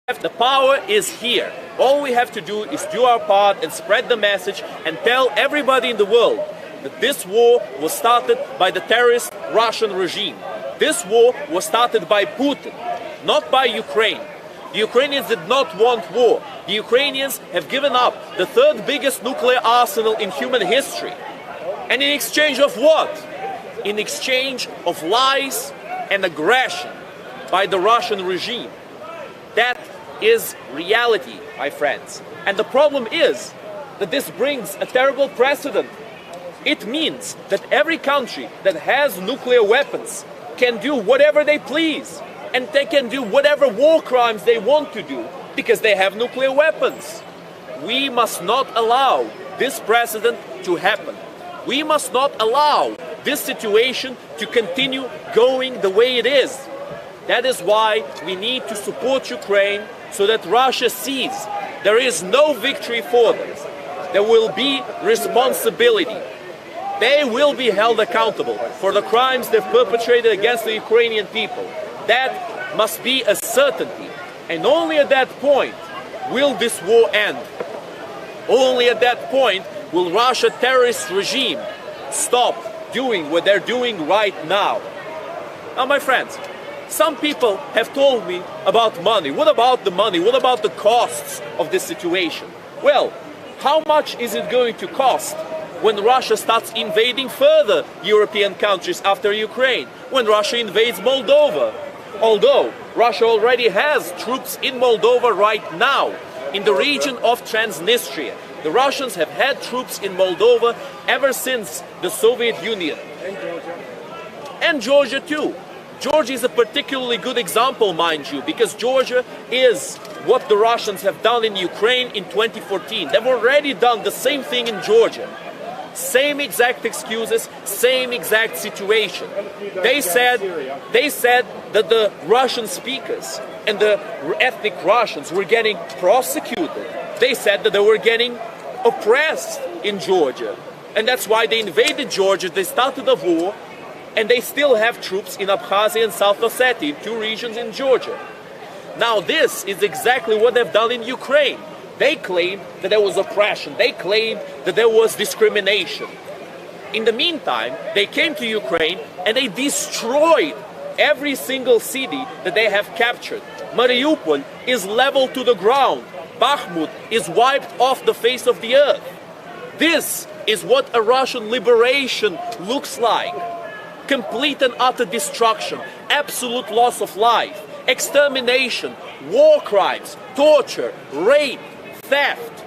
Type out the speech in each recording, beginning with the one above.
The power is here. All we have to do is do our part and spread the message and tell everybody in the world that this war was started by the terrorist Russian regime. This war was started by Putin, not by Ukraine. The Ukrainians did not want war. The Ukrainians have given up the third biggest nuclear arsenal in human history. And in exchange of what? In exchange of lies and aggression by the Russian regime. That is reality, my friends. And the problem is that this brings a terrible precedent. It means that every country that has nuclear weapons can do whatever they please. And they can do whatever war crimes they want to do because they have nuclear weapons. We must not allow this precedent to happen. We must not allow this situation to continue going the way it is. That is why we need to support Ukraine so that Russia sees there is no victory for them. There will be responsibility. They will be held accountable for the crimes they've perpetrated against the Ukrainian people. That must be a certainty. And only at that point will this war end. Only at that point will Russia's terrorist regime stop doing what they're doing right now. Now, my friends, some people have told me about money. What about the money? What about the costs of this situation? Well, how much is it going to cost when Russia starts invading further European countries after Ukraine? When Russia invades Moldova? Although Russia already has troops in Moldova right now, in the region of Transnistria. The Russians have had troops in Moldova ever since the Soviet Union. And Georgia. And Georgia too. Georgia is a particularly good example, mind you, because Georgia is what the Russians have done in Ukraine in 2014. They've already done the same thing in Georgia. Same exact excuses, same exact situation. They said that the Russian speakers and the ethnic Russians were getting prosecuted. They said that they were getting oppressed in Georgia. And that's why they invaded Georgia, they started a war, and they still have troops in Abkhazia and South Ossetia, two regions in Georgia. Now this is exactly what they've done in Ukraine. They claimed that there was oppression. They claimed that there was discrimination. In the meantime, they came to Ukraine and they destroyed every single city that they have captured. Mariupol is leveled to the ground. Bakhmut is wiped off the face of the earth. This is what a Russian liberation looks like. Complete and utter destruction, absolute loss of life, extermination, war crimes, torture, rape, theft.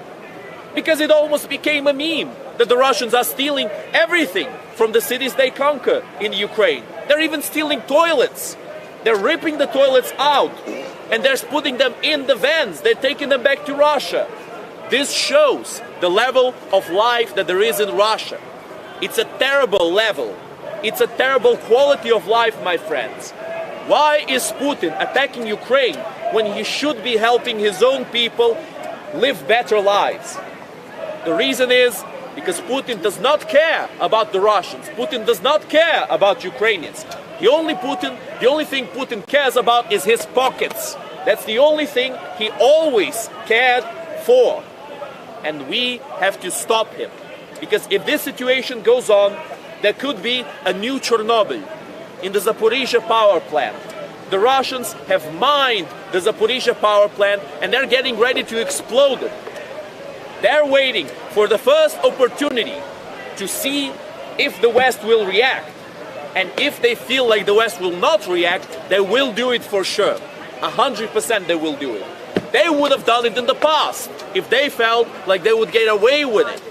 Because it almost became a meme that the Russians are stealing everything from the cities they conquer in Ukraine. They're even stealing toilets. They're ripping the toilets out and they're putting them in the vans. They're taking them back to Russia. This shows the level of life that there is in Russia. It's a terrible level. It's a terrible quality of life, my friends. Why is Putin attacking Ukraine when he should be helping his own people live better lives? The reason is because Putin does not care about the Russians. Putin does not care about Ukrainians. The only thing Putin cares about is his pockets. That's the only thing he always cared for. And we have to stop him. Because if this situation goes on, there could be a new Chernobyl in the Zaporizhzhia power plant. The Russians have mined the Zaporizhzhia power plant and they're getting ready to explode it. They're waiting for the first opportunity to see if the West will react. And if they feel like the West will not react, they will do it for sure. 100% they will do it. They would have done it in the past if they felt like they would get away with it.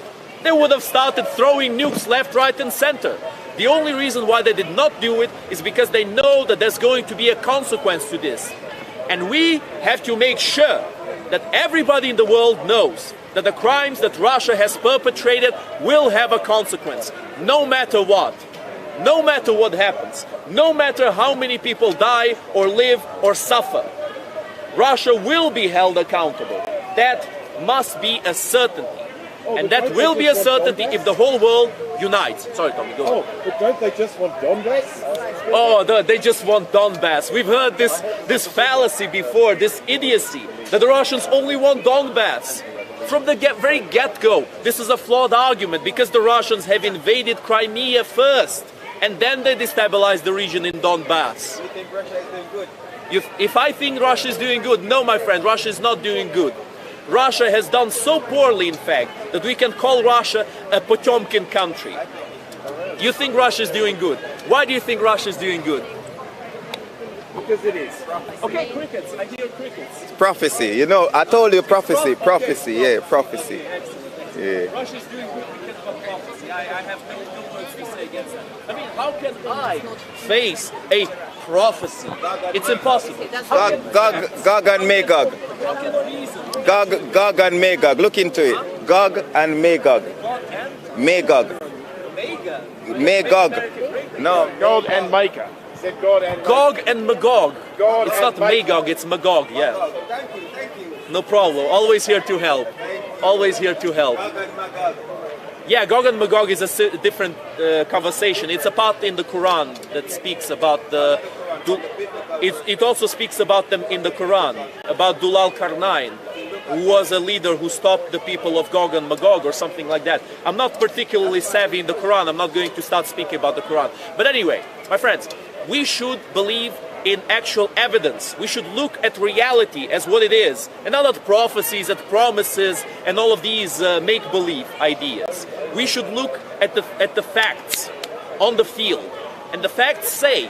They would have started throwing nukes left, right and center. The only reason why they did not do it is because they know that there's going to be a consequence to this. And we have to make sure that everybody in the world knows that the crimes that Russia has perpetrated will have a consequence, no matter what. No matter what happens, no matter how many people die or live or suffer, Russia will be held accountable. That must be a certainty. And that will be a certainty if the whole world unites. Sorry, Tommy, go on. But don't they just want Donbass? Oh, they just want Donbass. We've heard this fallacy before, this idiocy, that the Russians only want Donbass. From the very get-go, this is a flawed argument because the Russians have invaded Crimea first, and then they destabilized the region in Donbass. You think Russia is doing good? If I think Russia is doing good, no, my friend, Russia is not doing good. Russia has done so poorly, in fact, that we can call Russia a Potemkin country. You think Russia is doing good? Why do you think Russia is doing good? Because it is. Okay, crickets. I hear crickets. It's prophecy. You know, I told you prophecy. Prophecy. Yeah, prophecy. Yeah. Russia is doing good because of prophecy. I have no words to say against that. I mean, how can I face a prophecy? It's impossible. Gog and Magog. How can reason? Gog and Magog. Look into it. Gog and Magog. Magog. Magog. No. God and Maker. Said God and Gog and Magog. God It's and not Magog, it's Magog, yeah. Thank you. Thank you. No problem. Always here to help. Always here to help. Gog and Magog. Yeah, Gog and Magog is a different conversation. It's a part in the Quran that speaks about the... It also speaks about them in the Quran, about Dulal Karnain, who was a leader who stopped the people of Gog and Magog or something like that. I'm not particularly savvy in the Quran. I'm not going to start speaking about the Quran. But anyway, my friends, we should believe in actual evidence. We should look at reality as what it is, and not at prophecies, at promises, and all of these make-believe ideas. We should look at the facts on the field. And the facts say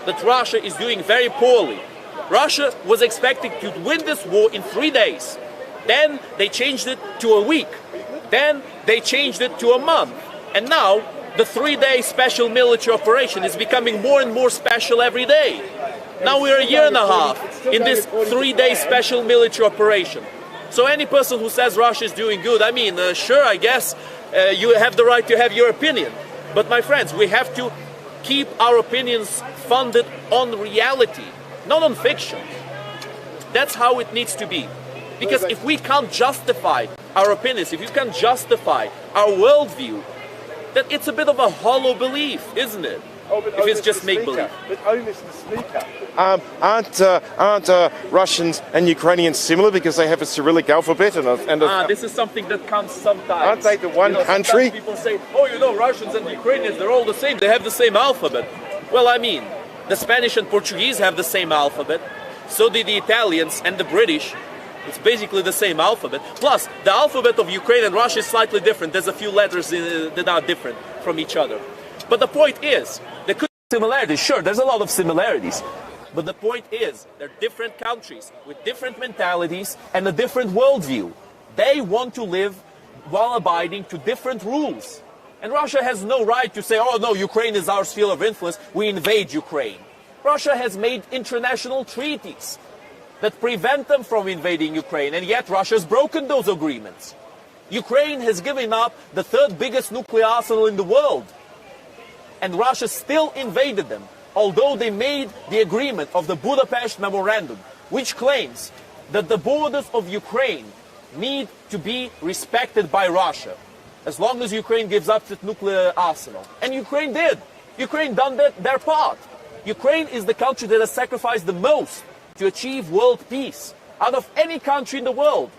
that Russia is doing very poorly. Russia was expecting to win this war in 3 days. Then they changed it to a week. Then they changed it to a month. And now the 3-day special military operation is becoming more and more special every day. Now we're a year and a half in this 3-day special military operation. So any person who says Russia is doing good, I mean, sure, I guess you have the right to have your opinion. But my friends, we have to keep our opinions funded on reality, not on fiction. That's how it needs to be. Because if we can't justify our opinions, if you can't justify our worldview, then it's a bit of a hollow belief, isn't it? If it's just make-believe. But Mr. Speaker, aren't Russians and Ukrainians similar because they have a Cyrillic alphabet this is something that comes sometimes. Aren't they the one country? People say, oh, you know, Russians and Ukrainians, they're all the same. They have the same alphabet. Well, I mean, the Spanish and Portuguese have the same alphabet. So did the Italians and the British. It's basically the same alphabet. Plus, the alphabet of Ukraine and Russia is slightly different. There's a few letters that are different from each other. But the point is, there could be similarities. Sure, there's a lot of similarities. But the point is, they're different countries with different mentalities and a different worldview. They want to live while abiding to different rules. And Russia has no right to say, oh no, Ukraine is our sphere of influence, we invade Ukraine. Russia has made international treaties that prevent them from invading Ukraine, and yet Russia has broken those agreements. Ukraine has given up the 3rd biggest nuclear arsenal in the world, and Russia still invaded them, although they made the agreement of the Budapest Memorandum, which claims that the borders of Ukraine need to be respected by Russia, as long as Ukraine gives up its nuclear arsenal. And Ukraine did. Ukraine done their part. Ukraine is the country that has sacrificed the most to achieve world peace out of any country in the world.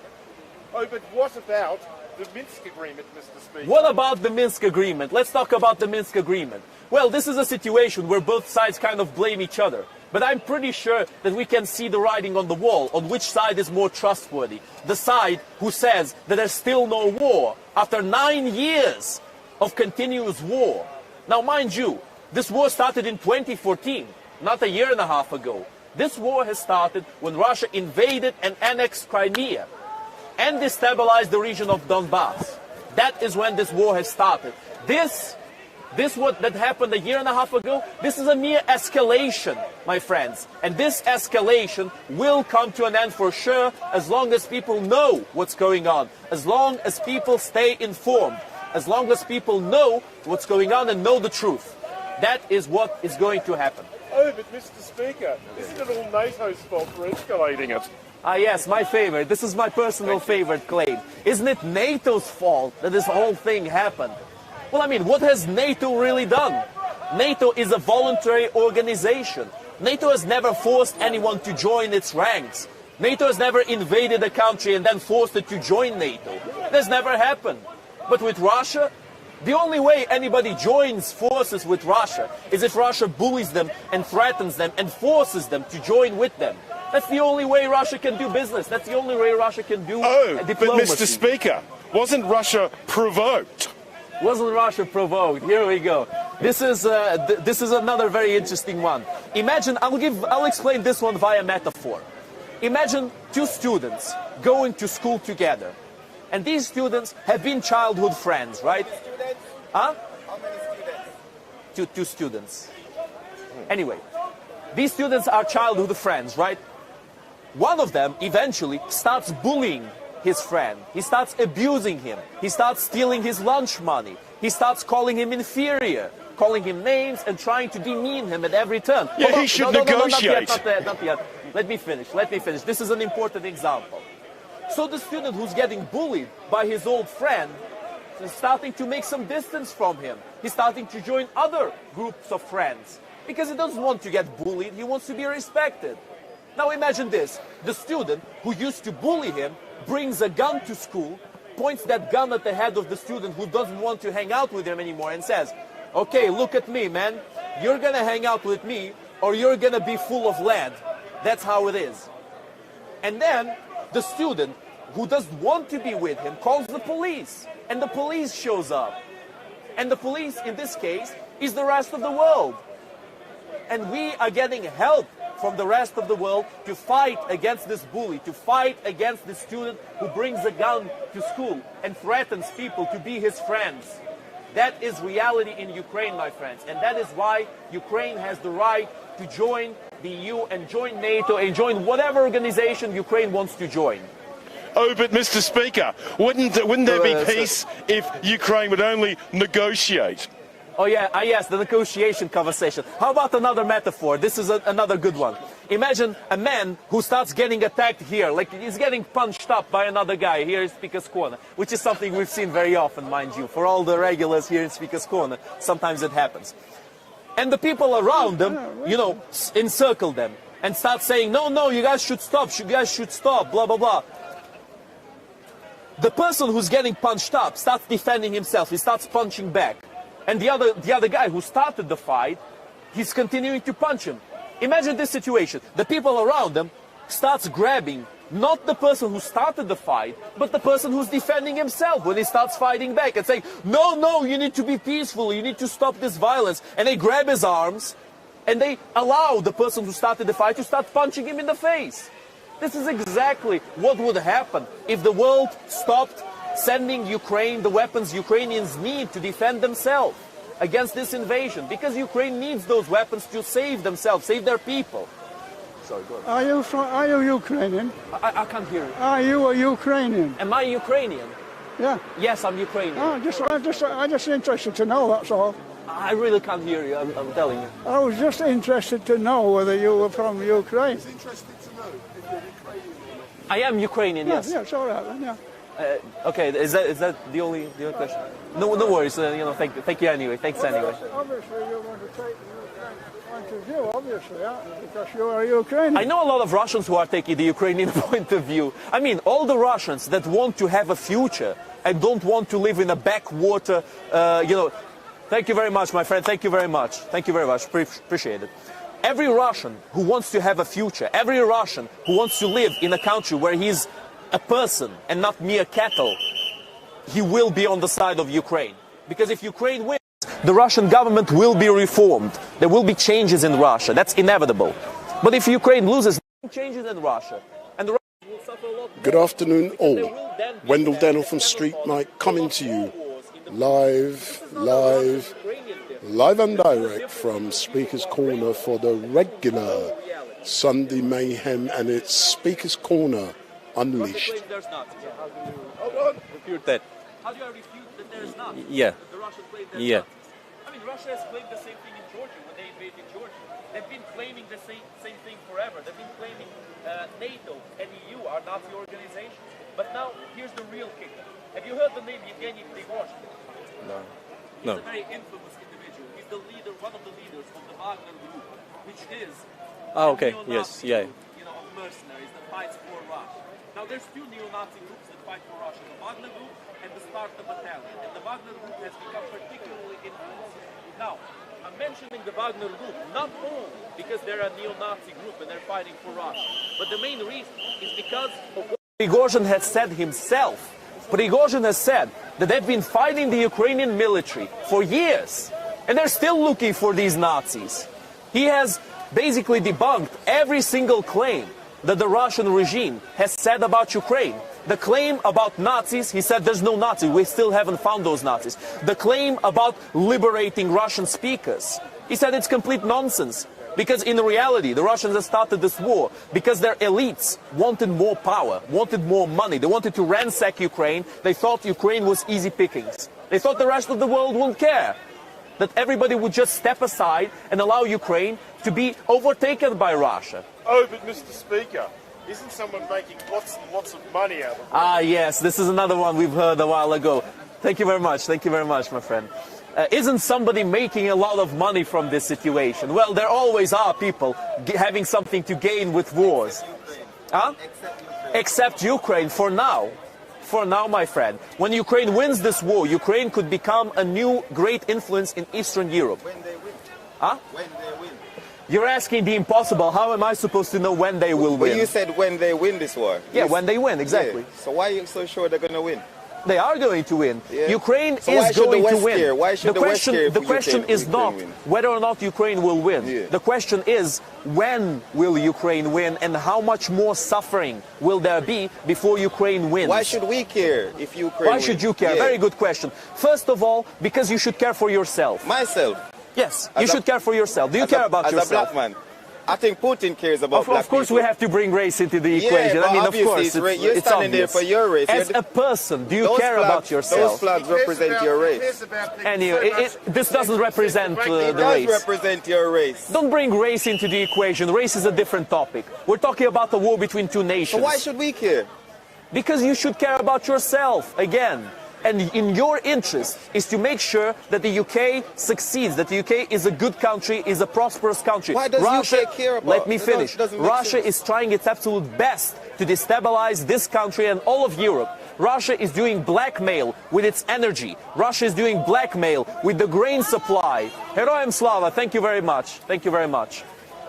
Oh, but what about the Minsk agreement, Mr. Speaker? What about the Minsk agreement? Let's talk about the Minsk agreement. Well, this is a situation where both sides kind of blame each other. But I'm pretty sure that we can see the writing on the wall on which side is more trustworthy. The side who says that there's still no war after 9 years of continuous war. Now, mind you, this war started in 2014, not a year and a half ago. This war has started when Russia invaded and annexed Crimea and destabilized the region of Donbass. That is when this war has started. This what that happened a year and a half ago, this is a mere escalation, my friends. And this escalation will come to an end for sure as long as people know what's going on, as long as people stay informed, as long as people know what's going on and know the truth. That is what is going to happen. Oh, but Mr. Speaker, isn't it all NATO's fault for escalating it? Ah, yes, my favorite. This is my personal favorite claim. Isn't it NATO's fault that this whole thing happened? Well, I mean, what has NATO really done? NATO is a voluntary organization. NATO has never forced anyone to join its ranks. NATO has never invaded a country and then forced it to join NATO. That's never happened. But with Russia, the only way anybody joins forces with Russia is if Russia bullies them and threatens them and forces them to join with them. That's the only way Russia can do business. That's the only way Russia can do diplomacy. But Mr. Speaker, wasn't Russia provoked? Wasn't Russia provoked? Here we go. This is another very interesting one. Imagine, I'll explain this one via metaphor. Imagine two students going to school together. And these students have been childhood friends, right? Huh? How many students? Two students. Anyway, these students are childhood friends, right? One of them eventually starts bullying his friend. He starts abusing him. He starts stealing his lunch money. He starts calling him inferior, calling him names and trying to demean him at every turn. Yeah, he should negotiate. Not yet. Let me finish. This is an important example. So the student who's getting bullied by his old friend is starting to make some distance from him. He's starting to join other groups of friends because he doesn't want to get bullied. He wants to be respected. Now imagine this. The student who used to bully him brings a gun to school, points that gun at the head of the student who doesn't want to hang out with him anymore and says, okay, look at me, man. You're going to hang out with me or you're going to be full of lead. That's how it is. And then the student who doesn't want to be with him calls the police. And the police shows up. And the police, in this case, is the rest of the world. And we are getting help from the rest of the world to fight against this bully, to fight against this student who brings a gun to school and threatens people to be his friends. That is reality in Ukraine, my friends. And that is why Ukraine has the right to join the EU and join NATO and join whatever organization Ukraine wants to join. Oh, but Mr. Speaker, wouldn't there be peace if Ukraine would only negotiate? Oh yeah, yes, the negotiation conversation. How about another metaphor? This is another good one. Imagine a man who starts getting attacked here, like he's getting punched up by another guy here in Speaker's Corner, which is something we've seen very often, mind you. For all the regulars here in Speaker's Corner, sometimes it happens. And the people around them, you know, encircle them and start saying, no, you guys should stop, blah, blah, blah. The person who's getting punched up starts defending himself, he starts punching back. And the other guy who started the fight, he's continuing to punch him. Imagine this situation. The people around them starts grabbing not the person who started the fight, but the person who's defending himself when he starts fighting back and saying, no, you need to be peaceful, you need to stop this violence. And they grab his arms and they allow the person who started the fight to start punching him in the face. This is exactly what would happen if the world stopped sending Ukraine the weapons Ukrainians need to defend themselves against this invasion, because Ukraine needs those weapons to save themselves, save their people. Sorry, go ahead. Are you Ukrainian? I can't hear you. Are you a Ukrainian? Am I Ukrainian? Yeah. Yes, I'm Ukrainian. I'm just interested to know, that's all. I really can't hear you, I'm telling you. I was just interested to know whether you were from Ukraine. Interested to know if you're Ukrainian. I am Ukrainian, yes. Yeah, it's all right then, yeah. Okay, is that the only question? No worries. Thank you anyway. Thanks anyway. Obviously, you're going to take the Ukrainian point of view, obviously, aren't you? Because you are Ukrainian. I know a lot of Russians who are taking the Ukrainian point of view. I mean, all the Russians that want to have a future and don't want to live in a backwater, Thank you very much, my friend. Thank you very much. Thank you very much. Appreciate it. Every Russian who wants to have a future, every Russian who wants to live in a country where he's a person and not mere cattle, he will be on the side of Ukraine. Because if Ukraine wins, the Russian government will be reformed. There will be changes in Russia. That's inevitable. But if Ukraine loses, changes in Russia. And the Russians will suffer a lot more. Good afternoon all. Wendell Dennell from StreetMic coming to you live and direct from Speaker's Corner for the regular Sunday Mayhem, and it's Speaker's Corner Unleashed. How do you refute that there's not? Yeah. The Russian claim there's not. I mean, Russia has claimed the same thing in Georgia when they invaded Georgia. They've been claiming the same thing forever. They've been claiming NATO and EU are Nazi organizations. But now, here's the real kicker. Have you heard the name Yevgeny Prigozhin? No. He's a very infamous individual. He's the leader, one of the leaders of the Wagner Group, which is okay. Yes. Yeah. group, of mercenaries that fights for Russia. Now, there's two neo-Nazi groups that fight for Russia: the Wagner Group and the Sparta Battalion. And the Wagner Group has become particularly influenced. Now, I'm mentioning the Wagner Group not only because they're a neo-Nazi group and they're fighting for Russia, but the main reason is because of what Prigozhin has said himself. Prigozhin has said that they've been fighting the Ukrainian military for years, and they're still looking for these Nazis. He has basically debunked every single claim that the Russian regime has said about Ukraine. The claim about Nazis, he said there's no Nazis, we still haven't found those Nazis. The claim about liberating Russian speakers, he said it's complete nonsense. Because in reality, the Russians have started this war because their elites wanted more power, wanted more money. They wanted to ransack Ukraine. They thought Ukraine was easy pickings. They thought the rest of the world wouldn't care. That everybody would just step aside and allow Ukraine to be overtaken by Russia. Oh, but Mr. Speaker, isn't someone making lots and lots of money out of it? Ah, yes, this is another one we've heard a while ago. Thank you very much. Thank you very much, my friend. Isn't somebody making a lot of money from this situation? Well, there always are people having something to gain with wars. Huh? Except Ukraine, for now. For now, my friend. When Ukraine wins this war, Ukraine could become a new great influence in Eastern Europe. When they win. Huh? When they win. You're asking the impossible. How am I supposed to know when they will win? But you said when they win this war. Yeah, when they win, exactly. Yeah. So why are you so sure they're going to win? They are going to win. Yeah. Ukraine So why is should the going to West win. care? Why should the West care if The question is Ukraine not win? whether or not Ukraine will win. Yeah. The question is when will Ukraine win and how much more suffering will there be before Ukraine wins? Why should we care if Ukraine Why wins? should you care? Yeah. Very good question. First of all, because you should care for yourself. Myself. Yes, you As should care for yourself. Do you care about as yourself? a black man. I think Putin cares about black Of course, people. we have to bring race into the equation. but I mean, of obviously course, you're it's standing there obvious. for your race. As You're a person, do you those care flags, about Those yourself? flags represent your race. This doesn't represent It the does race. represent your race. Don't bring race into the equation. Race is a different topic. We're talking about the war between two nations. So why should we care? Because you should care about yourself, again. And in your interest is to make sure that the UK succeeds, that the UK is a good country, is a prosperous country. Why does Russia, UK care about? let me It finish. doesn't make Russia sense. is trying its absolute best to destabilize this country and all of Europe. Russia is doing blackmail with its energy. Russia is doing blackmail with the grain supply. Heroyam Slava, thank you very much. Thank you very much.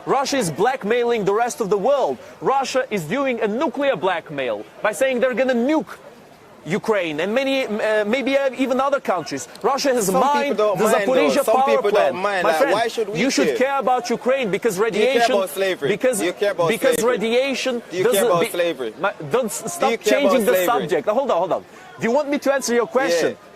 Russia is blackmailing the rest of the world. Russia is doing a nuclear blackmail by saying they're going to nuke Ukraine and maybe even other countries. Russia has mined the Zaporizhia power plant. My friend, why should we you should care about Ukraine because radiation. Do you care about slavery? Because Do you care about because slavery? radiation. Do you care about slavery? Don't stop you care changing about the slavery? subject. Hold on. Do you want me to answer your question? Yeah.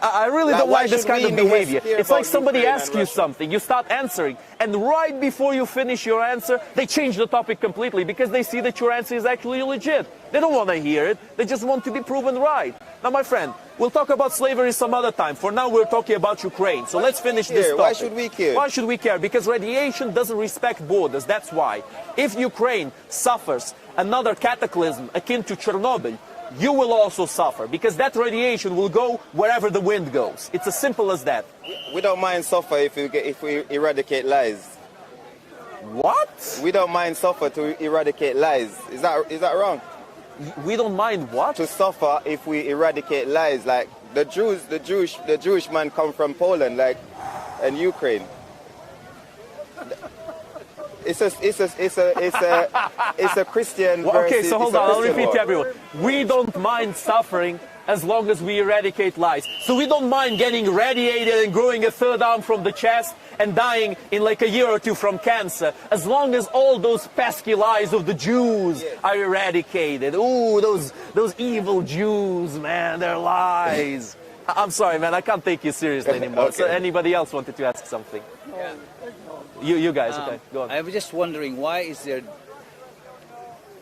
I really Like, don't why like this should kind we of in the West behavior. care It's like about somebody Ukraine asks and you Russia? something, you start answering, and right before you finish your answer, they change the topic completely because they see that your answer is actually legit. They don't want to hear it. They just want to be proven right. Now, my friend, we'll talk about slavery some other time. For now, we're talking about Ukraine. So let's finish this topic. Why should we care? Why should we care? Because radiation doesn't respect borders. That's why. If Ukraine suffers another cataclysm akin to Chernobyl, you will also suffer because that radiation will go wherever the wind goes. It's as simple as that. We don't mind suffer if we eradicate lies. What? We don't mind suffer to eradicate lies. Is that wrong? We don't mind what? To suffer if we eradicate lies. Like the Jewish man come from Poland, like, and Ukraine. It's a Christian. Well, okay, so hold on. I'll repeat war. to everyone. We don't mind suffering as long as we eradicate lies. So we don't mind getting radiated and growing a third arm from the chest and dying in like a year or two from cancer, as long as all those pesky lies of the Jews are eradicated. Ooh, those evil Jews, man, they're lies. I'm sorry, man, I can't take you seriously anymore. Okay. So anybody else wanted to ask something? Yeah. You guys, okay, go on. I was just wondering, why is there...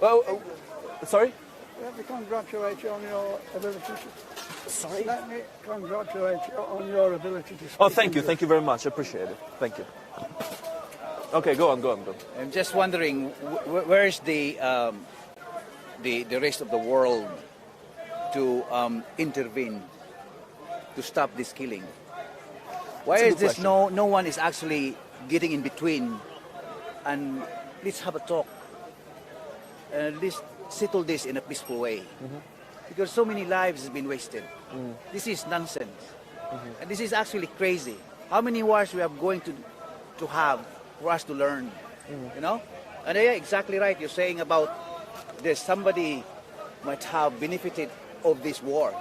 Oh, sorry? let me congratulate you on your ability to... Sorry? Let me congratulate you on your ability to speak Oh, thank you. English. Thank you very much. I appreciate it. Thank you. Okay, go on. I'm just wondering, where is the rest of the world to intervene to stop this killing? Why is this no one is actually getting in between and let's have a talk and let's settle this in a peaceful way? Because so many lives have been wasted. This is nonsense. And this is actually crazy. How many wars we are going to have for us to learn, you know? And yeah, exactly right. You're saying about there's somebody might have benefited of this war,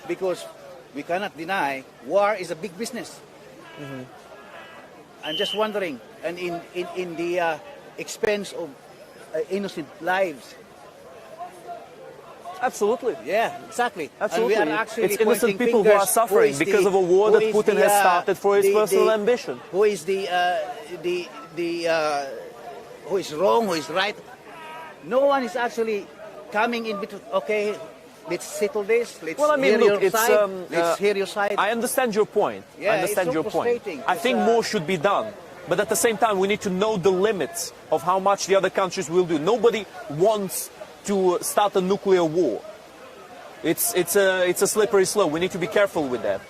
because we cannot deny war is a big business. I'm just wondering, and in the expense of innocent lives. Absolutely. Yeah, exactly. Absolutely. And we are actually it's innocent pointing people who are fingers. suffering because of a war that Putin has started for his personal ambition. Who is who is wrong, who is right? No one is actually coming in between. Okay, let's settle this. Let's hear your side. Let's hear your side. I understand your point. Yeah, I understand it's so your point. frustrating. I think more should be done. But at the same time, we need to know the limits of how much the other countries will do. Nobody wants to start a nuclear war. It's a slippery slope. We need to be careful with that.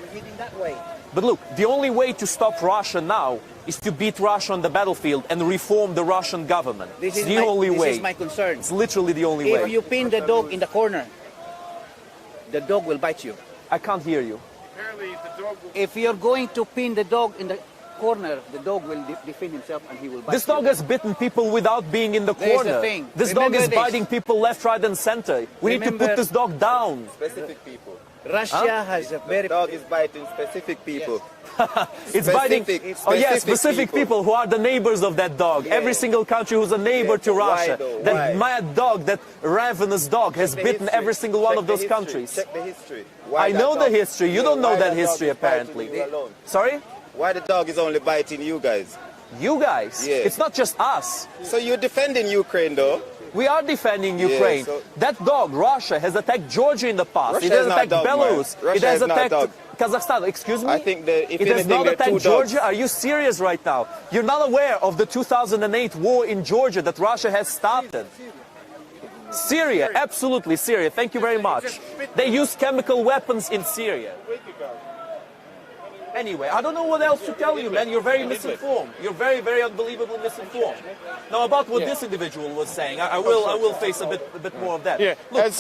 We're heading that way. But look, the only way to stop Russia now is to beat Russia on the battlefield and reform the Russian government. This It's the only way. This is my concern. It's literally the only way. If you pin the dog in the corner, the dog will bite you. I can't hear you. If you're going to pin the dog in the corner, the dog will defend himself and he will bite This dog you. has bitten people without being in the There's corner. the thing. This dog Remember is this. biting people left, right, and center. We need to put Remember- this dog down. Specific people. Russia has a very... The dog is biting specific people. It's biting. Specific- Oh yes, specific specific people who are the neighbors of that dog. Yeah. Every single country who's a neighbor to Why Russia. though? That Why? mad dog, that ravenous dog, has The bitten history. every single one Check of the those history. countries. Check the history. I know the history. You don't know why that dog history is biting apparently. you alone? Sorry? Why the dog is only biting you guys? You guys. Yeah. It's not just us. So you're defending Ukraine though? We are defending Ukraine. so- That dog, Russia, has attacked Georgia in the past. Russia it has is not attacked dog, man. Belarus. Russia it has is not attacked dog. Kazakhstan. Excuse me? I think that if it has anything, not they're attacked two Georgia. dogs. Are you serious right now? You're not aware of the 2008 war in Georgia that Russia has started. Syria, absolutely Syria. Thank you very much. They use chemical weapons in Syria. Anyway, I don't know what else to tell you, man. You're very misinformed. You're very, very unbelievably misinformed. Now, about what this individual was saying, I will face a bit more of that. Yeah, Look, as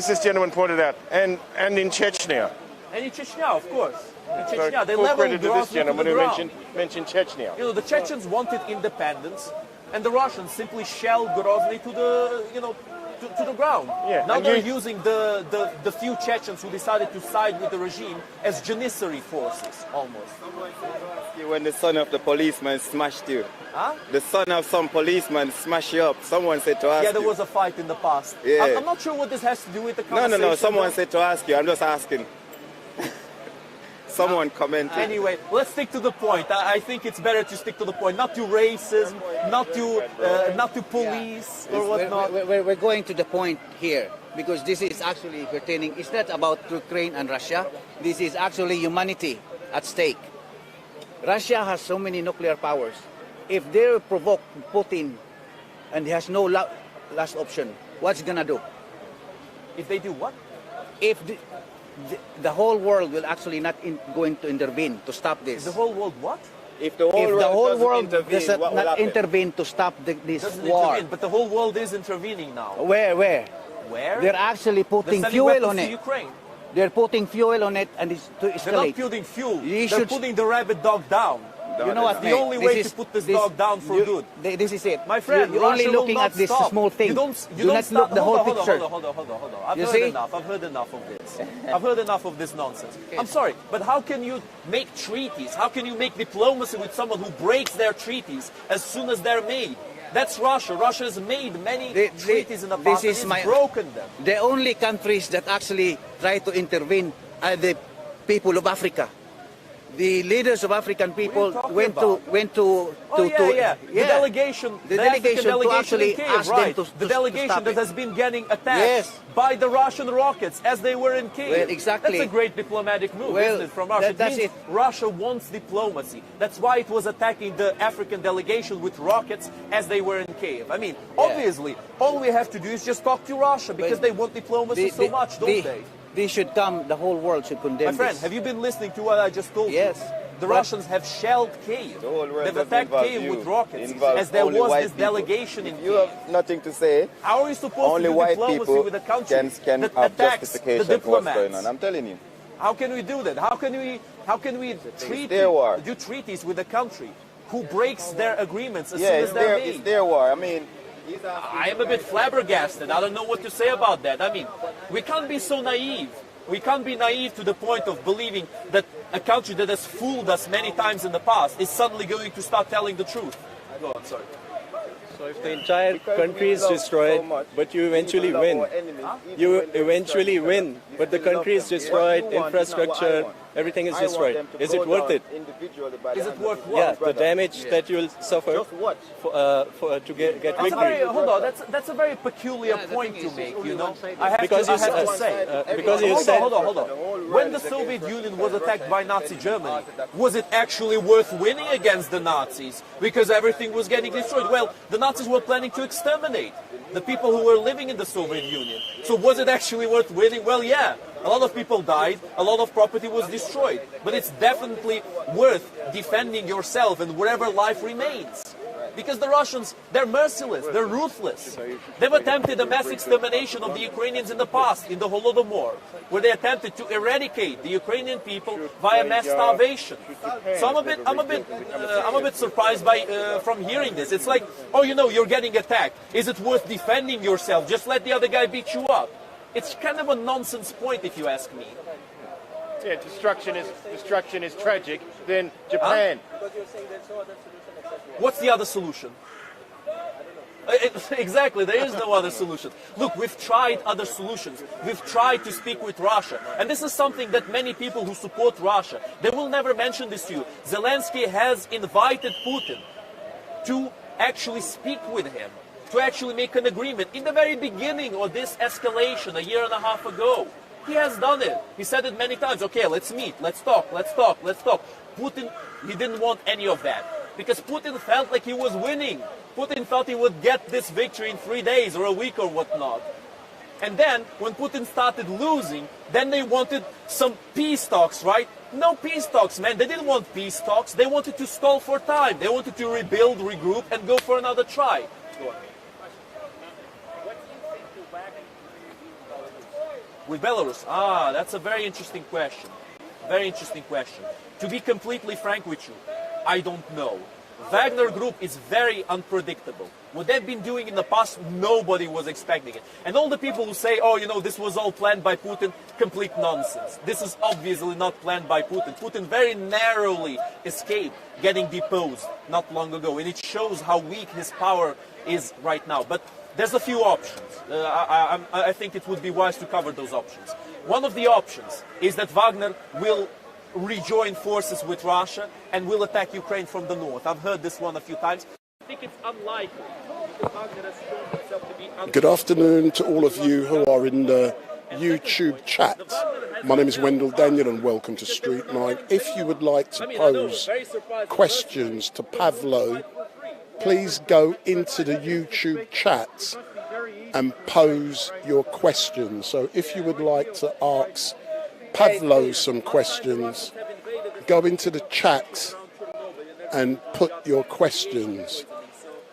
this gentleman pointed out, and in Chechnya. and in Chechnya, of course. In Chechnya, So they full leveled credit to this Grozny to gentleman the who ground. mentioned Chechnya. You know, the Chechens wanted independence, and the Russians simply shelled Grozny to the, to the ground. Yeah, Now and they're you- using the few Chechens who decided to side with the regime as janissary forces, almost. When the son of the policeman smashed you. Huh? The son of some policeman smashed you up. Someone said to ask Yeah, there you. was a fight in the past. Yeah. I'm not sure what this has to do with the No, conversation. Someone though. said to ask you. I'm just asking. Someone commented. Anyway, let's stick to the point. I think it's better to stick to the point, not to racism, not to police or whatnot. We're going to the point here because this is actually pertaining. It's not about Ukraine and Russia. This is actually humanity at stake. Russia has so many nuclear powers. If they provoke Putin and he has no last option, what's he gonna do? If they do what? If the whole world will actually not going to intervene to stop this. The whole world what? If the whole If the world whole doesn't world intervene, does what will not happen? intervene to stop this Doesn't war, intervene, but the whole world is intervening now. where? Where? They're actually They're putting sending fuel weapons on to it. Ukraine. They're putting fuel on it and it's to They're not escalate. putting fuel. You They're should- putting the rabid dog down. You know what? The only way to put this dog down for good. This is it. My friend, you're only Russia will looking not at this stop. small thing. You don't Do not stop. look the whole picture. Hold on. I've You heard see? enough. I've heard enough of this. I've heard enough of this nonsense. I'm sorry, but how can you make treaties? How can you make diplomacy with someone who breaks their treaties as soon as they're made? That's Russia. Russia has made many treaties in the past and it's broken them. The only countries that actually try to intervene are the people of Africa. the leaders of African people went to The delegation, the the delegation African to delegation actually in Kiev, ask them right? to The delegation stop that it. has been getting attacked Yes. by the Russian rockets as they were in Kiev. Well, exactly. That's a great diplomatic move, Well, isn't it, from Russia? that's It means it. Russia wants diplomacy. That's why it was attacking the African delegation with rockets as they were in Kiev. I mean, obviously, all we have to do is just talk to Russia because But they want diplomacy so much, don't they? They should come, the whole world should condemn My friend, this. have you been listening to what I just told Yes. you? The But- Russians have shelled Kiev. The whole world They've doesn't attacked involve Kiev you. with rockets Involve as there only was white this people. delegation in If you Kiev. have nothing to say, How are you supposed only to do white diplomacy people with a country can that have attacks justification the for what's going diplomats? on. I'm telling you. How can we do that? How can we their war. do treaties with a country who breaks their agreements as Yeah, soon it's as they're their, it's made? their war. I mean, I am a bit flabbergasted. I don't know what to say about that. I mean, we can't be so naive. We can't be naive to the point of believing that a country that has fooled us many times in the past is suddenly going to start telling the truth. Go on, sorry. So if the entire because country we is love destroyed, so much, but you eventually we love win, our enemies, even you when they eventually destroy win, us, but the we still country love is them. destroyed, What you want is not what I infrastructure, want. everything is I want destroyed. them to Is go it worth down it? individually by the Is it hand of worth each what? Yeah, the brother. damage that you'll suffer Just what? to get That's a victory. very, hold on, that's a very peculiar point to make, you know. I have Because to, I you have to said- say. because you hold said- on, hold on. When the Soviet Union was attacked by Nazi Germany, was it actually worth winning against the Nazis? Because everything was getting destroyed. Well, the Nazis were planning to exterminate the people who were living in the Soviet Union. So was it actually worth winning? Well, yeah. A lot of people died, a lot of property was destroyed. But it's definitely worth defending yourself and wherever life remains. Because the Russians, they're merciless, they're ruthless. They've attempted a mass extermination of the Ukrainians in the past, in the Holodomor, where they attempted to eradicate the Ukrainian people via mass starvation. So I'm a bit surprised by from hearing this. It's like, oh, you know, you're getting attacked. Is it worth defending yourself? Just let the other guy beat you up. It's kind of a nonsense point, if you ask me. Yeah, destruction is tragic. Then Japan. What's the other solution? Exactly, there is no other solution. Look, we've tried other solutions. We've tried to speak with Russia. And this is something that many people who support Russia, they will never mention this to you. Zelensky has invited Putin to actually speak with him, to actually make an agreement. In the very beginning of this escalation, a year and a half ago, he has done it. He said it many times. Okay, let's meet, let's talk. Putin, he didn't want any of that. Because Putin felt like he was winning. Putin thought he would get this victory in 3 days or a week or whatnot. And then, when Putin started losing, then they wanted some peace talks, right? No peace talks, man. They didn't want peace talks. They wanted to stall for time. They wanted to rebuild, regroup, and go for another try. With Belarus? Ah, that's a very interesting question. Very interesting question. To be completely frank with you, I don't know. Wagner Group is very unpredictable. What they've been doing in the past, nobody was expecting it. And all the people who say, oh, you know, this was all planned by Putin, complete nonsense. This is obviously not planned by Putin. Putin very narrowly escaped getting deposed not long ago. And it shows how weak his power is right now. But there's a few options. I think it would be wise to cover those options. One of the options is that Wagner will rejoin forces with Russia and will attack Ukraine from the north. I've heard this one a few times. I think it's unlikely because Wagner has shown himself to be unlikely. Good afternoon to all of you who are in the YouTube chat. My name is Wendell Daniel and welcome to StreetMic. If you would like to pose questions to Pavlo, please go into the YouTube chat and pose your questions. So if you would like to ask Pavlo some questions, go into the chat and put your questions.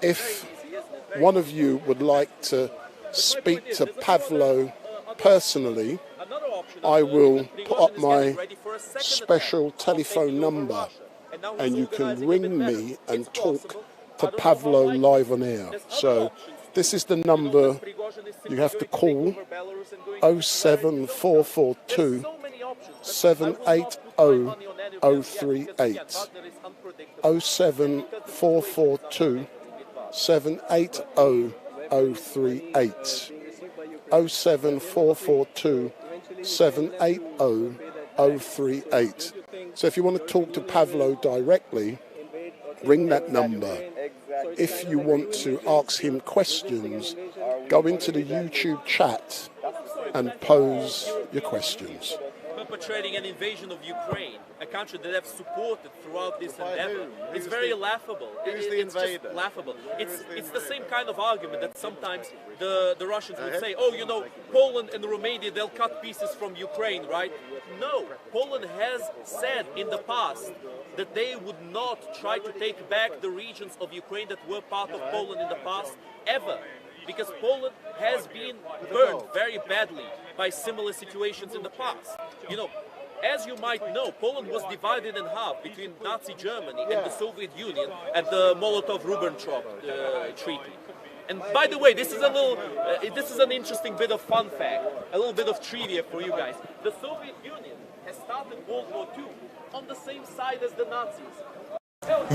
If one of you would like to speak to Pavlo personally, I will put up my special telephone number and you can ring me and talk to Pavlo live on air. So this is the number you have to call, 07442 780 038. 07442 780 038. 07442 780 038. So if you want to talk to Pavlo directly, ring that number. If you want to ask him questions, go into the YouTube chat and pose your questions. Perpetrating an invasion of Ukraine, a country that have supported throughout this endeavor. It's very laughable. It's just laughable. It's the same kind of argument that sometimes the Russians would say, oh, you know, Poland and Romania, they'll cut pieces from Ukraine, right? No, Poland has said in the past that they would not try to take back the regions of Ukraine that were part of Poland in the past, ever. Because Poland has been burned very badly by similar situations in the past. You know, as you might know, Poland was divided in half between Nazi Germany and the Soviet Union at the Molotov-Ribbentrop Treaty. And by the way, this is an interesting bit of fun fact, a little bit of trivia for you guys. The Soviet Union has started World War II on the same side as the Nazis.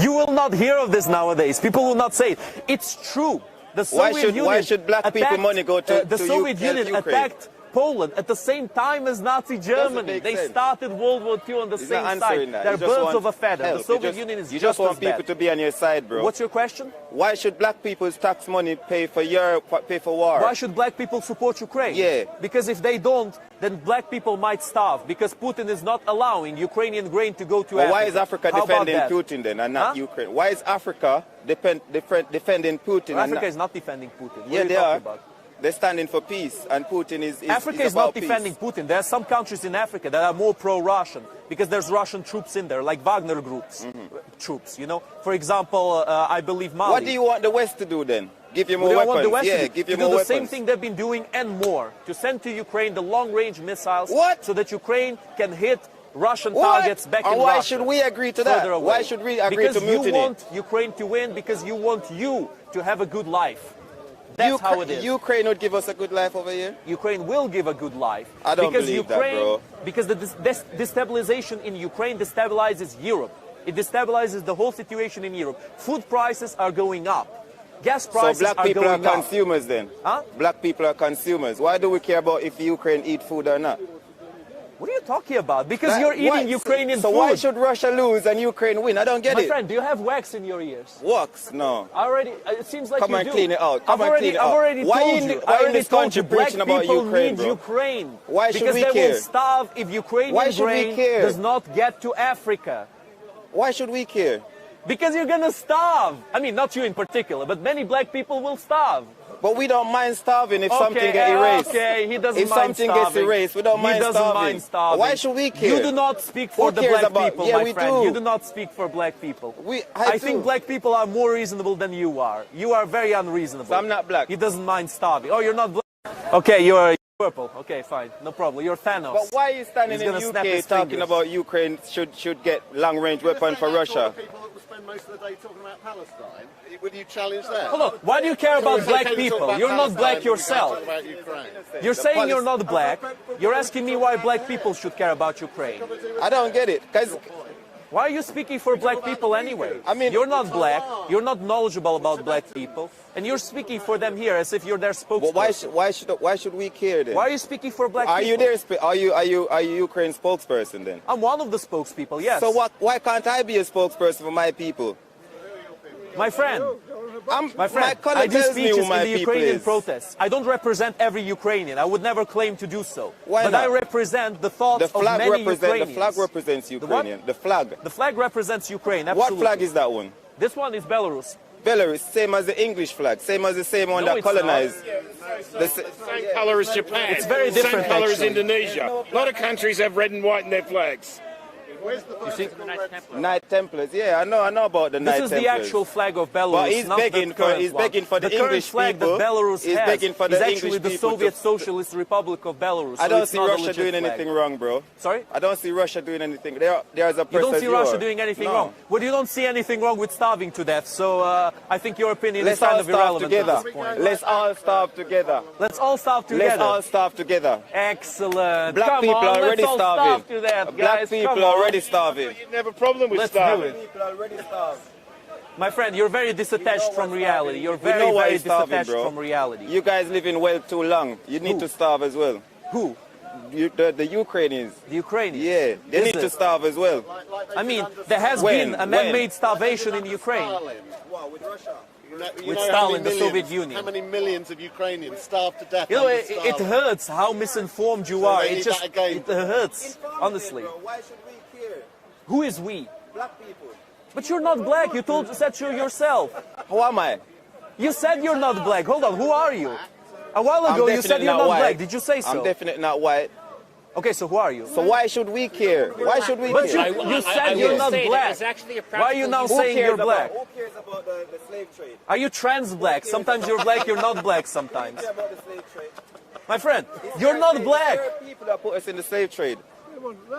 You will not hear of this nowadays. People will not say it. It's true. The Soviet Union why should black people money go to the Soviet Union Ukraine? attacked Poland at the same time as Nazi Germany. They started World War II on the same side. They're birds of a feather. The Soviet Union is you just want people bad. to be on your side, bro. What's your question? Why should black people's tax money pay for war? Why should black people support Ukraine? Yeah. Because if they don't, then black people might starve. Because Putin is not allowing Ukrainian grain to go to Africa. Why is Africa defending Putin then and not Ukraine? Why is Africa defending Putin? Africa is not defending Putin. What yeah, are you they talking are. About? They're standing for peace, and Putin is Africa is not defending Putin. There are some countries in Africa that are more pro-Russian because there's Russian troops in there, like Wagner groups, troops. You know, for example, I believe Mali. What do you want the West to do then? Give you more weapons? Want the West yeah, to give you do more the weapons. same thing they've been doing and more, to send to Ukraine the long-range missiles, so that Ukraine can hit Russian targets back in Russia. Why should we agree to that? Why should we agree to mutiny? Because you want Ukraine to win, because you want you to have a good life. That's how it is. Ukraine would give us a good life over here? Ukraine will give a good life. I don't believe that, bro. Because the destabilization in Ukraine destabilizes Europe. It destabilizes the whole situation in Europe. Food prices are going up. Gas prices are going up. So black people are consumers then? Huh? Black people are consumers. Why do we care about if Ukraine eat food or not? What are you talking about? Because you're eating Ukrainian food. So why should Russia lose and Ukraine win? I don't get it. My friend, do you have wax in your ears? Wax? No. It seems like Come you and do. clean it out. I've already told you. Why in this country preaching about Ukraine, need Ukraine. Why should we Because they care? will starve if Ukrainian grain does not get to Africa. Why should we care? Because you're gonna starve. I mean, not you in particular, but many black people will starve. But we don't mind starving if something gets erased. Okay, he doesn't if mind something starving. gets erased, we don't mind starving. Why should we care? You do not speak for the black people, my friend. Do. You do not speak for black people. I think black people are more reasonable than you are. You are very unreasonable. So I'm not black. He doesn't mind starving. Oh, you're not black? Okay, you're purple. Okay, fine. No problem. You're Thanos. But why are you standing in the UK talking about Ukraine should get long-range weapons for Russia? Most of the day talking about Palestine. Would you challenge that? Hold on. Why do you care about black people? You're not black yourself. You're saying you're not black. You're asking me why black people should care about Ukraine. I don't get it. Why are you speaking for black people anyway? I mean, you're not black. You're not knowledgeable about black people, and you're speaking for them here as if you're their spokesperson. Why should we care then? Why are you speaking for black people? Are you Ukraine spokesperson then? I'm one of the spokespeople. Yes. So why can't I be a spokesperson for my people? My friend, my I do speeches in the Ukrainian is. protests. I don't represent every Ukrainian. I would never claim to do so. Why but not? I represent the thoughts of many Ukrainians. The flag represents Ukrainian. The flag. The flag represents Ukraine, absolutely. What flag is that one? This one is Belarus. Belarus, same as the English flag, same as the same one that colonized. The same colour as Japan. It's very different. Same colour as actually. Indonesia. A lot of countries have red and white in their flags. You see, Knight Templars. Yeah, I know about the Knight Templars. This is the actual flag of Belarus. But he's not begging the current he's one. begging for the current English flag people. that Belarus he's has begging for the is English actually the people Soviet Socialist Republic of Belarus. I don't so see not Russia doing anything wrong, bro. Sorry? I don't see Russia doing anything. There's a person. You don't see Russia doing anything wrong. Well, you don't see anything wrong with starving to death. So I think your opinion is kind of irrelevant at this point. Let's all starve together. Let's all starve together. Let's all starve together. Excellent. Black people are already starving. To that, Black people are already starving. You have a problem with Let's starving. do it. People are already starving. My friend, you're very disattached from reality. You're very disattached from reality. You guys living well too long. You need to starve as well. Who? the Ukrainians. The Ukrainians. Yeah, they Is need to it? starve as well. I mean, there has When? been a man-made starvation in Ukraine. Wow, with Russia. With Stalin, the Soviet Union. How many millions of Ukrainians starved to death? You know, under it Stalin? hurts how misinformed you So are. they It need just that again. it hurts, honestly. Why should we care? Who is we? Black people. But you're not black. You said so yourself. How am I? You said you're not black. Hold on. Who are you? A while ago you said definitely you're not white. black. Did you say so? I'm definitely not white. Okay, so who are you? So why should we care? Why should we But care? you said you're not black. Why are you now saying you're black? Who cares about the slave trade? Are you trans black? Sometimes you're black, you're not black sometimes. Who cares about the slave trade? My friend, you're not black. There are people that put us in the slave trade.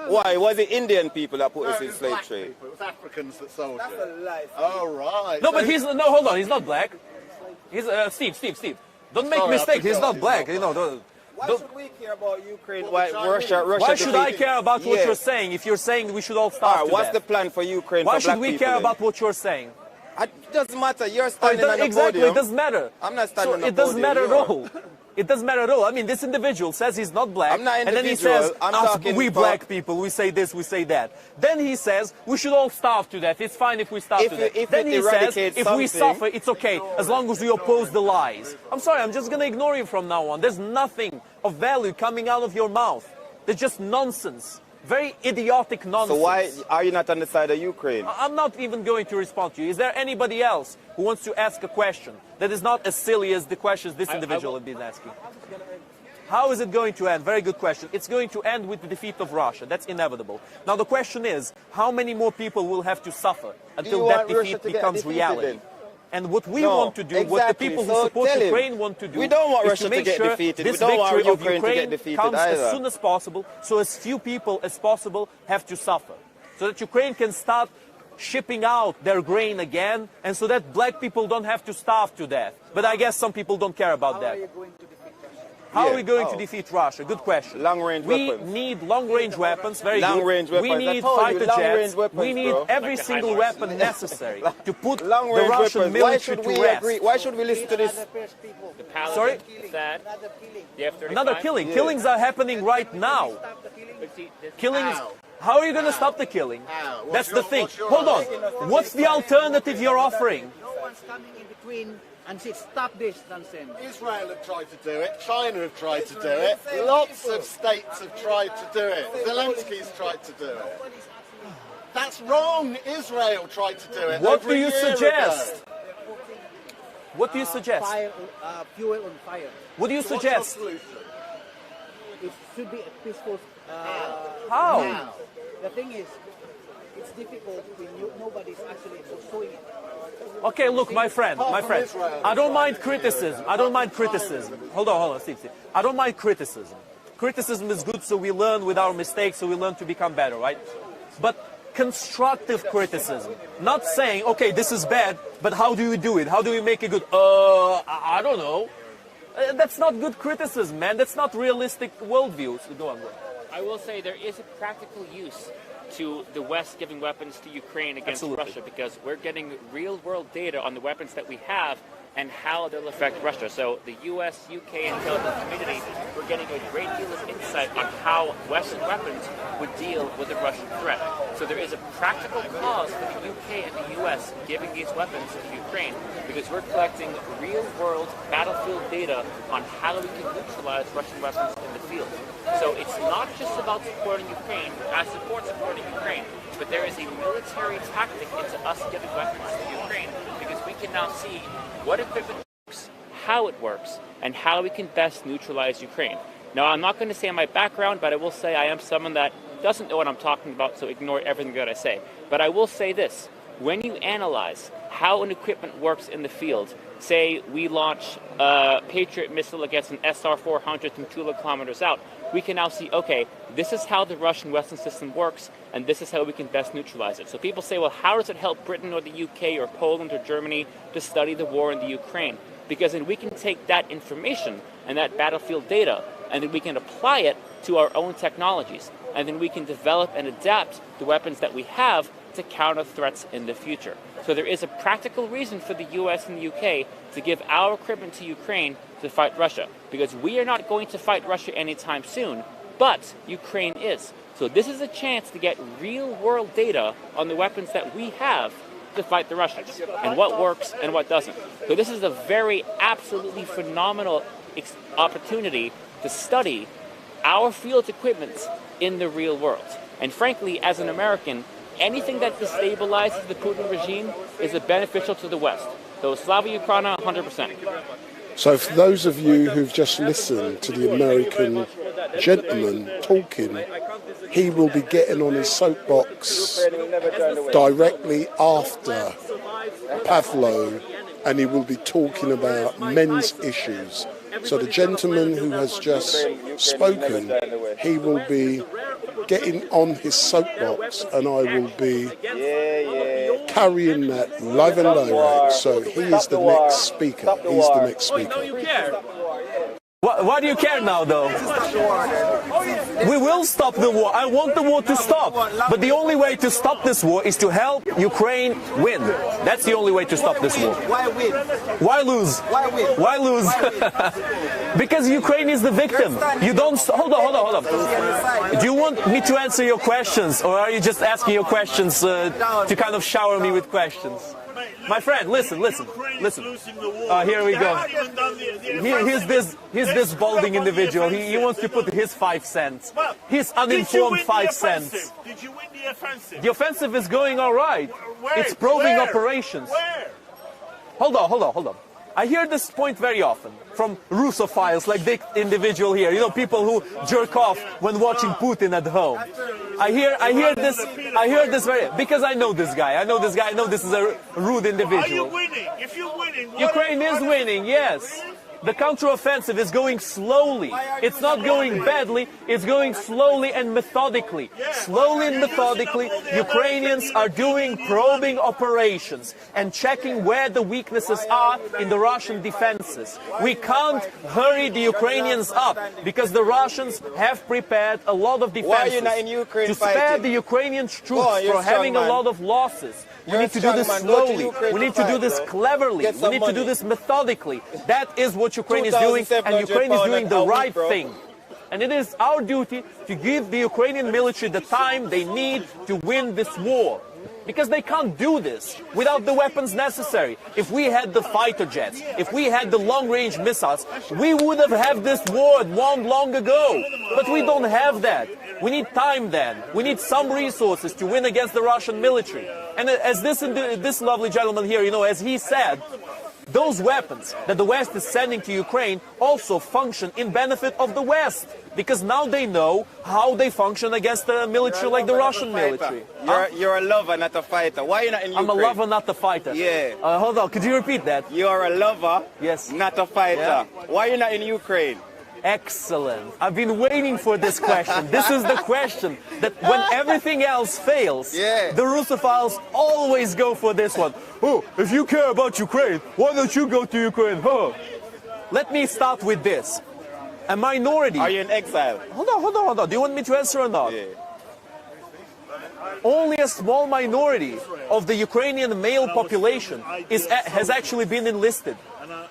Why? Was it Indian people that put us in It was slave black trade? people, it was Africans that sold That's you. a lie. Oh, right. No, but hold on, he's not black. He's, Steve. Don't make Sorry, I mistake, he's forgot not black. he's You not know, Why don't- should we care about Ukraine? Well, Why the Chinese- Russia why should I defeated- care about what Yeah. you're saying if you're saying we should all All starve right, to what's death? the plan for Ukraine? Why for should black we people care then? about what you're saying? It doesn't matter. You're Oh, standing on the exactly, podium. it doesn't matter. I'm not standing So on the it doesn't podium, matter at you are. all. It doesn't matter at all. I mean, this individual says he's not black, I'm not and then he individual, says, I'm "Us, talking we for- black people, we say this, we say that." Then he says, we should all starve to death. It's fine if we starve If to it- death. if Then it he says, eradicates if we something- suffer, it's okay, as long as we oppose the lies. I'm sorry, I'm just going to ignore you from now on. There's nothing of value coming out of your mouth. There's just nonsense. Very idiotic nonsense. So why are you not on the side of Ukraine? I'm not even going to respond to you. Is there anybody else who wants to ask a question that is not as silly as the questions this individual has been asking? How is it going to end? Very good question. It's going to end with the defeat of Russia. That's inevitable. Now the question is, how many more people will have to suffer until you that want Russia defeat to get becomes defeated reality? then? And what we No, want to do, what the exactly. people who So support tell him. Ukraine want to do, We don't want is Russia to to make get sure defeated. this We don't want victory of Ukraine to get Ukraine defeated comes either. as soon as possible, so as few people as possible have to suffer, so that Ukraine can start shipping out their grain again, and so that black people don't have to starve to death. But I guess some people don't care about that. How are we going to defeat Russia? Good question. Long-range we weapons. need long-range weapons. Very Long-range good. We weapons. I need told you, fighter long-range jets. weapons, We need bro. every single weapon necessary to put the Long-range Russian weapons. Why military should to we rest. agree? Why should we listen to this? Sorry? The F-35. Another killing. Killings are happening right now. Killings. How? How are you going to stop the killing? How? That's What's the thing. your Hold on. answer? What's the alternative you're offering? No one's coming in between and say, stop this nonsense. Israel have tried to do it. China have tried to do it. Lots of states have tried to do it. Zelensky's tried to do it. That's wrong. Israel tried to do it. What over do a you year suggest? ago. What do you suggest? Fire, fuel on fire. What do you What's your suggest? solution? It should be a peaceful. How? Now. The thing is, it's difficult when nobody's actually pursuing it. Okay, look, my friend, I don't mind criticism. I don't mind criticism. Hold on, Steve. I don't mind criticism. Criticism is good, so we learn with our mistakes, so we learn to become better, right? But constructive criticism, not saying, okay, this is bad, but how do you do it? How do we make it good? I don't know. That's not good criticism, man. That's not realistic worldview. So go on. I will say there is a practical use to the West giving weapons to Ukraine against Absolutely. Russia, because we're getting real-world data on the weapons that we have and how they'll affect Russia. So the U.S., UK, and intelligence community, we're getting a great deal of insight on how Western weapons would deal with the Russian threat. So there is a practical cause for the UK and the U.S. giving these weapons to Ukraine, because we're collecting real-world battlefield data on how we can neutralize Russian weapons in the field. So it's not just about supporting Ukraine. I support supporting Ukraine, but there is a military tactic into us giving weapons to Ukraine, because we can now see what equipment works, how it works, and how we can best neutralize Ukraine. Now, I'm not going to say my background, but I will say I am someone that doesn't know what I'm talking about, so ignore everything that I say. But I will say this. When you analyze how an equipment works in the field, say we launch a Patriot missile against an SR-400 from 2 kilometers out, we can now see, okay, this is how the Russian weapon system works, and this is how we can best neutralize it. So people say, well, how does it help Britain or the UK or Poland or Germany to study the war in the Ukraine? Because then we can take that information and that battlefield data, and then we can apply it to our own technologies. And then we can develop and adapt the weapons that we have to counter threats in the future. So there is a practical reason for the US and the UK to give our equipment to Ukraine to fight Russia, because we are not going to fight Russia anytime soon. but Ukraine is. So this is a chance to get real-world data on the weapons that we have to fight the Russians, and what works and what doesn't. So this is a very absolutely phenomenal opportunity to study our field equipment in the real world. And frankly, as an American, anything that destabilizes the Putin regime is beneficial to the West. So Slava Ukraina, 100%. So for those of you who've just listened to the American gentleman talking, he will be getting on his soapbox directly after Pavlo, and he will be talking about men's issues. So the gentleman who has just spoken, he will be getting on his soapbox, and I will be carrying that live and direct. So he is the next speaker. He's the next speaker. Why do you care now, though? We will stop the war. I want the war to stop. But the only way to stop this war is to help Ukraine win. That's the only way to stop this war. Why win? Why lose? Why win? Why lose? Because Ukraine is the victim. You don't... Hold on. Do you want me to answer your questions, or are you just asking your questions to kind of shower me with questions? My friend, listen. Here we go. Here's this balding individual. He wants to put his 5 cents. His uninformed 5 cents. Did you win the offensive? The offensive is going all right. It's probing operations. Where? Hold on. I hear this point very often from Russophiles like this individual here. You know, people who jerk off when watching Putin at home. I hear this very, because I know this guy. I know this is a rude individual. Are you winning? If you're winning, Ukraine is winning, yes. The counteroffensive is going slowly. It's not going badly, it's going slowly and methodically. Slowly and methodically, Ukrainians are doing probing operations and checking where the weaknesses are in the Russian defenses. We can't hurry the Ukrainians up because the Russians have prepared a lot of defenses. Why are you not in Ukraine to spare fighting? the Ukrainian troops from having a lot of losses. We need to do this slowly. We need to do this cleverly. We need to do this methodically. That is what Ukraine is doing, and Ukraine is doing the right thing. And it is our duty to give the Ukrainian military the time they need to win this war. Because they can't do this without the weapons necessary. If we had the fighter jets, if we had the long-range missiles, we would have had this war won long ago. But we don't have that. We need time then. We need some resources to win against the Russian military. And as this lovely gentleman here, you know, as he said, those weapons that the West is sending to Ukraine also function in benefit of the West. Because now they know how they function against a military like the Russian military. You're a lover, not a fighter. Why are you not in Ukraine? I'm a lover, not a fighter. Yeah. Hold on, could you repeat that? You are a lover, yes, not a fighter. Yeah. Why are you not in Ukraine? Excellent. I've been waiting for this question. This is the question that when everything else fails, the Russophiles always go for this one. Oh, if you care about Ukraine, why don't you go to Ukraine? Huh? Let me start with this. A minority. Are you in exile? Hold on. Do you want me to answer or not? Yeah. Only a small minority of the Ukrainian male population has actually been enlisted.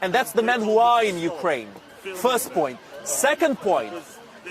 And that's the men who are in Ukraine. First point. Second point,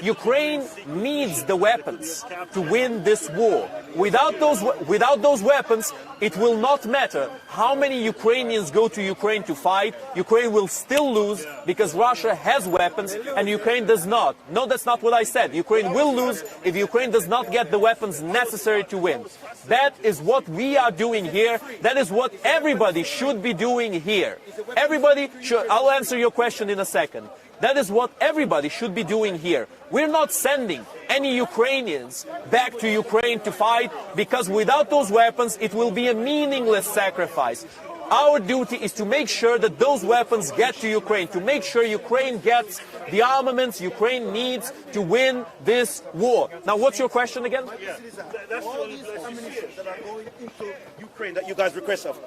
Ukraine needs the weapons to win this war. Without those weapons, it will not matter how many Ukrainians go to Ukraine to fight. Ukraine will still lose because Russia has weapons and Ukraine does not. No, that's not what I said. Ukraine will lose if Ukraine does not get the weapons necessary to win. That is what we are doing here. That is what everybody should be doing here. Everybody should. I'll answer your question in a second. That is what everybody should be doing here. We're not sending any Ukrainians back to Ukraine to fight because without those weapons, it will be a meaningless sacrifice. Our duty is to make sure that those weapons get to Ukraine, to make sure Ukraine gets the armaments Ukraine needs to win this war. Now, what's your question again? All these ammunition that are going into Ukraine that you guys request of,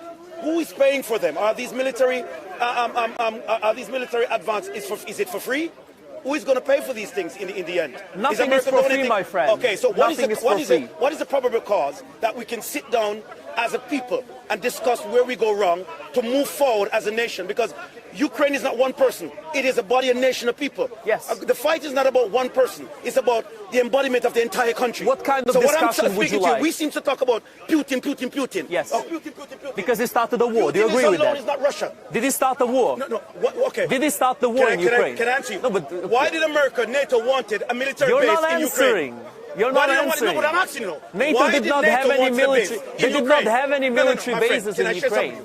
who is paying for them? Are these military advances? Is it for free? Who is going to pay for these things in the end? Nothing is for free, my friend. Okay, so what is the probable cause that we can sit down as a people and discuss where we go wrong to move forward as a nation, because Ukraine is not one person. It is a body and nation of people. Yes. The fight is not about one person. It's about the embodiment of the entire country. What kind of discussion would you like? We seem to talk about Putin. Yes. Oh, Putin. Because he started a war. Do you agree with that? It's not Russia. Did he start a war? No. Okay. Did he start the war in Ukraine? Can I answer you? No, but why did America, NATO wanted a military you're base not in answering. Ukraine? You're not answering. No, but I'm asking you. NATO Why did not have any military. They did not have any military bases in Ukraine.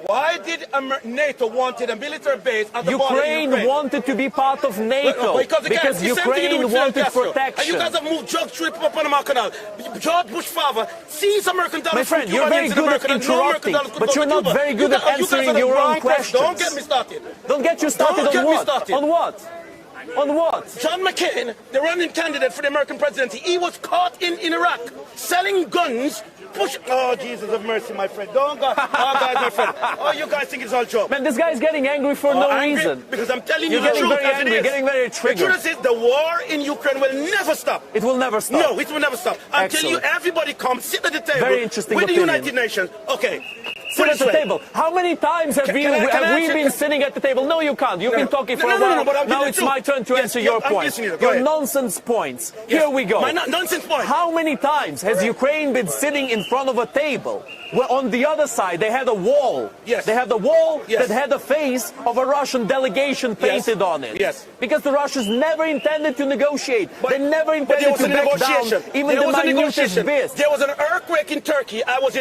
Why did NATO wanted a military base at the border in Ukraine wanted to be part of NATO because Ukraine wanted protection. And you guys have moved drugs through the Panama Canal. George Bush father sees American dollars. My friend, you're very good at interrupting, but you're not very good at answering your own questions. Don't get me started. Don't get you started on what? On what? On what? John McCain, the running candidate for the American presidency, he was caught in Iraq selling guns. Oh, Jesus of mercy, my friend. Don't go. Oh, guys, my friend. Oh, you guys think it's all joke. Man, this guy's getting angry for no reason. Because I'm telling You're you the getting truth very as angry, it is. getting very triggered. The truth is the war in Ukraine will never stop. It will never stop. No, it will never stop. Until you, Excellent. everybody come, sit at the table Very interesting with opinion. the United Nations. Okay. Sit at the table. How many times have we been sitting at the table? No, you can't. You've been talking for a while. Now it's my turn to answer your points. Your nonsense points. Here we go. My nonsense point. How many times has Ukraine been sitting in front of a table where on the other side they had a wall? Yes. They had a wall Yes. that had a face of a Russian delegation painted on it. Yes. Because the Russians never intended to negotiate. They never But there intended was to a back negotiation. down even There the was a minutest negotiation. bit. There was an earthquake in Turkey. I was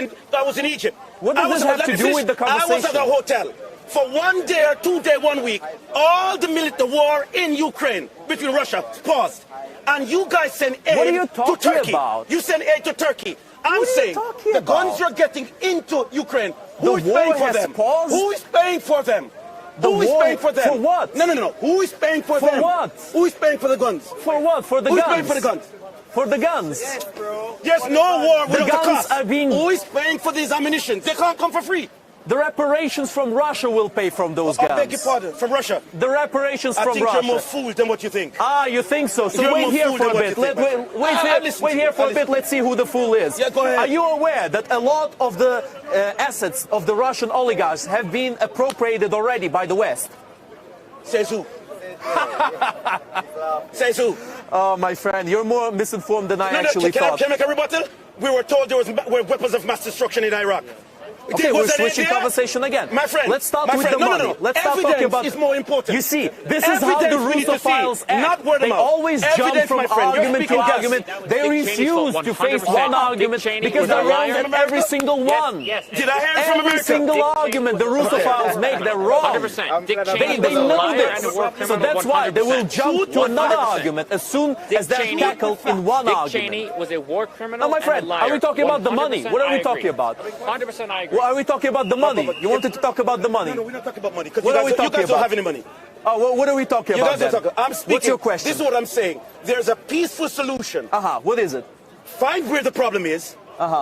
in Egypt. What does this have to do with the conversation? I was at a hotel. For 1 day or 2 days, 1 week, all the war in Ukraine between Russia paused. And you guys send aid What are you to talking Turkey. about? You send aid to Turkey. I'm saying the guns you're getting into Ukraine, who is paying for them? Who is paying for them? Who is paying for them? For what? No. Who is paying for them? For what? Who is paying for the guns? For what? For the Who guns? is paying for the guns? For the guns. Yes, bro. There's no war without the guns cost. are being... Who is paying for these ammunition? They can't come for free. The reparations from Russia will pay from those guns. I beg your pardon, from Russia. The reparations I from think Russia. you're more fooled than what you think. Ah, you think so? So You're wait more here fooled for a than what bit. you think. Wait here for a bit. Let's see who the fool is. Yeah, go ahead. Are you aware that a lot of the assets of the Russian oligarchs have been appropriated already by the West? Says who? Says who? Oh, my friend, you're more misinformed than I actually thought. Can I make a rebuttal? We were told there were weapons of mass destruction in Iraq. Okay, we're switching conversation again. My friend, let's start with the money. No. Let's start talking about. Is more important. You see, this is how the Russophiles act. Not word of they mouth. always jump from argument to argument. They refuse to face one argument because they're wrong at every single one. Yes. Did I hear from Every America? single argument the Russophiles make, they're wrong. 100%. Dick They Cheney was a know liar this. and a war So criminal. that's why they will 100%. jump to another argument as soon as they're Cheney- tackled in one Dick argument. Cheney was a war criminal. Now, my and friend, a liar. are we talking about the money? 100% What are we I agree. talking about? 100% I agree. Well, are we talking about the money? You wanted to talk about the money. No, we're not talking about money. Because What are we you talking guys don't about? have any money. Oh, what are we talking You about guys then? don't talk. I'm speaking. What's your question? This is what I'm saying. There's a peaceful solution. What is it? Find where the problem is,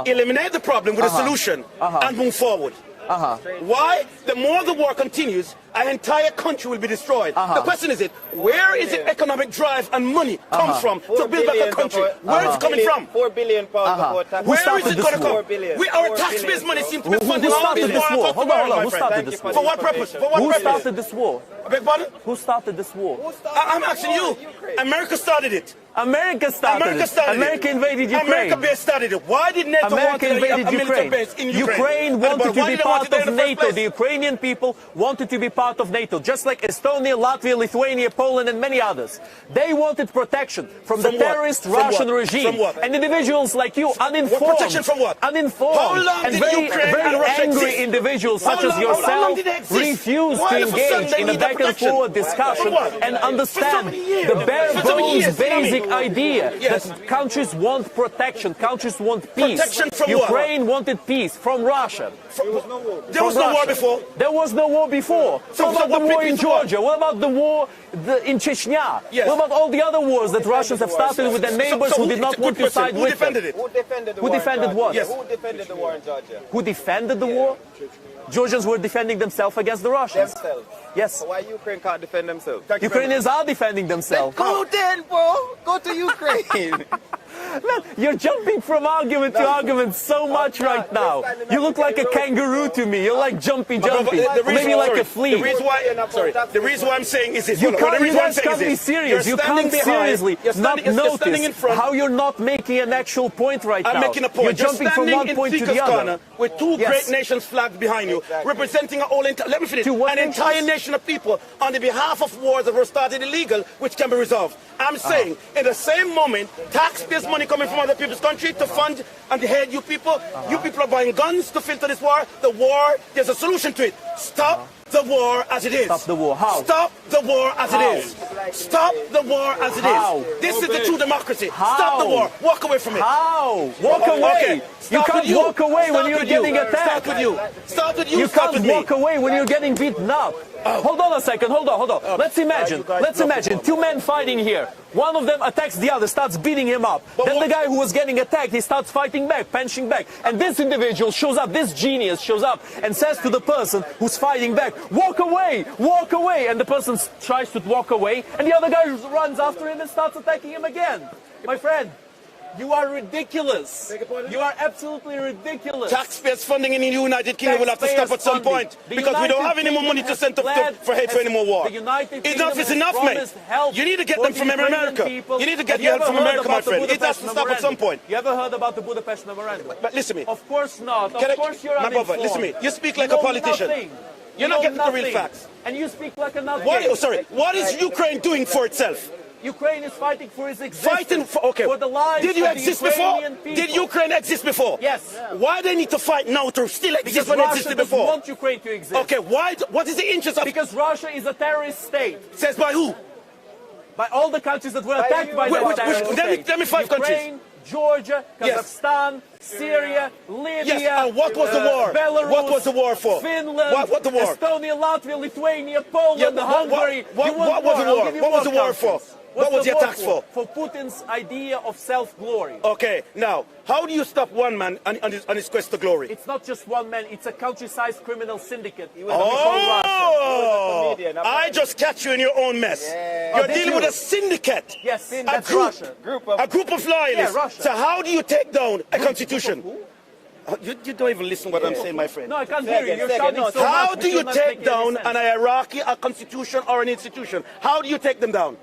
eliminate the problem with a solution, and move forward. Why? The more the war continues, an entire country will be destroyed. The question is where is the economic drive and money come from to build back a country? Where is it coming from? 4 billion pounds of our tax. Where is it going to come? 4 billion. Our tax-based money seems to be Who funding all started this this war? Hold on. Who started this war? For what purpose? For what Who purpose? started this war? I beg pardon? Who started this war? I'm asking you. America started it. America started it. America invaded Ukraine. America started it. Why did NATO want America invaded a military Ukraine. base in Ukraine? Ukraine wanted to Why be did they want part it there in of the first NATO. place? The Ukrainian people wanted to be part of NATO, just like Estonia, Latvia, Lithuania, Poland, and many others. They wanted protection from the terrorist Russian regime. From what? And individuals like you, uninformed. Protection from what? Uninformed. How long and did very, Ukraine very and Russia angry exist? individuals such How as long yourself did they exist? refuse Why to all of a sudden engage they in a need that back and protection? forward discussion For what? and understand For so many years. the bare For so many bones years, basic Tsunami. idea Yes. that countries want protection, countries want peace. Protection from what? Ukraine wanted peace from Russia. There was From no war Russia. before. There was no war before. So what about what the war in peace for what? Georgia? What about the war in Chechnya? Yes. What about all the other wars that Russians have started with their neighbors who did not want to side Who with them? defended it? Who defended the Who war in defended Georgia? what? Yes. Who defended the war in Georgia? Who defended the war? Georgians were defending themselves against the Russians. Themselves. Yes. So why Ukraine can't defend themselves? Ukrainians are defending themselves. Go then, bro. Go to Ukraine. Man, you're jumping from argument to argument so much right now. You look like a kangaroo to me. You're like jumping. Maybe like a flea. The reason why I'm saying is this. You can't be serious. You can't seriously not notice how you're not making an actual point right now. I'm making a point. You're jumping from one point to the other. With two great nations flagged behind you, representing let me finish. An entire nation of people on the behalf of wars that were started illegal, which can be resolved. I'm saying, in the same moment, taxpayers' money coming from other people's country to fund and to head you people. You people are buying guns to filter this war. The war, there's a solution to it. Stop the war as it is. Stop the war. How? Stop the war as it is. Stop the war as it is. This is the true democracy. Stop the war. Walk away from it. How? Walk away. You can't walk away when you're getting attacked. Start with you. Start with you. You can't walk away when you're getting beaten up. Hold on a second. Hold on. Let's imagine two men fighting here. One of them attacks the other, starts beating him up. Then the guy who was getting attacked, he starts fighting back, punching back. And this individual shows up, this genius shows up and says to the person who's fighting back, walk away, walk away. And the person tries to walk away and the other guy runs after him and starts attacking him again. My friend, you are ridiculous. You are absolutely ridiculous. Taxpayers funding in the United Kingdom will have to stop at some point because we don't have any more money to send for any more war. Enough is enough, mate. You need to get them from America. You need to get your help from America, my friend. It has to stop at some point. You ever heard about the Budapest Memorandum? But listen to me. Of course not. Of course you're uninformed. My brother, listen to me. You speak like a politician. You're not getting the real facts. And you speak like another. What is Ukraine doing for itself? Ukraine is fighting for its existence. For the lives Did you of exist the before? Ukrainian people. Did Ukraine exist before? Yes. Why do they need to fight now to still exist because when Russia it existed before? Want Ukraine to exist. Okay, why? What is the interest of? Because Russia is a terrorist state. Says by who? By all the countries that were attacked by that terrorist state. Name me five countries. Ukraine, Georgia, Kazakhstan, Syria, Libya. Yes, and what was the war? Belarus, what was the war for? Finland, what the war? Estonia, Latvia, Lithuania, Poland, Hungary. What was the war? What was the war for? What was the attacks for? For Putin's idea of self-glory. Okay, now, how do you stop one man on his quest to glory? It's not just one man, it's a country-sized criminal syndicate. I just catch you in your own mess. You're dealing with a syndicate. Yes, a group of loyalists. Yeah, Russia. So how do you take down a constitution? You don't even listen to what I'm saying, my friend. No, I can't hear you. You're shouting so much. How do you take down an hierarchy, a constitution, or an institution? How do you take them down?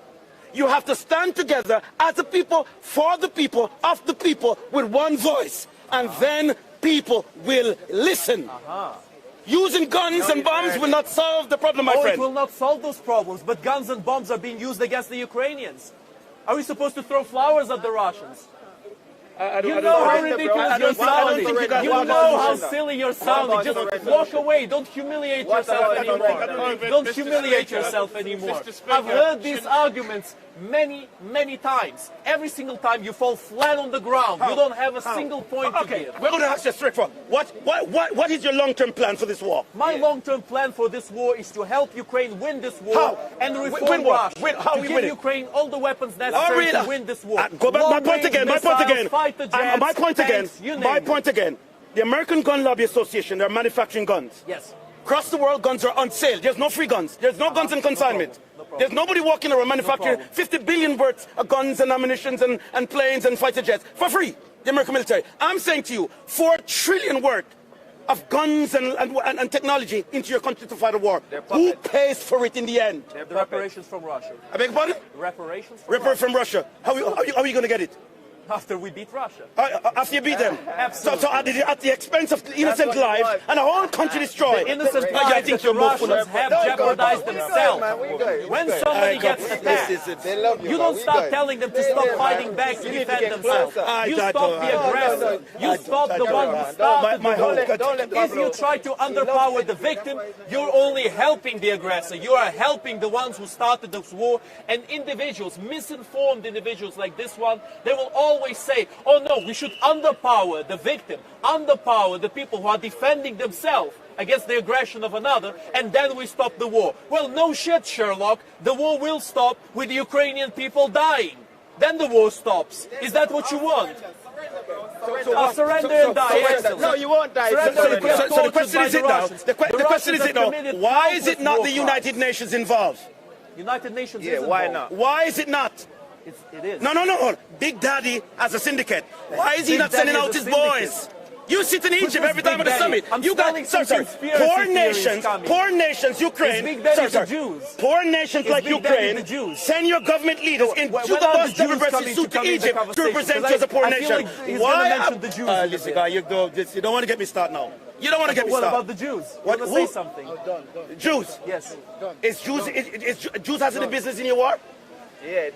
You have to stand together as a people, for the people, of the people, with one voice. And then people will listen. Using guns and bombs will not solve the problem, my friend. It will not solve those problems, but guns and bombs are being used against the Ukrainians. Are we supposed to throw flowers at the Russians? You know how ridiculous you're sounding. You know how silly you're sounding. Just walk away. Don't humiliate yourself anymore. Don't humiliate yourself anymore. I've heard these arguments many times. Every single time you fall flat on the ground. You don't have a single point to give. We're going to ask you straightforward. What is your long-term plan for this war? My long-term plan for this war is to help Ukraine win this war and reform Russia. How to give Ukraine all the weapons necessary to win this war. Go back. My point again. My point again. The American Gun Lobby Association, they're manufacturing guns. Yes. Across the world, guns are on sale. There's no free guns. There's no guns in consignment. There's nobody walking around manufacturing 50 billion worth of guns and ammunition and planes and fighter jets for free. The American military. I'm saying to you, 4 trillion worth of guns and technology into your country to fight a war. Who pays for it in the end? The reparations from Russia. I beg your pardon? Reparations from Russia. How are you going to get it? After we beat Russia. After you beat them? Absolutely. So at the expense of innocent lives and a whole country destroyed. The innocent lives that the Russians have jeopardized themselves. When somebody gets attacked, you don't start telling them to stop fighting back to defend themselves. You stop the aggressor. You stop the one who started the war. If you try to underpower the victim, you're only helping the aggressor. You are helping the ones who started this war. And individuals, misinformed individuals like this one, they will always say, oh no, we should underpower the victim, underpower the people who are defending themselves against the aggression of another, and then we stop the war. Well, no shit, Sherlock. The war will stop with the Ukrainian people dying. Then the war stops. Is that what you want? Surrender and die. No, you won't die. So the question is it now? The question is it now? Why is it not the United Nations involved? United Nations why not? Why is it not? It is. No. Big Daddy has a syndicate. Why is he Big not sending Daddy out has his a syndicate. boys? You sit in Egypt this every time Big at the Daddy? summit. I'm You got smelling some conspiracy poor theories nations, Ukraine. Is Big Daddy Sorry, the Jews? Poor nations Is like Big Daddy Ukraine the Jews? send your government leaders in When to the are the bus Jews represent coming suit to in the Egypt to conversation? represent Because you as a poor I feel nation. like he's gonna mention the Jews in Listen, a guy, bit. you don't want to get me started now. You don't want to get me What started. about the Jews? What? You want to Who? say something? Jews. Yes. Is Jews has any business in your war? Yeah.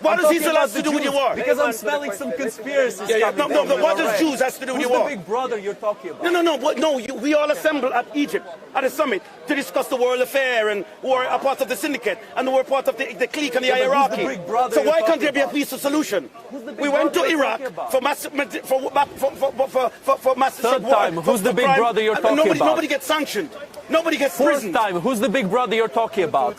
What does Israel have to do with Jews, your war? Because I'm smelling some conspiracies. No. coming from What your does right. Jews has to do with Who's your war? the big brother you're talking about? No. We all assembled at Egypt at a summit to discuss the world affair, and we're a part of the syndicate, and we're part of the clique and the Yeah, but who's the hierarchy. big brother So you're why can't talking there be a about? peaceful solution? Who's the big We went to brother you're Iraq talking about? for massive Third war. time, who's the big brother you're talking about? Nobody gets sanctioned. Nobody gets Fourth prisoned. time, who's the big brother you're talking about?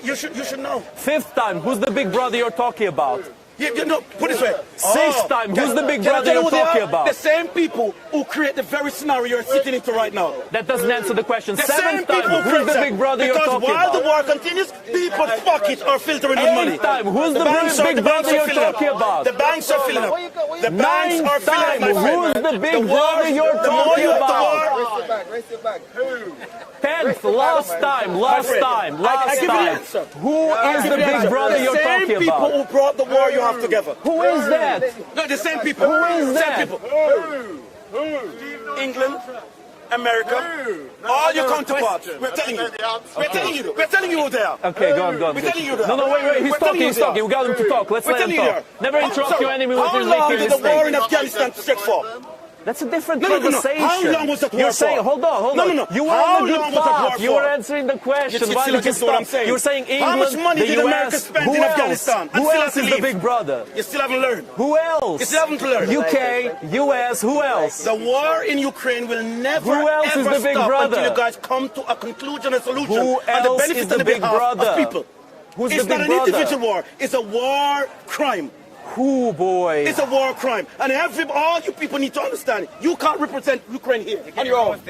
You should know. Fifth time, who's the big brother you're talking about? You know, put it this way. Sixth time, who's the big Can I brother tell you you're who they talking are? about? The same people who create the very scenario you're sitting into right now. That doesn't answer the question. The same Seventh people time, who who's create the that. big brother you're Because talking while about? the war continues, people's pockets are filtering with money. Eighth time, who's the banks are- big the banks brother are you're filling up. talking about? The banks are filling up. The banks Ninth are filling up, time, my friend. who's the big The war- brother you're the more talking you have the about? war- Race it back. Who? 10th, last time. I give you the answer. Who is the big brother you're The same talking people about? who brought the war you have together. Who is that? No, the same people. Who is that? Same people. England, America, all your counterparts. We're telling you. We're telling you who they are. Okay, go on. We're telling you that. No, wait. He's We're telling talking. you We got him to talk. Let's We're let him telling you talk. that. Never interrupt your enemy with How his long making did the war in mistake. Afghanistan stretch for? That's a different No. conversation. How long was that war You're saying, for? hold on. No. You were How on the long good was that war path. You were for? answering the question. You Why still did you against what I'm stop? saying. You were saying England, How much money the did America US. spend Who in else? Afghanistan? And Who still else is hasn't the leave? big brother? You still haven't learned. Who else? You still haven't learned. UK, US, who else? The war in Ukraine will never Who else is ever the big stop brother? until you guys come to a conclusion, a solution, Who and the else benefit is of the the big behalf brother? of people. Who's It's the not big an brother? individual war. It's a war crime. Who, boy? It's a war crime. And all you people need to understand, you can't represent Ukraine here on your own.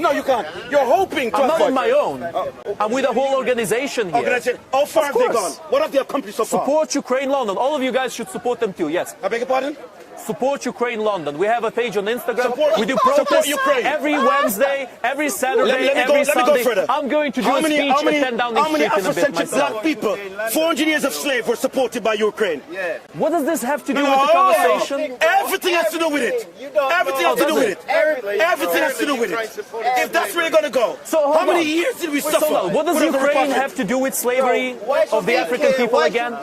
No, you can't. You're hoping to I'm not avoid. on my own. I'm with a whole organization here. Organization. How far have they course. gone? What have they accomplished so far? Support Ukraine London. All of you guys should support them too. Yes. I beg your pardon? Support Ukraine London. We have a page on Instagram. We do Support protests Ukraine. every Wednesday, every Saturday, Let me every go Sunday. further. I'm going to do a speech at 10 Downing how many Street in a bit Afrocentric myself. black people, 400 years of slave were supported by Ukraine? What does this have to do with the conversation? Everything has to do with it. Everything has to do with it. Everything has to do with it. If that's where you're going to go, So, how many years did we suffer? What does without the Ukraine Republic? have to do with slavery of the African people again?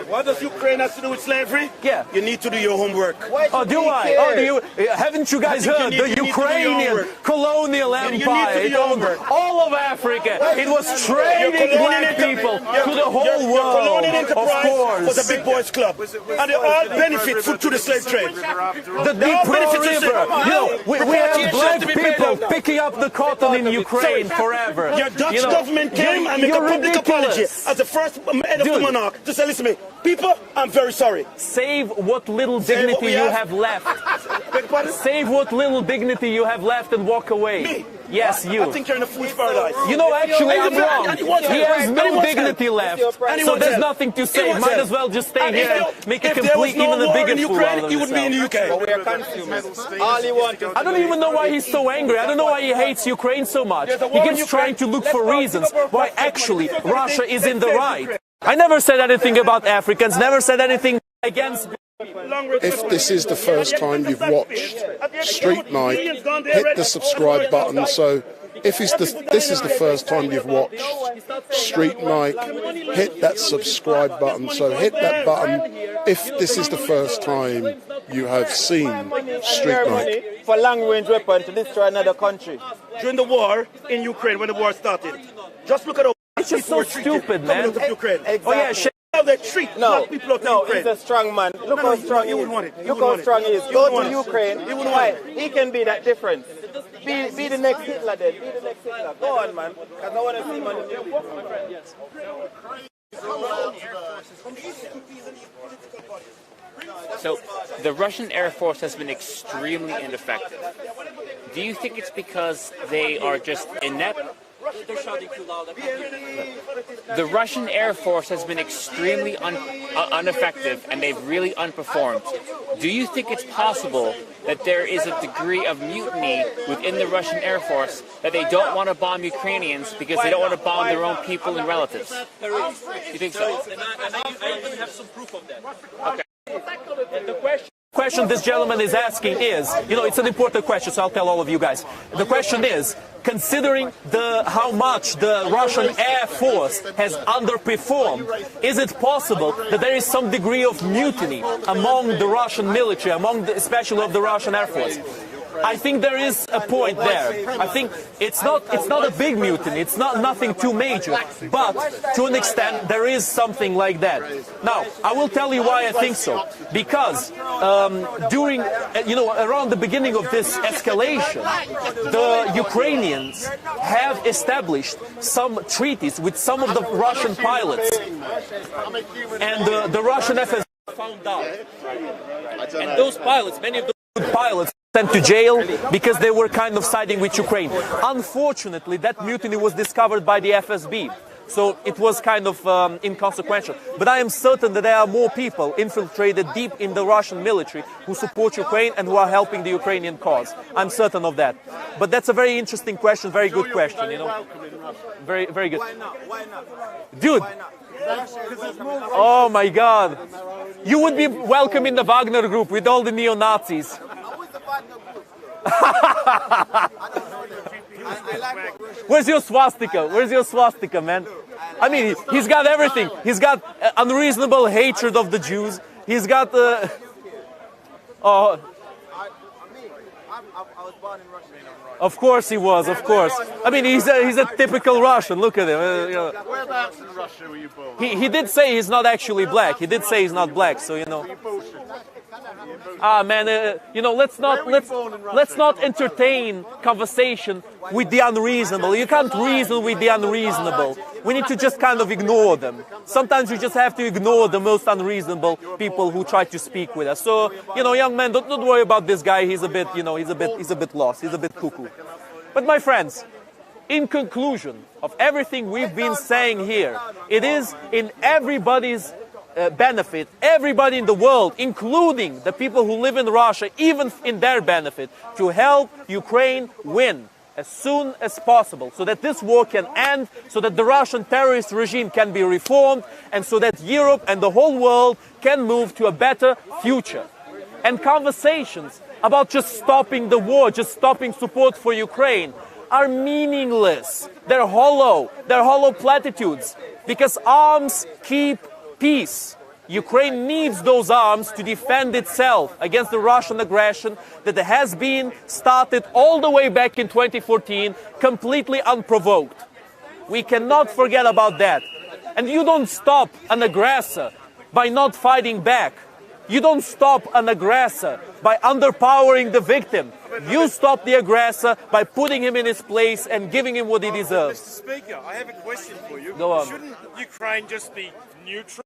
What does Ukraine have to do with slavery? Yeah. You need to do your homework. Oh, do I? Oh, do you? Haven't you guys heard you the need to do your Ukrainian homework. colonial You need to empire? do It your owned homework. all of Africa. It was trading black people to the whole Your world. colonial Of enterprise course. was a big boys club. And they all benefit through the slave trade. The Dnipro River. You know, we have black to be paid people out now. picking up the cotton in Ukraine forever. Your Dutch You know, government came and made a you're public apology ridiculous. as the first head of the Dude. monarch to say, listen to me, people, I'm very sorry. Save what little Save what dignity we you have. have left. Beg your pardon? Save what little dignity you have left and walk away. Me? Yes, you. I think you're in a fool's paradise. You know, actually, I'm wrong. And he wants He help. has And he no wants dignity help. left. And he So wants there's help. nothing to He say. wants Might help. as well just stay And here if and make a there was complete, no even a war bigger in fool Ukraine, out of he wouldn't be in the himself. UK. We are consumers. All he wants is I don't even know why he's so angry. I don't know why he hates Ukraine so much. He keeps trying to look for reasons why actually Russia is in the right. I never said anything about Africans, never said anything against... If this is the first time you've watched Street Night, hit the subscribe button. So if this is the first time you've watched Street Night, hit that subscribe button. So hit that button if this is the first time you have seen Street Night. for long-range weapons to destroy another country. During the war in Ukraine, when the war started, just look at how It's just so stupid, man. Coming out of Ukraine. Oh yeah, How they treat black people out in Ukraine. He's a strong man. Look how strong he is. Look how strong he is. Go to Ukraine. Why? He can be that difference. Be the next Hitler then. Be the next Hitler. Go on, man. Because I want to see him on the news. So the Russian Air Force has been extremely ineffective. Do you think it's because they are just inept, They're shouting too loud. The Russian Air Force has been extremely ineffective, and they've really unperformed. Do you think it's possible that there is a degree of mutiny within the Russian Air Force, that they don't want to bomb Ukrainians because they don't want to bomb their own people and relatives? You think so? And I even have some proof of that. Okay. And the question this gentleman is asking is, it's an important question, so I'll tell all of you guys. The question is, considering how much the Russian Air Force has underperformed, is it possible that there is some degree of mutiny among the Russian military, especially of the Russian Air Force? I think there is a point there. I think it's not a big mutiny. It's nothing too major, but to an extent there is something like that. Now, I will tell you why I think so. Because during, around the beginning of this escalation, the Ukrainians have established some treaties with some of the Russian pilots, and the Russian FSB found out. And those pilots, many of the pilots, sent to jail because they were kind of siding with Ukraine. Unfortunately, that mutiny was discovered by the FSB, so it was kind of inconsequential. But I am certain that there are more people infiltrated deep in the Russian military who support Ukraine and who are helping the Ukrainian cause. I'm certain of that. But that's a very interesting question, very good question, Very, very good. Why not? Dude, oh my God. You would be welcome in the Wagner group with all the neo-Nazis. Where's your swastika? Where's your swastika, man? I mean, he's got everything. He's got unreasonable hatred of the Jews. He's got I was born in Russia. Of course he was, of course. I mean, he's a typical Russian. Look at him. Whereabouts in Russia were you born? He did say he's not actually black. He did say he's not black, so man, let's not entertain conversation with the unreasonable. You can't reason with the unreasonable. We need to just kind of ignore them. Sometimes you just have to ignore the most unreasonable people who try to speak with us. So, young man, don't worry about this guy. He's a bit, he's a bit lost. He's a bit cuckoo. But my friends, in conclusion of everything we've been saying here, it is in everybody's benefit, everybody in the world, including the people who live in Russia, even in their benefit, to help Ukraine win as soon as possible, so that this war can end, so that the Russian terrorist regime can be reformed, and so that Europe and the whole world can move to a better future. And conversations about just stopping the war, just stopping support for Ukraine, are meaningless. They're hollow platitudes, because arms keep peace. Ukraine needs those arms to defend itself against the Russian aggression that has been started all the way back in 2014, completely unprovoked. We cannot forget about that. And you don't stop an aggressor by not fighting back. You don't stop an aggressor by underpowering the victim. You stop the aggressor by putting him in his place and giving him what he deserves. Mr. Speaker, I have a question for you. Go on. Shouldn't Ukraine just be neutral?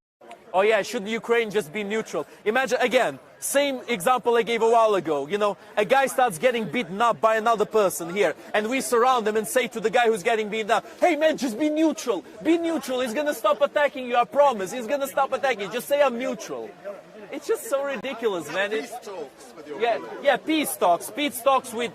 Oh yeah, should Ukraine just be neutral? Imagine, again, same example I gave a while ago. A guy starts getting beaten up by another person here, and we surround him and say to the guy who's getting beaten up, hey man, just be neutral. Be neutral. He's gonna stop attacking you, I promise. He's gonna stop attacking you. Just say I'm neutral. It's just so ridiculous, man. Peace talks with your Peace talks. Peace talks with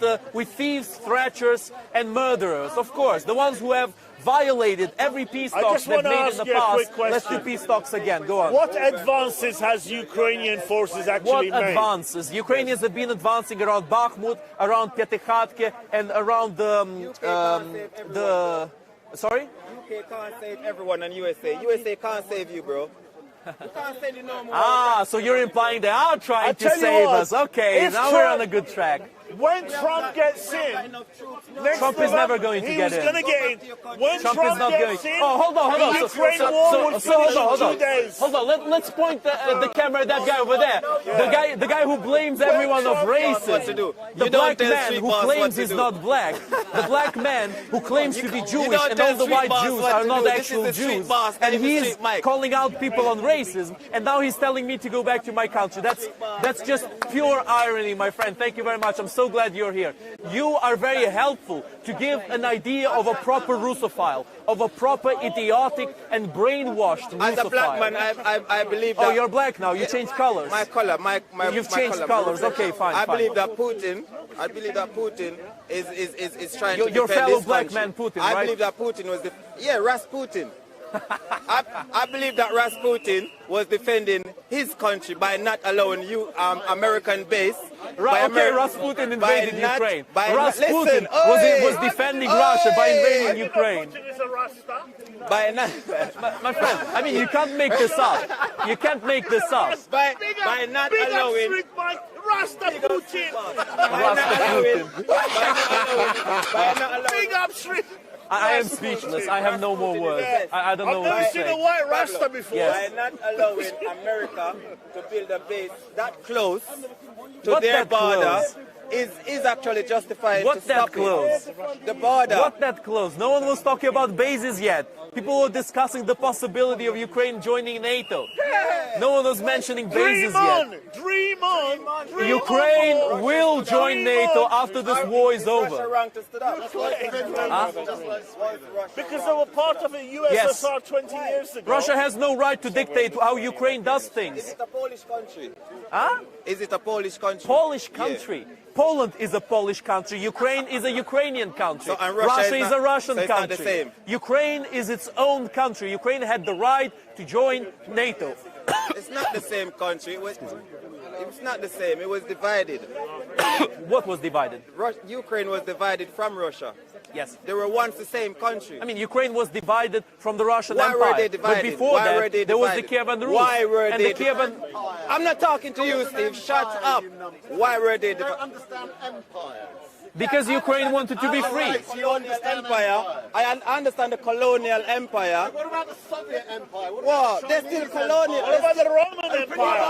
thieves, thrashers, and murderers. Of course, the ones who have violated every peace talk they've made in the past. Let's do peace talks again. Go on. What advances has Ukrainian forces actually made? What advances? Ukrainians have been advancing around Bakhmut, around Pyatikhatke, and around Sorry? UK can't save everyone in USA. USA can't save you, bro. You can't save you no more. So you're implying they are trying to save us. Okay, now we're on a good track. When Trump gets in, Trump is never going to get in. He was going to get in. When Trump is not gets going. in, Hold on. the Ukraine war will finish in 2 days. Hold on. Let's point the camera at that guy over there. The guy who blames everyone of racism. The black man who claims he's not black. The black man who claims to be Jewish and all the white Jews are not actual Jews. And he's calling out people on racism. And now he's telling me to go back to my country. That's just pure irony, my friend. Thank you very much. I'm so so glad you're here. You are very helpful to give an idea of a proper Russophile, of a proper idiotic and brainwashed Russophile. As a black man, I believe that... Oh, you're black now. You changed colors. My color, You've changed colors. Okay, fine. I believe that Putin is trying to defend your fellow his black country. man Putin, right? I believe that Putin was Rasputin. I believe that Rasputin was defending his country by not allowing American base. Rasputin invaded Ukraine. Rasputin was defending Russia by invading Ukraine. By not, my friend, I mean, you can't make this up. You can't make this up. By not allowing. Rasta Putin. Big up Street. I am speechless. I have no more words. I don't know what to say. I've never seen a white Rasta before. Yes. By not allowing America to build a base that close to their border is actually justifying to stop close? The border. What that close? No one was talking about bases yet. People were discussing the possibility of Ukraine joining NATO. No one was mentioning bases yet. Dream on. Ukraine will join NATO after this war is over. Because they were part of the USSR 20 years ago. Russia has no right to dictate how Ukraine does things. Is it a Polish country? Huh? Is it a Polish country? Polish country. Yeah. Poland is a Polish country. Ukraine is a Ukrainian country. So, Russia is a Russian so country. Not the same. Ukraine is its own country. Ukraine had the right to join NATO. It's not the same country. It's not the same. It was divided. What was divided? Ukraine was divided from Russia. Yes. They were once the same country. I mean, Ukraine was divided from the Russian Why Empire. Were they divided? But before that, there was the Kievan Rus. Why were and they the Kievan... I'm not talking to you, Steve. Shut up. Why were they divided? I don't understand empires. Because Ukraine wanted to be free. Colonial empire. I understand the colonial empire. What about the Soviet Empire? What? They're still colonial. What about the Roman Empire?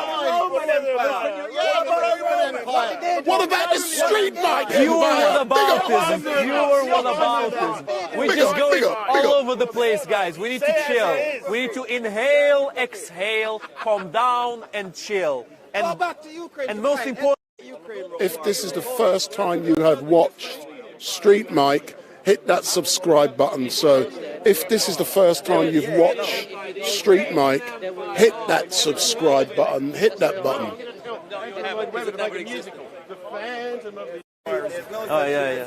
What about the StreetMic? Pure whataboutism. Pure whataboutism. We're just going all over the place, guys. We need to chill. We need to inhale, exhale, calm down, and chill. And most important, if this is the first time you have watched StreetMic, hit that subscribe button. So if this is the first time you've watched StreetMic, hit that subscribe button, hit that button. Oh, yeah.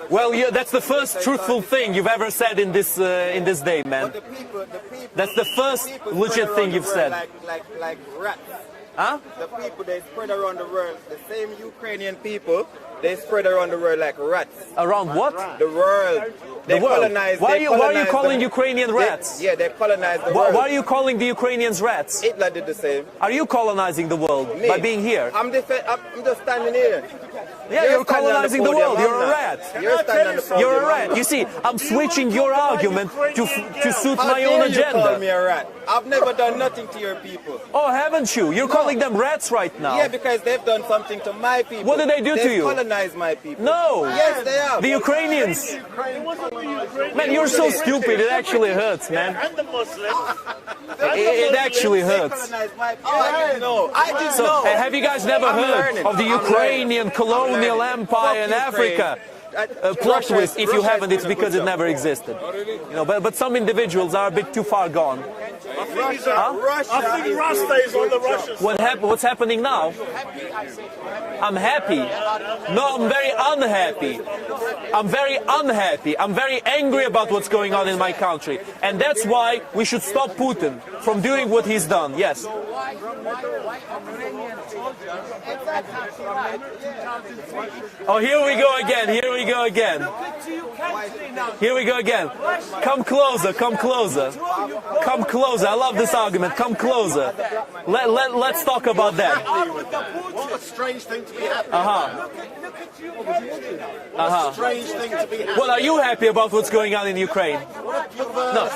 Well, that's the first truthful thing you've ever said in this day, man. That's the first legit thing you've said. Like rats. Huh? The people, they spread around the world. The same Ukrainian people, they spread around the world like rats. Around what? The world. They colonize. Why are you calling Ukrainian rats? They colonize the world. Why are you calling the Ukrainians rats? Hitler did the same. Are you colonizing the world by being here? I'm just standing here. Yeah, you're colonizing the world. You're a rat. You're a rat. You see, I'm switching your argument to suit my own agenda. You call me a rat. I've never done nothing to your people. Oh, haven't you? You're calling them rats right now. Yeah, because they've done something to my people. What did they do to you? They've colonized my people. No. Yes, they have. The Ukrainians. Man, you're so stupid. It actually hurts, man. And the Muslims. It actually hurts. I didn't know. Have you guys never heard of the Ukrainian colonial empire in Africa? Plot twist, if you haven't, it's because it never existed. You know, but some individuals are a bit too far gone. I think Rasta is on the Russian side. What's happening now? I'm happy. No, I'm very unhappy. I'm very unhappy. I'm very angry about what's going on in my country. And that's why we should stop Putin from doing what he's done. Yes. Oh, here we go again. Here we go again. Here we go again. Come closer. Come closer. Come closer. I love this argument. Come closer. Let's talk about that. What a strange thing to be happy. What a strange thing to be happy. Well, are you happy about what's going on in Ukraine? No.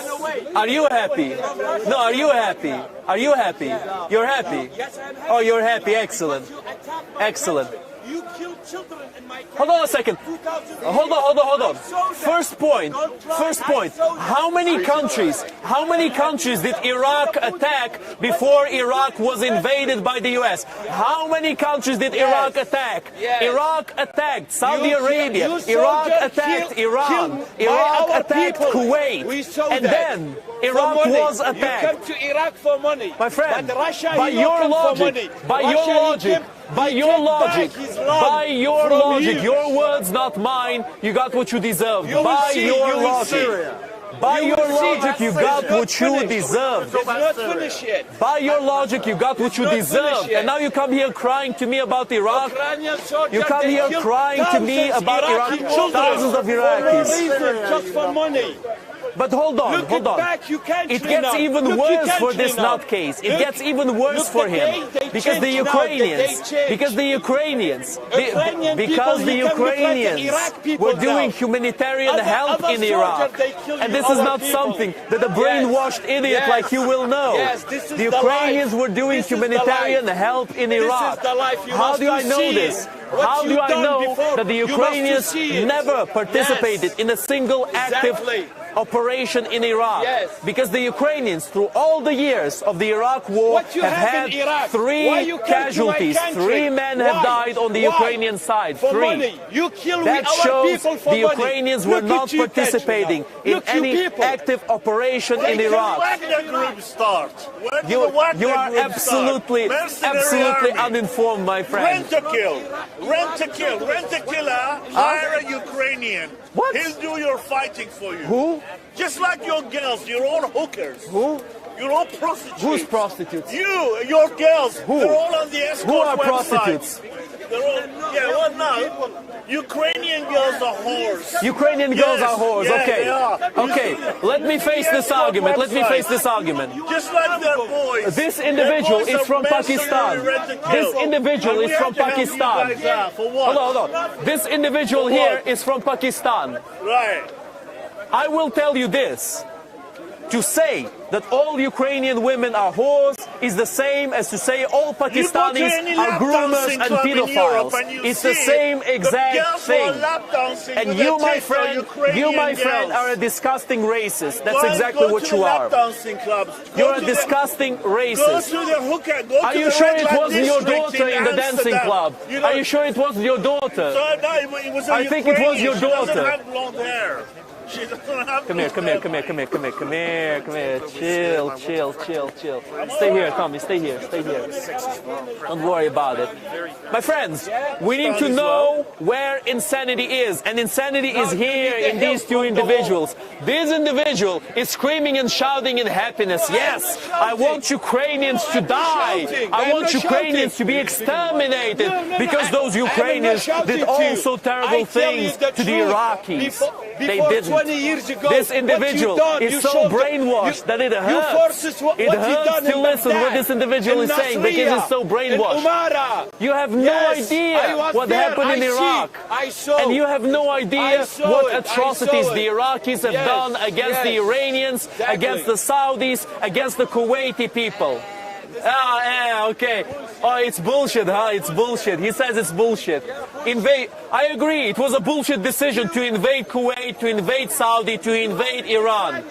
Are you happy? No, are you happy? Are you happy? You're happy? Oh, you're happy. Excellent. Excellent. You killed children in my Hold on a second. Hold on. First point. How many countries did Iraq attack before Iraq was invaded by the US? How many countries did Iraq attack? Iraq attacked Saudi Arabia. Iraq attacked Iran. Iraq attacked Kuwait. And then Iraq was attacked. You come to Iraq for money. My friend, but Russia, by your logic, your words, not mine, you got what you deserved. By your logic, you got what you deserved. By your logic, you got what you deserved. And now you come here crying to me about Iraq. You come here crying to me about Iraq. Thousands of Iraqis. Just for money. But hold on. It gets even worse for this nutcase. It gets even worse for him because the Ukrainians were doing humanitarian help in Iraq, and this is not something that a brainwashed idiot like you will know. The Ukrainians were doing humanitarian help in Iraq. How do I know this? How do I know that the Ukrainians never participated in a single active operation in Iraq? Because the Ukrainians, through all the years of the Iraq war, have had 3 casualties. 3 men have died on the Ukrainian side. 3. That shows the Ukrainians were not participating in any active operation in Iraq. You are absolutely uninformed, my friend. Rent a killer, hire a Ukrainian. What? He'll do your fighting for you. Who? Just like your girls, you're all hookers. Who? You're all prostitutes. Who's prostitutes? Your girls. Who? They're all on the escort Who are website. prostitutes? They're all, no. Ukrainian girls are whores. Ukrainian girls are whores. Yeah, Okay. they are. Okay. Let me face this argument. Just like their boys. This individual is from Pakistan. This individual is from Pakistan. Hold on. This individual here is from Pakistan. Right. I will tell you this. To say that all Ukrainian women are whores is the same as to say all Pakistanis are groomers and pedophiles. It's the same exact thing. And you, my friend, are a disgusting racist. That's exactly what you are. You're a disgusting racist. Are you sure it wasn't your daughter in the dancing club? Are you sure it wasn't your daughter? I think it was your daughter. Come here. Chill. Stay here, Tommy. Stay here. Don't worry about it. My friends, we need to know where insanity is. And insanity is here in these 2 individuals. This individual is screaming and shouting in happiness. Yes, I want Ukrainians to die. I want Ukrainians to be exterminated because those Ukrainians did also terrible things to the Iraqis. They didn't. This individual is so brainwashed that it hurts. It hurts to listen what this individual is saying because it's so brainwashed. You have no idea what happened in Iraq. And you have no idea what atrocities the Iraqis have done against the Iranians, against the Saudis, against the Kuwaiti people. Okay. Oh, it's bullshit, huh? It's bullshit. He says it's bullshit. I agree. It was a bullshit decision to invade Kuwait, to invade Saudi, to invade Iran.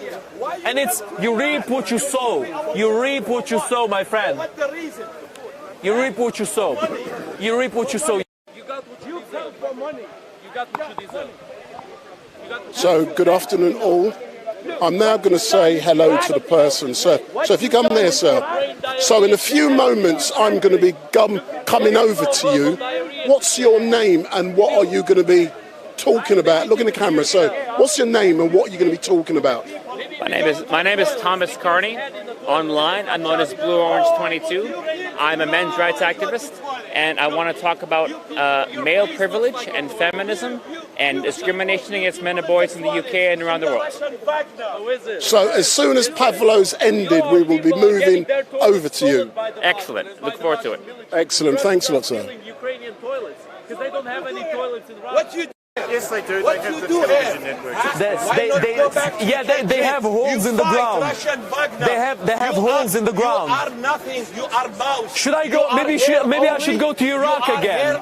And it's, you reap what you sow. You reap what you sow, my friend. You reap what you sow. You reap what you sow. You got what you deserve for money. You got what you deserve. So, good afternoon all. I'm now going to say hello to the person. So if you come there, sir. So in a few moments, I'm going to be coming over to you. What's your name and what are you going to be talking about? Look in the camera. So what's your name and what are you going to be talking about? My name is Thomas Carney. Online, I'm known as Blue Orange 22. I'm a men's rights activist, and I want to talk about male privilege and feminism and discrimination against men and boys in the UK and around the world. So as soon as Pavlo's ended, we will be moving over to you. Excellent. Look forward to it. Excellent. Thanks a lot, sir. Ukrainian toilets because they don't have any toilets in Russia. Yes, they do. What they have you the do television here? networks. They have holes in the ground. They have holes in the ground. You are nothing. You are mouse. Should I go? Maybe I should go to Iraq again.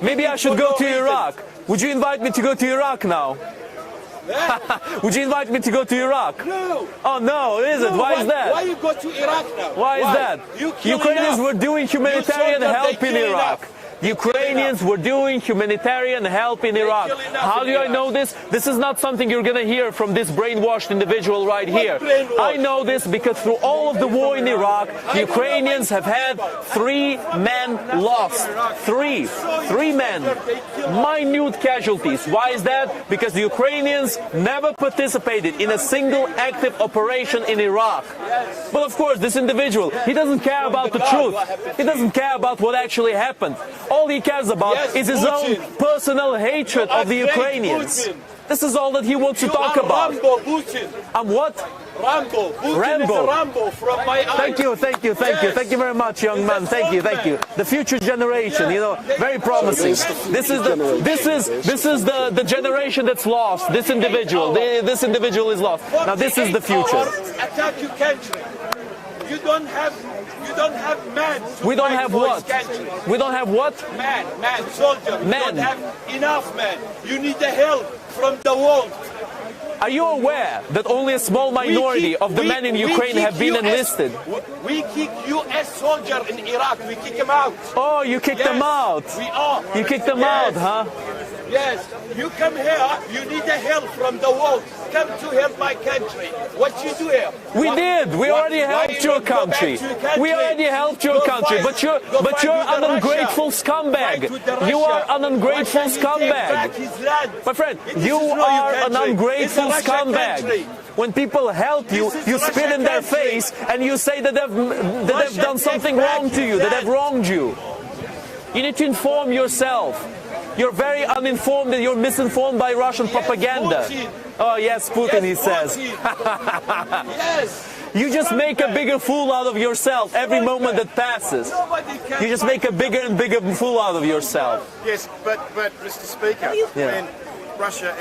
Maybe I should go to Iraq. Would you invite me to go to Iraq now? Would you invite me to go to Iraq? No. Oh no, is it? Why is that? Why you go to Iraq now? Why is that? Ukrainians were doing humanitarian help in Iraq. Ukrainians were doing humanitarian help in Iraq. How do I know this? This is not something you're going to hear from this brainwashed individual right here. I know this because through all of the war in Iraq, the Ukrainians have had 3 men lost. Three men. Minute casualties. Why is that? Because the Ukrainians never participated in a single active operation in Iraq. But of course, this individual, he doesn't care about the truth. He doesn't care about what actually happened. All he cares about is his own personal hatred of the Ukrainians. This is all that he wants to talk about. Rambo, Putin. I'm what? Rambo. Putin Rambo. is a Rambo from my eyes. Thank you. Thank you very much, young man. Thank you. The future generation, you know, very promising. This is the generation that's lost. This individual is lost. Now this is the future. Attack your country. You don't have men. We don't have what? We don't have what? Man, soldier. Men. You don't have enough men. You need the help from the world. Are you aware that only a small minority of the men in Ukraine have been enlisted? We kick U.S. soldier in Iraq. We kick them out. Oh, you kicked them out. We are. You kicked them out, huh? Yes. You come here. You need the help from the world. Come to help my country. What you do here? We did. We already helped your country. We already helped your country. But you're an ungrateful scumbag. You are an ungrateful scumbag. My friend, you are an ungrateful scumbag. When people help you, you spit in their face and you say that they've done something wrong to you, that they've wronged you. You need to inform yourself. You're very uninformed and you're misinformed by Russian propaganda. Oh yes, Putin, he says. You just make a bigger fool out of yourself every moment that passes. You just make a bigger and bigger fool out of yourself. Yes, but Mr. Speaker, when Russia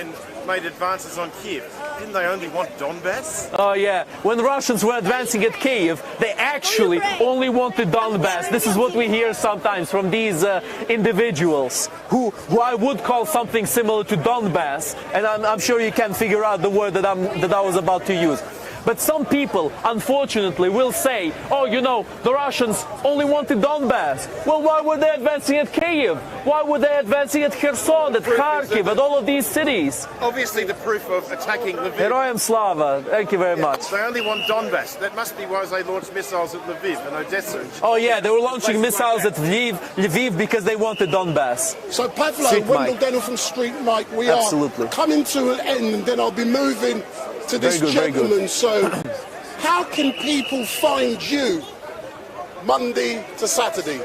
made advances on Kiev, didn't they only want Donbass? Oh yeah, when Russians were advancing at Kiev, they actually only wanted Donbass. This is what we hear sometimes from these individuals who I would call something similar to Donbass, and I'm sure you can figure out the word that I was about to use. But some people, unfortunately, will say, oh, you know, the Russians only wanted Donbass. Well, why were they advancing at Kyiv? Why were they advancing at Kherson, at Kharkiv, at all of these cities? Obviously, the proof of attacking Lviv. Heroyam Slava. Thank you very much. They only want Donbass. That must be why they launched missiles at Lviv and Odessa. Oh, yeah, they were launching missiles at Lviv because they wanted Donbass. So, Pavlo, Wendell Daniel from StreetMic, we are coming to an end, and then I'll be moving to this gentleman. So, how can people find you Monday to Saturday?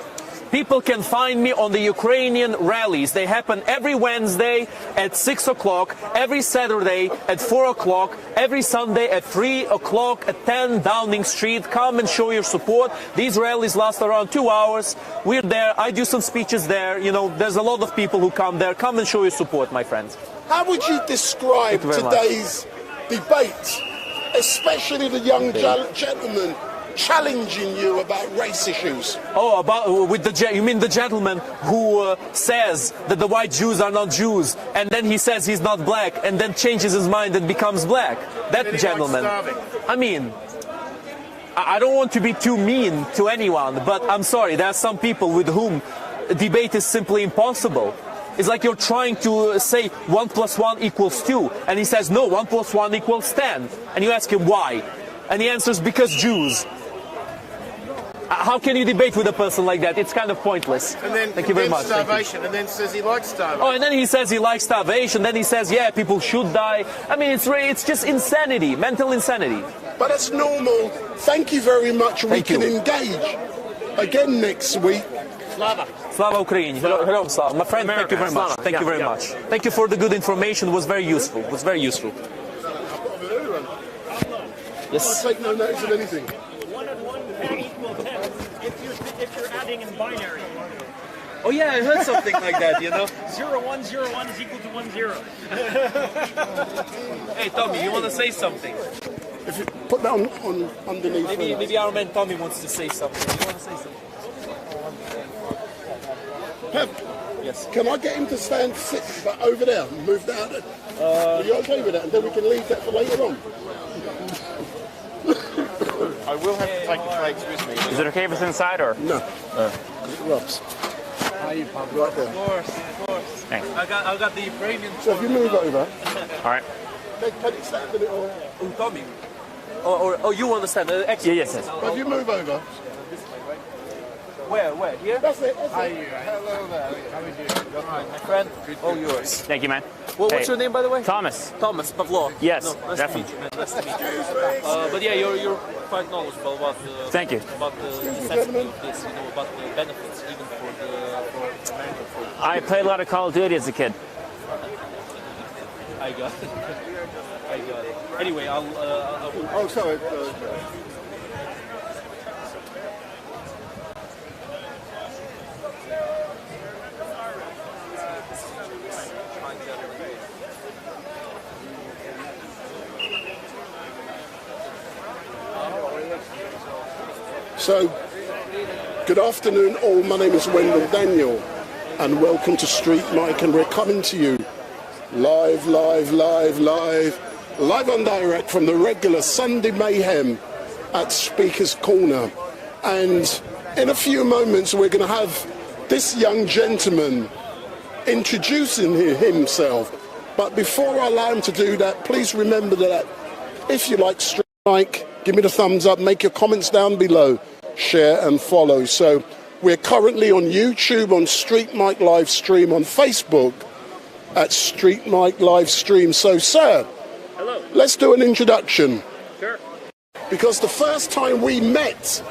People can find me on the Ukrainian rallies. They happen every Wednesday at 6 o'clock, every Saturday at 4 o'clock, every Sunday at 3 o'clock at 10 Downing Street. Come and show your support. These rallies last around 2 hours. We're there. I do some speeches there. You know, there's a lot of people who come there. Come and show your support, my friends. How would you describe today's debate, especially the young gentleman challenging you about race issues? Oh, you mean the gentleman who says that the white Jews are not Jews, and then he says he's not black, and then changes his mind and becomes black? That gentleman. I mean, I don't want to be too mean to anyone, but I'm sorry, there are some people with whom debate is simply impossible. It's like you're trying to say 1 + 1 = 2, and he says, no, 1 + 1 = 10. And you ask him why, and he answers, because Jews. How can you debate with a person like that? It's kind of pointless. And then thank you very much. Starvation, and then says he likes starvation. Oh, and then he says he likes starvation. Then he says, yeah, people should die. I mean, it's just insanity, mental insanity. But that's normal. Thank you very much. We can engage again next week. Slava. Slava Ukraini. Hello, Slava. My friend, thank you very much. Thank you very much. Thank you for the good information. It was very useful. It was very useful. Yes. I take no notice of anything. 1 and 1 can equal 10 if you're adding in binary. Oh yeah, I heard something like that, you know. 0101 is equal to 10. Hey Tommy, you want to say something? If you put that on underneath. Maybe our man Tommy wants to say something. You want to say something? Pep, yes. Can I get him to sit over there and move that out? Are you okay with that? And then we can leave that for later on. I will have to take the flakes with me. Is it okay if it's inside or? No. It rubs. Right there. Of course. Thanks. I got the premium. So if you move over. All right. Can it stand a little? Tommy. Oh, you understand? Yeah, yes. But if you move over. Where? Here? That's it. Hello there. How are you doing? All right, my friend. All yours. Thank you, man. What's your name, by the way? Thomas. Thomas Pavlo. Yes, No, nice definitely. to meet you, man. Nice to meet you. But yeah, you're quite knowledgeable about the. Thank you. About the necessity of this, about the benefits, even for American food. I played a lot of Call of Duty as a kid. I got it. Anyway, I'll Oh, sorry. So, good afternoon all, my name is Wendell Daniel and welcome to Street Mic, and we're coming to you live on direct from the regular Sunday Mayhem at Speaker's Corner. And in a few moments we're going to have this young gentleman introducing himself. But before I allow him to do that, please remember that if you like Street Mic, give me the thumbs up, make your comments down below, share and follow. So we're currently on YouTube, on StreetMic LiveStream, on Facebook at StreetMic LiveStream. So sir, hello. Let's do an introduction. Sure. Because the first time we met,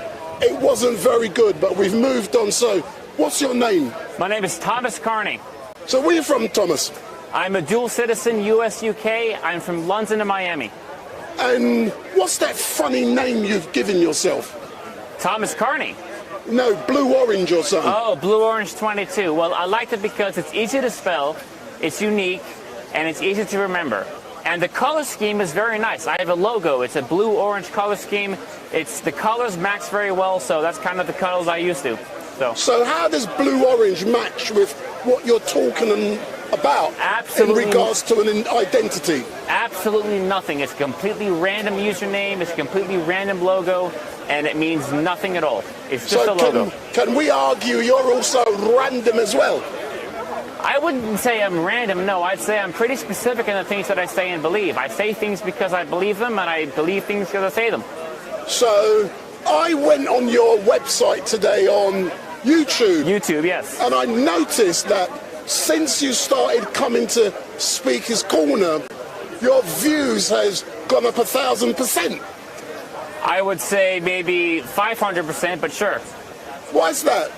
it wasn't very good, but we've moved on. So what's your name? My name is Thomas Carney. So where are you from, Thomas? I'm a dual citizen, US, UK. I'm from London and Miami. And what's that funny name you've given yourself? Thomas Carney. No, Blue Orange or something. Oh, Blue Orange 22. Well, I liked it because it's easy to spell, it's unique, and it's easy to remember. And the color scheme is very nice. I have a logo. It's a blue-orange color scheme. The colors match very well, so that's kind of the colors I used to. So how does blue-orange match with what you're talking about? Absolutely. In regards to an identity? Absolutely nothing. It's a completely random username. It's a completely random logo, and it means nothing at all. It's just a logo. Can we argue you're also random as well? I wouldn't say I'm random, no. I'd say I'm pretty specific in the things that I say and believe. I say things because I believe them, and I believe things because I say them. So I went on your website today on YouTube. YouTube, yes. And I noticed that since you started coming to Speaker's Corner, your views has gone up 1,000%. I would say maybe 500%, but sure. Why is that?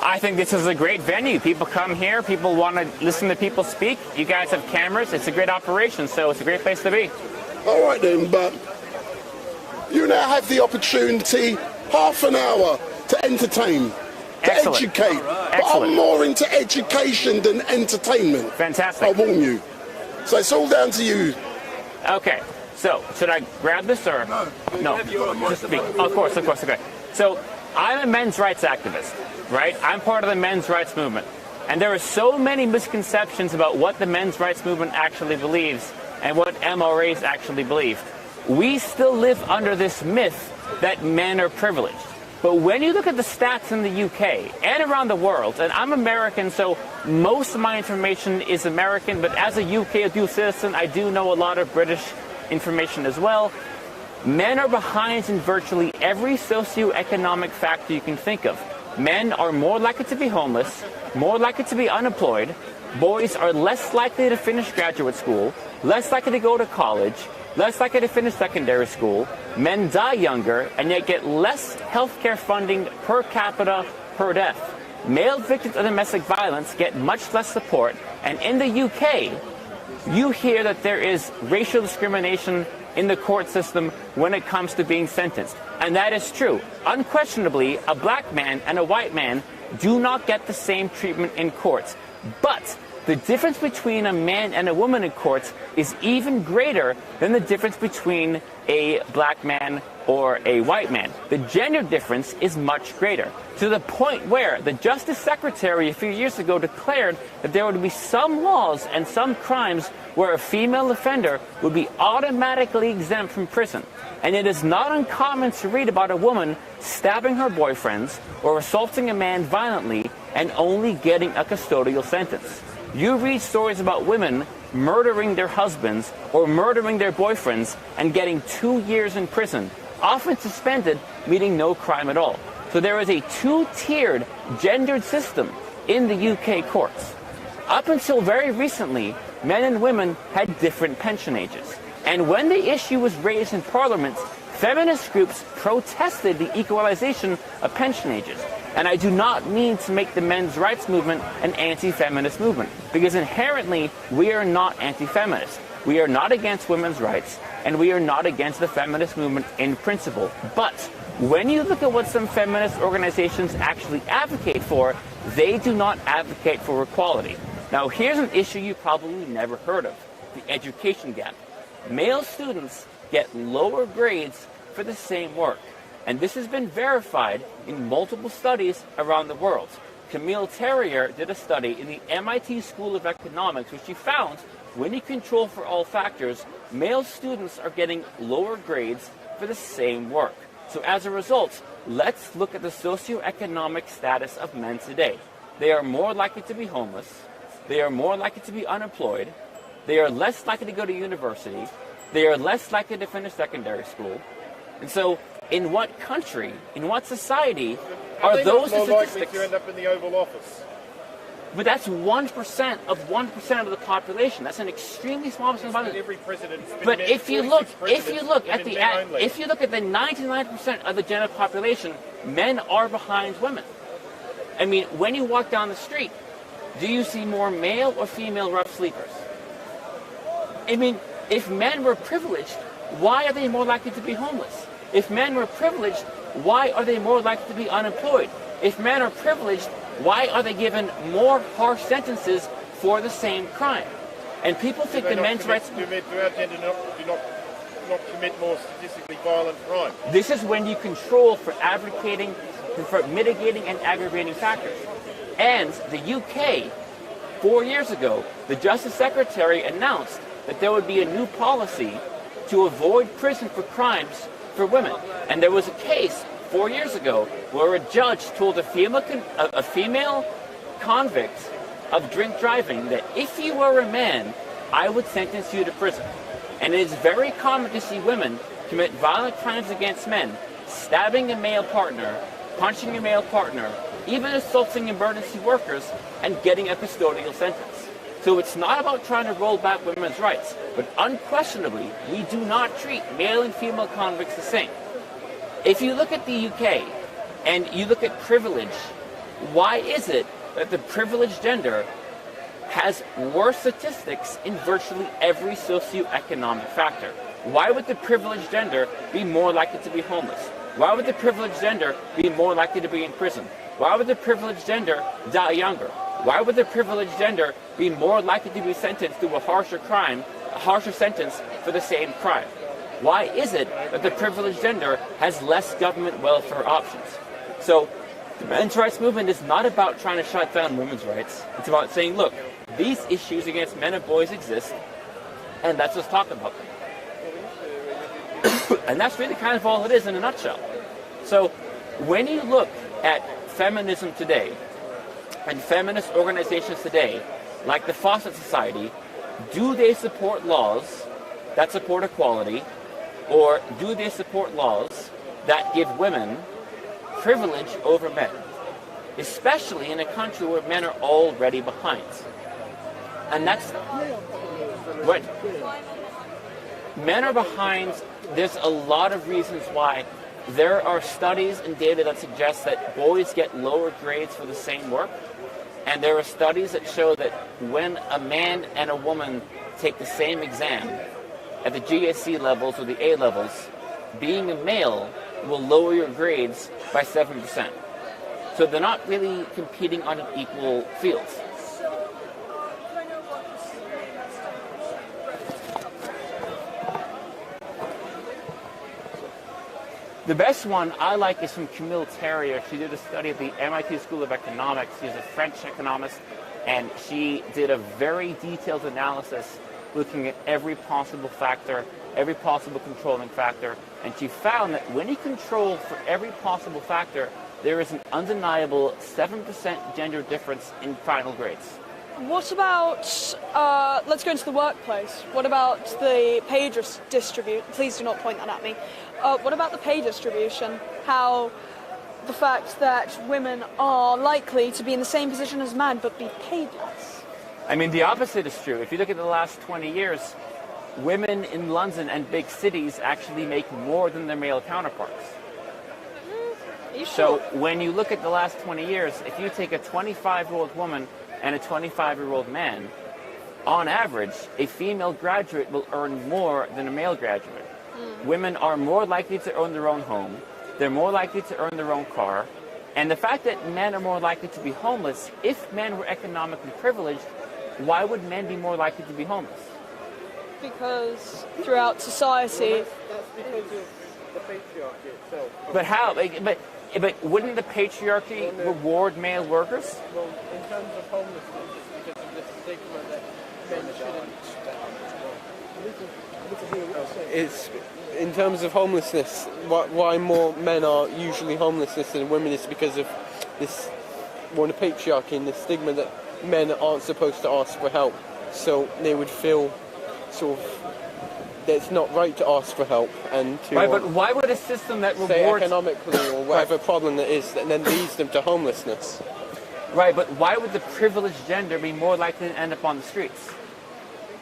I think this is a great venue. People come here, people want to listen to people speak. You guys have cameras, it's a great operation, so it's a great place to be. All right then, but you now have the opportunity, half an hour, to entertain, to educate. But I'm more into education than entertainment. Fantastic. I warn you. So it's all down to you. Okay, so should I grab this or? No. Just speak. Of course, okay. So I'm a men's rights activist, right? I'm part of the men's rights movement. And there are so many misconceptions about what the men's rights movement actually believes and what MRAs actually believe. We still live under this myth that men are privileged. But when you look at the stats in the UK and around the world, and I'm American, so most of my information is American, but as a UK dual citizen, I do know a lot of British information as well. Men are behind in virtually every socioeconomic factor you can think of. Men are more likely to be homeless, more likely to be unemployed. Boys are less likely to finish graduate school, less likely to go to college, less likely to finish secondary school. Men die younger and yet get less healthcare funding per capita per death. Male victims of domestic violence get much less support. And in the UK, you hear that there is racial discrimination in the court system when it comes to being sentenced. And that is true. Unquestionably, a black man and a white man do not get the same treatment in courts. But the difference between a man and a woman in courts is even greater than the difference between a black man or a white man. The gender difference is much greater, to the point where the Justice Secretary a few years ago declared that there would be some laws and some crimes where a female offender would be automatically exempt from prison. And it is not uncommon to read about a woman stabbing her boyfriends or assaulting a man violently and only getting a custodial sentence. You read stories about women murdering their husbands or murdering their boyfriends and getting 2 years in prison, often suspended, meaning no crime at all. So there is a two-tiered gendered system in the UK courts. Up until very recently, men and women had different pension ages. And when the issue was raised in Parliament, feminist groups protested the equalization of pension ages. And I do not mean to make the men's rights movement an anti-feminist movement, because inherently we are not anti-feminist. We are not against women's rights, and we are not against the feminist movement in principle. But when you look at what some feminist organizations actually advocate for, they do not advocate for equality. Now, here's an issue you probably never heard of: the education gap. Male students get lower grades for the same work. And this has been verified in multiple studies around the world. Camille Terrier did a study in the MIT School of Economics, which she found when you control for all factors, male students are getting lower grades for the same work. So as a result, let's look at the socioeconomic status of men today. They are more likely to be homeless. They are more likely to be unemployed. They are less likely to go to university. They are less likely to finish secondary school. And so, in what country, in what society are those more statistics? likely to end up in the Oval Office? But that's 1% of 1% of the population. That's an extremely small percent of the Every president. But if you look at the 99% of the general population, men are behind women. I mean, when you walk down the street, do you see more male or female rough sleepers? I mean, if men were privileged, why are they more likely to be homeless? If men were privileged, why are they more likely to be unemployed? If men are privileged, why are they given more harsh sentences for the same crime? And people think the men's rights... Do our gender not commit more statistically violent crime? This is when you control for mitigating and aggravating factors. And the UK, 4 years ago, the Justice Secretary announced that there would be a new policy to avoid prison for crimes for women. And there was a case 4 years ago where a judge told a female convict of drink driving that if you were a man, I would sentence you to prison. And it is very common to see women commit violent crimes against men, stabbing a male partner, punching a male partner, even assaulting emergency workers, and getting a custodial sentence. So it's not about trying to roll back women's rights, but unquestionably, we do not treat male and female convicts the same. If you look at the UK and you look at privilege, why is it that the privileged gender has worse statistics in virtually every socioeconomic factor? Why would the privileged gender be more likely to be homeless? Why would the privileged gender be more likely to be in prison? Why would the privileged gender die younger? Why would the privileged gender be more likely to be sentenced to a harsher sentence for the same crime? Why is it that the privileged gender has less government welfare options? So the men's rights movement is not about trying to shut down women's rights. It's about saying, look, these issues against men and boys exist, and let's just talk about them. And that's really kind of all it is in a nutshell. So when you look at feminism today, and feminist organizations today, like the Fawcett Society, do they support laws that support equality, or do they support laws that give women privilege over men, especially in a country where men are already behind? And that's what men are behind. There's a lot of reasons why. There are studies and data that suggest that boys get lower grades for the same work. And there are studies that show that when a man and a woman take the same exam at the GSC levels or the A levels, being a male will lower your grades by 7%. So they're not really competing on an equal field. The best one I like is from Camille Terrier. She did a study at the MIT School of Economics. She's a French economist, and she did a very detailed analysis looking at every possible factor, every possible controlling factor, and she found that when you control for every possible factor, there is an undeniable 7% gender difference in final grades. What about, let's go into the workplace. What about the pay distribution? Please do not point that at me. What about the pay distribution? How the fact that women are likely to be in the same position as men but be paid less? I mean, the opposite is true. If you look at the last 20 years, women in London and big cities actually make more than their male counterparts. Are you So sure? when you look at the last 20 years, if you take a 25-year-old woman and a 25-year-old man, on average, a female graduate will earn more than a male graduate. Women are more likely to own their own home. They're more likely to earn their own car. And the fact that men are more likely to be homeless, if men were economically privileged, why would men be more likely to be homeless? Because throughout society... That's because of the patriarchy itself. But how? But wouldn't the patriarchy reward male workers? Well, in terms of homelessness, it's because of the stigma that men shouldn't. It's in terms of homelessness. Why more men are usually homeless than women is because of this, well, the patriarchy and the stigma that men aren't supposed to ask for help. So they would feel sort of that it's not right to ask for help and to. Right, but why would a system that rewards say economically or whatever problem it is that then leads them to homelessness? Right, but why would the privileged gender be more likely to end up on the streets?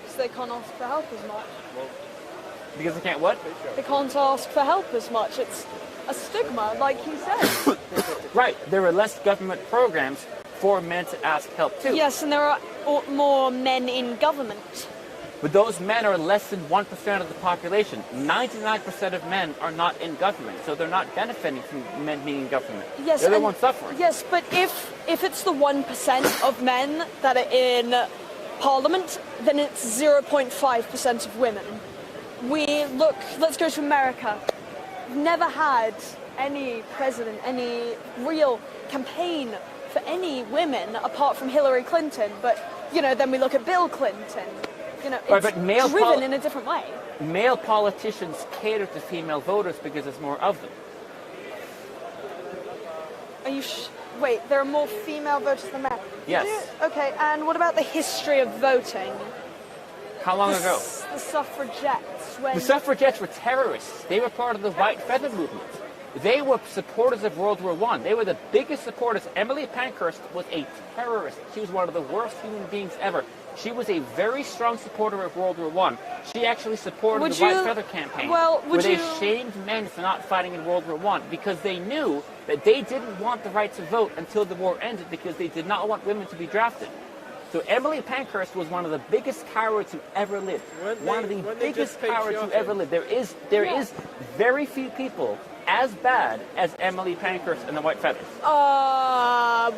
Because they can't ask for help as much. Because they can't what? They can't ask for help as much. It's a stigma, like you said. Right, there are less government programs for men to ask help too. Yes, and there are more men in government. But those men are less than 1% of the population. 99% of men are not in government, so they're not benefiting from men being in government. Yes, they're the ones suffering. Yes, but if it's the 1% of men that are in parliament, then it's 0.5% of women. Let's go to America. Never had any president, any real campaign for any women apart from Hillary Clinton. But, then we look at Bill Clinton. It's driven in a different way. Male politicians cater to female voters because there's more of them. Are you wait, there are more female voters than men? Yes. Okay, and what about the history of voting? How long ago? The suffragettes. The suffragettes were terrorists. They were part of the White Feather movement. They were supporters of World War I. They were the biggest supporters. Emily Pankhurst was a terrorist. She was one of the worst human beings ever. She was a very strong supporter of World War I. She actually supported the White Feather campaign, where they shamed men for not fighting in World War I because they knew that they didn't want the right to vote until the war ended because they did not want women to be drafted. So Emily Pankhurst was one of the biggest cowards who ever lived. One of the biggest cowards who ever lived. There is very few people as bad as Emily Pankhurst and the White Feathers.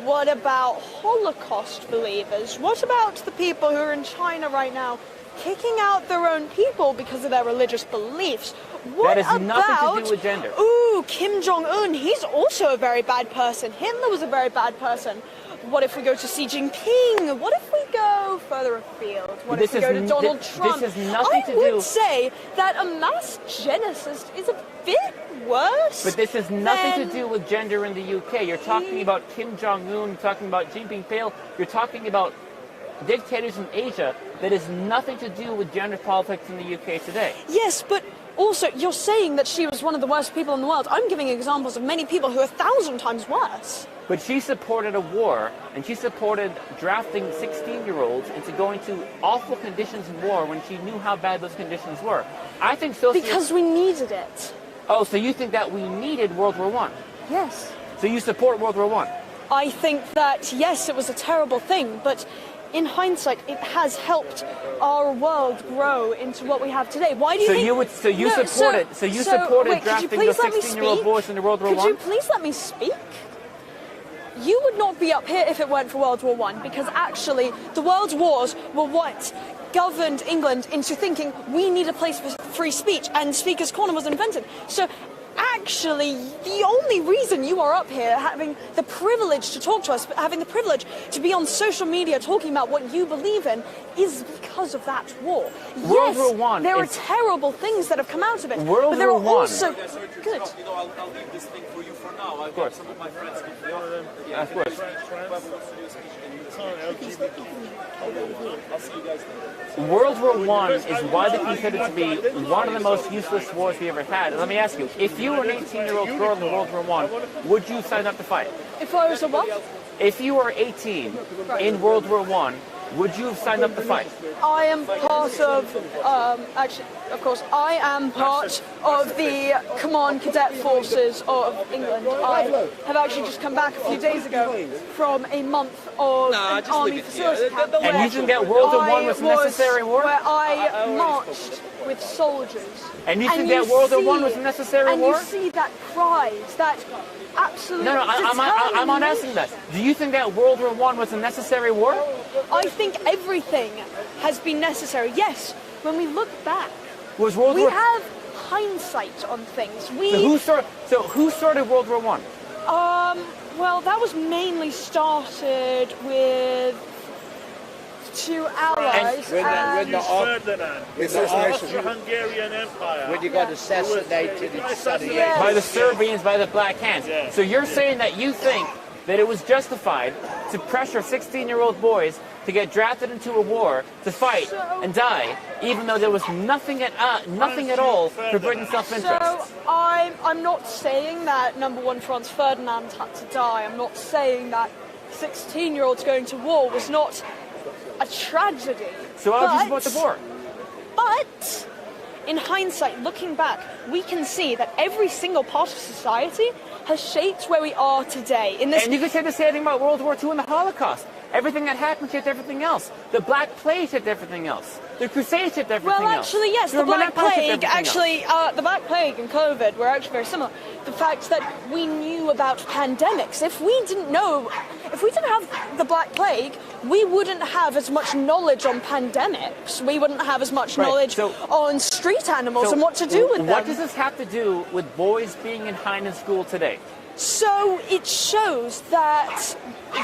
What about Holocaust believers? What about the people who are in China right now kicking out their own people because of their religious beliefs? What that has nothing about, to do with gender. Ooh, Kim Jong-un, he's also a very bad person. Hitler was a very bad person. What if we go to Xi Jinping? What if we go further afield? What if we go to Donald Trump? This has nothing to do... I would say that a mass genesis is a bit worse. But this has nothing to do with gender in the UK. You're talking about Kim Jong-un, you're talking about Xi Jinping, you're talking about dictators in Asia. That has nothing to do with gender politics in the UK today. Yes, but also you're saying that she was one of the worst people in the world. I'm giving examples of many people who are 1,000 times worse. But she supported a war, and she supported drafting 16-year-olds into going to awful conditions in war when she knew how bad those conditions were. I think because we needed it. Oh, so you think that we needed World War I? Yes. So you support World War I? I think that, yes, it was a terrible thing, but in hindsight, it has helped our world grow into what we have today. Why do you think... So you supported drafting the 16-year-old boys into World War I? Could you please let me speak? you would not be up here if it weren't for World War I, because actually the world wars were what governed England into thinking we need a place for free speech, and Speaker's Corner was invented. So actually, the only reason you are up here, having the privilege to talk to us, having the privilege to be on social media talking about what you believe in, is because of that war. World War I there are is- terrible things that have come out of it, World but there are War I. also good. You know, I'll leave this thing for you for now. I've course. got some of my friends. Of course. I'll see you guys later. World War I is widely considered to be one of the most useless wars we ever had. Let me ask you, if you were an 18-year-old girl in World War I, would you sign up to fight? If I was a what? If you were 18 in World War I, would you have signed up to fight? I am part of, actually, of course, I am part of the Command Cadet Forces of England. I have actually just come back a few days ago from a month of an army facility camp. And you think that World War I was a necessary war? Where I marched with soldiers. And you think that World War I was a necessary war? And you see that pride, that absolute No, I'm not asking that. Do you think that World War I was a necessary war? I think everything has been necessary. Yes, when we look back, Was World we War have hindsight on things. So who started World War I? Well, that was mainly started with two allies. Ferdinand, the Austro-Hungarian Empire. When you got assassinated in Sunday. By the Serbians, by the Black Hands. So you're saying that you think that it was justified to pressure 16-year-old boys to get drafted into a war, to fight and die, even though there was nothing at all for Britain's self-interest. So I'm not saying that number one Franz Ferdinand had to die. I'm not saying that 16-year-olds going to war was not a tragedy. So how did you support the war? But in hindsight, looking back, we can see that every single part of society has shaped where we are today. And you could say the same thing about World War II and the Holocaust. Everything that happened shaped everything else. The Black Plague shaped everything else. The Crusades shaped everything else. Well, actually, yes, the Black Plague, the Black Plague and COVID were actually very similar. The fact that we knew about pandemics. If we didn't have the Black Plague, we wouldn't have as much knowledge on pandemics. We wouldn't have as much knowledge on street animals and what to do with them. What does this have to do with boys being in Heinz school today? So it shows that,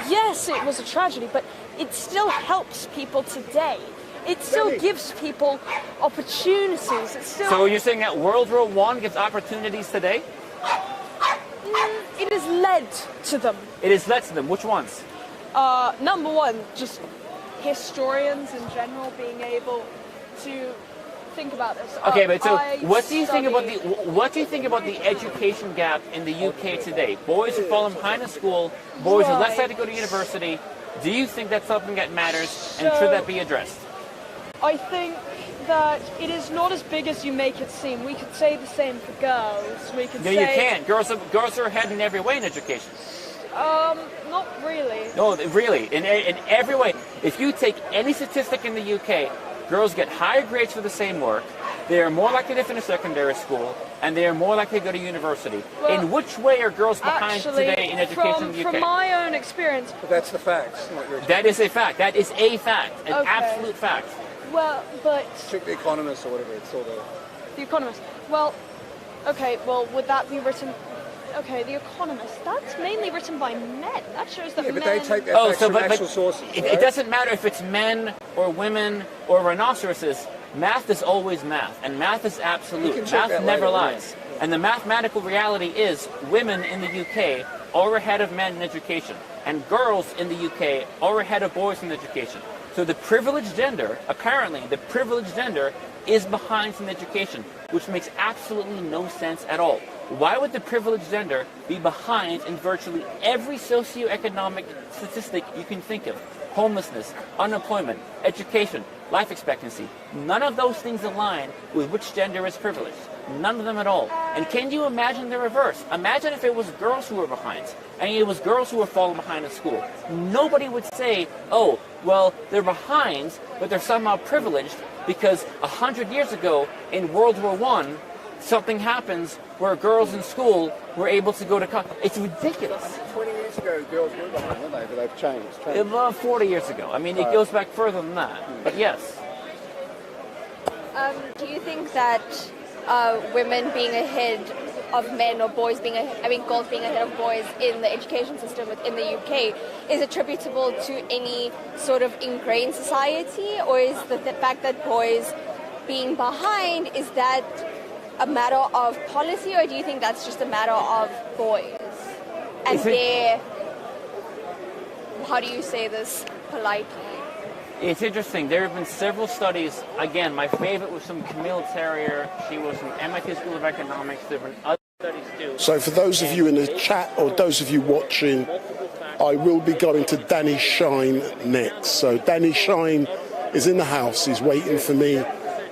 yes, it was a tragedy, but it still helps people today. It still gives people opportunities. So you're saying that World War I gives opportunities today? It has led to them. It has led to them. Which ones? Number one, just historians in general being able to think about this. Okay, but so what do you think about the education gap in the UK today? Boys who fall behind in school, boys who are less likely to go to university. Do you think that's something that matters, and should that be addressed? I think that it is not as big as you make it seem. We could say the same for girls. We could No, say... you can't. Girls are ahead in every way in education. Not really. No, really. In every way. If you take any statistic in the UK, girls get higher grades for the same work, they are more likely to finish secondary school, and they are more likely to go to university. Well, in which way are girls behind today in education in the UK? From my own experience... But that's the facts. That is a fact. That is a fact. An absolute fact. Well, but... Check The Economist or whatever it's called. The Economist. Well, okay, well, would that be written... Okay, The Economist, that's mainly written by men. That shows that men... but they take their facts from actual sources. It doesn't matter if it's men or women or rhinoceroses. Math is always math, and math is absolute. Math never lies. And the mathematical reality is women in the UK are ahead of men in education, and girls in the UK are ahead of boys in education. So the privileged gender, apparently, the privileged gender is behind in education, which makes absolutely no sense at all. Why would the privileged gender be behind in virtually every socioeconomic statistic you can think of? Homelessness, unemployment, education, life expectancy. None of those things align with which gender is privileged. None of them at all. And can you imagine the reverse? Imagine if it was girls who were behind, and it was girls who were falling behind in school. Nobody would say, oh, well, they're behind, but they're somehow privileged because 100 years ago in World War I, something happens where girls in school were able to go to college. It's ridiculous. 20 years ago, girls were behind, weren't they? But they've changed. 40 years ago. I mean, it goes back further than that. But yes. Do you think that women being ahead of men, or boys being ahead, girls being ahead of boys in the education system in the UK is attributable to any sort of ingrained society, or is the fact that boys being behind, is that a matter of policy, or do you think that's just a matter of boys and their, how do you say this politely? It's interesting. There have been several studies. Again, my favorite was from Camille Terrier. She was from MIT School of Economics. There have been other studies too. So for those of you in the chat, or those of you watching, I will be going to Danny Shine next. So Danny Shine is in the house. He's waiting for me.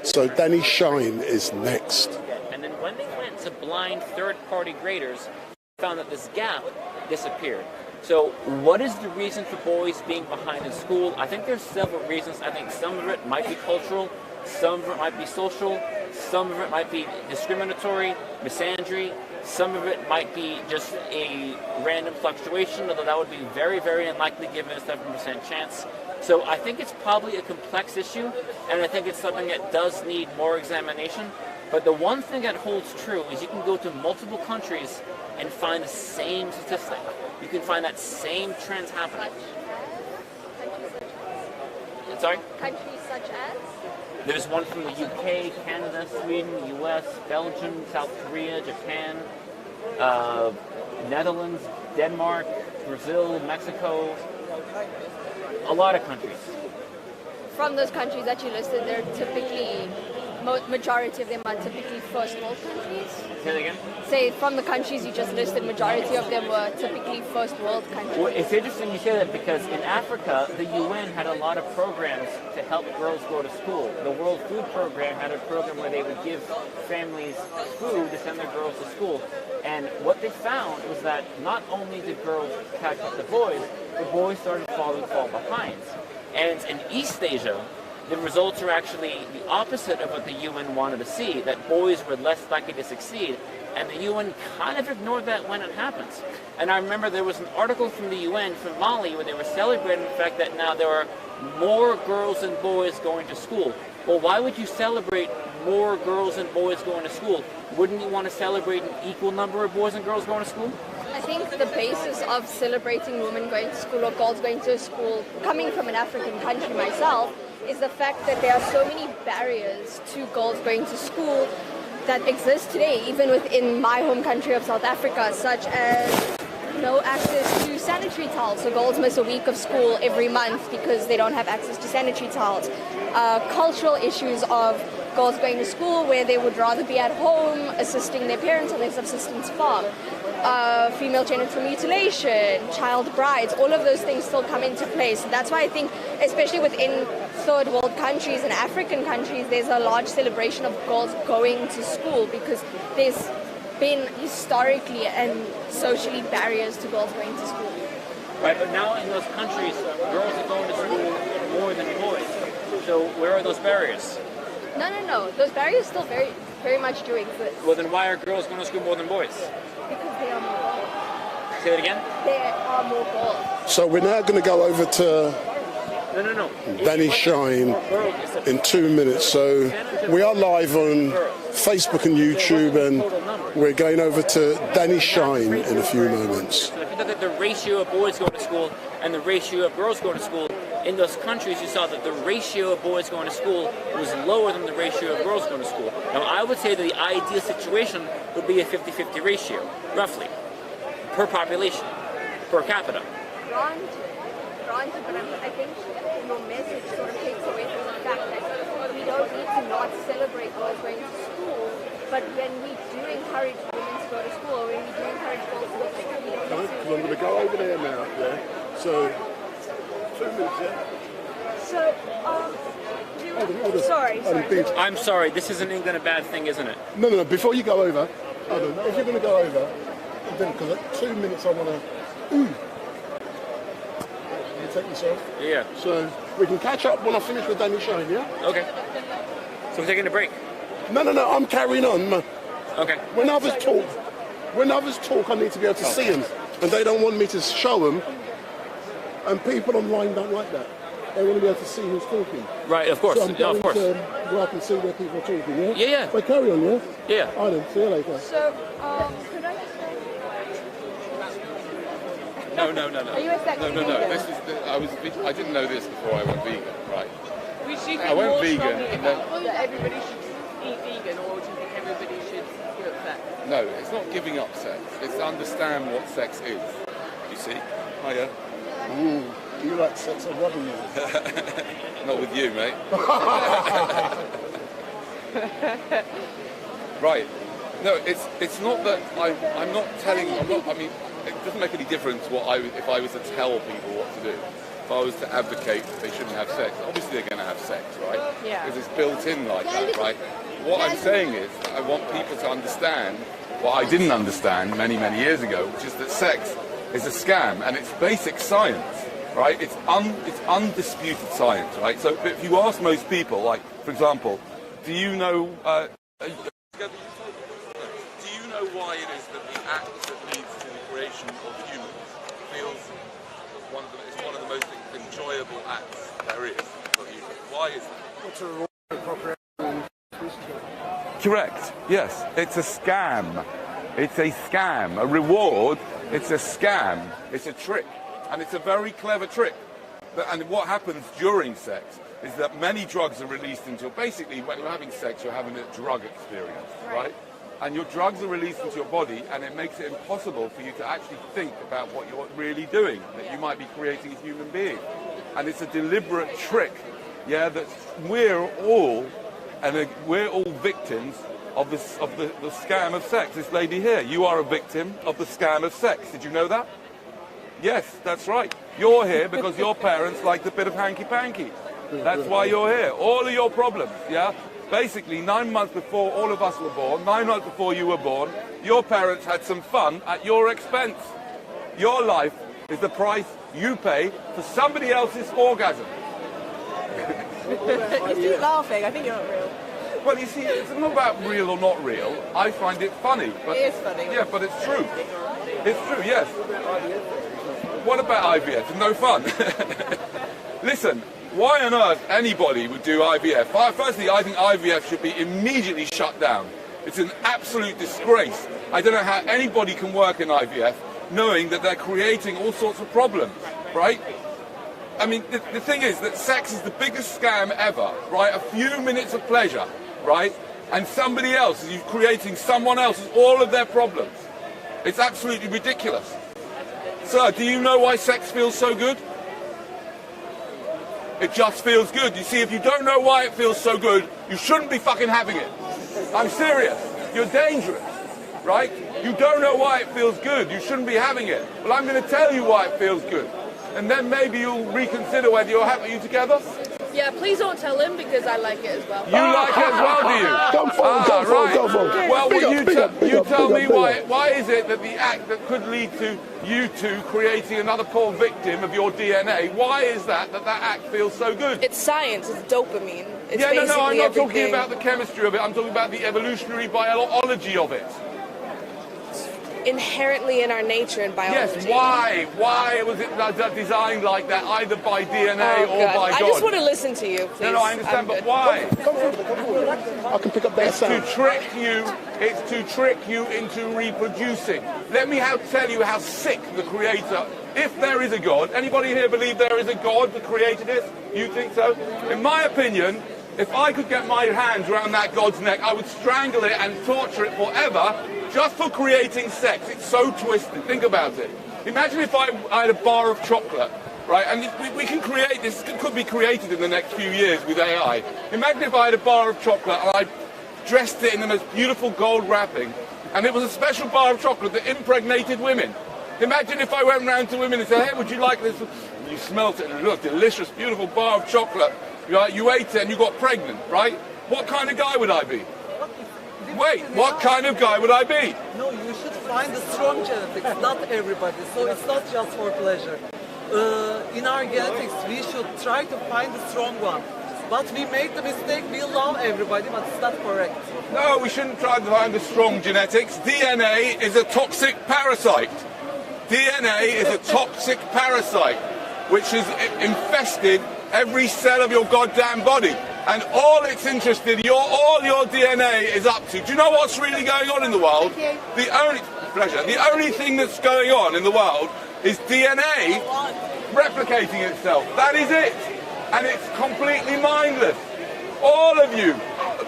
So Danny Shine is next. And then when they went to blind third-party graders, found that this gap disappeared. So what is the reason for boys being behind in school? I think there's several reasons. I think some of it might be cultural, some of it might be social, some of it might be discriminatory, misandry, some of it might be just a random fluctuation, although that would be very, very unlikely given a 7% chance. So I think it's probably a complex issue, and I think it's something that does need more examination. But the one thing that holds true is you can go to multiple countries and find the same statistic. You can find that same trends happening. Sorry? Countries such as? There's one from the UK, Canada, Sweden, US, Belgium, South Korea, Japan, Netherlands, Denmark, Brazil, Mexico, a lot of countries. From those countries that you listed, they're typically, majority of them are typically first world countries. Say that again? Say, from the countries you just listed, majority of them were typically first world countries. Well, it's interesting you say that because in Africa, the UN had a lot of programs to help girls go to school. The World Food Program had a program where they would give families food to send their girls to school. And what they found was that not only did girls catch up to boys, the boys started fall behind. And in East Asia, the results are actually the opposite of what the UN wanted to see, that boys were less likely to succeed, and the UN kind of ignored that when it happens. And I remember there was an article from the UN from Mali where they were celebrating the fact that now there are more girls and boys going to school. Well, why would you celebrate more girls and boys going to school? Wouldn't you want to celebrate an equal number of boys and girls going to school? I think the basis of celebrating women going to school or girls going to school, coming from an African country myself, is the fact that there are so many barriers to girls going to school that exist today, even within my home country of South Africa, such as no access to sanitary towels. So girls miss a week of school every month because they don't have access to sanitary towels. Cultural issues of girls going to school where they would rather be at home assisting their parents on their subsistence farm. Female genital mutilation, child brides, all of those things still come into play. So that's why I think, especially within third world countries and African countries, there's a large celebration of girls going to school because there's been historically and socially barriers to girls going to school. Right, but now in those countries, girls are going to school more than boys. So where are those barriers? No. Those barriers still very much do exist. Well, then why are girls going to school more than boys? Because they are more girls. Say that again? There are more girls. So we're now going to go over to No. Danny Shine in 2 minutes. So we are live on Facebook and YouTube, and we're going over to Danny Shine in a few moments. So if you look at the ratio of boys going to school and the ratio of girls going to school, in those countries you saw that the ratio of boys going to school was lower than the ratio of girls going to school. Now I would say that the ideal situation would be a 50-50 ratio, roughly, per population, per capita. Granted, but I think your message sort of takes away from the fact that we don't need to not celebrate girls going to school, but when we do encourage women to go to school, or when we do encourage girls to go to school, we don't need to... I'm going to go over there now, yeah? So, 2 minutes, yeah? So, sorry. I'm sorry, this isn't England a bad thing, isn't it? No, before you go over, if you're going to go over, then because at 2 minutes I want to... Take yourself. Yeah. So we can catch up when I finish with Danny Shine, yeah? Okay. So we're taking a break? No, I'm carrying on. Okay. When others talk, I need to be able to see them, and they don't want me to show them. And people online don't like that. They want to be able to see who's talking. Right, of course. So I'm Yeah, of going course. to go up and see where people are talking, yeah? Yeah, yeah. But carry on, yeah? Yeah. All right then, see you later. So, could I just No. Are you a sex No. vegan? This is I didn't know this before I went vegan, right? Which do you I think went more vegan strongly and then about? That everybody should eat vegan, or do you think everybody should give up sex? no, it's not giving up sex. It's to understand what sex is. You see? Hiya. Ooh, you like sex or rubbing you? Not with you, mate. Right. No, it's not that I'm not telling. I mean, it doesn't make any difference if I was to tell people what to do. If I was to advocate that they shouldn't have sex, obviously they're going to have sex, right? Yeah. Because it's built in like that, right? What I'm saying is, I want people to understand what I didn't understand many years ago, which is that sex is a scam and it's basic science, right? It's undisputed science, right? So if you ask most people, like for example, do you know why it is that the act that leads to the creation of humans feels one of the most enjoyable acts there is for humans? Why is that? Correct. Yes, it's a scam. It's a scam. A reward. It's a scam. It's a trick, and it's a very clever trick. And what happens during sex is that many drugs are released into. Basically, when you're having sex, you're having a drug experience, right? And your drugs are released into your body, and it makes it impossible for you to actually think about what you're really doing, that you might be creating a human being. And it's a deliberate trick, yeah, that we're all victims of the scam of sex. This lady here, you are a victim of the scam of sex. Did you know that? Yes, that's right. You're here because your parents liked a bit of hanky-panky. That's why you're here. All of your problems, yeah? Basically, 9 months before all of us were born, 9 months before you were born, your parents had some fun at your expense. Your life is the price you pay for somebody else's orgasm. You keep laughing. I think you're not real. Well, you see, it's not about real or not real. I find it funny. But, it is funny. Yeah, but it's true. It's true, yes. What about IVF? No fun. Listen. Why on earth anybody would do IVF? Firstly, I think IVF should be immediately shut down. It's an absolute disgrace. I don't know how anybody can work in IVF knowing that they're creating all sorts of problems, right? I mean, the thing is that sex is the biggest scam ever, right? A few minutes of pleasure, right? And somebody else is creating someone else's all of their problems. It's absolutely ridiculous. Sir, do you know why sex feels so good? It just feels good. You see, if you don't know why it feels so good, you shouldn't be fucking having it. I'm serious. You're dangerous, right? You don't know why it feels good. You shouldn't be having it. Well, I'm going to tell you why it feels good. And then maybe you'll reconsider whether you're happy. Are you together? Yeah, please don't tell him because I like it as well. You like it as well, do you? Go for it. Well, you tell me why is it that the act that could lead to you two creating another poor victim of your DNA, why is that act feels so good? It's science, it's dopamine. It's yeah, no, I'm not talking everything. about the chemistry of it, I'm talking about the evolutionary biology of it. Inherently in our nature and biology. Yes, why? Why was it designed like that, either by DNA or by God? I just want to listen to you, please. No, I understand, but why? Come forward. I can pick up that sound. It's to trick you into reproducing. Let me tell you how sick the Creator, if there is a God, anybody here believe there is a God that created this? You think so? In my opinion, if I could get my hands around that God's neck, I would strangle it and torture it forever just for creating sex. It's so twisted. Think about it. Imagine if I had a bar of chocolate, right? And we can create this, it could be created in the next few years with AI. Imagine if I had a bar of chocolate and I dressed it in the most beautiful gold wrapping, and it was a special bar of chocolate that impregnated women. Imagine if I went round to women and said, hey, would you like this? And you smelt it and it looked delicious, beautiful bar of chocolate. Right? You ate it and you got pregnant, right? What kind of guy would I be? Wait, what kind of guy would I be? No, you should find the strong genetics, not everybody. So it's not just for pleasure. In our genetics, we should try to find the strong one. But we made the mistake, we love everybody, but it's not correct. No, we shouldn't try to find the strong genetics. DNA is a toxic parasite. DNA is a toxic parasite which has infested every cell of your goddamn body. And all it's interested, all your DNA is up to. Do you know what's really going on in the world? The only thing that's going on in the world is DNA replicating itself. That is it. And it's completely mindless. All of you,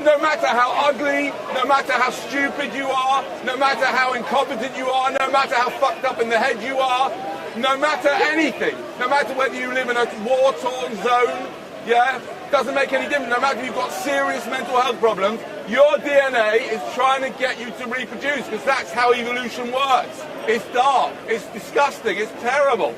no matter how ugly, no matter how stupid you are, no matter how incompetent you are, no matter how fucked up in the head you are, no matter anything, no matter whether you live in a war-torn zone, yeah, doesn't make any difference. No matter if you've got serious mental health problems, your DNA is trying to get you to reproduce, because that's how evolution works. It's dark, it's disgusting, it's terrible.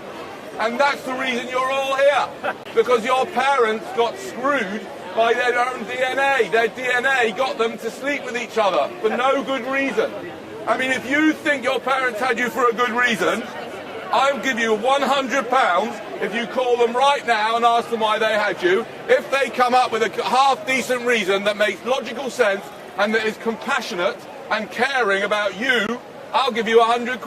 And that's the reason you're all here, because your parents got screwed by their own DNA. Their DNA got them to sleep with each other for no good reason. I mean, if you think your parents had you for a good reason, I'll give you £100 if you call them right now and ask them why they had you. If they come up with a half-decent reason that makes logical sense and that is compassionate and caring about you, I'll give you £100.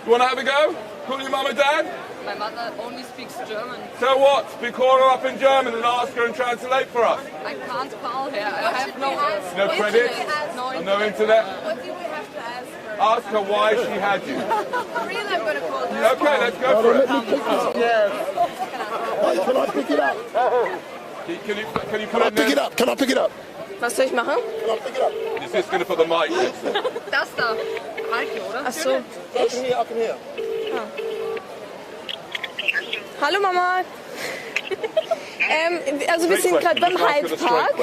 You want to have a go? Call your mum and dad? My mother only speaks German. So what? We call her up in German and ask her and translate for us. I can't call her. I have no credit? No internet? What do we have to ask her? Ask her why she had you. For real, I'm going to call her. Okay, let's go for it. Can I pick it up? Can you put it in there? Can I pick it up? Was soll ich machen? Is this going to put the mic next to it? Das da. Heike, oder? Ach so. I can hear. Hallo Mama. Also wir sind gerade beim Hyde Park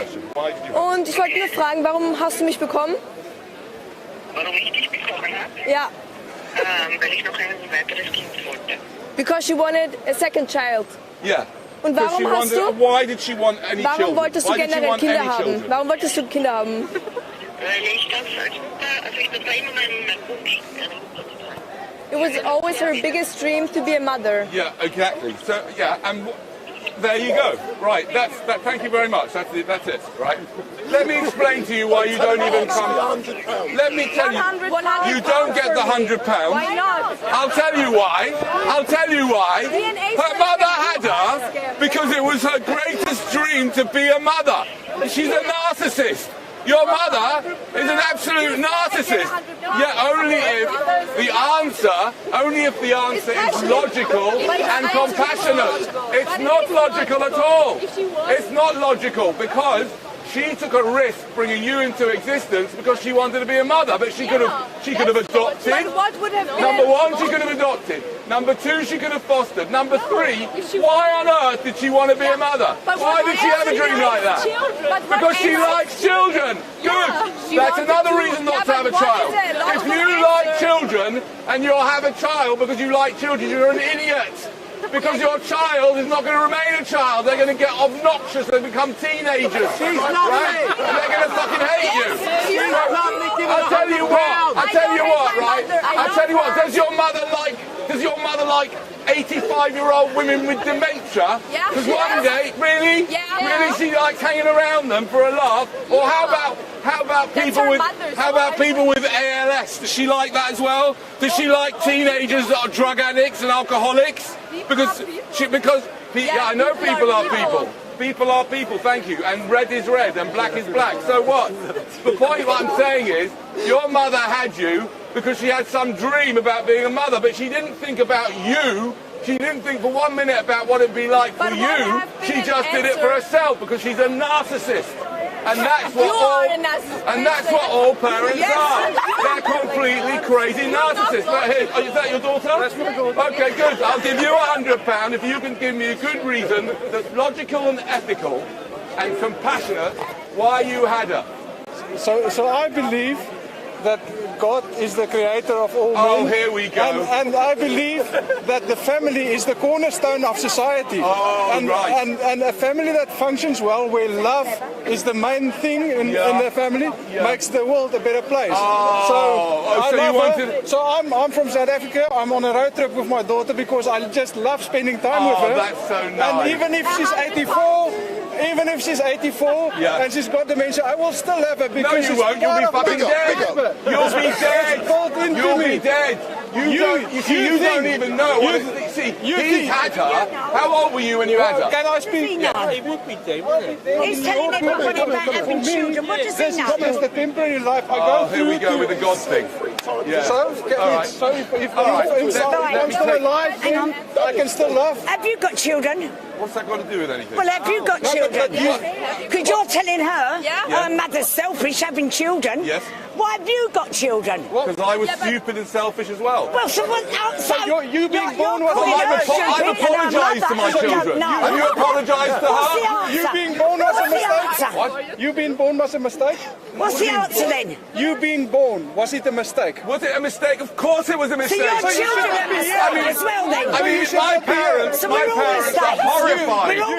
und ich wollte nur fragen, warum hast du mich bekommen? Warum ich dich bekommen habe? Ja. Weil ich noch ein weiteres Kind wollte. Because she wanted a second child. Yeah. Und warum hast du? Why did she want any warum children? wolltest du generell Kinder haben? Warum wolltest du Kinder haben? Weil ich das als Mutter, also das war immer mein Wunsch, eine Mutter zu sein. It was always her biggest dream to be a mother. Yeah, exactly. So yeah, and there you go. Right, thank you very much. That's it, right? Let me explain to you why you don't even come. Let me tell you, you don't get the £100. Why not? I'll tell you why. Her mother had her because it was her greatest dream to be a mother. She's a narcissist. Your mother is an absolute narcissist. Yeah, only if the answer is logical and compassionate. It's not logical at all. It's not logical because she took a risk bringing you into existence because she wanted to be a mother, but she could have adopted. But what would have been? Number one, she could have adopted. Number two, she could have fostered. Number three, why on earth did she want to be a mother? Why did she have a dream like that? Because she likes children. Good. That's another reason not to have a child. If you like children and you'll have a child because you like children, you're an idiot. Because your child is not going to remain a child. They're going to get obnoxious and become teenagers. Right? And they're going to fucking hate you. I'll tell you what, right? I'll tell you what, does your mother like 85-year-old women with dementia? Because one day, really, she likes hanging around them for a laugh? Or how about people with ALS? Does she like that as well? Does she like teenagers that are drug addicts and alcoholics? Because I know people are people. People are people, thank you. And red is red and black is black. So what? The point what I'm saying is, your mother had you because she had some dream about being a mother, but she didn't think about you. She didn't think for 1 minute about what it'd be like for you. She just did it for herself because she's a narcissist. And that's what all parents are. They're completely crazy narcissists. Right here, is that your daughter? That's my daughter. Okay, good. I'll give you £100 if you can give me a good reason that's logical and ethical and compassionate why you had her. So I believe that God is the creator of all men. Oh, here we go. And I believe that the family is the cornerstone of society. Oh, right. And a family that functions well, where love is the main thing in the family, makes the world a better place. So I'm from South Africa. I'm on a road trip with my daughter because I just love spending time with her. That's so nice. And even if she's 84, even if she's 84 and she's got dementia, I will still have her because No, you won't. You'll be fucking dead. You'll be dead. You'll be dead. You don't even know. See, he's had her. How old were you when you had her? Can I speak? It would be dead, wouldn't it? He's telling everybody about having children. What does he know? This is the temporary life I go through. Here we go with the God thing. Yeah. So if I'm still alive, I can still love. Have you got children? What's that got to do with anything? Well, have you got children? Because you're telling her her mother's selfish having children. Yes. Why have you got children? Because I was stupid and selfish as well. Well, so what? You being born was I've apologised to my children. Have you apologised to her? You being born was a mistake. What? You being born was a mistake. What's the answer then? You being born, was it a mistake? Was it a mistake? Of course it was a mistake. So your children are a mistake as well then? I mean, my parents are horrified by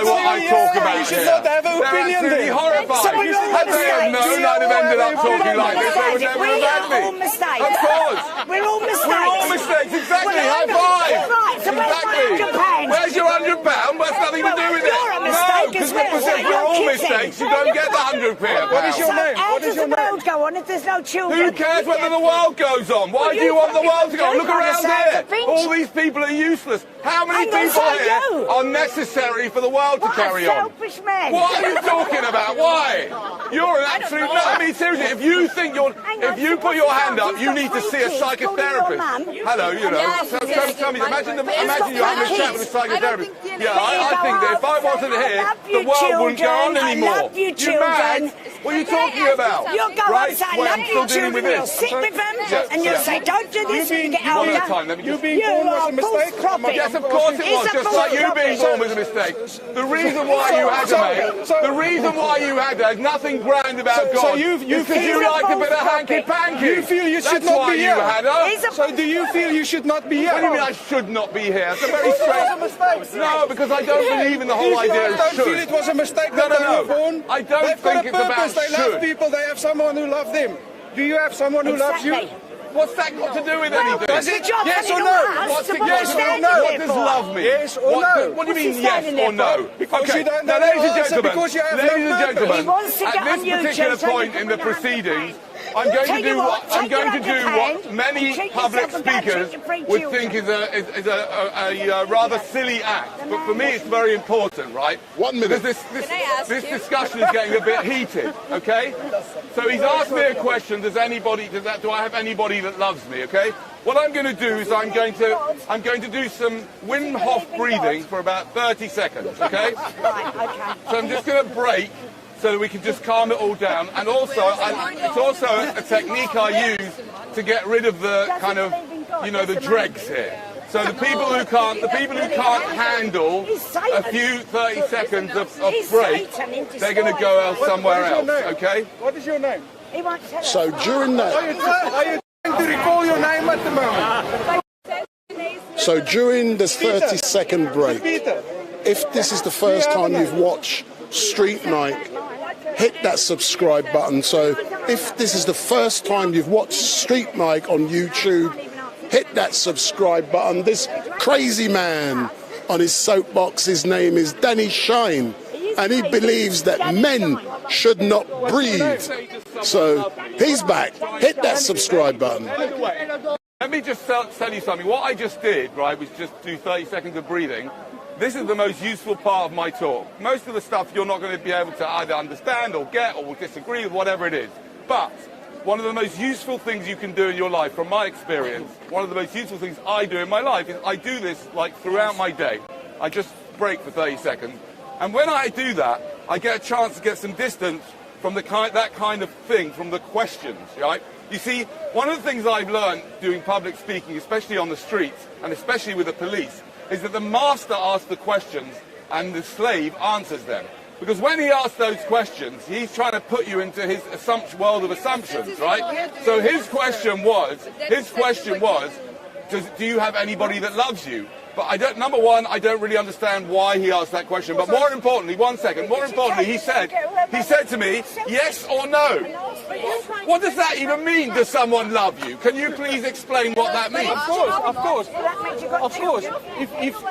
what I talk about here. You should not have an opinion They're absolutely horrified. Had they have known, I'd have ended up talking like this. They would never have had me. All mistakes. Of course. We're all mistakes. We're all mistakes, exactly. High five. Right, so Exactly. Where's your £100? That's nothing to do with it. You're a mistake as well. Because if you're all mistakes, you don't get the £100. What is your name? How does the world go on if there's no children? Who cares whether the world goes on? Why do you want the world to go on? Look around here. All these people are useless. How many people here are necessary for the world to carry on? Selfish men. What are you talking about? Why? You're an absolute nut. I mean, seriously, if you think if you put your hand up, you need to see a psychotherapist. Hello, you know. Tell me, imagine you having a chat with a psychotherapist. Yeah, I think that if I wasn't here, the world wouldn't go on anymore. I love you, You're mad? What are you talking about? You'll go Right? and say, I Wait, love I'm you, still dealing with children. You'll this. sit with them and you'll say, don't do this when you get One at a older. time, let me You just... being born was a mistake. Yes, of course it was, just like you being born was a mistake. The reason why you had her, mate, the reason why you had her, there's nothing grand about God. It's because you liked a bit of hanky-panky. You feel you should not be here. That's why you had her. So do you feel you should not be here? What do you mean I should not be here? It's a very strange... No, because I don't believe in the whole idea of don't should. feel it was a mistake that they were born? I don't think it's about They love should. people, they have someone who loves them. Do you have someone who loves you? What's that got to do with anything? Does it? Yes or no? What's it Yes got or to no? do? What does love mean? Yes or no? What do you mean yes or no? Because Okay, you don't now know ladies the and answer gentlemen, because you have ladies no and purpose. gentlemen, He wants to at get on this YouTube particular so you point can in the put it on proceedings, Facebook. I'm going Tell to you do what, what I'm take your going to do underpants, what many treat public yourself and go speakers treat your free would children. think is a rather silly act, but for me it's very important, right? 1 minute. Because this discussion is getting a bit heated, okay? So he's asked me a question: do I have anybody that loves me? Okay. What I'm going to do is I'm going to do some Wim Hof breathing for about 30 seconds, okay? So I'm just going to break so that we can just calm it all down. And also, it's also a technique I use to get rid of the kind of, the dregs here. So the people who can't handle a few 30 seconds of break, they're going to go somewhere else, okay? What is your name? So during that... Are you trying to recall your name at the moment? So during this 30-second break, if this is the first time you've watched StreetMic, hit that subscribe button. So if this is the first time you've watched StreetMic on YouTube, hit that subscribe button. This crazy man on his soapbox, his name is Danny Shine, and he believes that men should not breathe. So he's back. Hit that subscribe button. Let me just tell you something. What I just did, right, was just do 30 seconds of breathing. This is the most useful part of my talk. Most of the stuff you're not going to be able to either understand or get or disagree with, whatever it is. But one of the most useful things you can do in your life, from my experience, one of the most useful things I do in my life is I do this like throughout my day. I just break for 30 seconds. And when I do that, I get a chance to get some distance from that kind of thing, from the questions, right? You see, one of the things I've learned doing public speaking, especially on the streets, and especially with the police, is that the master asks the questions and the slave answers them. Because when he asks those questions, he's trying to put you into his world of assumptions, right? So his question was, do you have anybody that loves you? But I don't. Number one, I don't really understand why he asked that question. But more importantly, one second. More importantly, he said to me, yes or no. What does that even mean? Does someone love you? Can you please explain what that means? Of course.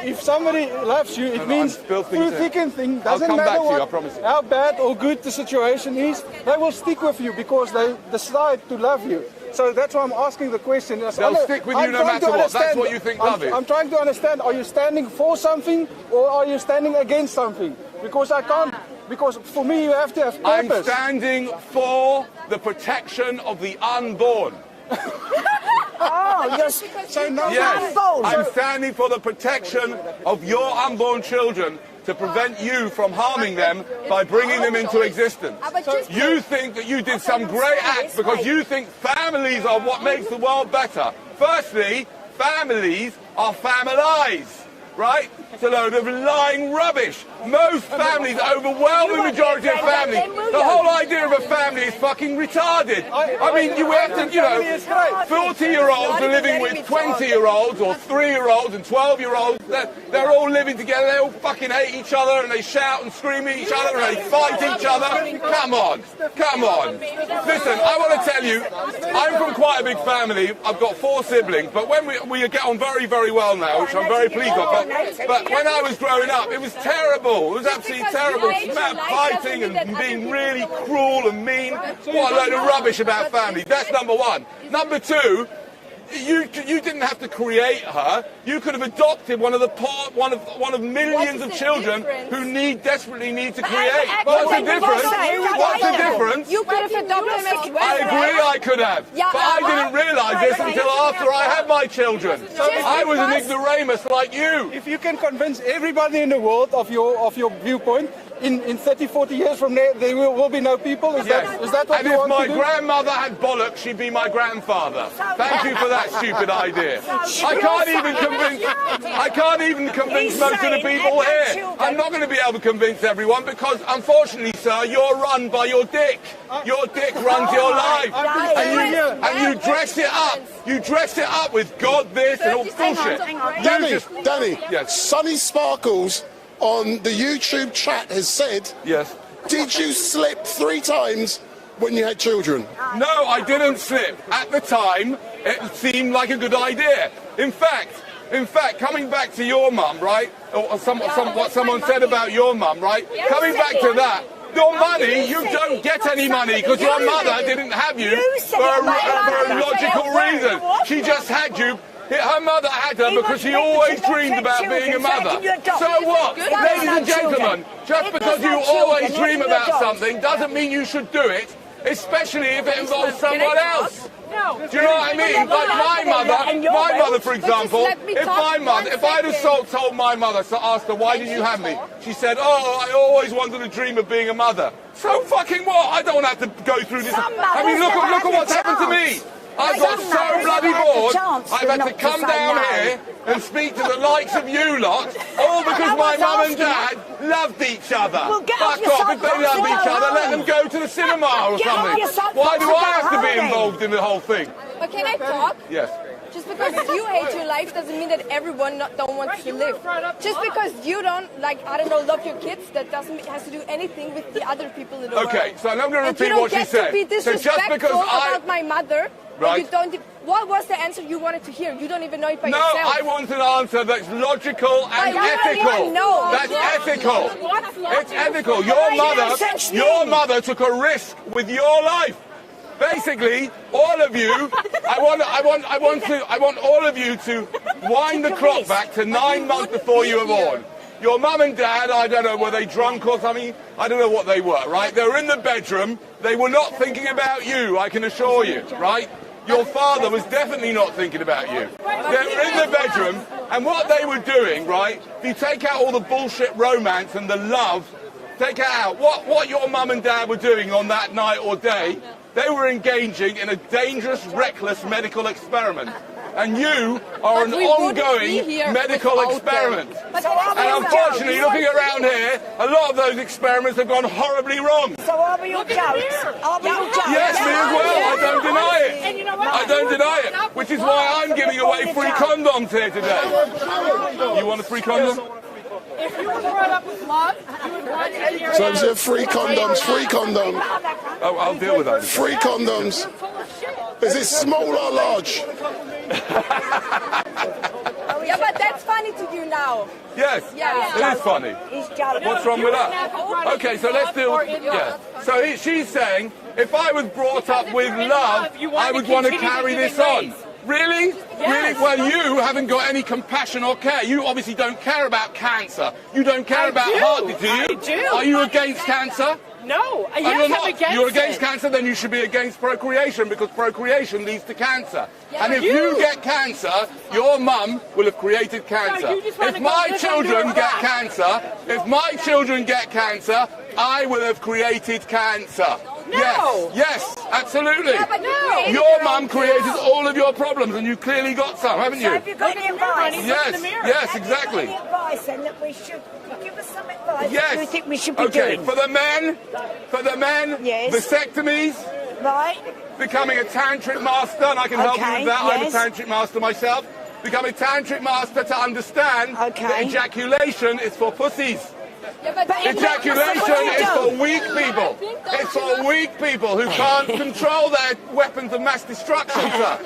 If somebody loves you, it means through thick and thin. Doesn't matter how bad or good the situation is, they will stick with you because they decide to love you. So that's why I'm asking the question. They'll stick with you no matter what. That's what you think love is. I'm trying to understand, are you standing for something or are you standing against something? Because I can't, because for me you have to have purpose. I'm standing for the protection of the unborn. Oh, yes, I'm standing for the protection of your unborn children to prevent you from harming them by bringing them into existence. You think that you did some great act because you think families are what makes the world better. Firstly, families are families, right? It's a load of lying rubbish. Most families, overwhelming majority of families, the whole idea of a family is fucking retarded. I mean, you have to, you know, 40-year-olds are living with 20-year-olds or 3-year-olds and 12-year-olds. They're all living together. They all fucking hate each other and they shout and scream at each other and they fight each other. Come on. Listen, I want to tell you, I'm from quite a big family. I've got 4 siblings, but when we get on very, very well now, which I'm very pleased of. But when I was growing up, it was terrible. It was absolutely terrible. Fighting and being really cruel and mean. What a load of rubbish about family. That's number one. Number two, you didn't have to create her. You could have adopted one of millions of children who desperately need to create. What's the difference? You could have adopted them as well. I agree I could have. But I didn't realise this until after I had my children. I was an ignoramus like you. If you can convince everybody in the world of your viewpoint, in 30, 40 years from there will be no people? Is that what you want to do? And if my grandmother had bollocks, she'd be my grandfather. Thank you for that stupid idea. I can't even convince most of the people here. I'm not going to be able to convince everyone because, unfortunately, sir, you're run by your dick. Your dick runs your life. And you dress it up. You dress it up with God this and all bullshit. Danny, yes. Sunny Sparkles on the YouTube chat has said, yes. Did you slip 3 times when you had children? No, I didn't slip. At the time, it seemed like a good idea. In fact, coming back to your mum, right? Or what someone said about your mum, right? Coming back to that, your money, you don't get any money because your mother didn't have you for a logical reason. She just had you. Her mother had her because she always dreamed about being a mother. So what? Ladies and gentlemen, just because you always dream about something doesn't mean you should do it, especially if it involves someone else. Do you know what I mean? Like my mother, for example, if I'd have told my mother, so asked her, why did you have me? She said, oh, I always wanted to dream of being a mother. So fucking what? I don't have to go through this. I mean, look at what's happened to me. I got so bloody bored, I've had to come down here and speak to the likes of you lot, all because my mum and dad loved each other. Fuck off, if they love each other, let them go to the cinema or something. Why do I have to be involved in the whole thing? But can I talk? Yes. Just because you hate your life doesn't mean that everyone don't want to live. Just because you don't, love your kids, that has to do anything with the other people in the world. Okay, so I'm going to repeat what she said. You don't get to be disrespectful about my mother. Right. What was the answer you wanted to hear? You don't even know it by yourself. No, I want an answer that's logical and ethical. That's ethical. It's ethical. Your mother took a risk with your life. Basically, all of you, I want all of you to wind the clock back to 9 months before you were born. Your mum and dad, I don't know, were they drunk or something? I don't know what they were, right? They were in the bedroom. They were not thinking about you, I can assure you, right? Your father was definitely not thinking about you. They were in the bedroom, and what they were doing, right? If you take out all the bullshit romance and the love, take it out. What your mum and dad were doing on that night or day, they were engaging in a dangerous, reckless medical experiment. And you are an ongoing medical experiment. And unfortunately, looking around here, a lot of those experiments have gone horribly wrong. So are we all jokes? Are we all jokes? Yes, me as well. I don't deny it. And you know what? I don't deny it. Which is why I'm giving away free condoms here today. You want a free condom? If you were brought up with love, you would want to hear So it's free condoms, free condoms. Oh, I'll deal with that. Free condoms. Is it small or large? Yeah, but that's funny to you now. Yes, it is funny. What's wrong with that? Okay, so let's deal. Yeah. So she's saying, if I was brought up with love, I would want to carry this on. Really? Really? Well, you haven't got any compassion or care. You obviously don't care about cancer. You don't care about heart disease, do you? I do. Are you against cancer? No, You're yes, not. I'm against You're against it. cancer, then you should be against procreation, because procreation leads to cancer. Yeah, and if you get cancer, your mum will have created cancer. you just wanna If go my live children under a get rock. cancer, if my children get cancer, I will have created cancer. No. Yes, absolutely. Yeah, but no. Your mum created all of your problems, and you clearly got some, haven't So you? have you got any advice? Yes, yes, exactly. Have you got any advice then that we should give us some advice? Yes. What do you think we should be Okay, doing? for the men, Yes. vasectomies, Right. becoming a tantric master, and I can help you Okay, with that. yes. I'm a tantric master myself. Becoming a tantric master to understand that Okay. ejaculation is for pussies. Yeah, but Ejaculation is for weak people. It's for weak people who can't control their weapons of mass destruction, sir.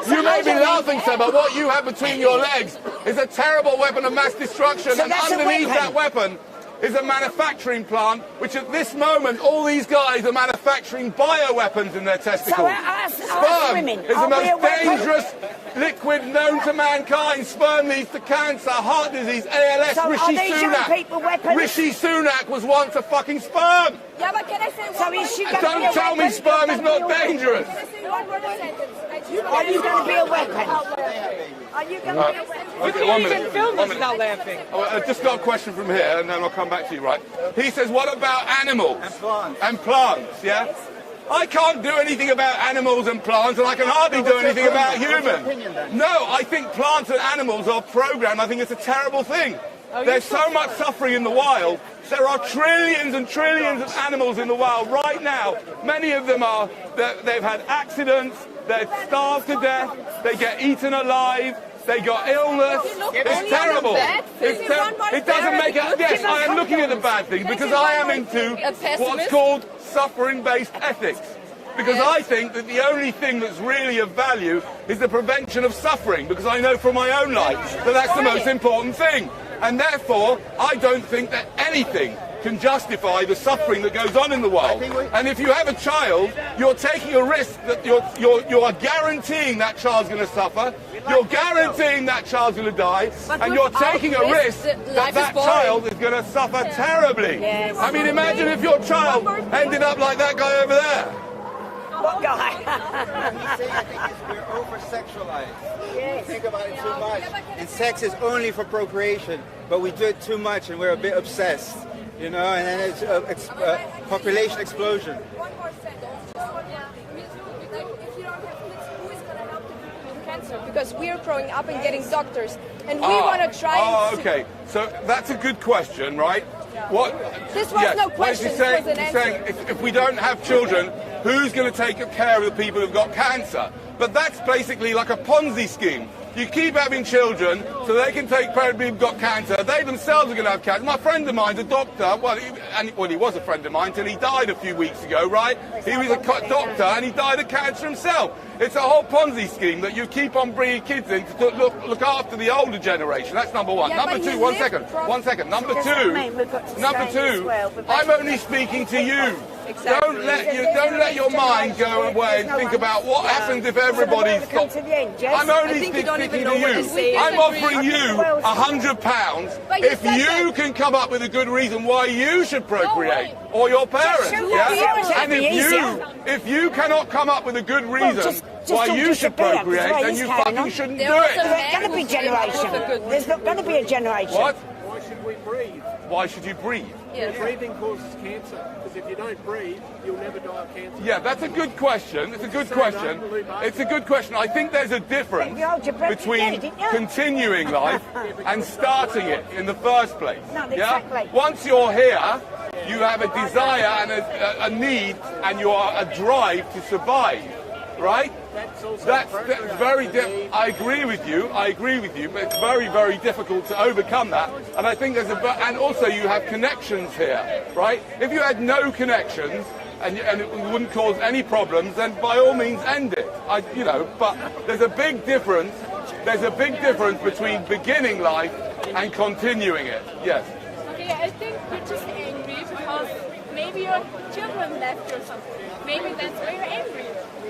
You may be laughing, sir, but what you have between your legs is a terrible weapon of mass destruction, So and that's a underneath weapon. that weapon is a manufacturing plant, which at this moment, all these guys are manufacturing bioweapons in their testicles. Sperm women, is the are we a most weapon? dangerous liquid known to mankind. Sperm leads to cancer, heart disease, ALS, So are Rishi these young Sunak. people weapons? Rishi Sunak was once a fucking sperm. Yeah, but can I say So is she going to be Don't a tell me weapon? sperm is not dangerous. Are you going to be a weapon? Are you going to be a weapon? Okay, 1 minute. film 1 us minute. now laughing. Oh, I just got a question from here, and then I'll come back to you, right? He says, what about animals? And plants, yeah? I can't do anything about animals and plants, and I can hardly do anything about humans. No, I think plants and animals are programmed. I think it's a terrible thing. There's so much suffering in the wild. There are trillions and trillions of animals in the wild right now. Many of them are, they've had accidents, they're starved to death, they get eaten alive, they got illness. It's terrible. It doesn't make it. Yes, I am looking at the bad things because I am into what's called suffering-based ethics. Because I think that the only thing that's really of value is the prevention of suffering, because I know from my own life that that's the most important thing. And therefore, I don't think that anything can justify the suffering that goes on in the world. And if you have a child, you're taking a risk that you are guaranteeing that child's going to suffer, you're guaranteeing that child's going to die, and you're taking a risk that that child is going to suffer terribly. I mean, imagine if your child ended up like that guy over there. What guy? We're over-sexualized. We think about it too much. And sex is only for procreation, but we do it too much and we're a bit obsessed. You know, and then it's population explosion. One more sentence. If you don't have kids, who is going to help you with cancer? Because we're growing up and getting doctors, and we want to try. Okay. So that's a good question, right? What? This was no question. She's This saying, was an answer. if we don't have children, who's going to take care of the people who've got cancer? But that's basically like a Ponzi scheme. You keep having children so they can take care of people who've got cancer. They themselves are going to have cancer. My friend of mine's a doctor. Well, he was a friend of mine till he died a few weeks ago, right? He was a doctor and he died of cancer himself. It's a whole Ponzi scheme that you keep on bringing kids in to look after the older generation. That's number one. Yeah, Number but two, you one live second. from- 1 second. Number Does that mean we've two, got to stay as well? But I'm only speaking to you. Exactly. Don't let your mind go away and think about what happens if everybody stops. I'm only speaking to you. I'm offering you £100 if you can come up with a good reason why you should procreate, or your parents. Yeah? And if you cannot come up with a good reason why you should procreate, then you fucking shouldn't do it. There's going to be a generation. There's not going to be a generation. What? Why should we breathe? Why should you breathe? Breathing causes cancer, because if you don't breathe, you'll never die of cancer. Yeah, that's a good question. It's a good question. It's a good question. I think there's a difference between continuing life and starting it in the first place. Yeah? Once you're here, you have a desire and a need and a drive to survive, right? That's very difficult. I agree with you, but it's very, very difficult to overcome that. And I think and also you have connections here, right? If you had no connections and it wouldn't cause any problems, then by all means end it. But there's a big difference. There's a big difference between beginning life and continuing it. Yes. Okay, I think you're just angry because maybe your children left you or something. Maybe that's why you're angry.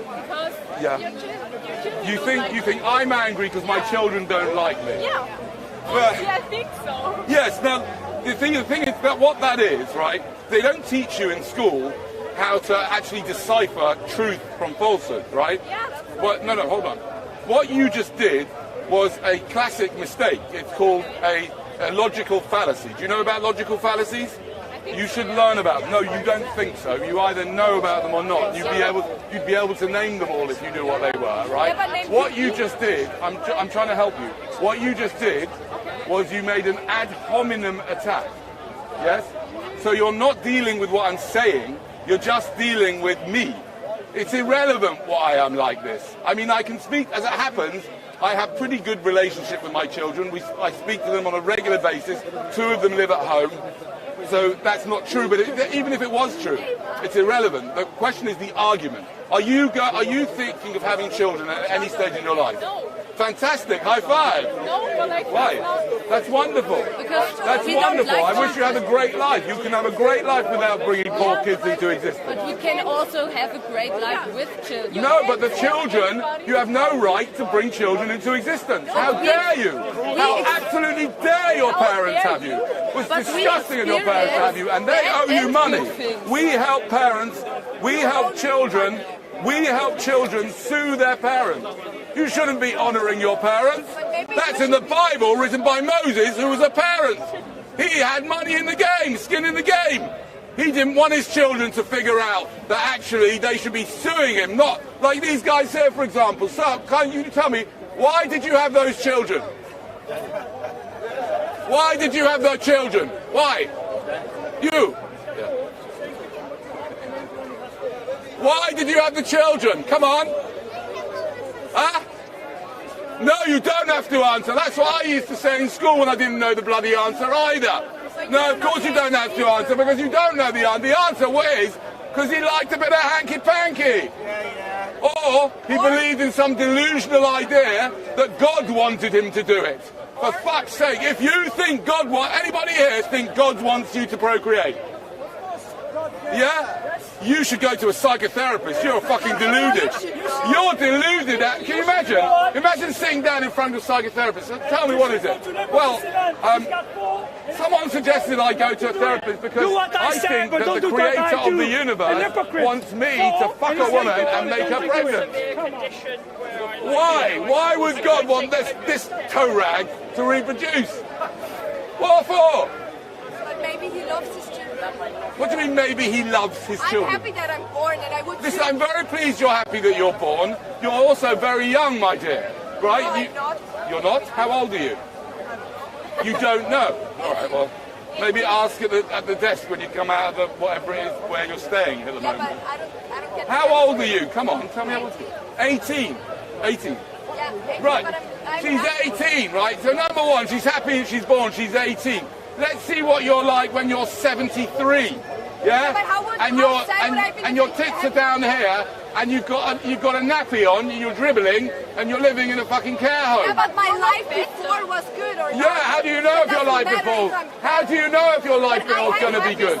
Because your children You think I'm angry because my children don't like me? Yeah. But, I think so. Yes. Now the thing is that what that is, right? They don't teach you in school how to actually decipher truth from falsehood, right? Yeah. Well, no, hold on. What you just did was a classic mistake. It's called a logical fallacy. Do you know about logical fallacies? You should learn about them. No, you don't think so. You either know about them or not. You'd be able to name them all if you knew what they were, right? What you just did, I'm trying to help you. What you just did was you made an ad hominem attack. Yes? So you're not dealing with what I'm saying. You're just dealing with me. It's irrelevant why I'm like this. I mean, I can speak, as it happens, I have pretty good relationship with my children. I speak to them on a regular basis. 2 of them live at home. So that's not true, but even if it was true, it's irrelevant. The question is the argument. Are you thinking of having children at any stage in your life? No. Fantastic. High five. No, but like why? That's wonderful. That's wonderful. I wish you had a great life. You can have a great life without bringing poor kids into existence. But you can also have a great life with children. No, but the children, you have no right to bring children into existence. How dare you? How absolutely dare your parents have you? It's disgusting of your parents have you, and they owe you money. We help parents, we help children sue their parents. You shouldn't be honouring your parents. That's in the Bible, written by Moses, who was a parent. He had money in the game, skin in the game. He didn't want his children to figure out that actually they should be suing him, not like these guys here, for example. So, can you tell me, why did you have those children? Why did you have those children? Why? You. Why did you have the children? Come on. Huh? No, you don't have to answer. That's what I used to say in school when I didn't know the bloody answer either. No, of course you don't have to answer because you don't know the answer. The answer is because he liked a bit of hanky-panky. Or he believed in some delusional idea that God wanted him to do it. For fuck's sake, if you think anybody here think God wants you to procreate? Yeah? You should go to a psychotherapist. You're fucking deluded. You're deluded. Can you imagine? Imagine sitting down in front of a psychotherapist. Tell me, what is it? Well, someone suggested I go to a therapist because I think that the creator of the universe wants me to fuck a woman and make her pregnant. Why? Why would God want this toe rag to reproduce? What for? But maybe he loves his children. What do you mean maybe he loves his children? I'm happy that I'm born and I would... Listen, I'm very pleased you're happy that you're born. You're also very young, my dear. Right? No, I'm not. You're not? How old are you? You don't know? All right, well, maybe ask at the desk when you come out of the, whatever it is where you're staying at the moment. But I don't get... How old are you? Come on, tell me how old are you? 18. 18. Yeah, 18, right. But I'm she's 18, right? So number one, she's happy that she's born. She's 18. Let's see what you're like when you're 73. Yeah? And your tits are down here, and you've got a nappy on, you're dribbling, and you're living in a fucking care home. Yeah, but my life before was good or not. Yeah, how do you know if your life before? How do you know if your life before is going to be good?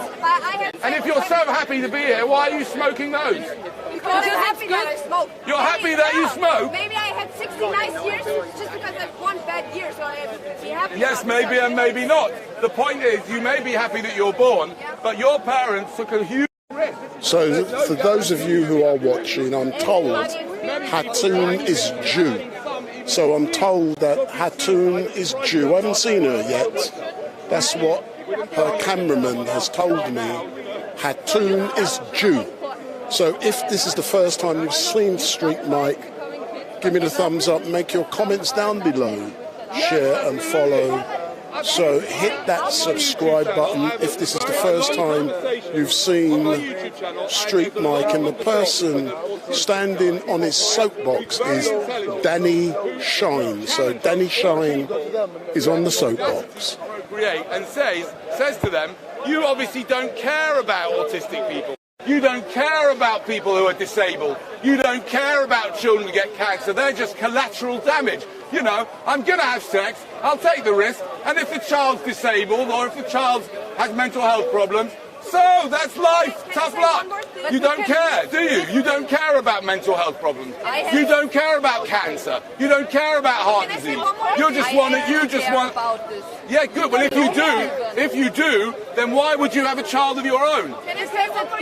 And if you're so happy to be here, why are you smoking those? Because I'm happy that I smoke. You're happy that you smoke? Maybe I had 60 nice years just because I had one bad year, so I have to be happy. Yes, maybe and maybe not. The point is, you may be happy that you're born, but your parents took a huge risk. So, for those of you who are watching, I'm told Hatun is Jew. So I'm told that Hatun is Jew. I haven't seen her yet. That's what her cameraman has told me Hatun is Jew. So if this is the first time you've seen StreetMic, give me the thumbs up, make your comments down below, share and follow. So hit that subscribe button if this is the first time you've seen StreetMic, and the person standing on his soapbox is Danny Shine. So Danny Shine is on the soapbox. And says to them, you obviously don't care about autistic people. You don't care about people who are disabled. You don't care about children who get cancer. They're just collateral damage. You know, I'm going to have sex, I'll take the risk, and if the child's disabled or if the child has mental health problems, so that's life, tough luck. You don't care, do you? You don't care about mental health problems. You don't care about cancer. You don't care about heart disease. You just want it, Yeah, good, well if you do, then why would you have a child of your own?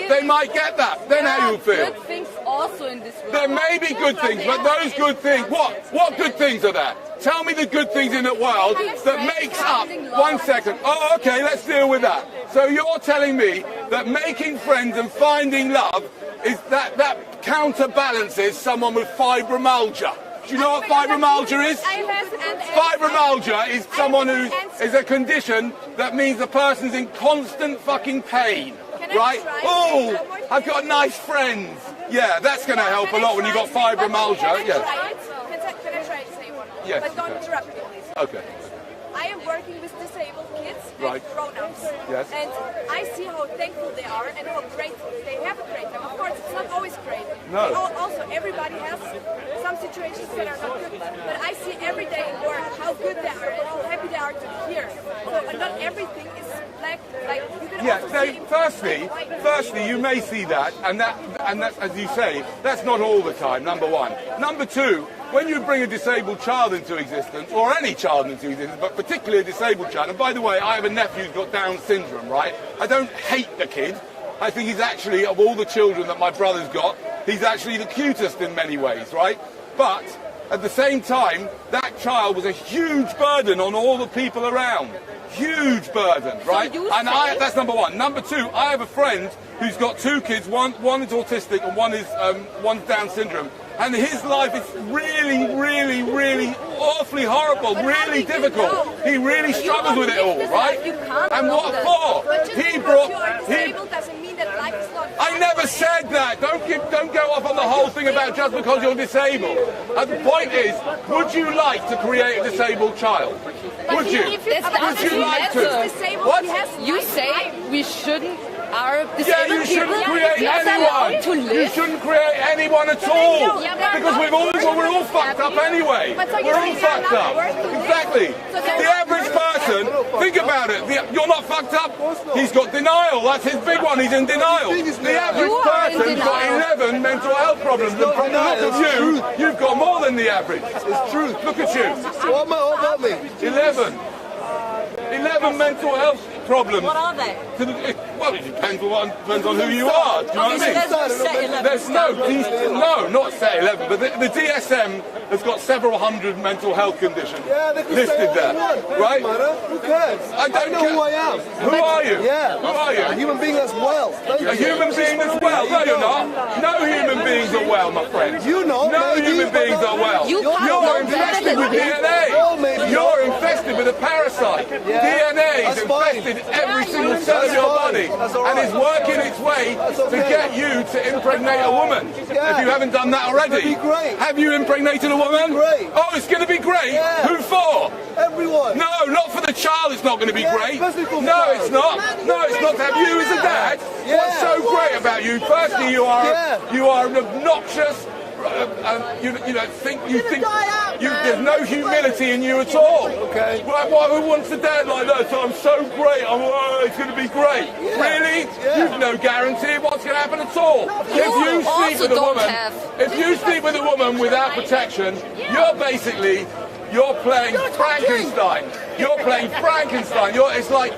They might get that, then how you feel. Good things also in this world. There may be good things, but those good things, what good things are there? Tell me the good things in the world that makes up, 1 second, oh okay, let's deal with that. So you're telling me that making friends and finding love is that counterbalances someone with fibromyalgia. Do you know what fibromyalgia is? Fibromyalgia is someone who is a condition that means the person's in constant fucking pain. Right? Oh, I've got nice friends. Yeah, that's going to help a lot when you've got fibromyalgia. Yeah. Can I try to say one? Yes. But don't interrupt me, please. Okay. I am working with disabled kids Right. and grown-ups. Yes. And I see how thankful they are and how grateful they have a great time. Of course, it's not always great. No. Also, everybody has some situations that are not good. But I see every day in work how good they are and how happy they are to be here. So not everything is like you can also see firstly, you may see that, and that's, as you say, that's not all the time, number one. Number two, when you bring a disabled child into existence, or any child into existence, but particularly a disabled child, and by the way, I have a nephew who's got Down syndrome, right? I don't hate the kid. I think he's actually, of all the children that my brother's got, he's actually the cutest in many ways, right? But at the same time, that child was a huge burden on all the people around. Huge burden, right? And that's number one. Number two, I have a friend who's got two kids. One is autistic and one's Down syndrome. And his life is really, really, really awfully horrible, really difficult. He really struggles with it all, right? And what for? I never said that. Don't go off on the whole thing about just because you're disabled. And the point is, would you like to create a disabled child? Would you? Would you like to? What? You say we shouldn't. Yeah, you shouldn't create anyone. You shouldn't create anyone at all. Because we're all fucked up anyway. We're all fucked up. Exactly. The average person, think about it. You're not fucked up. He's got denial. That's his big one. He's in denial. The average person's got 11 mental health problems. And from the look of you, you've got more than the average. It's true. Look at you. What about me? 11 mental health problems. What are they? Well, it depends on who you are. Do you know what I mean? There's no, not set 11, but the DSM has got several hundred mental health conditions listed there, right? Who cares? I don't know who I am. Who are you? Yeah. Who are you? A human being as well. A human being as well? No, you're not. No human beings are well, my friend. You know. No human beings are well. You're infested with DNA. You're infested with a parasite. DNA is infested every single cell of your body, and it's working its way to get you to impregnate a woman. If you haven't done that already, have you impregnated a woman? Oh, it's going to be great. Who for? Everyone. No, not for the child. It's not going to be great. No, it's not. No, it's not to have you as a dad. What's so great about you? Firstly, you are an obnoxious. There's no humility in you at all. Okay. Who wants a dad like that? So I'm so great. It's going to be great. Really? You've no guarantee of what's going to happen at all. If you sleep with a woman without protection, you're playing Frankenstein. You're playing Frankenstein. It's like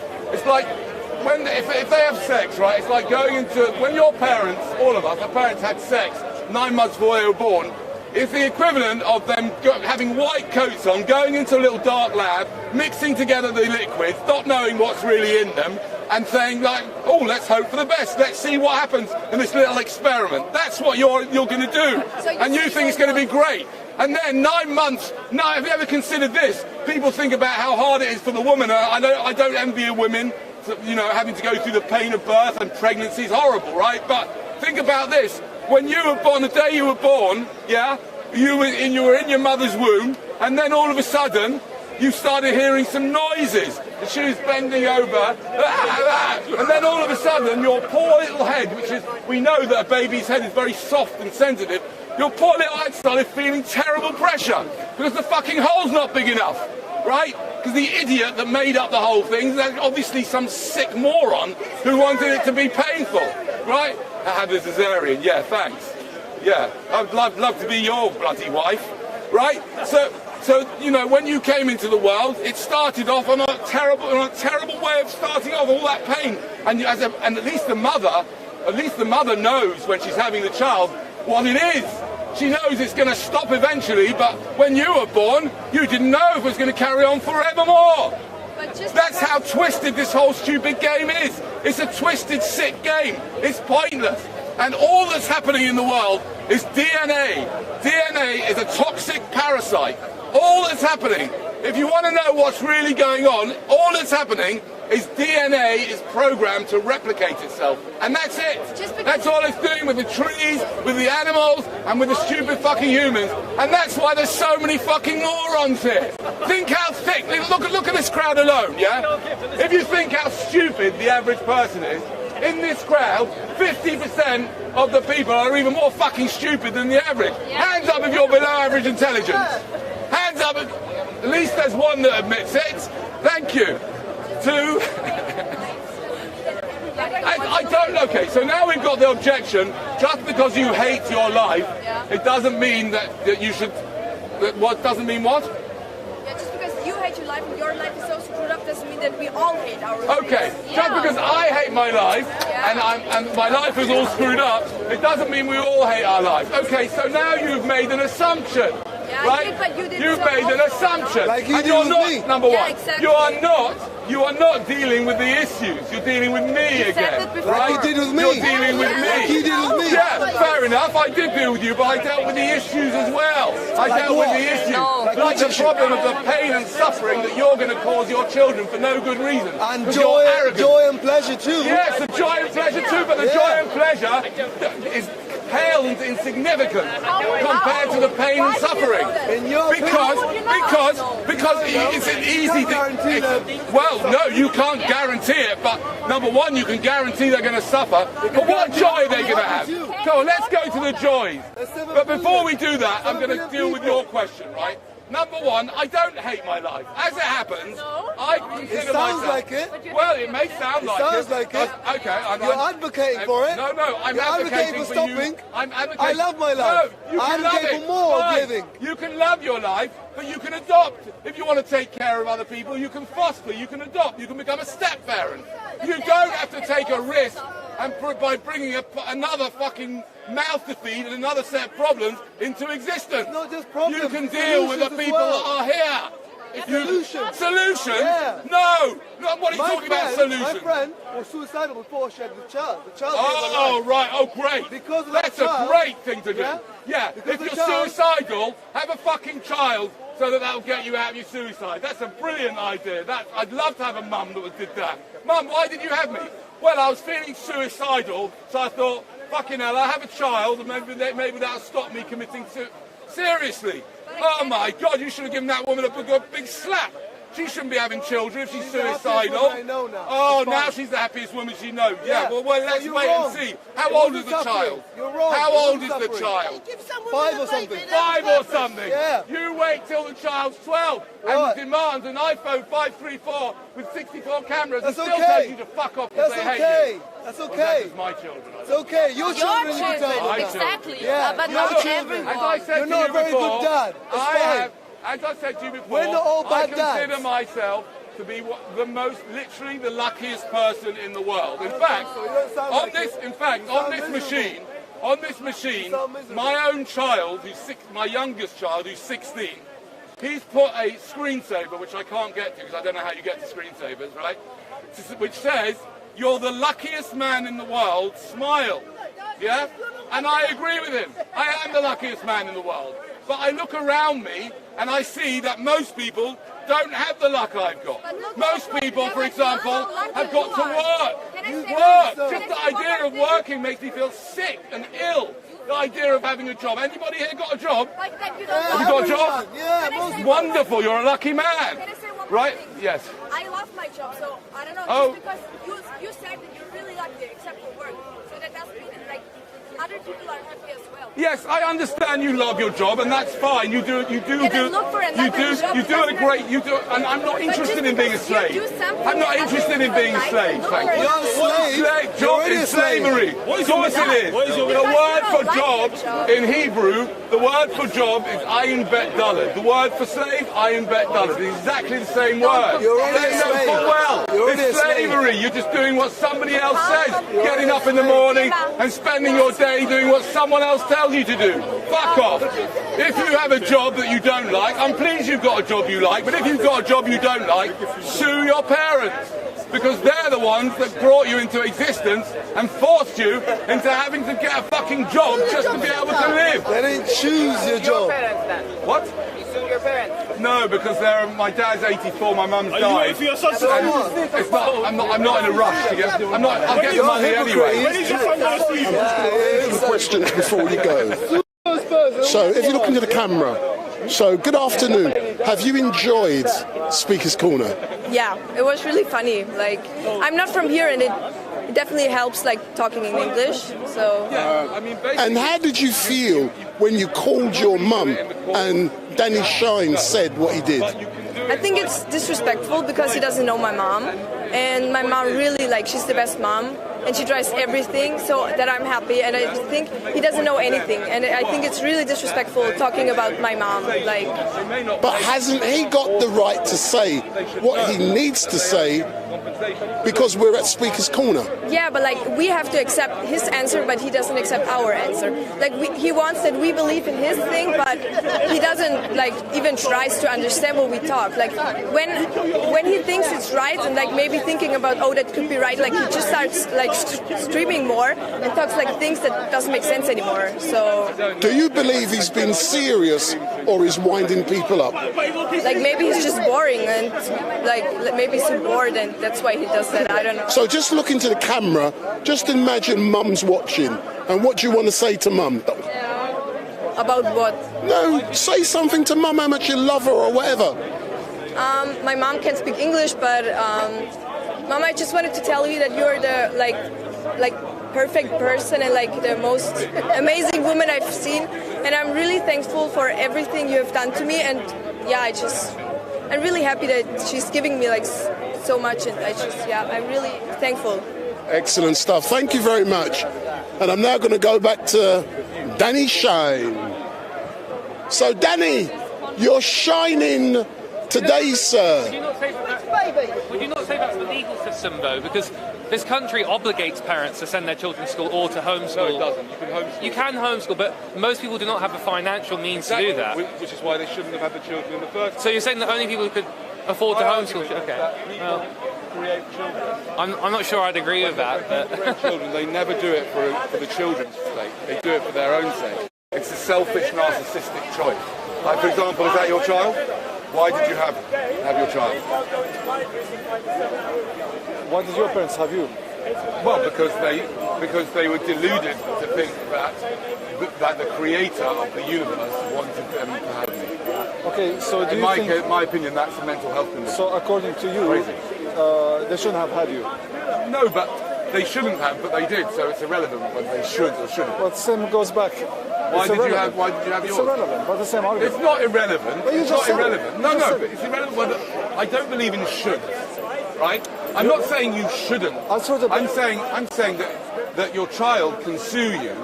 if they have sex, right? It's like going into when your parents, all of us, our parents had sex 9 months before they were born. It's the equivalent of them having white coats on, going into a little dark lab, mixing together the liquids, not knowing what's really in them, and saying like, oh, let's hope for the best. Let's see what happens in this little experiment. That's what you're going to do. And you think it's going to be great. And then 9 months, have you ever considered this? People think about how hard it is for the woman. I don't envy women, you know, having to go through the pain of birth and pregnancy is horrible, right? But think about this. When you were born, the day you were born, yeah, you were in your mother's womb, and then all of a sudden, you started hearing some noises. She was bending over, and then all of a sudden, your poor little head, which is, we know that a baby's head is very soft and sensitive, your poor little head started feeling terrible pressure, because the fucking hole's not big enough, right? Because the idiot that made up the whole thing is obviously some sick moron who wanted it to be painful, right? I had a cesarean, yeah, thanks. Yeah, I'd love to be your bloody wife, right? So you know, when you came into the world, it started off on a terrible way of starting off, all that pain. And at least the mother knows when she's having the child what it is. She knows it's going to stop eventually, but when you were born, you didn't know if it was going to carry on forevermore. That's how twisted this whole stupid game is. It's a twisted, sick game. It's pointless. And all that's happening in the world is DNA. DNA is a toxic parasite. All that's happening, if you want to know what's really going on, all that's happening is DNA is programmed to replicate itself. And that's it. That's all it's doing with the trees, with the animals, and with the stupid fucking humans. And that's why there's so many fucking morons here. Think how thick, look at this crowd alone, yeah? If you think how stupid the average person is, in this crowd, 50% of the people are even more fucking stupid than the average. Hands up if you're below average intelligence. Hands up, at least there's one that admits it. Thank you. Two. I don't, okay, so now we've got the objection, just because you hate your life, it doesn't mean that you should, what doesn't mean what? Yeah, just because you hate your life and your life is so screwed up doesn't mean that we all hate our lives. Okay, just because I hate my life and my life is all screwed up, it doesn't mean we all hate our life. Okay, so now you've made an assumption. Right? You've made an assumption. Like you and did you're with not, me. number one, exactly. you are not dealing with the issues. You're dealing with me again. Like you did with me. You're dealing with me. Like you did with me. Yeah, fair enough. I did deal with you, but I dealt with the issues as well. I dealt with the issues. Like the problem of the pain and suffering that you're going to cause your children for no good reason. And joy and pleasure too. Yes, the joy and pleasure too, but the joy and pleasure is pale and insignificant compared to the pain and suffering. Because it's an easy thing. Well, no, you can't guarantee it, but number one, you can guarantee they're going to suffer. But what joy are they going to have? So let's go to the joys. But before we do that, I'm going to deal with your question, right? Number one, I don't hate my life. As it happens, I consider myself... like it. Well, it may sound like it. It sounds like it. Okay, You're advocating for it. No, I'm advocating for stopping. you. I'm advocating. I love my life. No, you can love it. For more Fine. living. You can love your life, but you can adopt. If you want to take care of other people, you can foster, you can adopt, you can become a step-parent. You don't have to take a risk and by bringing another fucking mouth to feed and another set of problems into existence. It's not just problems. You can deal with the people that are here. Solution? Yeah. No. What are you talking about solution? My friend was suicidal before she had the child. The child Oh, right. Oh, great. Because of That's that a great thing to do. Yeah. If you're suicidal, have a fucking child so that'll get you out of your suicide. That's a brilliant idea. I'd love to have a mum that did that. Mum, why did you have me? Well, I was feeling suicidal, so I thought, fucking hell, I have a child, and maybe that'll stop me committing suicide. Seriously. Oh my God, you should have given that woman a big slap. She shouldn't be having children if she's suicidal. Oh, now she's the happiest woman she knows. Yeah, well, let's wait and see. How old is the child? How old is the child? 5 or something. 5 or something. Yeah. You wait till the child's 12 and demands an iPhone 534 with 64 cameras and still tells you to fuck off because they hate you. That's okay. Well, my children. It's okay. Your children you can tell them. Exactly. Yeah. But Your not children. everyone. As I said You're to not you a very before, good dad. As I said to you before, We're not all bad I consider dads. myself to be literally the luckiest person in the world. In fact, on this machine, on this machine, my own child, my youngest child, who's 16, he's put a screensaver, which I can't get to because I don't know how you get to screensavers, right? Which says, "You're the luckiest man in the world, smile." Yeah? And I agree with him. I am the luckiest man in the world. But I look around me and I see that most people don't have the luck I've got. Most people, for example, have got to work. Just the idea of working makes me feel sick and ill. The idea of having a job. Anybody here got a job? Have you got a job? Yeah, wonderful. You're a lucky man. Right? Yes. I love my job, so I don't know. Oh. Just because you said that you're really lucky except for work, so that doesn't mean that like other people are happy as well. Yes, I understand you love your job, and that's fine. You do a great. And I'm not interested in being a slave. I'm not interested in being a slave. Thank you. Job is slavery. Of course it is. The word for job in Hebrew, the word for job is ayin bet daled. The word for slave, ayin bet daled. It's exactly the same word. They know full well. It's slavery. You're just doing what somebody else says. Getting up in the morning and spending your day doing what someone else tells you to do. Fuck off. If you have a job that you don't like, I'm pleased you've got a job you like, but if you've got a job you don't like, sue your parents. Because they're the ones that brought you into existence and forced you into having to get a fucking job just to be able to live. They didn't choose your job. What? You sue your parents? No, because my dad's 84, my mum's died. Are you for your son's it's not, I'm not in a rush to get. I'll get the money anyway. When did you find out, Stephen? Some questions before you go. So, if you look into the camera, so good afternoon. Have you enjoyed Speaker's Corner? Yeah, it was really funny. Like, I'm not from here, and it definitely helps, like, talking in English. So. And how did you feel when you called your mum and Danny Shine said what he did? I think it's disrespectful because he doesn't know my mom, and my mom really, like, she's the best mom, and she tries everything so that I'm happy, and I think he doesn't know anything, and I think it's really disrespectful talking about my mom, like. But hasn't he got the right to say what he needs to say because we're at Speaker's Corner? Yeah, but like we have to accept his answer, but he doesn't accept our answer. Like he wants that we believe in his thing, but he doesn't like even tries to understand what we talk. Like when he thinks it's right and like maybe thinking about that could be right, like he just starts like streaming more and talks like things that doesn't make sense anymore. So. Do you believe he's been serious or is winding people up? Like maybe he's just boring and like maybe he's bored and that's why he does that. I don't know. So just look into the camera. Just imagine Mum's watching, and what do you want to say to Mum? About what? No, say something to Mum, how much you love her or whatever. My mom can't speak English, but Mom, I just wanted to tell you that you're the like perfect person and like the most amazing woman I've seen, and I'm really thankful for everything you have done to me. And yeah, I'm really happy that she's giving me like so much, and I'm really thankful. Excellent stuff. Thank you very much. And I'm now going to go back to Danny Shine. So Danny, you're shining today, sir. Would you not say that's the legal system, though? Because this country obligates parents to send their children to school or to homeschool. No, it doesn't. You can homeschool. You can homeschool, but most people do not have the financial means to do that. Which is why they shouldn't have had the children in the first place. So you're saying that only people who could afford to homeschool? Okay. Well, create children. I'm not sure I'd agree with that. But create children. They never do it for the children's sake. They do it for their own sake. It's a selfish, narcissistic choice. Like, for example, is that your child? Why did you have your child? Why did your parents have you? Well, because they were deluded to think that the creator of the universe wanted them to have me. Okay, so do you think... In my opinion, that's a mental health condition. So according to you, they shouldn't have had you? No, but they shouldn't have, but they did, so it's irrelevant whether they should or shouldn't. Well, the same goes back. Why did you have yours? It's irrelevant, but the same argument. It's not irrelevant. It's not irrelevant. No, but it's irrelevant whether... I don't believe in should, right? I'm not saying you shouldn't. I'm saying that your child can sue you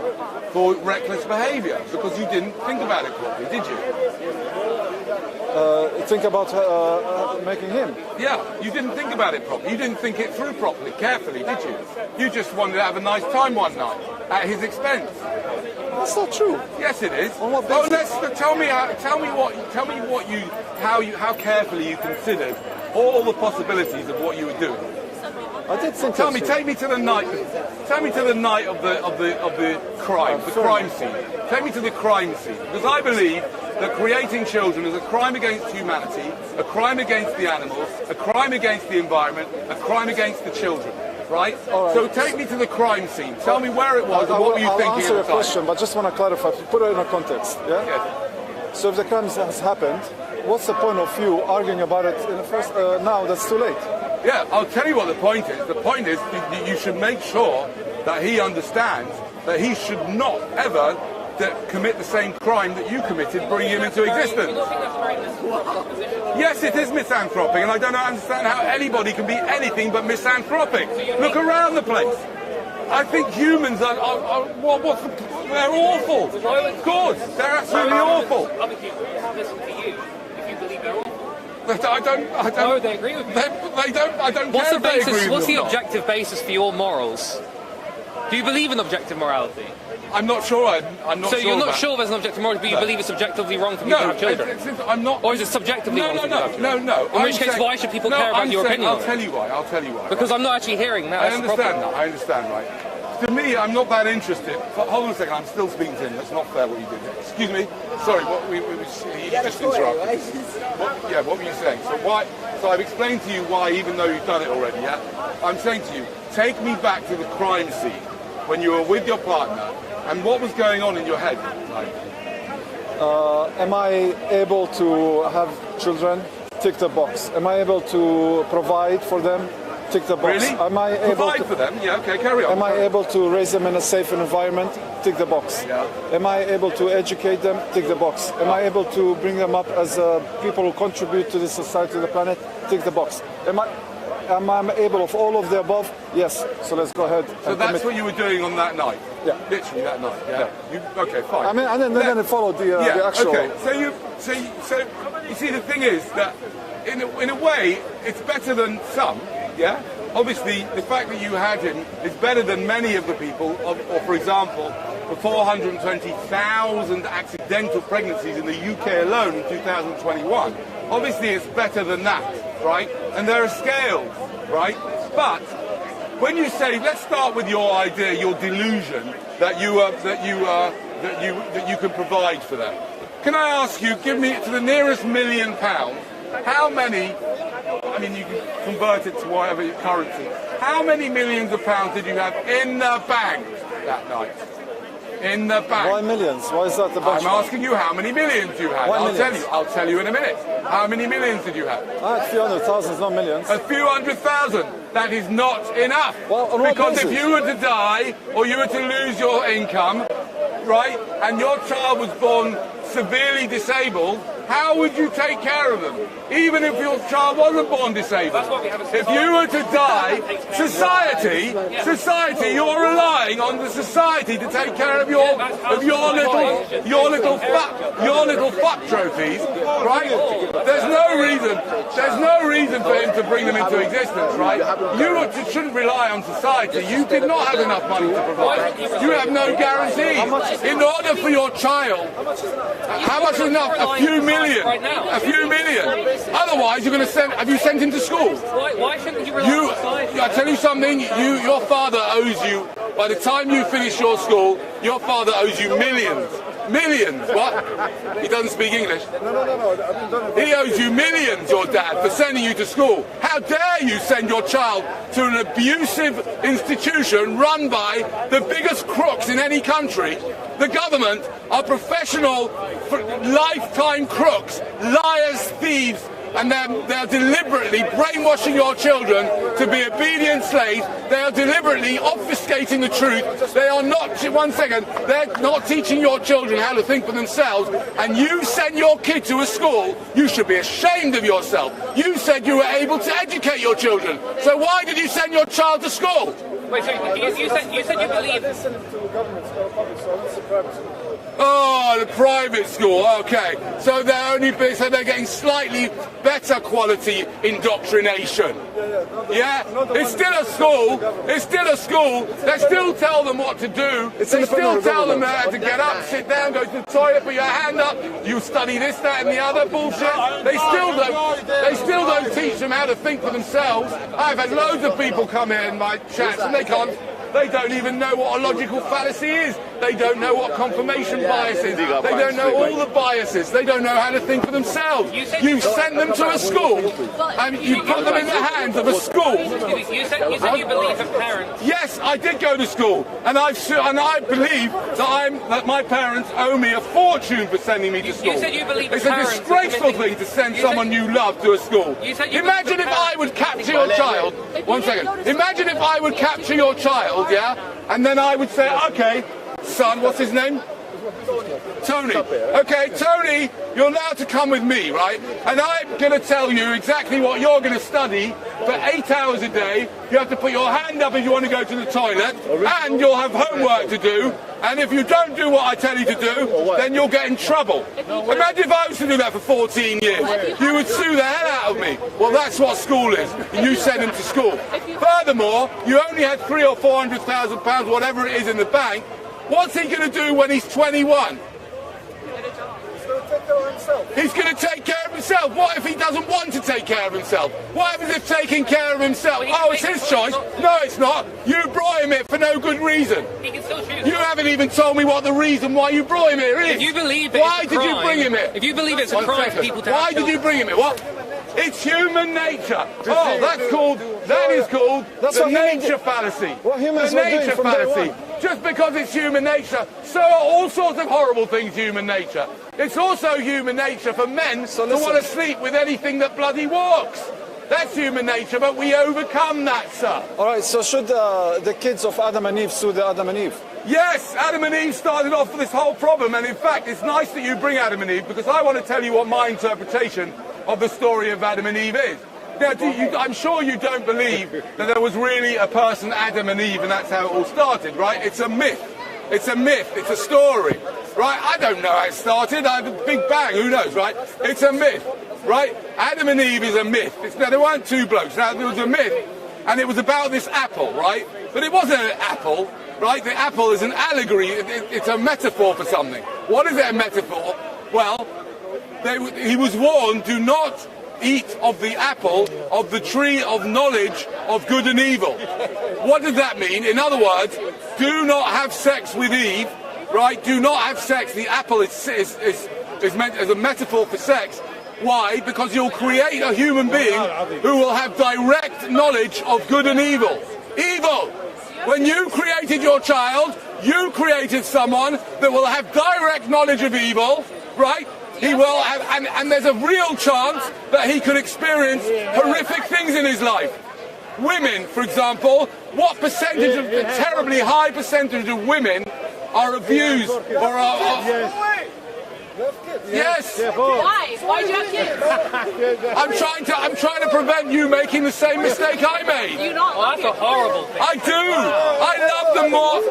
for reckless behaviour because you didn't think about it properly, did you? think about making him. Yeah, you didn't think about it properly. You didn't think it through properly, carefully, did you? You just wanted to have a nice time one night at his expense. That's not true. Yes, it is. On what basis? Tell me how carefully you considered all the possibilities of what you were doing. I did think. Take me to the night. Tell me to the night of the crime, the crime scene. Take me to the crime scene, because I believe that creating children is a crime against humanity, a crime against the animals, a crime against the environment, a crime against the children. Right? So take me to the crime scene. Tell me where it was and what were you thinking at the time. I'll answer your question, but just want to clarify. Put it in a context. Yeah. Yes. So if the crime has happened, what's the point of you arguing about it in the first? Now that's too late. Yeah, I'll tell you what the point is. The point is you should make sure that he understands that he should not ever commit the same crime that you committed, bring him into existence. Yes, it is misanthropic, and I don't understand how anybody can be anything but misanthropic. Look around the place. I think humans are they're awful. Good, they're absolutely awful. Other people listen to you if you believe they're awful. I don't. No, they agree with you. They don't. I don't What's care the if they basis? agree What's with the or objective basis for your morals? Do you believe in objective morality? I'm not sure. I'm not so sure. You're not sure there's an objective morality, but you believe it's objectively wrong for people to have children? I'm not. Or is it subjectively wrong for people to have children? No. In which case, why should people care about your opinion? I'll tell you why. Because I'm not actually hearing that. I understand that. I understand, right? To me, I'm not that interested. Hold on a second. I'm still speaking to him. That's not fair what you did. Excuse me. Sorry. He just interrupted. What were you saying? So I've explained to you why, even though you've done it already. Yeah. I'm saying to you, take me back to the crime scene when you were with your partner, and what was going on in your head? Am I able to have children? Tick the box. Am I able to provide for them? Tick the box. Really? Am I able provide for them? Yeah, okay, carry on. Am I able to raise them in a safe environment? Tick the box. Yeah. Am I able to educate them? Tick the box. Am I able to bring them up as people who contribute to the society, to the planet? Tick the box. Am I able of all of the above? Yes. So let's go ahead. So that's what you were doing on that night? Yeah. Literally that night? Yeah. Okay, fine. I mean, and then it followed the actual... Okay, so you see, the thing is that in a way, it's better than some, yeah? Obviously, the fact that you had him is better than many of the people, or for example, the 420,000 accidental pregnancies in the UK alone in 2021. Obviously, it's better than that, right? And there are scales, right? But when you say, let's start with your idea, your delusion that you can provide for them. Can I ask you, give me to the nearest £1 million, how many? I mean, you can convert it to whatever currency. How many millions of pounds did you have in the bank that night? In the bank. Why millions? Why is that the benchmark? I'm asking you how many millions you had. I'll tell you in a minute. How many millions did you have? I had a few hundred thousand, not millions. A few 100,000. That is not enough. Well, because if you were to die or you were to lose your income, right, and your child was born severely disabled, how would you take care of them? Even if your child wasn't born disabled. If you were to die, society, you're relying on the society to take care of your little fuck trophies, right? There's no reason for him to bring them into existence, right? You shouldn't rely on society. You did not have enough money to provide. You have no guarantees. In order for your child, how much is enough? A few million. A few million. Otherwise, you're going to send. Have you sent him to school? Why shouldn't you rely on society? I tell you something. Your father owes you. By the time you finish your school, your father owes you millions. Millions. What? He doesn't speak English. No. He owes you millions, your dad, for sending you to school. How dare you send your child to an abusive institution run by the biggest crooks in any country? The government are professional, lifetime crooks, liars, thieves, and they're deliberately brainwashing your children to be obedient slaves. They are deliberately obfuscating the truth. They are not, they're not teaching your children how to think for themselves. And you send your kid to a school, you should be ashamed of yourself. You said you were able to educate your children. So why did you send your child to school? Wait, so you said you believe... Listen to the government, public, so it's a private school. Oh, the private school, okay. So they're getting slightly better quality indoctrination. Yeah? It's still a school. It's still a school. They still tell them what to do. They still tell them to get up, sit down, go to the toilet, put your hand up. You study this, that, and the other bullshit. They still don't teach them how to think for themselves. I've had loads of people come here in my chats and they don't even know what a logical fallacy is. They don't know what confirmation bias is. They don't know all the biases. They don't know how to think for themselves. You sent them to a school and you put them in the hands of a school. You said you believe in parents. Yes, I did go to school, and I believe that my parents owe me a fortune for sending me to school. You said you believe in it's a parents. disgraceful thing to send someone you love to a school. Imagine if I would capture your child. 1 second. Imagine if I would capture your child, yeah, and then I would say, okay, son, what's his name? Tony. Okay, Tony, you're allowed to come with me, right? And I'm going to tell you exactly what you're going to study for 8 hours a day. You have to put your hand up if you want to go to the toilet, and you'll have homework to do. And if you don't do what I tell you to do, then you'll get in trouble. Imagine if I was to do that for 14 years. You would sue the hell out of me. Well, that's what school is. And you send him to school. Furthermore, you only had £300,000 or £400,000, whatever it is, in the bank. What's he going to do when he's 21? He's going to take care of himself. What if he doesn't want to take care of himself? What happens if taking care of himself? Oh, it's his choice. No, it's not. You brought him here for no good reason. He can still choose. You haven't even told me what the reason why you brought him here is. If you believe it's why did you bring him here? If you believe it's a crime for people to Why did you bring him here? What? It's human nature. Oh, that is called the nature fallacy. What humans the were doing nature from day fallacy. one. Just because it's human nature, so are all sorts of horrible things human nature. It's also human nature for men to want to sleep with anything that bloody walks. That's human nature, but we overcome that, sir. All right, so should the kids of Adam and Eve sue the Adam and Eve? Yes, Adam and Eve started off with this whole problem, and in fact, it's nice that you bring Adam and Eve, because I want to tell you what my interpretation of the story of Adam and Eve is. Now, I'm sure you don't believe that there was really a person, Adam and Eve, and that's how it all started, right? It's a myth. It's a myth. It's a story, right? I don't know how it started. I had a Big Bang. Who knows, right? It's a myth, right? Adam and Eve is a myth. Now, there weren't two blokes. Now, there was a myth, and it was about this apple, right? But it wasn't an apple, right? The apple is an allegory. It's a metaphor for something. What is it a metaphor? Well, he was warned, do not eat of the apple of the tree of knowledge of good and evil. What does that mean? In other words, do not have sex with Eve, right? Do not have sex. The apple is meant as a metaphor for sex. Why? Because you'll create a human being who will have direct knowledge of good and evil. Evil! When you created your child, you created someone that will have direct knowledge of evil, right? He will have, and there's a real chance that he could experience horrific things in his life. Women, for example, what percentage of the terribly high percentage of women are abused or are yes. Why? Why do you have kids? I'm trying to prevent you making the same mistake I made. Do you not love that's a horrible thing. I do. I love them more.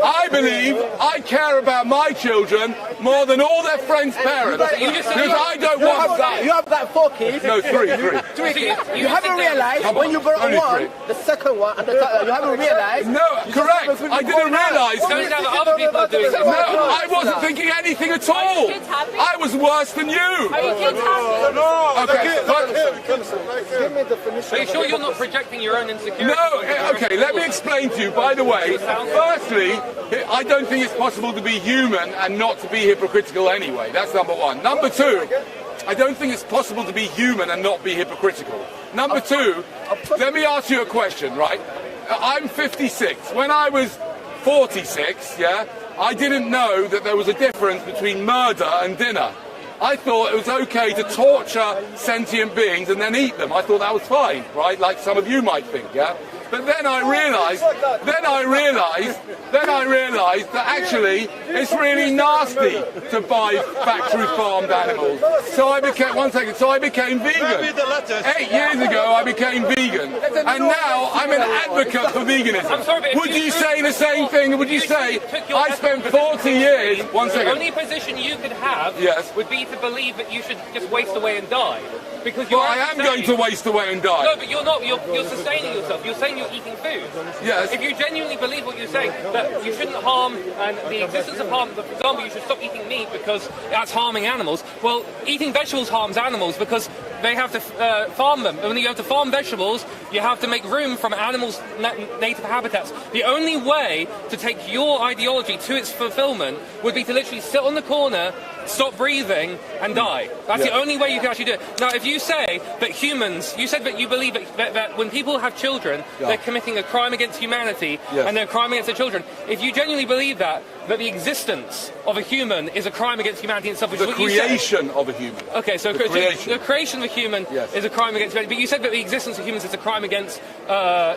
I believe I care about my children more than all their friends' parents. Because I don't want that. You have got 4 kids. No, three. You haven't realised when you brought one, the second one, and the third, you haven't realised. No, correct. I didn't realise. Other people are doing No, I wasn't thinking anything at all. I was worse than you. Are your kids happy? No. Okay. Give me the definition. Are you sure you're not projecting your own insecurity? No. Okay. Let me explain to you. By the way, firstly, I don't think it's possible to be human and not to be hypocritical anyway. That's number one. Number two, I don't think it's possible to be human and not be hypocritical. Number two, let me ask you a question, right? I'm 56. When I was 46, yeah, I didn't know that there was a difference between murder and dinner. I thought it was okay to torture sentient beings and then eat them. I thought that was fine, right? Like some of you might think, yeah? But then I realised that actually it's really nasty to buy factory farmed animals. So I became, vegan. 8 years ago I became vegan, and now I'm an advocate for veganism. Would you say the same thing? Would you say I spent 40 years? The only position you could have would be to believe that you should just waste away and die. Because I am going to waste away and die. No, but you're not. You're sustaining yourself. You're saying you're eating food. Yes. If you genuinely believe what you're saying, that you shouldn't harm, and the existence of harm, for example, you should stop eating meat because that's harming animals. Well, eating vegetables harms animals because they have to farm them. And when you have to farm vegetables, you have to make room from animals' native habitats. The only way to take your ideology to its fulfillment would be to literally sit on the corner, stop breathing, and die. That's the only way you can actually do it. Now, if you say that humans, you said that you believe that when people have children, they're committing a crime against humanity, and they're a crime against their children. If you genuinely believe that the existence of a human is a crime against humanity itself, which is what you said. The creation of a human. Okay, so the creation of a human is a crime against humanity. But you said that the existence of humans is a crime against.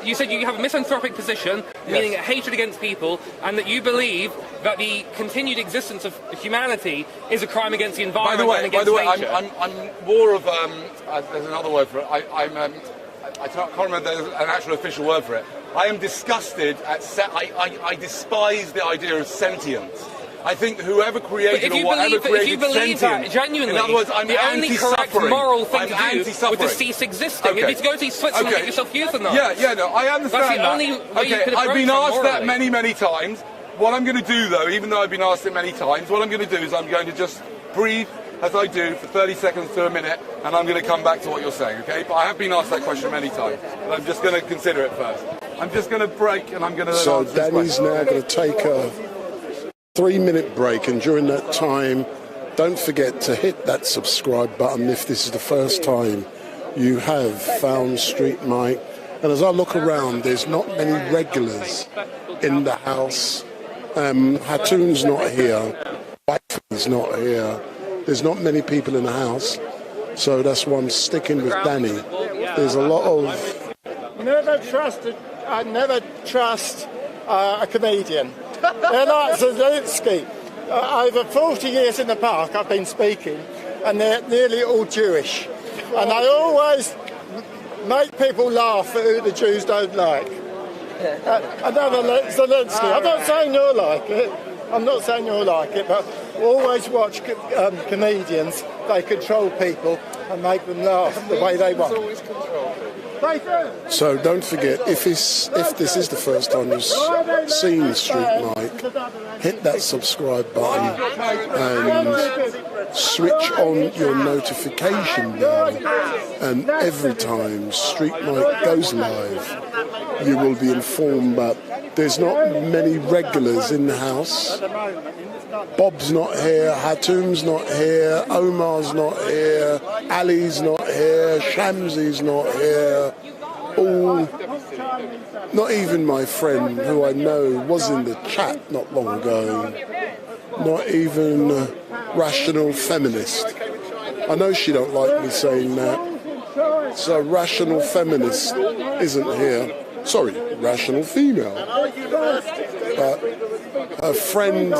You said you have a misanthropic position, meaning a hatred against people, and that you believe that the continued existence of humanity is a crime against the environment and against nature. I'm more of there's another word for it. I can't remember an actual official word for it. I am disgusted at. I despise the idea of sentience. I think whoever created or whatever created if you believe sentience, that genuinely, in other words, I'm the only correct moral thing to do would to cease existing. Okay. If you go to Switzerland and get yourself euthanized. No, I understand That's the only way you could I've been asked that morally. many times. What I'm going to do, though, even though I've been asked it many times, what I'm going to do is I'm going to just breathe as I do for 30 seconds to a minute, and I'm going to come back to what you're saying, okay? But I have been asked that question many times, but I'm just going to consider it first. I'm just going to break, and I'm going to So Danny's now going to take a 3-minute break, and during that time, don't forget to hit that subscribe button if this is the first time you have found StreetMic. And as I look around, there's not many regulars in the house. Hatoum's not here. Wifey's not here. There's not many people in the house. So that's why I'm sticking with Danny. There's a lot of... I never trust a comedian. They're like Zelensky. Over 40 years in the park I've been speaking, and they're nearly all Jewish. And I always make people laugh at who the Jews don't like. Another Zelensky. I'm not saying you're like it. But always watch comedians. They control people and make them laugh the way they want. So don't forget, if this is the first time you've seen StreetMic, hit that subscribe button and switch on your notification bell, and every time StreetMic goes live, you will be informed. But there's not many regulars in the house. Bob's not here, Hatoum's not here, Omar's not here, Ali's not here, Shamsi's not here. Not even my friend, who I know was in the chat not long ago, not even Rational Feminist. I know she don't like me saying that. So Rational Feminist isn't here. Sorry, Rational Female. But her friend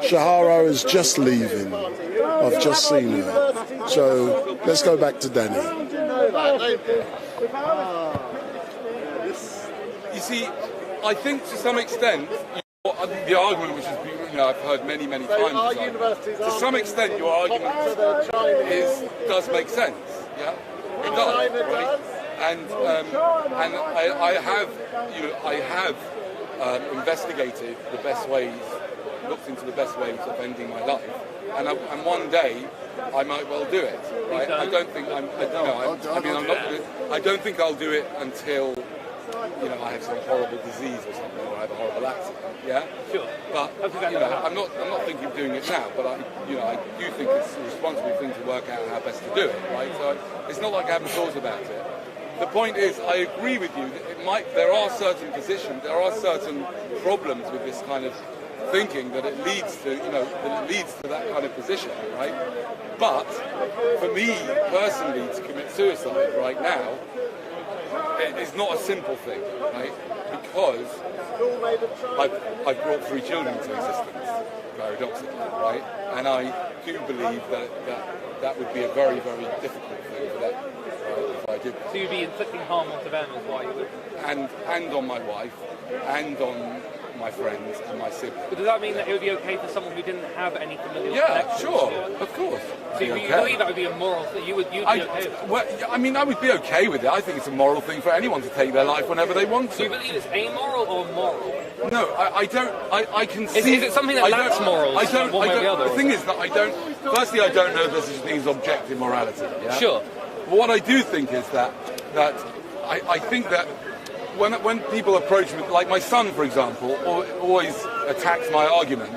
Shahara is just leaving. I've just seen her. So let's go back to Danny. You see, I think to some extent, the argument, which is, I've heard many times, to some extent your argument does make sense, yeah? It does, right? And I have investigated the best ways, looked into the best ways of ending my life, and one day I might well do it, right? I don't think I don't think I'll do it until I have some horrible disease or something, or I have a horrible accident. Yeah, sure. But I'm not thinking of doing it now. But I do think it's a responsible thing to work out how best to do it, right? So it's not like I haven't thought about it. The point is, I agree with you that there are certain positions, there are certain problems with this kind of thinking that it leads to, that kind of position, right? But for me personally, to commit suicide right now it's not a simple thing, right? Because I've brought 3 children into existence, paradoxically, right? And I do believe that would be a very, very difficult thing for them, right, if I did that. So you'd be inflicting harm onto them as well, you would? And on my wife, and on my friends and my siblings. But does that mean that it would be okay for someone who didn't have any familial connections? Sure, of course. So you believe that would be a moral thing? You'd be okay with it? Well, I mean, I would be okay with it. I think it's a moral thing for anyone to take their life whenever they want to. Do you believe it's amoral or moral? No, I don't. I can see. Is it something that lacks morals? I don't. One way or the other? The thing is that I don't. Firstly, I don't know if there's such a thing as objective morality. Yeah? Sure. But what I do think is that I think that when people approach me, like my son, for example, always attacks my argument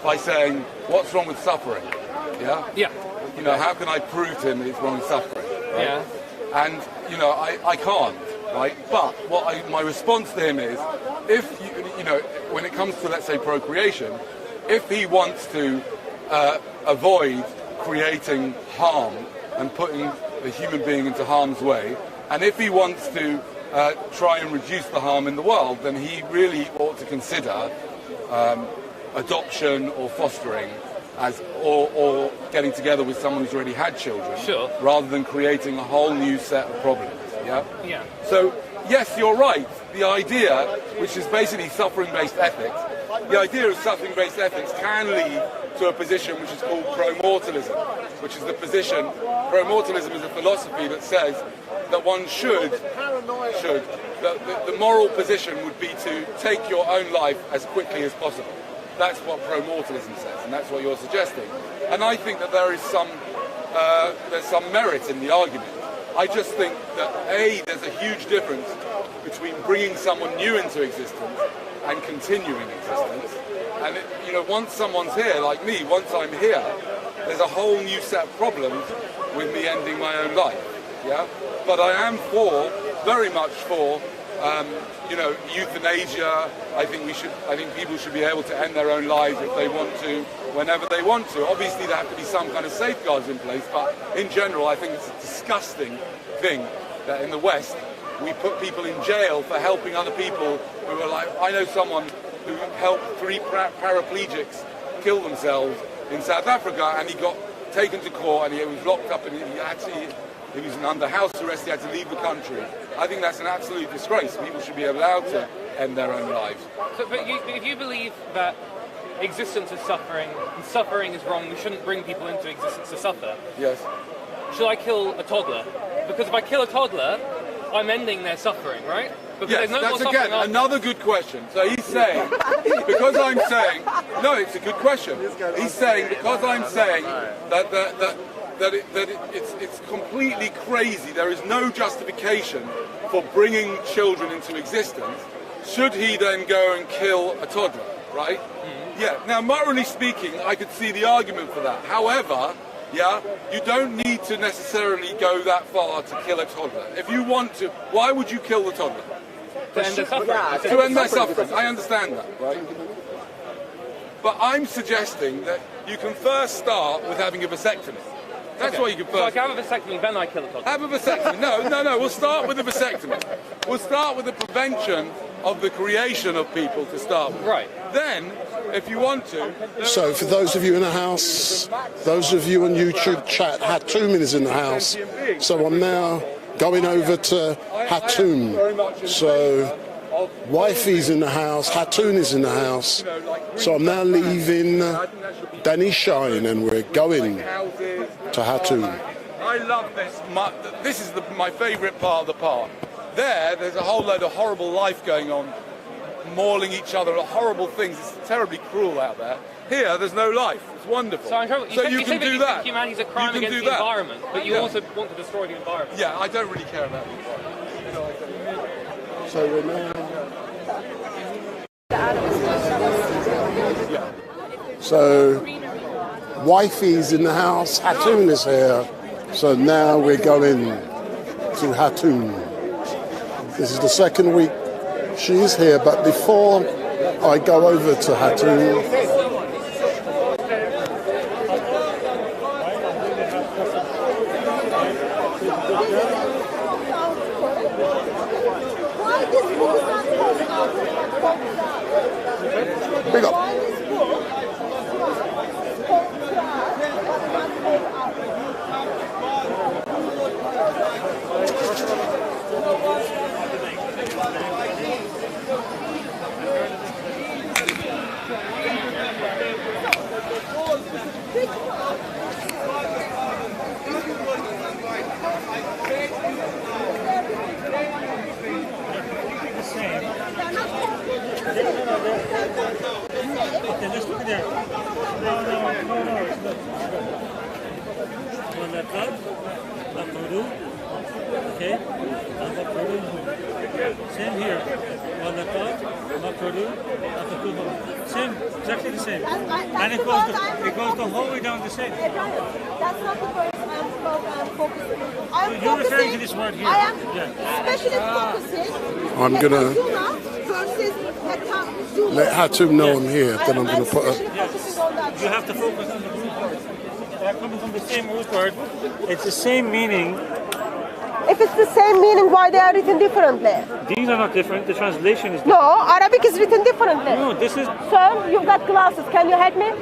by saying, "What's wrong with suffering?" Yeah. Yeah. You know, how can I prove to him that it's wrong with suffering? Right? Yeah. And you know, I can't. Right. But my response to him is, if you know, when it comes to, let's say, procreation, if he wants to avoid creating harm and putting a human being into harm's way, and if he wants to try and reduce the harm in the world, then he really ought to consider adoption or fostering or getting together with someone who's already had children, sure, rather than creating a whole new set of problems. Yeah? Yeah. So, yes, you're right. The idea, which is basically suffering-based ethics, the idea of suffering-based ethics can lead to a position which is called pro-mortalism, which is the position, pro-mortalism is a philosophy that says that one should, the moral position would be to take your own life as quickly as possible. That's what pro-mortalism says, and that's what you're suggesting. And I think that there is there's some merit in the argument. I just think that, A, there's a huge difference between bringing someone new into existence and continuing existence. And, you know, once someone's here, like me, once I'm here, there's a whole new set of problems with me ending my own life, yeah? But I am very much for, you know, euthanasia. I think people should be able to end their own lives if they want to, whenever they want to. Obviously, there have to be some kind of safeguards in place, but in general, I think it's a disgusting thing that in the West, we put people in jail for helping other people who are like, I know someone who helped 3 paraplegics kill themselves in South Africa, and he got taken to court and he was locked up and he was under house arrest, he had to leave the country. I think that's an absolute disgrace. People should be allowed to end their own lives. So, but if you believe that existence is suffering, and suffering is wrong, we shouldn't bring people into existence to suffer. Yes. Should I kill a toddler? Because if I kill a toddler, I'm ending their suffering, right? Because yes, there's no that's more again another good question. So he's saying, because I'm saying, no, it's a good question. He's saying, because I'm saying that it's completely crazy, there is no justification for bringing children into existence, should he then go and kill a toddler, right? Mm-hmm. Yeah, now morally speaking, I could see the argument for that. However, yeah, you don't need to necessarily go that far to kill a toddler. If you want to, why would you kill the toddler? To end their suffering. To end their suffering, I understand that, right? But I'm suggesting that you can first start with having a vasectomy. That's what you can first. So I can have a vasectomy, then I kill a toddler. Have a vasectomy. No. We'll start with the vasectomy. We'll start with the prevention of the creation of people to start with. Right. Then, if you want to. So, for those of you in the house, those of you on YouTube chat, Hatoum is in the house. So I'm now going over to Hatoum. So, Wifey's in the house, Hatoum is in the house. So I'm now leaving Danny Shine and we're going to Hatoum. I love this. This is my favourite part of the park. There's a whole load of horrible life going on, mauling each other, horrible things. It's terribly cruel out there. Here, there's no life. It's wonderful. So you can do that. Humanity's a crime against the environment, but you also want to destroy the environment. Yeah, I don't really care about the environment. So we're now. Yeah. So, Wifey's in the house, Hatoum is here. So now we're going to Hatoum. This is the second week she's here, but before I go over to Hatoum, Okay? Same here. Same, exactly the same. And it goes the whole way down the same. That's not the word I'm focusing. You're referring to this word here. I am especially focusing. I'm gonna let Hatum know I'm here. Then I'm gonna put a. You have to focus on the root word. They're coming from the same root word. It's the same meaning. If it's the same meaning, why they are written differently? These are not different. The translation is different. No, Arabic is written differently. No, this is. Sir, you've got glasses. Can you help me?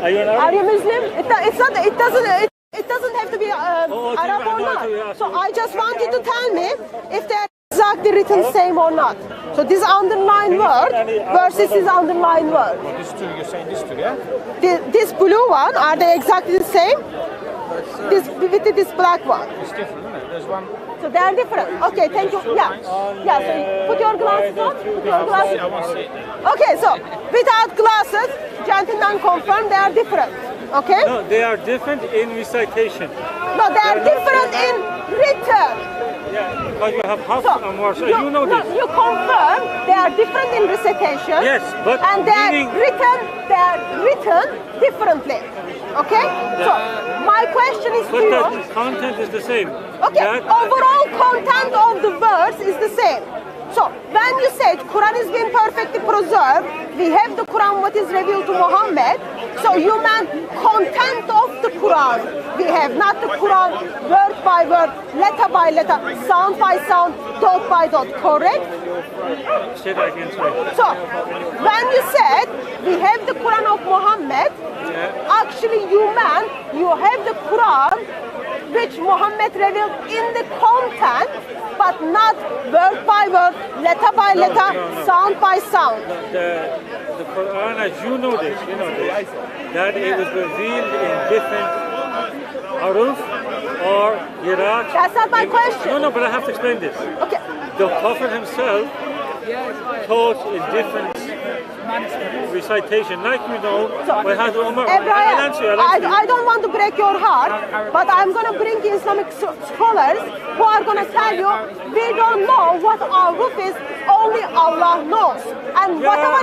Are you an Arab? Are you Muslim? It's not. It doesn't have to be Arab or not. So I just want you to tell me if they're exactly written same or not. So this underlined word versus this underlined word. Well, this two, you're saying this two, yeah? This blue one, are they exactly the same? This with this black one. It's different, isn't it? There's one. So they are different. Okay, thank you. Yeah. Yeah, so put your glasses on. Put your glasses on. Okay, so without glasses, gentlemen confirm they are different. Okay? No, they are different in recitation. No, they are different in written. Yeah, because you have half and more. So you know this. You confirm they are different in recitation. Yes, but and they are written differently. Okay? So my question is to you. But the content is the same. Okay, overall content of the verse is the same. So when you said Quran is being perfectly preserved, we have the Quran what is revealed to Muhammad. So you meant content of the Quran. We have not the Quran word by word, letter by letter, sound by sound, dot by dot. Correct? Say that again, sorry. So when you said we have the Quran of Muhammad, actually you meant you have the Quran which Muhammad revealed in the content, but not word by word, letter by letter, sound by sound. The Quran, as you know this, that it was revealed in different haruf or qira'at. That's not my question. No, but I have to explain this. Okay. The Prophet himself taught in different recitation, like you know, I don't want to break your heart, but I'm going to bring Islamic scholars who are going to tell you we don't know what our roof is, only Allah knows. And whatever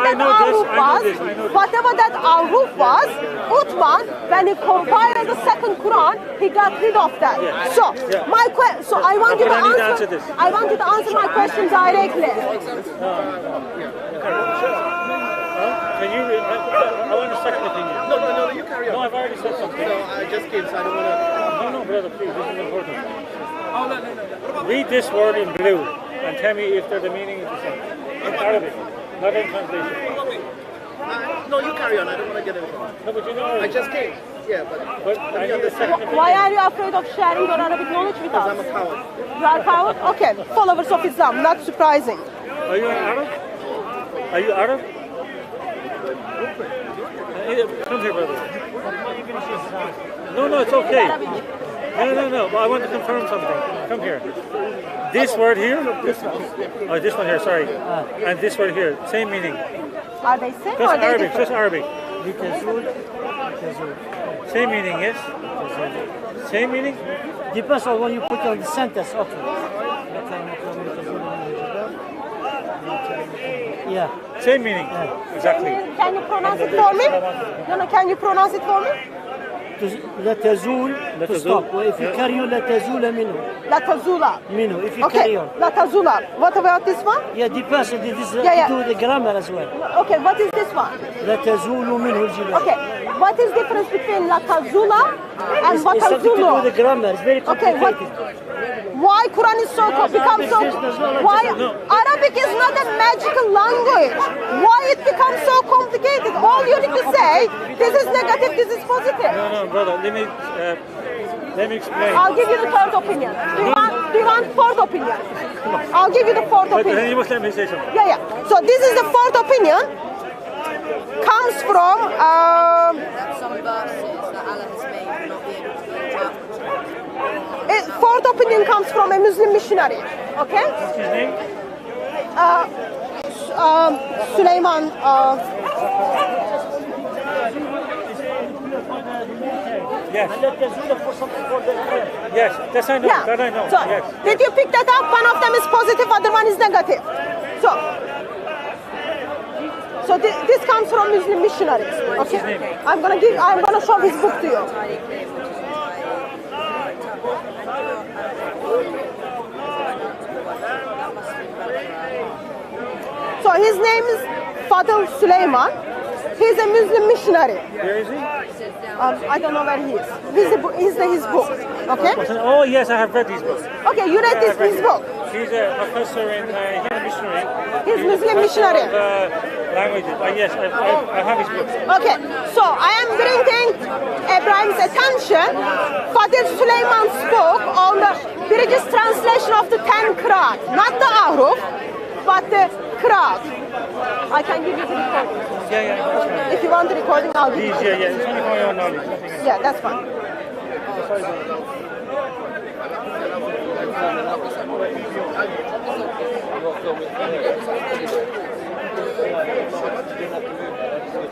that our roof was, Uthman, when he compiled the second Quran, he got rid of that. So I want you to answer this. I want you to answer my question directly. Can you? I want a second opinion. No, you carry on. No, I've already said something. No, I just came, so I don't want to. No, brother, please, this is important. No. Read this word in blue and tell me if the meaning is the same. In Arabic, not in translation. No, you carry on. I don't want to get involved. No, but you know Arabic. I just came. Yeah, but I need a second opinion. Why are you afraid of sharing your Arabic knowledge with us? I'm a coward. You are a coward? Okay, followers of Islam, not surprising. Are you an Arab? Are you Arab? Come here, brother. No, it's okay. No. I want to confirm something. Come here. This word here, this one here, sorry. And this word here, same meaning. Are they same just or are they Arabic, different? just Arabic. Same meaning, yes? Same meaning? Depends on when you put on the sentence, okay. Yeah. Same meaning. Exactly. Can you pronounce it for me? No, can you pronounce it for me? لا تزول to stop. If you carry on لا تزول منه. لا تزول منه. If you carry on. لا تزول. What about this one? Yeah, depends. This is do the grammar as well. Okay, what is this one? لا تزول منه الجبال. Okay, what is the difference between لا تزول and what It's something to do with the grammar. It's very complicated. Why Quran is become so? Why Arabic is not a magical language? Why it becomes so complicated? All you need to say, this is negative, this is positive. No, brother. Let me explain. I'll give you the third opinion. Do you want fourth opinion? I'll give you the fourth opinion. Then you must let me say something. Yeah. So this is the fourth opinion. Comes from some verses that Allah has made will not be able to be interpreted. Fourth opinion comes from a Muslim missionary. Okay? What's his name? Sulaiman. Yes. Yes, that's I know. Yeah. That I know. So, yes. did you pick that up? One of them is positive, other one is negative. So this comes from Muslim missionaries. Okay. I'm gonna show his book to you. So his name is Fadıl Süleyman. He's a Muslim missionary. Where is he? I don't know where he is. He's his book. Okay. Oh yes, I have read these books. Okay, you read his book. He's a professor in missionary. He's Muslim missionary. Languages. Yes, I have his books. Okay, so I am bringing Ibrahim's attention. Fadıl Süleyman's book on the British translation of the 10 Qur'an, not the Ahruf, but the Qur'an. I can give you the recording. Yeah. If you want the recording, I'll give you. Please, yeah. It's only for your knowledge. Yeah, that's fine.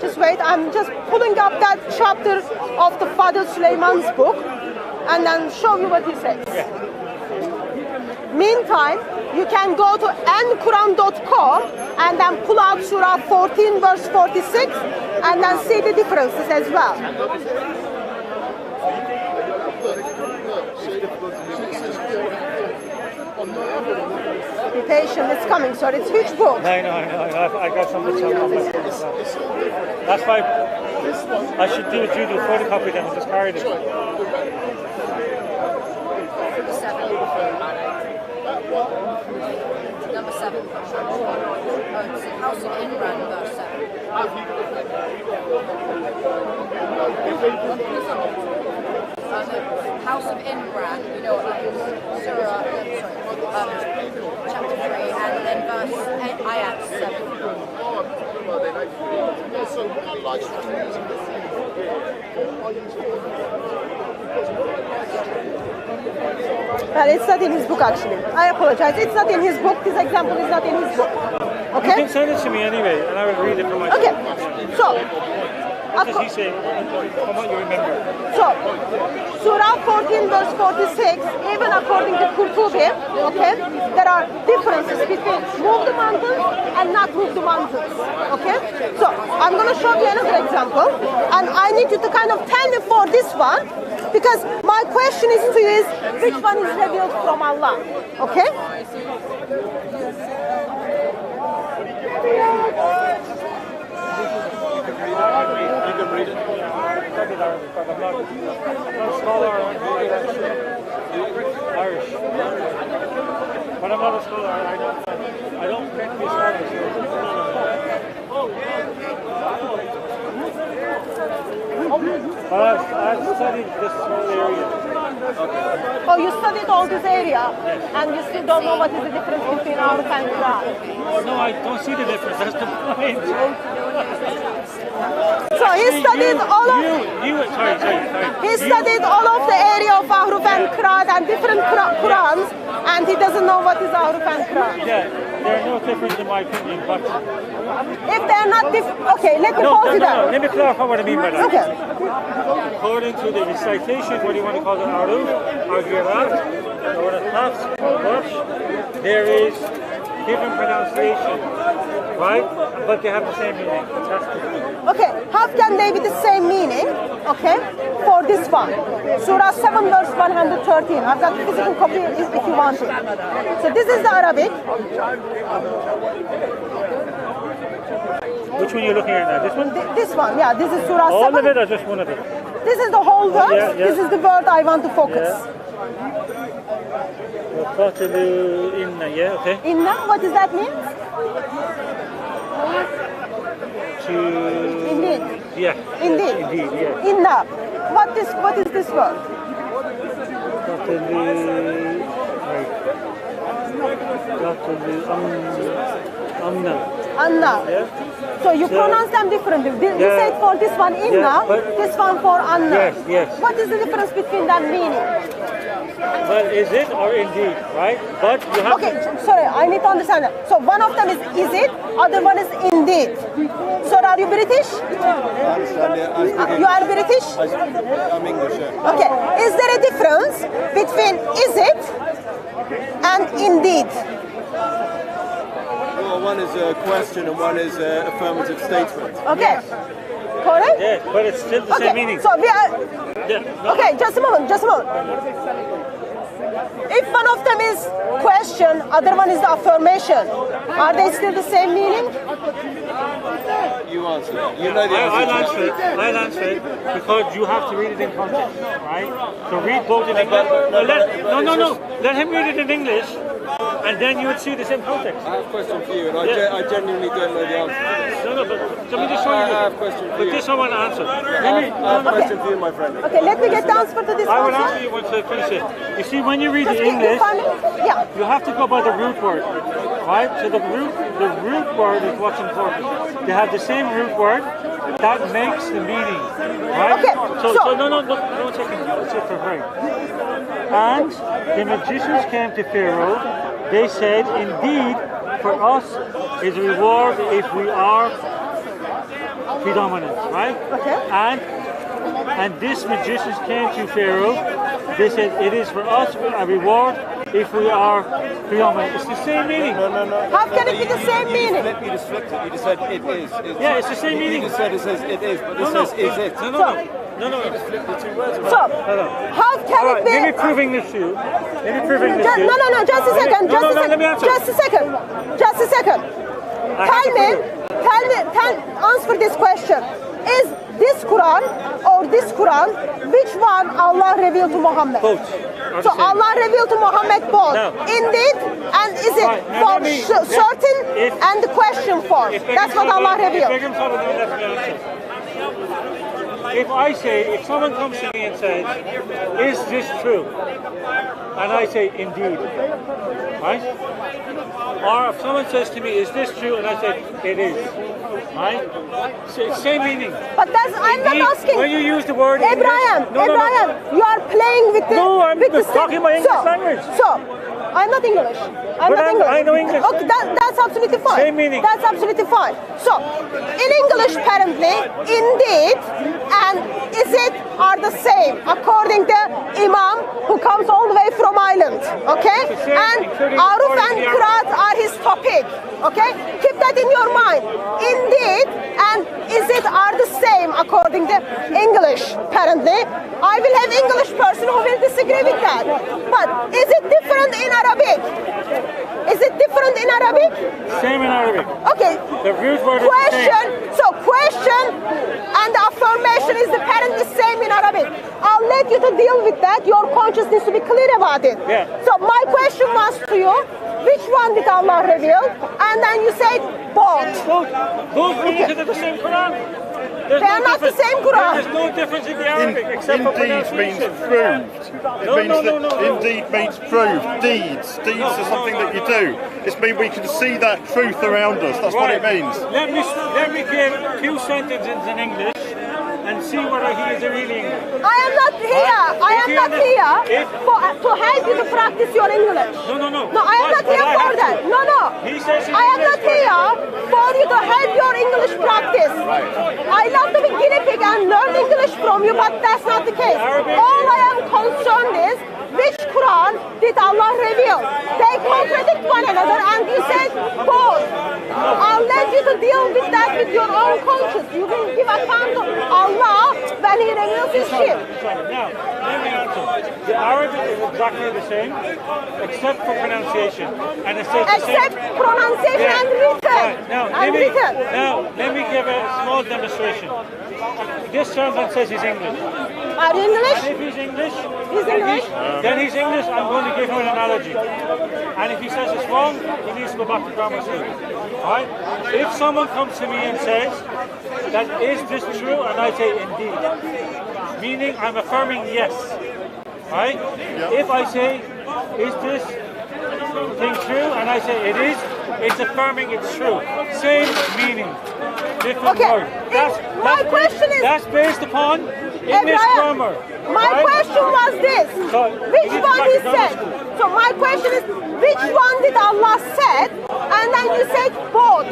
Just wait, I'm just pulling up that chapter of the Fadıl Süleyman's book and then show you what he says. Meantime, you can go to nquran.com and then pull out Surah 14 verse 46 and then see the differences as well. Be patient, it's coming, sir. It's huge book. I know. I got some books on my phone. That's why I should do what you do, photocopy them and just carry them. Number 7. House of Imran, verse 7. House of Imran, you know what that is? Surah, chapter 3, and then verse 8, ayat 7. Well, it's not in his book actually. I apologize. It's not in his book. This example is not in his book. Okay? You can send it to me anyway, and I will read it for myself. Okay. So, what does he say? From what you remember. So, Surah 14 verse 46, even according to Qurtubi, okay, there are differences between move the mountains and not move the mountains, okay? So, I'm going to show you another example, and I need you to kind of tell me for this one, because my question is to you is, which one is revealed from Allah, okay? You can read it. I studied Arabic, but I'm not a scholar. I'm Irish. But I'm not a scholar. I don't think these Arabic. I've studied this whole area. Okay. Oh, you studied all this area, and you still don't know what is the difference between Arab and Quran? No, I don't see the difference. That's the point. So he studied all of. He studied all of the area of Ahruf and Qur'an and different Qur'ans, and he doesn't know what is Ahruf and Qur'an. Yeah, they're no different in my opinion, but if they're not different, okay, let me pause it down. Let me clarify what I mean by that. Okay. According to the recitation, what do you want to call it, Ahruf, or Qira'at, or the Hafs, or Warsh, there is different pronunciation, right? But they have the same meaning. Fantastic. Okay, how can they be the same meaning, okay, for this one? Surah 7 verse 113. I've got the physical copy if you want it. So this is the Arabic. Which one are you looking at now? This one? This one, yeah. This is Surah 7. All of it or just one of it? This is the whole verse. Yeah. This is the word I want to focus. Yeah, okay. Inna, what does that mean? Indeed. Yeah. Indeed. Indeed, yeah. Inna. What is this word? Anna. Yeah. So you pronounce them differently. You say it for this one Inna, this one for Anna. Yes. What is the difference between that meaning? Well, is it or indeed, right? But you have Okay, sorry, I need to understand that. So one of them is it, other one is indeed. So are you British? You are British? I'm English, yeah. Okay, is there a difference between is it and indeed? Well, one is a question and one is an affirmative statement. Okay. Correct? Yeah, but it's still the same meaning. So we are... Yeah, no. Okay, just a moment. If one of them is question, other one is the affirmation, are they still the same meaning? You answer it. You know the answer. I'll answer it because you have to read it in context, right? So read both in English. No. Let him read it in English, and then you would see the same context. I have a question for you, and I genuinely don't know the answer. No, but let me just show you. I have a question for you. But this I want to answer. I have a question for you, my friend. Okay, let me get the answer to this I will question. answer you once I finish it. You see, when you read Just the keep English, yeah. you have to go by the root word, right? So the root word is what's important. They have the same root word that makes the meaning, right? Okay, So no, one second. Let's sit for frame. And the magicians came to Pharaoh. They said, "Indeed, for us is a reward if we are predominant," right? Okay. And this magicians came to Pharaoh. They said, "It is for us a reward if we are predominant." It's the same meaning. No. How can it be the same meaning? You just flipped it. You just said it is. Yeah, it's the same meaning. You just said it says it is, but this says is it. No. You just flipped the two words around. So, how can it be? Let me proving this to you. No, just a second. Let me answer. Just a second. Tell answer this question. Is this Quran or this Quran, which one Allah revealed to Muhammad? Both. So Allah revealed to Muhammad both. No. Indeed, and is it for certain and the question form. That's what Allah revealed. If I say, if someone comes to me and says, "Is this true?" and I say, "Indeed," right? Or if someone says to me, "Is this true?" and I say, "It is," right? So it's same meaning. But I'm not asking. When you use the word Abraham, English, you are playing with the. No, I'm talking my English language. So, I'm not English. I know English. Okay, that's absolutely fine. Same meaning. That's absolutely fine. So, in English, apparently, indeed and is it are the same, according to Imam, who comes all the way from Ireland. Okay? And Aruf and Qiraat are his topic. Okay? Keep that in your mind. Indeed and is it are the same, according to English, apparently. I will have English person who will disagree with that. But is it different in Arabic? Is it different in Arabic? Same in Arabic. Okay. The root word is the same. So question and affirmation is apparently same in Arabic. I'll let you to deal with that. Your conscience needs to be clear about it. Yeah. So my question was to you, which one did Allah reveal? And then you said both. Both because they're the same Quran. They are not the same Quran. There's no difference in the Arabic except for pronunciation. Indeed means proved. No. Indeed means proved. Deeds are something that you do. It's mean we can see that truth around us. That's what it means. Let me give 2 sentences in English and see whether he is really English. I am not here to help you to practice your English. No. No, I am not here for that. No. He says I am not here for you to help your English practice. I love to be guinea pig and learn English from you, but that's not the case. All I am concerned is which Quran did Allah reveal? They contradict one another and you said both. I'll let you to deal with that with your own conscience. You will give account to Allah when He reveals His ship. Now, let me answer. The Arabic is exactly the same, except for pronunciation. And it says except pronunciation and written. Now, let me give a small demonstration. This gentleman says he's English. Are you English? And if he's English, then he's English, I'm going to give him an analogy. And if he says it's wrong, he needs to go back to grammar school. Alright? If someone comes to me and says, that is this true? And I say indeed. Meaning I'm affirming yes. Right? If I say, is this thing true? And I say it is, it's affirming it's true. Same meaning. Different word. My question is... That's based upon English grammar. My question question was this. Which one he said? So my question is, which one did Allah said? And then you said both.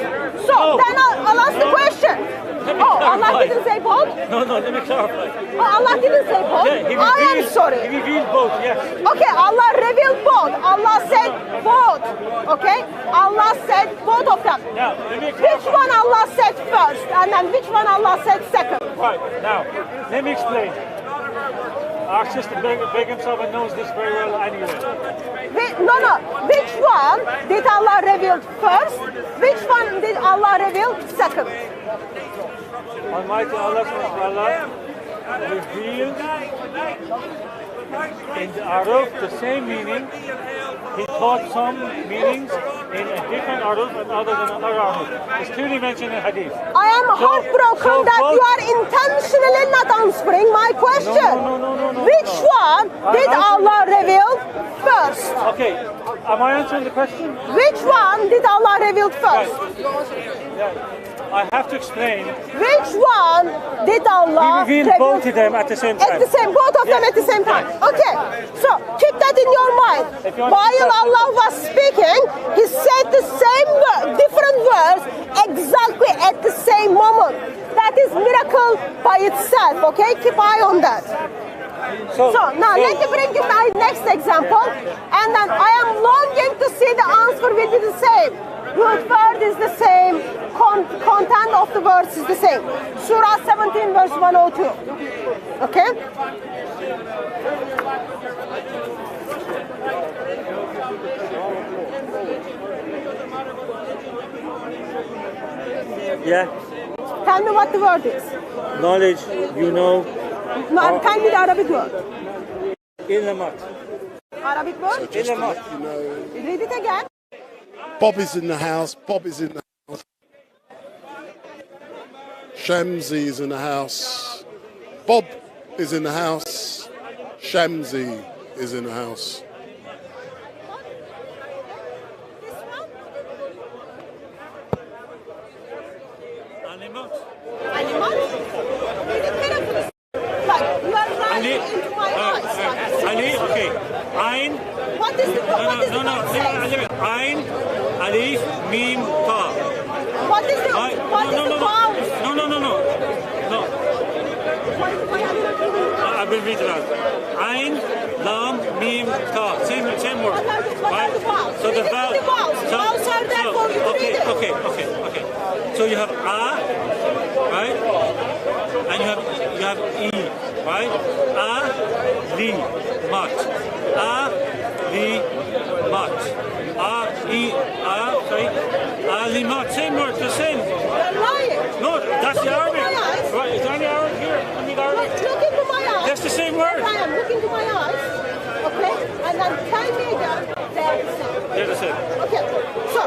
So then I'll ask the question. Oh, Allah didn't say both? No, let me clarify. Oh, Allah didn't say both? Yeah, I am sorry. He revealed both, yes. Okay, Allah revealed both. Allah said both. Okay? Allah said both of them. Now, let me which one Allah said first and then which one Allah said second? Right, now, let me explain. Our sister Begum Saba knows this very well anyway. No. Which one did Allah reveal first? Which one did Allah reveal second? Almighty Allah revealed in the Aruf the same meaning. He taught some meanings in a different Aruf and others in another Aruf. It's clearly mentioned in Hadith. I am heartbroken that you are intentionally not answering my question. No. Which one did Allah reveal first? Okay, am I answering the question? Which one did Allah reveal first? Yeah. I have to explain. Which one did Allah reveal both of them at the same time? Both of them at the same time. Okay, so keep that in your mind. While Allah was speaking, He said the same different words exactly at the same moment. That is miracle by itself. Okay, keep eye on that. So now let me bring you my next example, and then I am longing to see the answer will be the same. Root word is the same, content of the words is the same. Surah 17 verse 102. Okay? Yeah. Tell me what the word is. Knowledge, you know. No, tell me the Arabic word. Ilmat. Arabic word? So Ilmat. Read it again. Bob is in the house. Bob is in the house. Shamsi is in the house. Bob is in the house. Shamsi is in the house. Animal? Read it carefully. Like, you are lying into my eyes. Ali, okay. Ain. What is the word say? Ain, Alif, Mim, Ta. What is the vowel? No. I will read it out. Ain, Lam, Mim, Ta. Same word. Right? So the vowels. Vowels are there for you to read it. Okay. So you have A, right? And you have E, right? A, Li, Mat. A, Li, Mat. Alimat, same word, the same. You're lying. No, that's the Arabic. Right, is there any Arabic here? Look into my eyes. That's the same word. I am looking into my eyes. Okay? And then tell me again, they're the same. They're the same. Okay. So,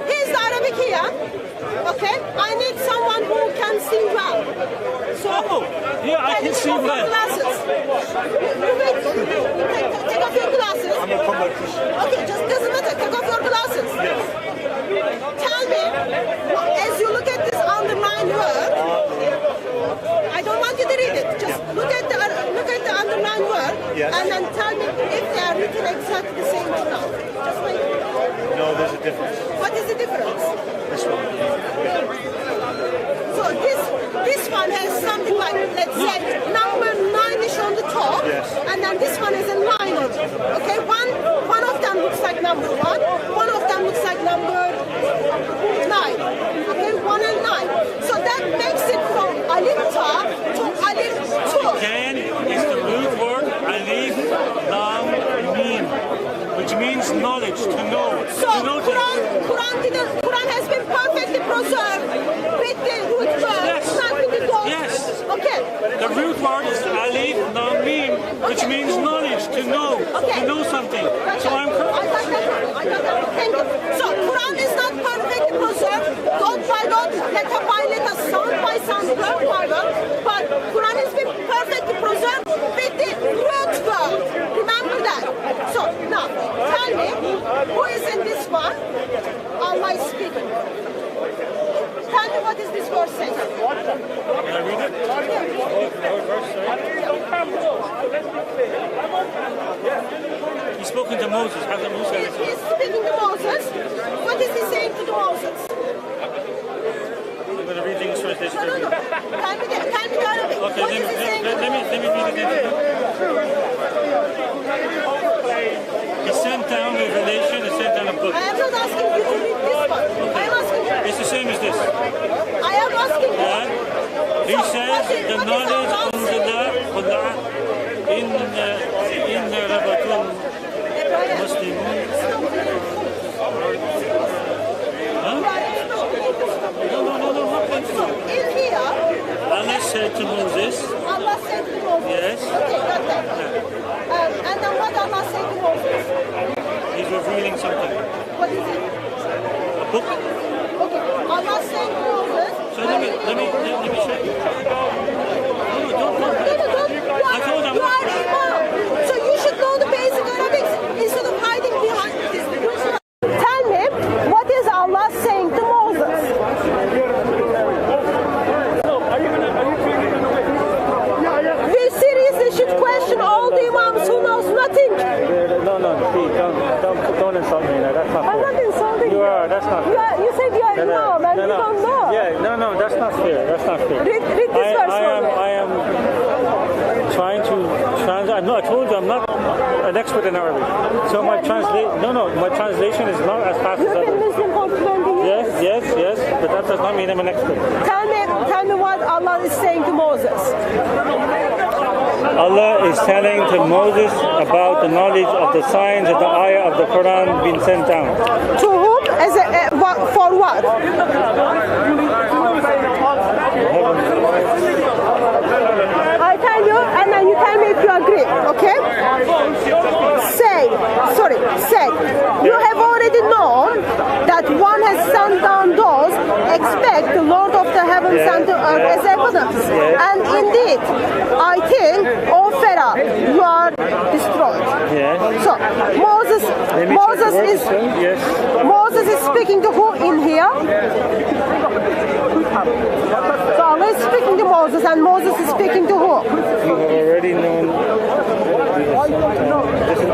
here's the Arabic here. Okay? I need someone who can see well. So, I can see well. Glasses. Take off your glasses. I'm a competition. Okay, just doesn't matter. Take off your glasses. Yes. Tell me, as you look at this underlined word, I don't want you to read it. Just look at the underlined word, and then tell me if they are written exactly the same or not. Just wait. No, there's a difference. What is the difference? This one. So this one has something like, let's say, number 9-ish on the top, and then this one is a 9 on it. Okay, one of them looks like number 1, one of them looks like number 9. Okay, 1 and 9. So that makes it from Alif Ta to Alif Tu. Again, is the root word Alif Lam Mim, which means knowledge, to know. So Quran has been perfectly preserved with the root word, not with the gold. Yes. Okay. The root word is Alif Lam Mim, which means knowledge, to know, to know something. So I'm correct. I got that. Thank you. So Quran is not perfectly preserved, dot by dot, letter by letter, sound by sound, word by word, but Quran has been perfectly preserved with the root word. Remember that. So now, tell me, who is in this one? Allah is speaking. Tell me what is this verse saying? Can I read it? He's spoken to Moses. Hasn't Musa? He's speaking to Moses. What is he saying to Moses? I'm going to read the English translation. Can we go a bit? Okay, let me read it. He sent down a revelation, he sent down a book. I am not asking you to read this one. I am asking you. It's the same as this. I am asking you. He says the knowledge of Allah in Rabatul Muslimun. In here, Allah said to Moses. Allah said to Moses. Yes. Okay, got that. And then what Allah said to Moses? He's revealing something. What is it? A book. Okay. Allah said to Moses. So let me show you. I told him. You are Imam. So you should know the basic Arabic instead of hiding behind this. Tell me, what is Allah saying to Moses? We seriously should question all the Imams who knows nothing. No, don't insult me. No, that's not fair. I'm not insulting you. That's not fair. You said you are Imam and you don't know. Yeah, no, that's not fair. That's not fair. Read this verse for me. I am trying to translate. No, I told you I'm not an expert in Arabic. So my translation is not as fast as others. Muslim for 20 years. Yes, but that does not mean I'm an expert. Tell me what Allah is saying to Moses. Allah is telling to Moses about the knowledge of the signs of the ayah of the Quran being sent down. To whom? For what? I tell you, and then you tell me if you agree, okay? Say, you have already known that one has sent down those, expect the Lord of the heavens and the earth as evidence. And indeed, I think, O Pharaoh, you are destroyed. So, Moses is speaking to who in here? So Allah is speaking to Moses and Moses is speaking to who? You have already known.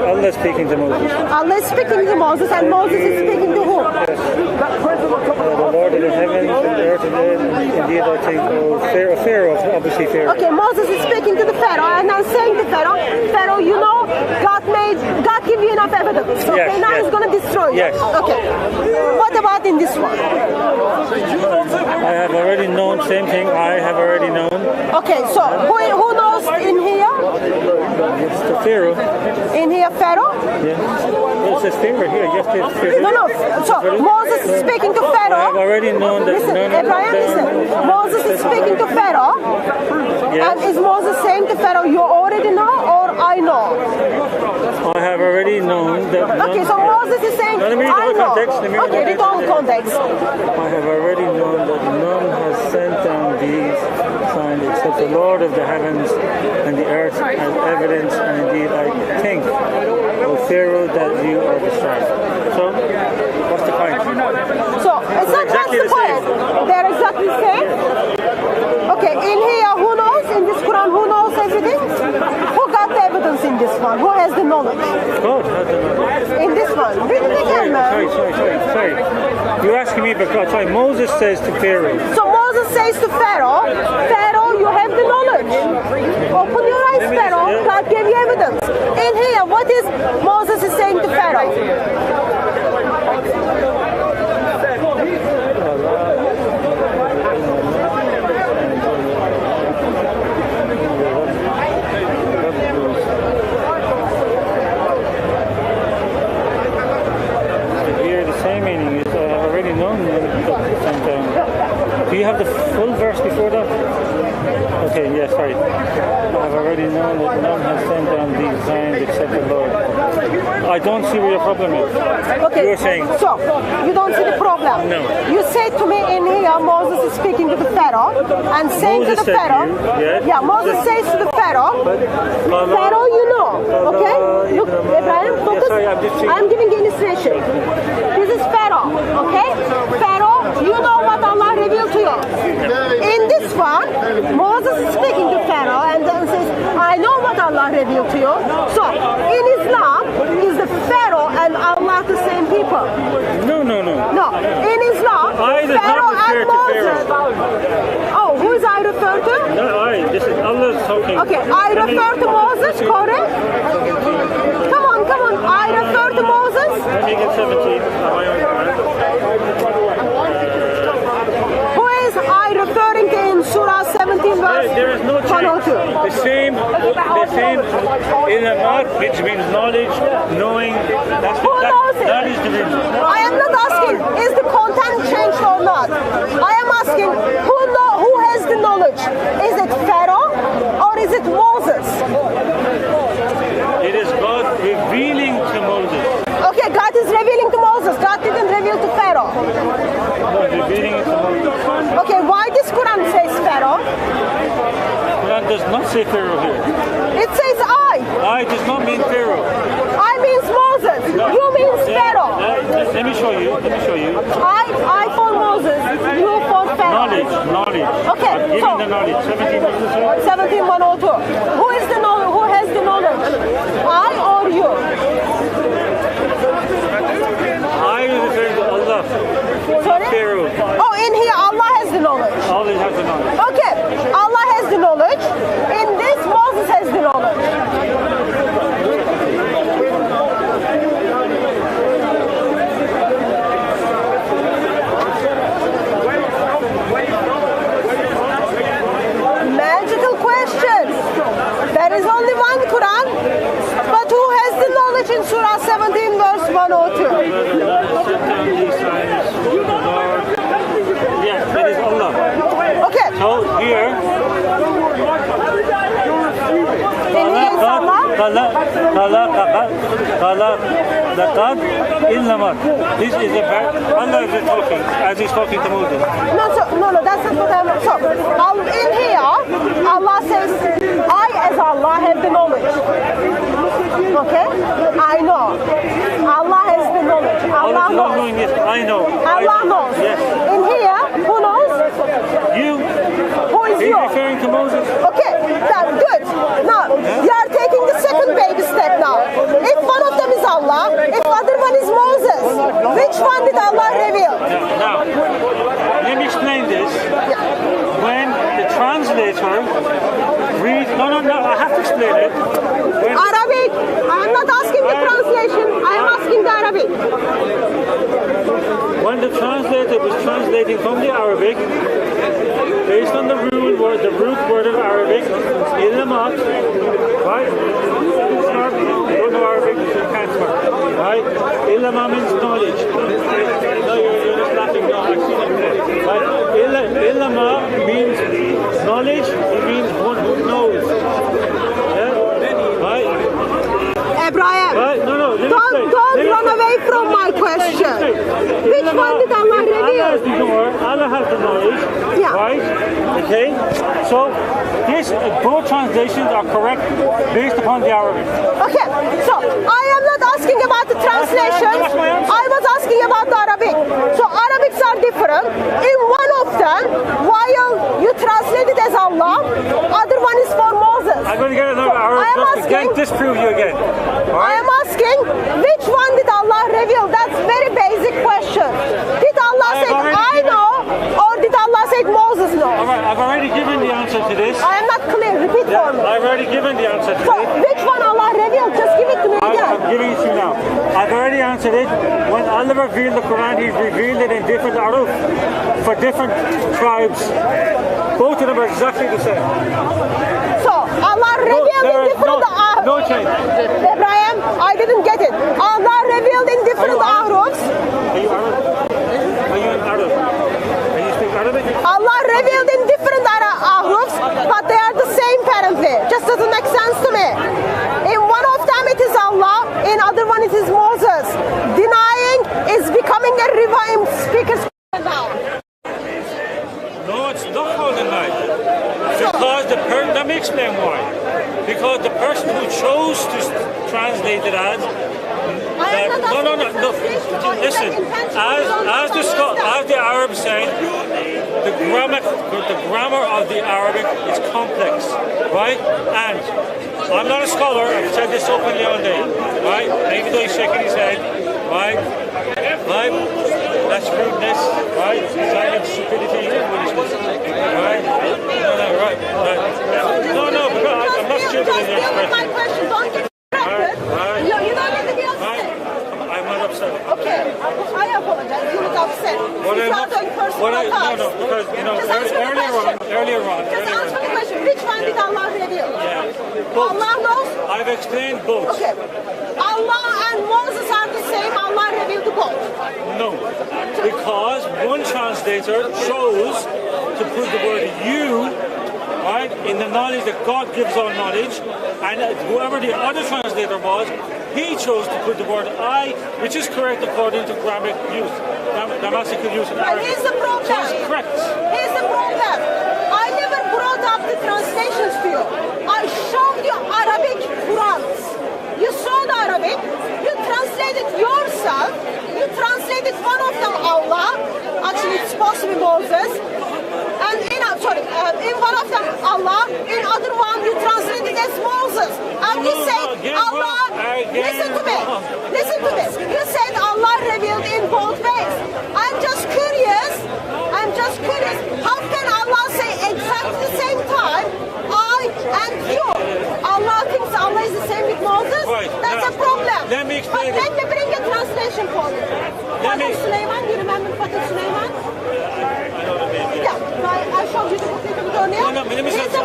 Allah is speaking to Moses. Allah is speaking to Moses and Moses is speaking to who? The Lord of the heavens and the earth and indeed I think Pharaoh, obviously Pharaoh. Okay, Moses is speaking to the Pharaoh and I'm saying to Pharaoh, you know, God give you enough evidence. Okay, now he's going to destroy you. Yes. Okay. What about in this one? I have already known, same thing, I have already known. Okay, so who knows in here? It's the Pharaoh. In here, Pharaoh? Yeah. Well, it says Pharaoh here, yes, it's Pharaoh. No, so Moses is speaking to Pharaoh. I have already known that. Listen, listen. Moses is speaking to Pharaoh. Yes. And is Moses saying to Pharaoh, you already know or I know? I have already known that. Okay, so Moses is saying, let me read the whole context. Okay, read the whole context. I have already known that none has sent down these signs except the Lord of the heavens and the earth as evidence, and indeed I think, O Pharaoh, that you are destroyed. So, what's the point? So, it's not exactly the point. They're exactly the same. Okay, in here, who knows? In this Quran, who knows everything? Who got the evidence in this one? Who has the knowledge? God has the knowledge. In this one. Read it again, man. Sorry. You're asking me because Moses says to Pharaoh. So Moses says to Pharaoh, Pharaoh, you have the knowledge. Open your eyes, Pharaoh. God gave you evidence. In here, what is Moses is saying to Pharaoh? Do you have the full verse before that? Okay, yes, sorry. I've already known that none has sent down these signs except the Lord. I don't see where your problem is. Okay. You're saying. So, you don't see the problem? No. You say to me in here, Moses is speaking to the Pharaoh and saying Moses to the Pharaoh. Yeah, Moses says to the Pharaoh, Pharaoh, you know, okay? Look, Ibrahim, focus. Yes, I'm giving you illustration. This is Pharaoh, okay? Pharaoh, you know what Allah revealed to you. In this one, Moses is speaking to Pharaoh and then says, I know revealed to you? So, in Islam, is the Pharaoh and Allah the same people? No. No. In Islam, I does Pharaoh not refer and to Moses. Pharaoh. Oh, who is I refer to? No, this is Allah talking. Okay, I refer to Moses, correct? Come on. I refer to Moses. Let me get 17. Who is I referring to in Surah 17 verse There is no change. The same ilmat, which means knowledge, knowing. That is the reason. I am not asking is the content changed or not. I am asking who has the knowledge? Is it Pharaoh or is it Moses? It is God revealing to Moses. Okay, God is revealing to Moses. God didn't reveal to Pharaoh. God revealing it to Moses. Okay, why this Quran says Pharaoh? Quran does not say Pharaoh here. It says I. I does not mean Pharaoh. I means Moses. No. You means Pharaoh. Let me show you. I for Moses. You for Pharaoh. Knowledge. Okay, I'm giving the knowledge. 17:102. Who is the knowledge? Who has the knowledge? I or you? I is referring to Allah. Sorry? Pharaoh. Oh, in here Allah has the knowledge. Allah has the knowledge. Okay, Allah has the knowledge. In this Moses has the knowledge. Magical question. There is only one Quran, but who has the knowledge in Surah 17 verse 102? Yes, that is Allah. Okay. So here, this is a Allah is talking as he's talking to Moses. No, that's not what I'm. So, in here, Allah says, I as Allah have the knowledge. Okay? I know. Allah has the knowledge. Allah knows. Yes, I know. Allah knows. Yes. In here, who knows? You. Who is He's you? referring to Moses. Okay, that's good. Now, you are taking the second baby step now. If one of them is Allah, if other one is Moses, which one did Allah reveal? Now, let me explain this. When the translator reads, no, I have to explain it. Arabic. I am not asking the translation. I am asking the Arabic. When the translator was translating from the Arabic, based on the root word of Arabic, ilmat, right? You don't know Arabic, you can't smart, right? Ilma means knowledge. No, you're just laughing. No, I've seen it before. Right? Ilma means knowledge. It means one who knows. Yeah? Right? Abraham, right? No. Don't run away from my question. Which one did Allah reveal? Allah has the knowledge, right? Okay? So, both translations are correct based upon the Arabic. Okay, so I am not asking about the translation. I was asking about the Arabic. So Arabics are different. In one of them, while you translate it as Allah, other one is for Moses. I'm going to get another Arabic just to disprove you again. I am asking, which one did Allah reveal? That's very basic question. Did Allah say, I know, or did Allah say Moses knows? All right, I've already given the answer to this. I am not clear. Repeat for me. I've already given the answer to so, this. Which one Allah revealed? Just give it to me again. I'm giving it to you now. I've already answered it. When Allah revealed the Quran, He revealed it in different aruf for different tribes. Both of them are exactly the same. So, Allah revealed in different arufs. No change. Abraham, I didn't get it. Allah revealed in different arufs. Are you Arab? Are you an Arab? Are you speak Arabic? Allah revealed in different arufs, but they are the same apparently. Just doesn't make sense to me. In one of them it is Allah, in other one it is Moses. Denying is becoming a river in speakers now. No, it's not called a night. Because let me explain why. Because the person who chose to translate it as no. Listen, as the Arabs say, the grammar of the Arabic is complex, right? And I'm not a scholar. I've said this openly all day, right? Even though he's shaking his head, right? Right? That's rudeness, right? Silent stupidity, right? No, right. No, because I'm not stupid in the expression. My question, don't get distracted. You don't need to be upset. I'm not upset. Okay, I apologize. You look upset. You're not doing personal attacks. No, because, you know, earlier on. Just answer the question. Which one did Allah reveal? Yeah. Allah knows? I've explained both. Okay. Allah and Moses are the same. Allah revealed both. No, because one translator chose to put the word you, right, in the knowledge that God gives all knowledge, and whoever the other translator was, he chose to put the word I, which is correct according to grammatical use in Arabic. Here's the problem. So it's correct. Here's the problem. I never brought up the translations to you. I showed you Arabic Qurans. You saw the Arabic. You translated yourself. You translated one of them Allah. Actually, it's supposed to be Moses. And in one of them Allah. In other one, you translated as Moses. And you said Allah. Listen to me. Listen to me. You said Allah revealed in both ways. I'm just curious. How can Allah say exactly the same time I and you? Allah thinks Allah is the same with Moses? Right. That's a problem. Let me explain. But let me bring a translation for you. Father Sulaiman, you remember Father Sulaiman? I know the name. Yeah, I showed you the book earlier. No, my name is Here's the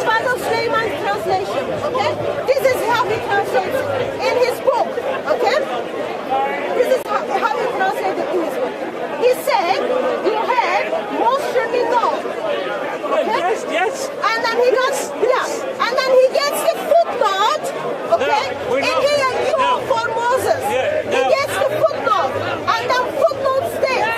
Father Sulaiman's translation, okay? This is how he translates it in his book, okay? This is how he translated it in his book. He said, you have most surely known. Okay? Yes. And then he gets the footnote, okay? In here, you for Moses. He gets the footnote. And then footnote states,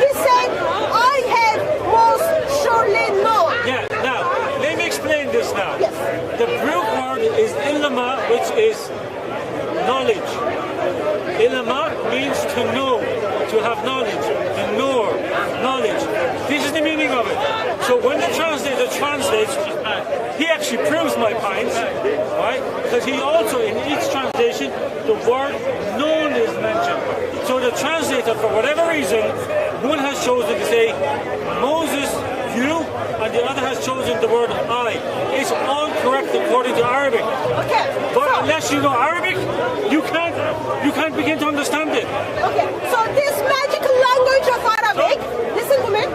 he said, I have most surely known. Yeah, now, let me explain this now. Yes. The Greek word is ilma, which is knowledge. Ilma means to know, to have knowledge, to know, knowledge. This is the meaning of it. So when the translator translates, he actually proves my point, right? Because he also, in each translation, the word known is mentioned. So the translator, for whatever reason, one has chosen to say Moses, you, and the other has chosen the word I. It's all correct according to Arabic. Okay. But unless you know Arabic, you can't begin to understand it. Okay. So this magical language of Arabic, listen to me.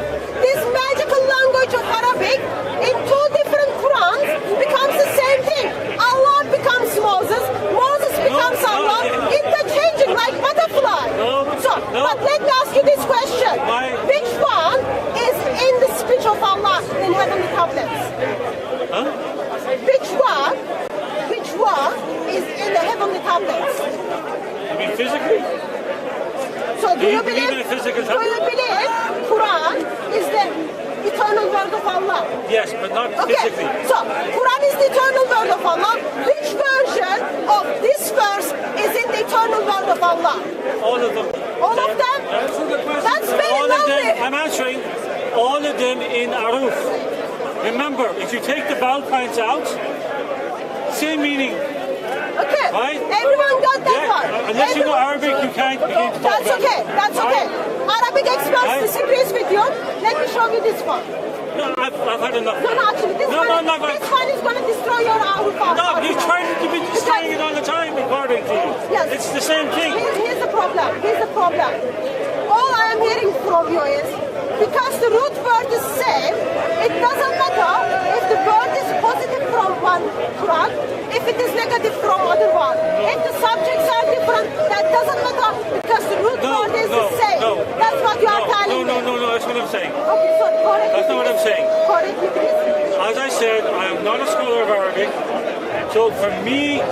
This magical language of Arabic in two different Qurans becomes the same thing. Allah becomes Moses, Moses becomes Allah, interchanging like butterfly. But let me ask you this question. Which one is in the speech of Allah in heavenly tablets? Huh? Which one is in the heavenly tablets? You mean physically? So do you believe in a physical tablet? Do you believe Quran is the eternal word of Allah? Yes, but not physically. So Quran is the eternal word of Allah. Which version of this verse is in the eternal word of Allah? All of them. All of them? That's very all lovely. of them, I'm answering all of them in Aruf. Remember, if you take the vowel points out, same meaning. Okay, right? Everyone got that one. Unless you know Arabic, you can't begin to talk. That's okay. Arabic experts disagrees with you. Let me show you this one. No, I've had enough. No, actually, this one is going to destroy your Aruf. No, you're trying to be destroying it all the time, according to you. Yes. It's the same thing. Here's the problem. All I am hearing from you is, because the root word is same, it doesn't matter if the word is positive from one Quran, if it is negative from other one. If the subjects are different, that doesn't matter because the root word is the same. That's what you are telling me. No, that's what I'm saying. Okay, so correct. That's not what I'm saying. Correct me, please. As I said, I am not a scholar of Arabic, so for me,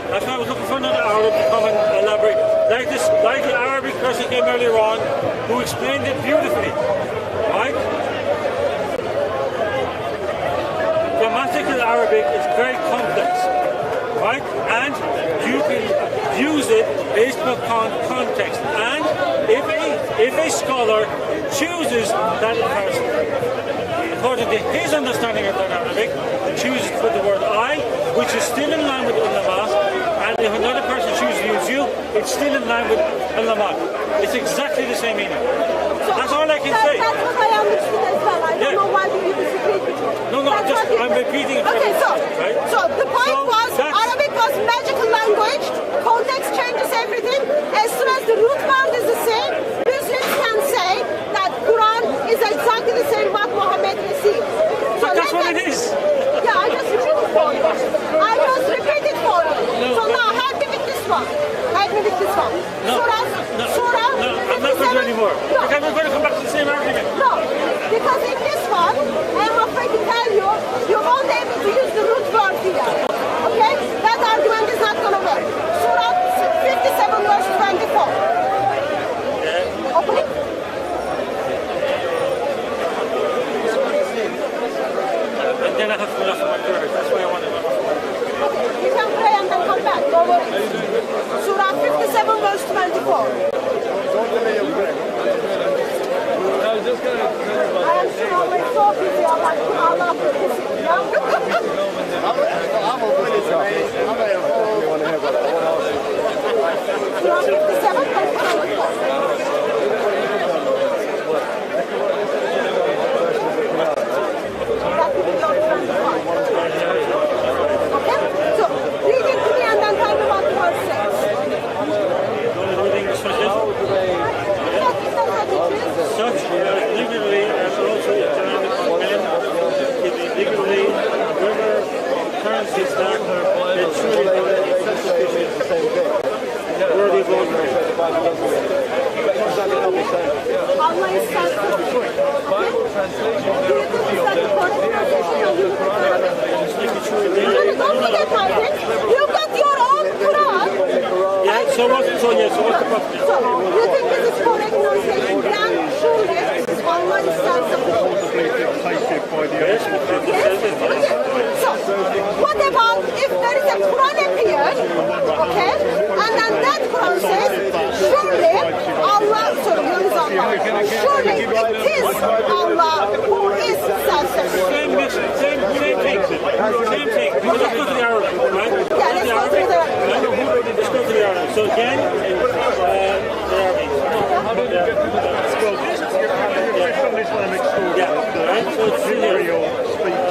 that's why I was looking for another Arab to come and elaborate. Like the Arabic person came earlier on, who explained it beautifully, right? Grammatical Arabic is very complex, right? And you can use it based upon context. And if a scholar chooses that person. According to his understanding of that Arabic, chooses to put the word I, which is still in line with ulama, and if another person chooses to use you, it's still in line with ulama. It's exactly the same meaning. That's all I can say. That's what I understood as well. I don't know why you disagree with me. No, I'm repeating it. Okay, right? so the point was Arabic was magical language. Context changes everything. As soon as the root word is the same, Muslims can say that Quran is exactly the same what Muhammad received. So that's what it is. Yeah, I just repeat it for you. So now help me with this one. Surah. No, I'm not going to do anymore. No. Because we're going to come back to the same argument. No, because in this one, I'm afraid to tell you, you won't be able to use the root word here. Okay? That argument is not going to work. Surah 57 verse 24. Open it. And then I have to go off my prayer. That's why I want to go off. Okay, you can pray and then come back. Don't worry. Surah 57 verse 24. I am sure always so busy. Allah Surah 57 verse 24. So, read it to me and then tell me what the verse says. Such legally and also economic men, illegally, whoever turns his back, and truly worthy of honor. Allah is don't forget my thing. You've got your own Quran. Yeah, so what's the question? So, you think this is correct pronunciation? Then surely Allah is sensible. Yes. So, what about if there is a Quran appeared, okay, and then that Quran says, surely Allah, surely it is Allah who is self-sufficient. Same thing. Let's go to the Arabic, right? Yeah, let's go to the Arabic. Let's go to the Arabic. So again, the Arabic. Islamic school. Yeah, right? So it's material speech.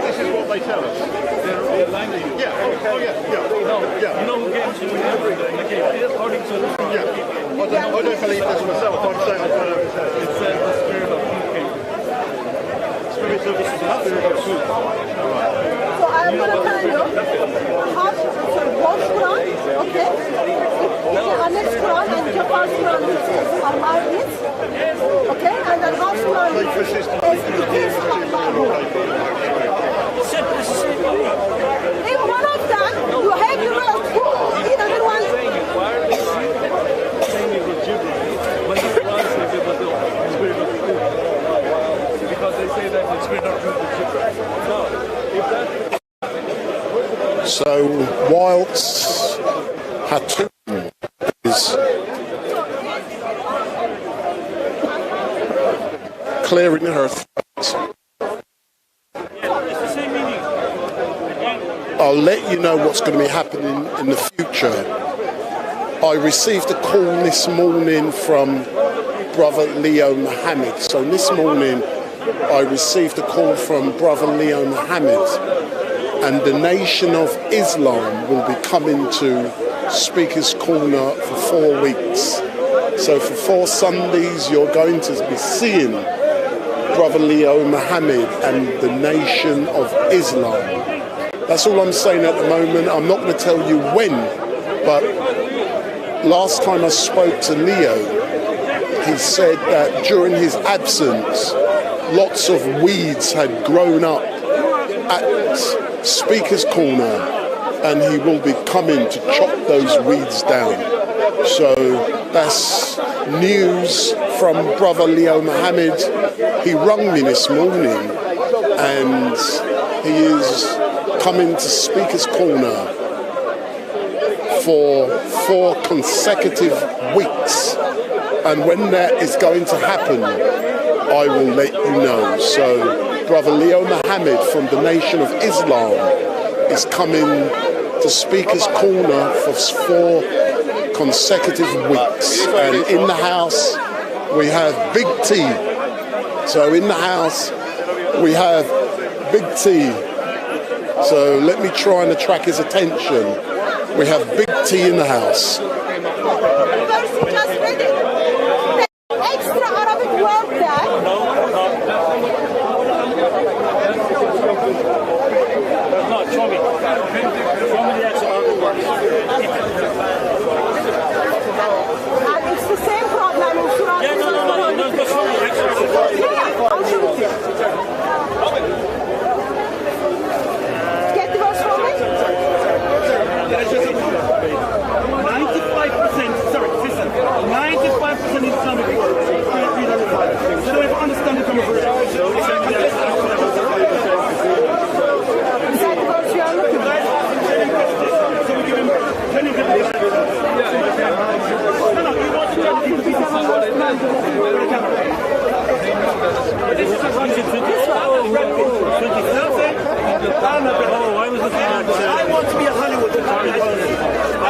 This is what they tell us. Their language. Yeah. Oh yeah. You know who gets you every day. According to the I don't believe this myself. I'm saying it says the spirit of thinking. Spirit of truth. So I'm going to tell you how one Quran, okay? The next Quran and Japan's Quran are married, okay? And then house Quran is in one of them, you have the word who, in other one. Because they say that it's spirit of truth. No, if that. So whilst Hatun is clearing her throat, I'll let you know what's going to be happening in the future. I received a call this morning from Brother Leo Mohammed. So this morning I received a call from Brother Leo Mohammed, and the Nation of Islam will be coming to Speaker's Corner for 4 weeks. So for 4 Sundays you're going to be seeing Brother Leo Mohammed and the Nation of Islam. That's all I'm saying at the moment. I'm not going to tell you when, but last time I spoke to Leo, he said that during his absence, lots of weeds had grown up at Speaker's Corner, and he will be coming to chop those weeds down. So that's news from Brother Leo Mohammed. He rung me this morning, and he is coming to Speaker's Corner for 4 consecutive weeks. And when that is going to happen, I will let you know. So Brother Leo Mohammed from the Nation of Islam is coming to Speaker's Corner for 4 consecutive weeks. And in the house, we have Big T. So in the house, we have Big T. So let me try and attract his attention. We have Big T in the house. Extra Arabic word there. No, show me. Show me the extra Arabic word. And it's the same problem in Surah. Yeah, no, just show me the extra Arabic word. Yeah, I'll show it to you. Get the verse from me. 95%, sorry, listen, 95% Islamic words. So I understand the conversation. Is that the verse you are looking at? So we give him 20 minutes. No, you want to tell people to be this is a I was looking at... I want to be a Hollywood. I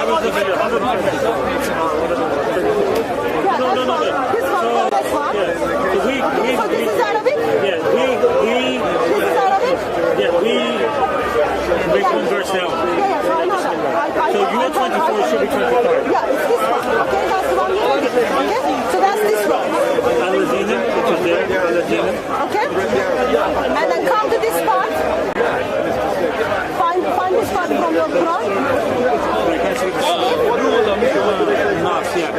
was looking at 100%. No. This one. So this is Arabic? Yeah, This is Arabic? Yeah, we make one verse down. Yeah, so I know that. So your 24 should be 25. Yeah, it's this one. Okay, that's the one you did. Okay, so that's this one. Al-Azina, which is there. Al-Azina. Okay? And then come to this part. Find this part from your Quran. Nas, yeah.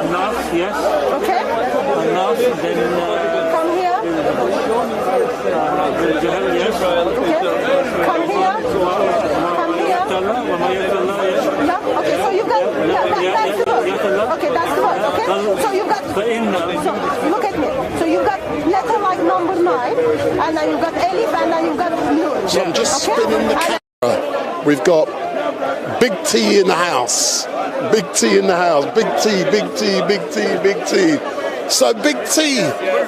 Nas, yes. Okay? Nas, then... Come here. Yes. Okay? Come here. Come here. Yeah, okay, so you got... that's the word. Okay, that's the word, okay? So you got... So, look at me. So you got letter like number 9, and then you got Elif, and then you got Nun. So I'm just spinning the camera. We've got Big T in the house. Big T in the house. Big T, Big T, Big T, Big T. So Big T,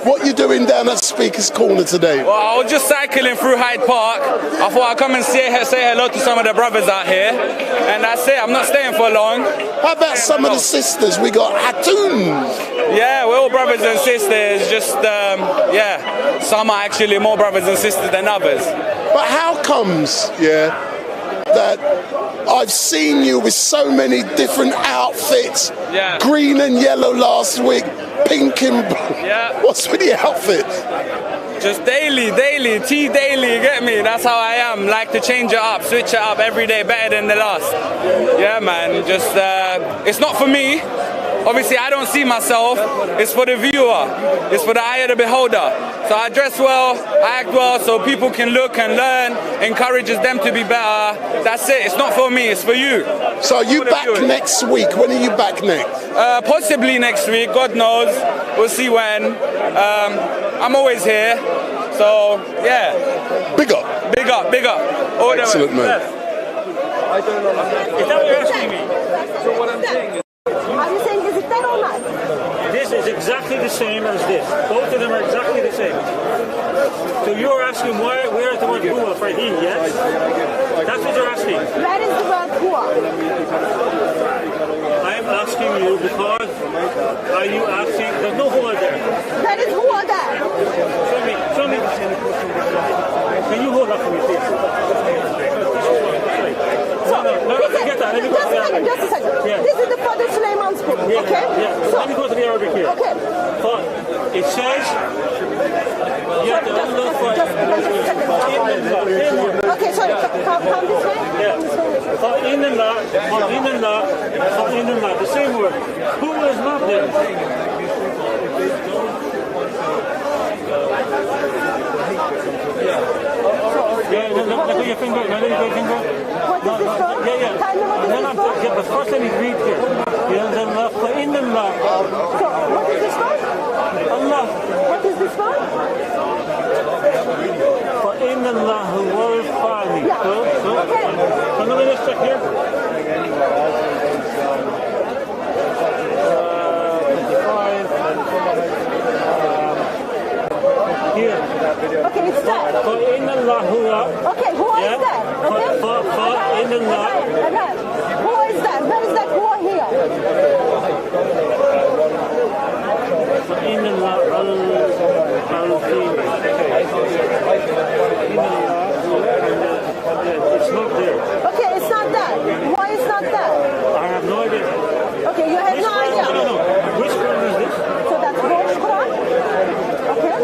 what you doing down at Speaker's Corner today? Well, I was just cycling through Hyde Park. I thought I'd come and say hello to some of the brothers out here. And that's it, I'm not staying for long. How about some of the sisters? We got Hatoun. Yeah, we're all brothers and sisters, just, yeah, some are actually more brothers and sisters than others. But how comes, that I've seen you with so many different outfits, green and yellow last week, pink and blue. Yeah. What's with the outfits? Just daily, tea daily, you get me? That's how I am. Like to change it up, switch it up every day, better than the last. Yeah, man, just, it's not for me. Obviously, I don't see myself. It's for the viewer. It's for the eye of the beholder. So I dress well, I act well, so people can look and learn, encourages them to be better. That's it. It's not for me. It's for you. So are you back next week? When are you back next? Possibly next week. God knows. We'll see when. I'm always here. So, yeah. Big up. Big up, big up. All excellent, man. I don't know. Is that what you're asking me? So what I'm saying is... Are you saying, is it that or not? This is exactly the same as this. Both of them are exactly the same. So you're asking where is the word huwa for he, yes? That's what you're asking. Where is the word huwa? I am asking you because are you asking, there's no huwa there. There is huwa there. Show me. Can you hold up for me, please? No, forget that. Let me go to the Arabic. Just a second. Yeah. This is the Father Suleiman speak, okay? Yeah. So, let me go to the Arabic here. Okay. It says, okay, sorry, come this way? Yeah. The same word. Who is not there? Yeah, look at your finger. Look at your finger. What is this for? Yeah. But first let me read here. Allah. So, what is this for? Allah. What is this for? فإن الله هو الخالق. Yeah. So look at this here? Here. Okay, it's there. For in Allah huwa. Okay, huwa is there. Okay. For in Allah. Again, huwa is there. Where is that huwa here? In Allah it's not there. Okay, it's not there. Why is not there? I have no idea. Okay, you have no idea. No. Which Quran is this? So that's Walsh Quran. Okay.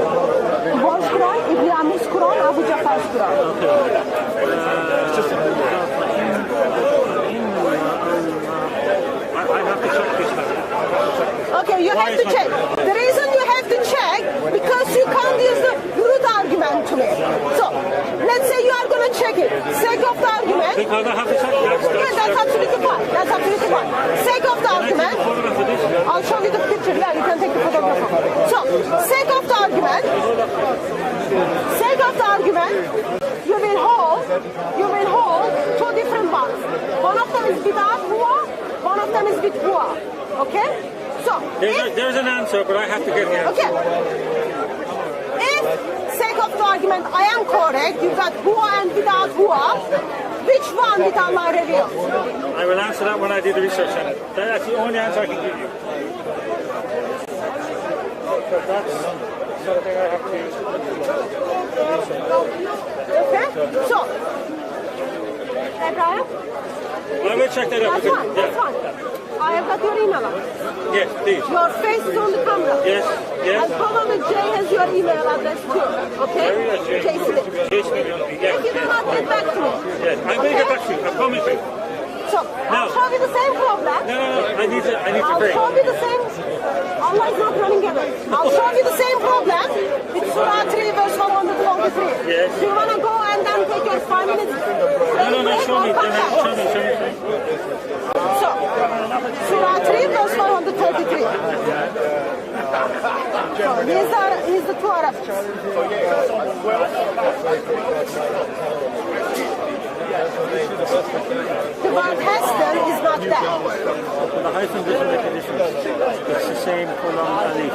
Walsh Quran, Ibn Amir's Quran, Abu Jafar's Quran. Okay. I have to check this now. Okay, you have to check. The reason you have to check because you can't use the root argument to me. So let's say you are going to check it. Sake of the argument. Because I have to check that. That's absolutely fine. That's absolutely fine. Sake of the argument. I'll show you the picture. Yeah, you can take the photograph. So sake of the argument. Sake of the argument. You will hold two different ones. One of them is without huwa. One of them is with huwa. Okay? So there's an answer, but I have to get the answer. Okay. If, sake of the argument, I am correct, you got huwa and without huwa, which one did Allah reveal? I will answer that when I do the research on it. That's the only answer I can give you. So that's something I have to use. Okay? So, Abraham? I will check that out. That's fine, that's fine. I have got your email address. Yes, please. Your face is on the camera. Yes. And probably Jay has your email address too. Okay? Jay Smith. If you do not get back to me. Yes, I'm going to get back to you. I promise you. So, I'll show you the same problem. No. I need to pray. I'll show you the same. Allah is not running away. I'll show you the same problem. It's Surah 3 verse 123. Yes. Do you want to go and then take your 5 minutes? No, show me. So, Surah 3 verse 133. So, here's the two Arabs. The word Heston is not there. The hyphen doesn't make a difference. It's the same column alif.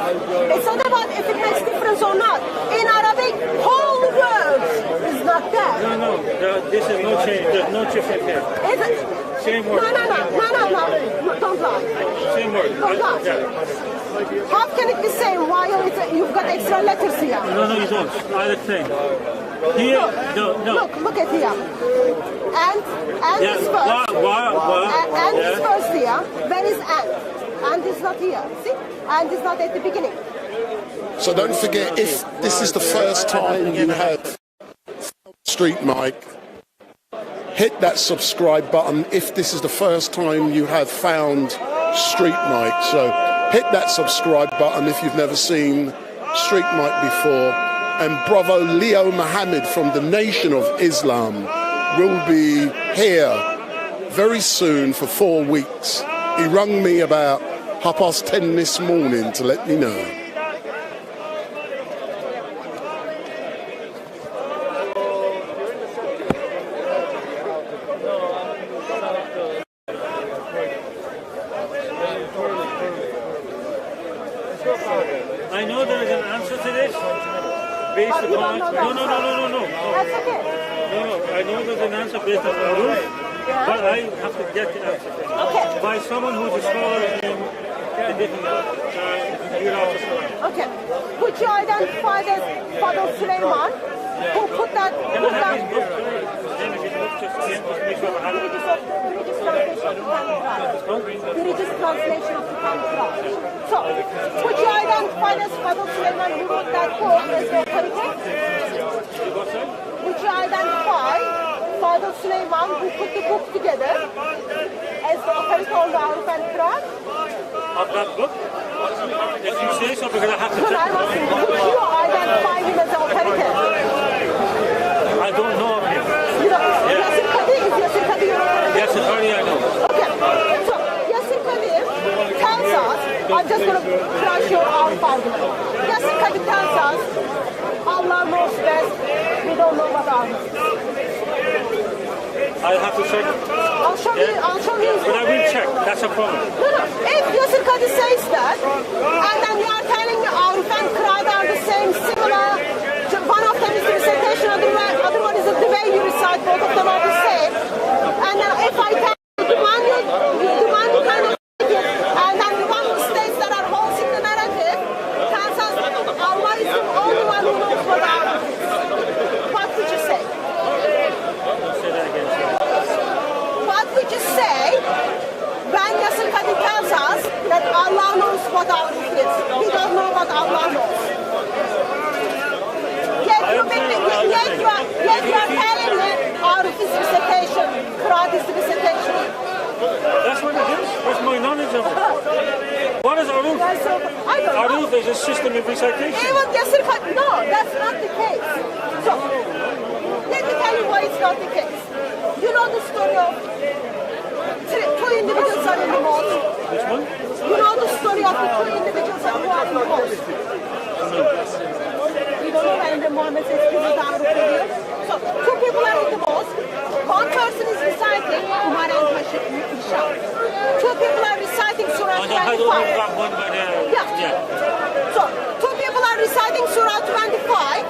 It's not about if it makes difference or not. In Arabic, whole words is not there. No. This is no change. There's no difference here. Is it? Same word. No. Don't lie. Same word. Don't lie. Yeah. How can it be same while you've got extra letters here? No, you don't. I think. Here, no. Look at here. And this first. And this first here. Where is and? And is not here. See? And is not at the beginning. So don't forget, if this is the first time you have StreetMic, hit that subscribe button. If this is the first time you have found StreetMic, so hit that subscribe button if you've never seen StreetMic before. And brother Leo Muhammad from the Nation of Islam will be here very soon for 4 weeks. He rung me about 10:30 this morning to let me know. I know there is an answer to this based upon... No. That's okay. No, I know there's an answer based on the rules, but I have to get the answer by someone who's a scholar in the different Okay. Could you identify as Father Suleiman who put that... The religious translation of the Quran. So, could you identify as Father Suleiman who wrote that book as the authority? Would you identify Father Suleiman who put the book together as the authority on the Arab and Quran? Of that book? If you say so, because I have to check. Could you identify him as the authority? I don't know of him. You know, Yasir Qadi is Yasir Qadi your authority? Yasir Qadi, I know. Okay, so Yasir Qadi tells us, I'm just going to crush your Arab argument. Yasir Qadi tells us, Allah knows best, we don't know what Arab is. I have to check. I'll show you. I'll show you. But I will check. That's a problem. No, no. If Yusuf Qadi says that, and then you are telling me Arif and Qur'an are the same, similar. One of them is the recitation, other one is the way you recite. Both of them are the same. And then if I tell you the one you kind of take it, and then the one who states that are holes in the narrative tells us Allah is the only one who knows what Arif is. What would you say? Say that again. What would you say when Yusuf Qadi tells us that Allah knows what Arif is? We don't know what Allah knows. Yet you are telling me Arif is recitation, Qur'an is recitation. That's what it is. That's my knowledge of it. What is Aruf? I don't know. Aruf is a system of recitation. Even Yasir Qadi, no, that's not the case. So, let me tell you why it's not the case. You know the story of two individuals are in the mosque. Which one? You know the story of the two individuals who are in the mosque. You don't know when Muhammad says this is the Aruf video. So, two people are in the mosque. One person is reciting Umar and Isha. Two people are reciting Surah 25. Yeah. So, two people are reciting Surah 25.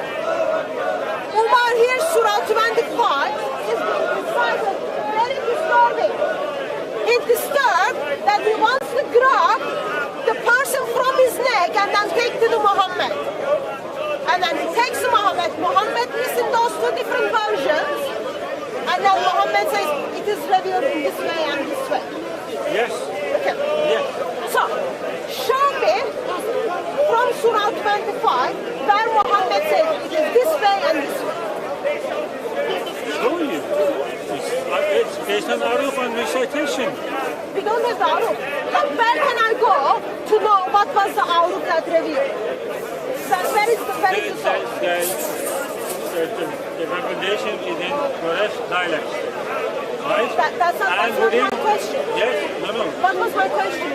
Umar hears Surah 25 is being recited. Very disturbing. It's disturbed that he wants to grab the person from his neck and then take to the Muhammad. And then he takes to Muhammad. Muhammad listens to those two different versions. And then Muhammad says, it is revealed in this way and this way. Yes. Okay. Yes. So, show me from Surah 25 where Muhammad says it is this way and this way. Show you. It's based on Aruf and recitation. We don't have the Aruf. But where can I go to know what was the Aruf that revealed? Where is the source? The revelation is in Quraysh dialect. Right? That's not my question. Yes, no. What was my question?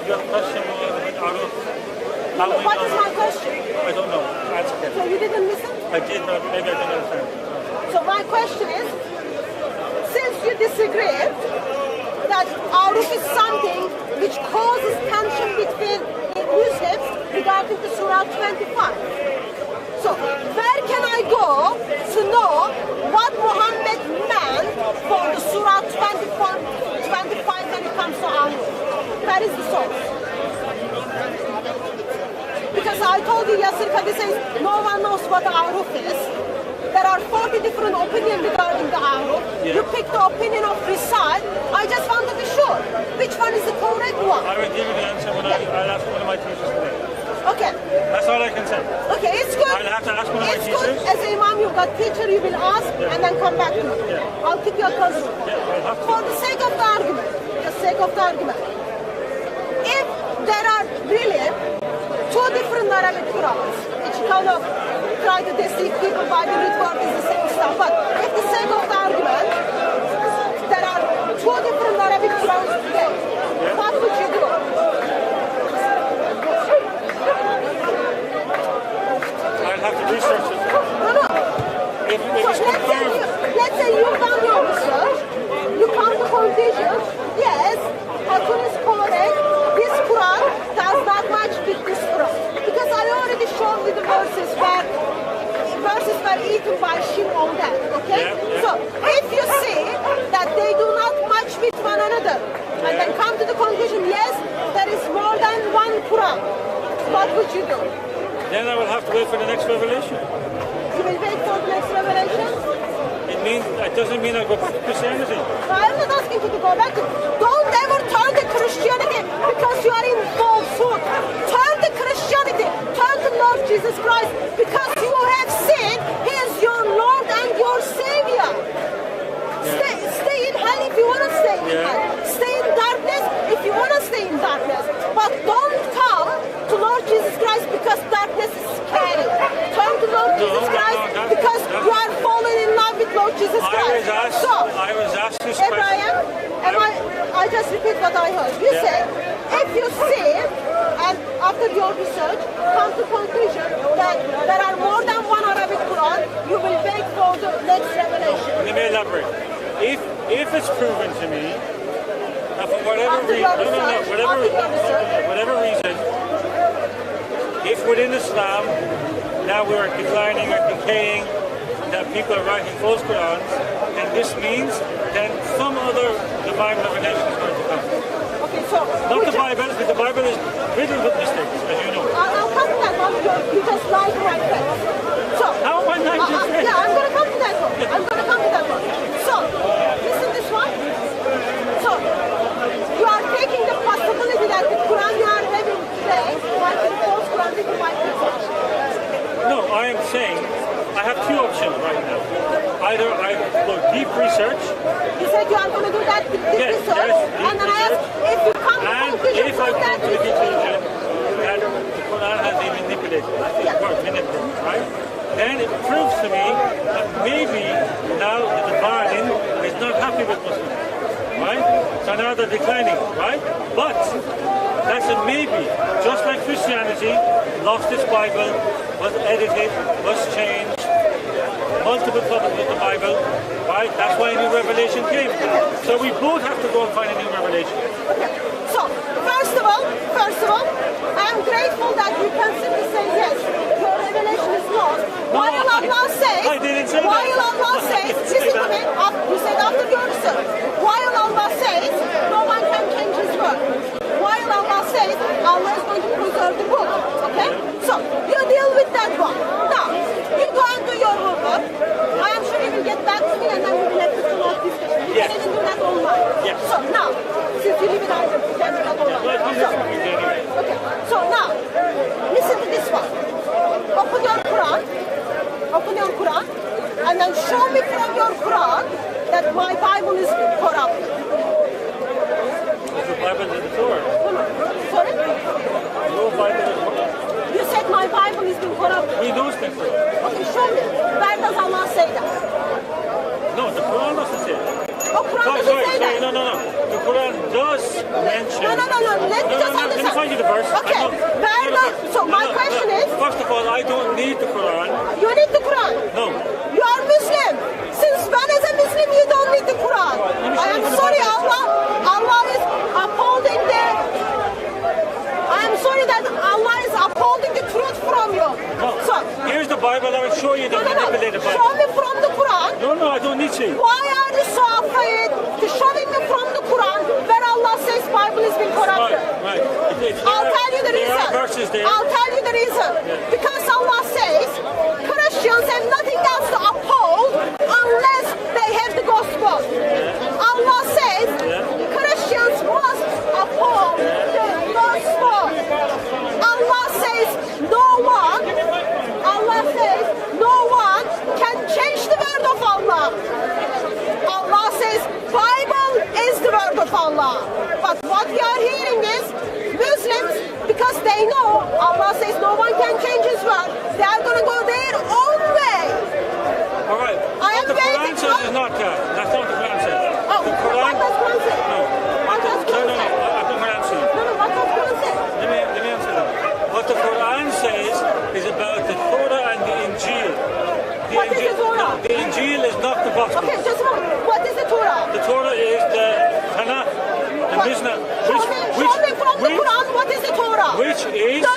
Your question was Aruf. What is my question? I don't know. That's okay. So you didn't listen? I did not. Maybe I didn't understand. So my question is, since you disagree that Aruf is something which causes tension between Muslims regarding the Surah 25. So where can I go to know what Muhammad meant for the Surah 25 when it comes to Aruf? Where is the source? Because I told you Yasir Qadi says no one knows what Aruf is. There are 40 different opinions regarding the Aruf. Yeah. You pick the opinion of Risal. I just want to be sure which one is the correct one. I will give you the answer when I'll ask one of my teachers today. Okay. That's all I can say. Okay, it's good. I'll have to ask one of my it's teachers. Good. As an imam, you've got teacher, you will ask and then come back to me. Yeah. I'll keep your cousin. For the sake of the argument, if there are really two different Arabic Qurans, which kind of try to deceive people by the report is the same stuff, but if the sake of the argument, there are two different Arabic Qurans today, what would you do? I'll have to research it. No. If it's confirmed. Let's say you've done your research, you come to conclusion, yes, Hatun is correct, this Quran does not match with this Quran. Because I already showed you the verses were eaten by Shin on that, okay? So, if you see that they do not match with one another, and then come to the conclusion, yes, there is more than one Quran, what would you do? Then I will have to wait for the next revelation. You will wait for the next revelation? It doesn't mean I'll go back to Christianity. I'm not asking you to go back. Don't ever turn to Christianity because you are in falsehood. Turn to Christianity. Turn to Lord Jesus Christ because you have seen He is your Lord and your Savior. Yeah. Stay in hell if you want to stay in hell. Stay in darkness if you want to stay in darkness. But don't come to Lord Jesus Christ because darkness is scary. Turn to Lord Jesus Christ because you are falling in love with Lord Jesus Christ. I was asked this Abraham, I just repeat what I heard. You said, if you see, and after your research, come to conclusion that there are more than one Arabic Quran, you will wait for the next revelation. Let me elaborate. if it's proven to me that for whatever reason, if within Islam now we are declining or decaying, that people are writing false Qurans, then this means then some other divine revelation is going to come. Okay, so not the Bible, but the Bible is riddled with mistakes, as you know. I'll come to that one. You just lied to my face. So how am I lying to your face? Yeah, I'm going to come to that one. I'm going to come to that one. So listen to this one. So you are taking the possibility that the Quran you are having today might be false Quran that you might be. No, I am saying I have two options right now. Either I go deep research. You said you are going to do that deep research, and then I ask if you come to the conclusion if I come to the conclusion that the Quran has been manipulated, right? Then it proves to me that maybe now the divine is not happy with Muslims, right? So now they're declining, right? But that's a maybe. Just like Christianity lost its Bible, was edited, was changed, multiple copies of the Bible, right? That's why a new revelation came. So we both have to go and find a new revelation. So, first of all, I am grateful that you can simply say yes, your revelation is lost. While Allah says, listen to me, you said after your research, while Allah says, no one can change his word. While Allah says, Allah is going to preserve the book, okay? So, you deal with that one. Now, you go and do your homework. I am sure you will get back to me and then we will have this long discussion. You can even do that online. Yes. So, now, since you live in Ireland, you can do that online. Okay, so now, listen to this one. Open your Quran, and then show me from your Quran that my Bible is corrupt. The Bible is the Torah. Sorry? Your Bible is corrupt. You said my Bible is corrupt. We don't think so. Okay, show me. Where does Allah say that? No, the Quran doesn't say that. Oh, Quran doesn't say that? No. The Quran does mention... No. Let me find you the verse. Okay, so my question is... First of all, I don't need the Quran. You need the Quran? No. You are Muslim. Since when as a Muslim you don't need the Quran? I am sorry, Allah is upholding the... I am sorry that Allah is upholding the truth from you. No. So, here's the Bible. I will show you the manipulated Bible. Show me from the Quran. No, I don't need to. Why are you so afraid to showing me from the Quran where Allah says Bible has been corrupted? Right. I'll tell you the reason. There are verses there. I'll tell you the reason. Because Allah says Christians have nothing else to uphold unless they have the gospel. Allah says Christians must uphold the gospel. Allah says no one can change the word of Allah. Allah says Bible is the word of Allah. But what we are hearing is Muslims, because they know Allah says no one can change his word, they are going to go their own way. All right. What the Quran says is not that. That's not what the Quran says. Oh, the Quran, what does Quran say? No. What does Quran say? I'm not answering. No, what does Quran say? Let me answer that. What the Quran says is about the Torah and the Injil. What is the Torah? The Injil is not the gospel. Okay, just a moment. What is the Torah? The Torah is the Tanakh, the Mishnah. Show me from the Quran what is the Torah? Which is? No.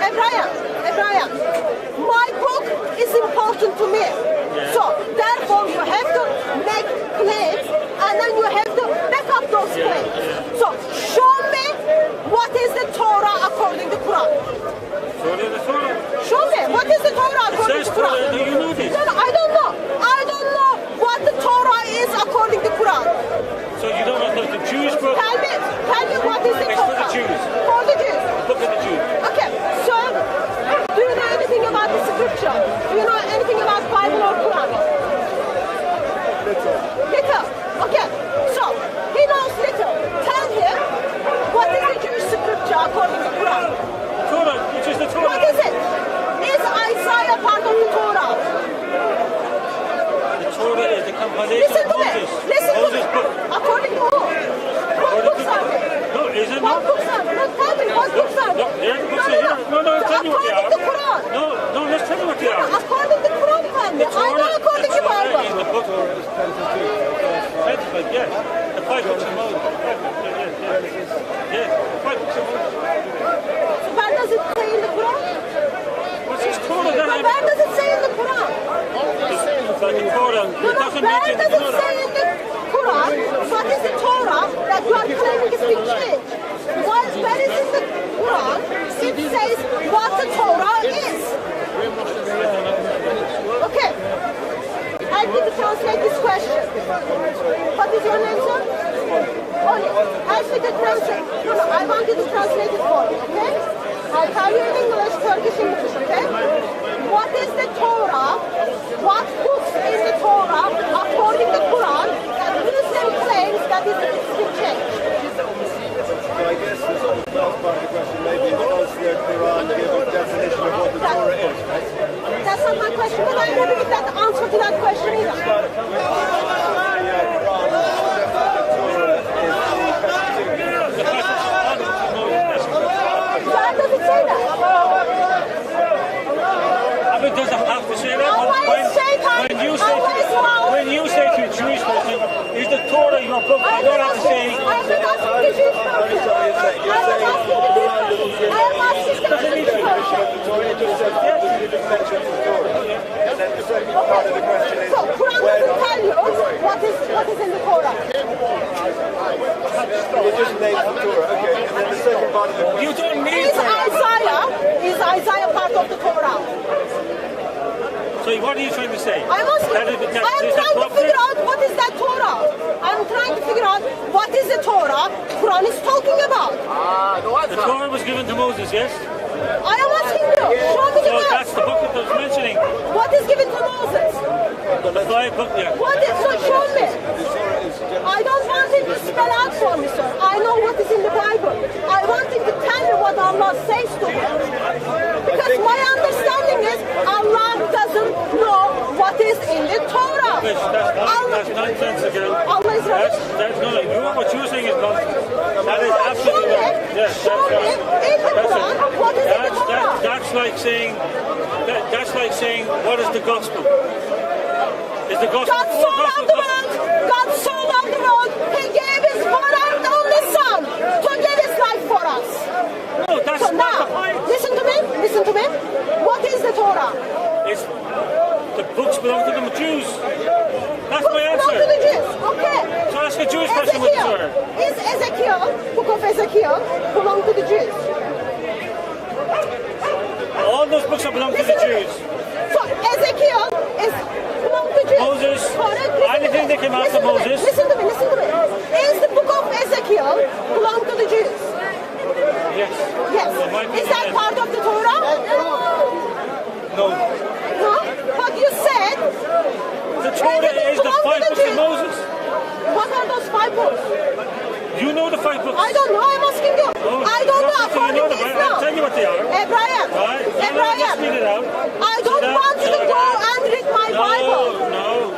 Abraham. My book is important to me. So, therefore, you have to make claims and then you have to back up those claims. So, show me what is the Torah according to Quran. Show me what is the Torah according to Quran. You know this. No, I don't know. I don't know what the Torah is according to Quran. So you don't know the Jewish book? Tell me what is the Torah. For the Jews. For the Jews. Book of the Jews. Okay, so do you know anything about the scripture? Do you know anything about Bible or Quran? Little. Okay, so he knows little. Tell him what is the Jewish scripture according to Quran. Torah, which is the Torah. What is it? Is Isaiah part of the Torah? The Torah is the compilation of Moses. Listen to me. Book. According to who? What books are they? No, is it What books are they? No, tell me what books are they? There the books are here. No, tell me what they are. According to Quran. No, let's tell me what they are. According to Quran, I know according to Bible. The book Torah is Pentateuch. Pentateuch, yes. The 5 books of Moses. Yes, the 5 books of Moses. So where does it say in the Quran? What's this Torah? Where does it say in the Quran? It's like a Torah. It doesn't Where mention does it say in the Quran? What is the Torah that you are claiming is being changed? Where is in the Quran? It says what the Torah is. Okay. I need to translate this question. What is your name, sir? Oli. Ask me to translate. No, I want you to translate it for me, okay? I'll tell you in English, Turkish, English, okay? What is the Torah? What books in the Torah, according to the Quran, that Muslim claims that it is been changed? So I guess the sort of last part of the question maybe does the Quran give a definition of what the Torah is, right? That's not my question, but I'm happy with that answer to that question either. Why does it say that? It doesn't have to say that. When you say to a Jewish person, is the Torah your book? I don't have to say. I'm not asking the Jewish person. I am asking the Jewish person. So, Quran doesn't tell you what is in the Torah. You just named the Torah, okay. And then the second part of the question. You don't need Is Isaiah part of the Torah? So what are you trying to say? I'm trying to figure out what is that Torah. I'm trying to figure out what is the Torah Quran is talking about. The Torah was given to Moses, yes? I am asking you. Show me the So verse. that's the book that I was mentioning. What is given to Moses? The 5 book, yeah. What is, so show me. I don't want him to spell out for me, sir. I know what is in the Bible. I want him to tell me what Allah says to him. Because my understanding is Allah doesn't know what is in the Torah. That's nonsense again. Allah is rubbish. That's not what you're saying is nonsense. That is absolutely right. Show me in the Quran what is in the Torah. That's like saying what is the gospel? Is the gospel God so loved the world. God so loved the world. He gave his one and only son to give his life for us. No, that's so not now, the point. Listen to me. What is the Torah? It's the books belong to the Jews. That's my answer. Belong to the Jews. Okay. So ask a Jewish person what the Torah. Is Ezekiel, book of Ezekiel, belong to the Jews? All those books belong to the Jews. So Ezekiel is belong to Jews. Moses. Anything that came after Moses. Listen to me. Is the book of Ezekiel belong to the Jews? Yes. Is that part of the Torah? No. No? But you said the Torah is the 5 books of Moses. What are those 5 books? You know the 5 books. I don't know. I'm asking you. I don't know. According to Islam. I'll tell you what they are. Abraham. Right. Abraham. Read it out. I don't want you to go and read my Bible. No.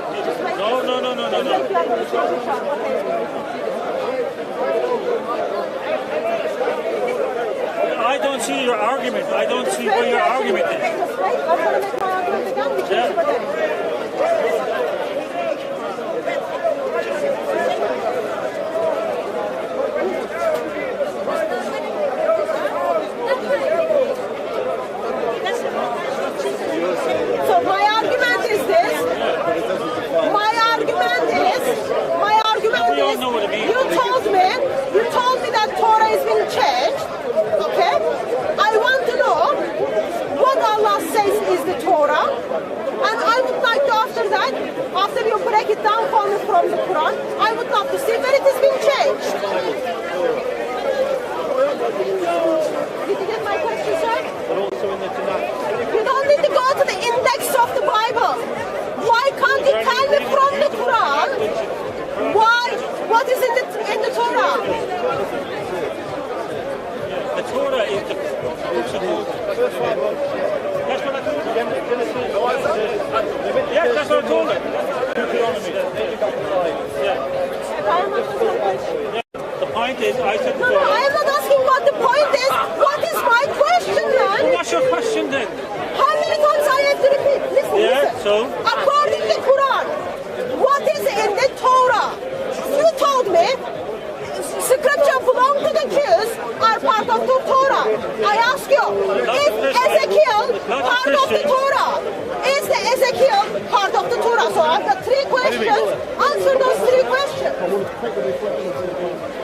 I don't see your argument. I don't see what your argument is. Just wait. I'm going to make my argument again. Which is what So my argument is this. My argument is, you told me that Torah has been changed. Okay? I want to know what Allah says is the Torah. And I would like to, after you break it down for me from the Quran, I would love to see where it has been changed. Did you get my question, sir? You don't need to go to the index of the Bible. Why can't you tell me from the Quran what is in the Torah? The Torah is the books of Moses. That's what I told you. Yes, that's what I told you. The point is, I said the Torah. No, I am not asking what the point is. What is my question, man? What's your question then? How many times I have to repeat? Listen. So? According to the Quran, Answer those three questions.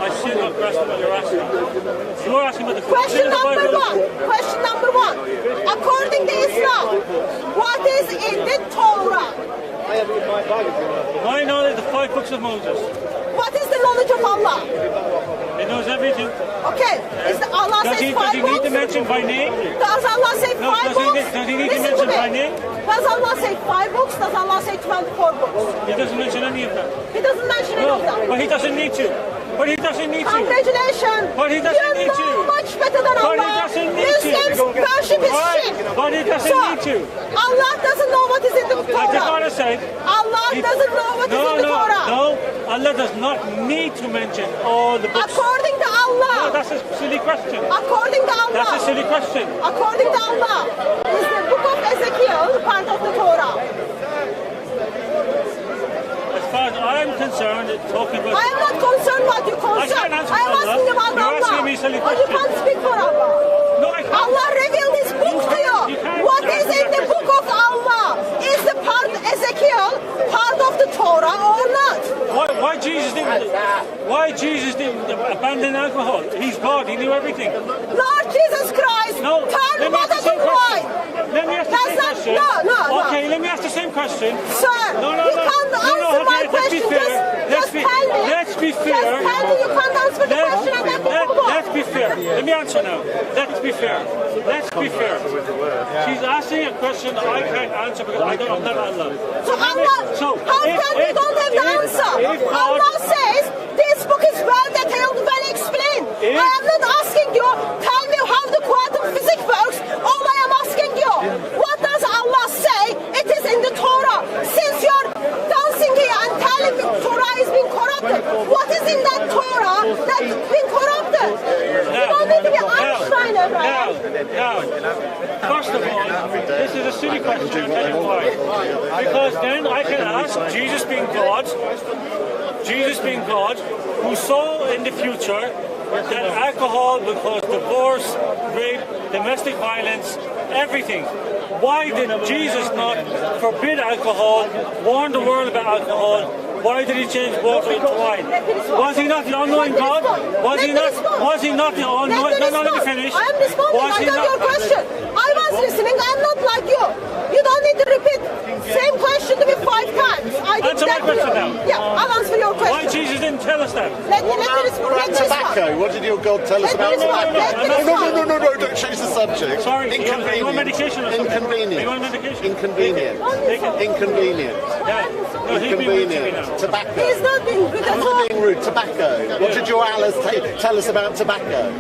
I see what question that you're asking. You're asking about the Question number one. Question number one. According to Islam, what is in the Torah? I know that the 5 books of Moses. What is the knowledge of Allah? He knows everything. Okay. Is the Allah Does say he 5 need books? to mention by name? Does Allah say 5 books? Does he need to Listen mention me. by name? Does Allah say 5 books? Does Allah say 24 books? He doesn't mention any of them. He doesn't mention any of them. But he doesn't need to. But he doesn't need to. Congratulations. But he doesn't need to. You know much better than But he Allah. doesn't need to. Muslims worship his Right. sheep. But he doesn't need to. Allah doesn't know what is in the Torah. I just want to say. Allah doesn't know what is in the Torah. No, Allah does not need to mention all the books. According to Allah. No, that's a silly question. According to Allah. That's a silly question. According to Allah, is the book of Ezekiel part of the Torah? As far as I'm concerned, it's talking about... I am not concerned what you concerned. I can't answer I am Allah. asking about You're Allah. asking me silly Oh, you questions. can't speak for Allah. No, I can't. Allah revealed his book to you. What is in the book of Allah? Is the part Ezekiel part of the Torah or not? Why Jesus didn't abandon alcohol? He's God. He knew everything. Lord Jesus Christ, No, tell me let me what ask is the the same why. question. Let me ask the same question. No. Okay, let me ask the same question. Sir, you can't answer my question. Just tell me. Let's be fair. Just tell me you can't answer the question and then move on. Let's be fair. Let me answer now. Let's be fair. Let's be fair. She's asking a question I can't answer because I'm not Allah. So Allah, how come you don't have the answer? Allah says this book is well detailed, well explained. I am not asking you, tell me how the quantum physics works. All I am asking you, what does Allah say? It is in the Torah. Since you're dancing here and telling me Torah is being corrupted, what is in that Torah that's been corrupted? You don't need to be Einstein, right? Now, first of all, this is a silly question. I'll tell you why. Because then I can ask Jesus being God, who saw in the future that alcohol will cause divorce, rape, domestic violence, everything. Why did Jesus not forbid alcohol, warn the world about alcohol? Why did he change water into wine? Was he not the all-knowing God? Was he not the all-knowing? No, let me finish. I am responding. I got your question. I was listening. I'm not like you. You don't need to repeat same question to me 5 times. I did Answer my that to question you. now. Yeah, I'll answer your question. Why Jesus didn't tell us that? Let me respond. Tobacco. What did your God tell us about tobacco? No, don't change the subject. Sorry, Inconvenient. you want medication or something? Inconvenient. You want medication? Inconvenient. Take it. Inconvenient. Yeah. No, he's being rude to me now. Tobacco. He's not being good at I'm all. not being rude. Tobacco. What did your Allah tell us about tobacco?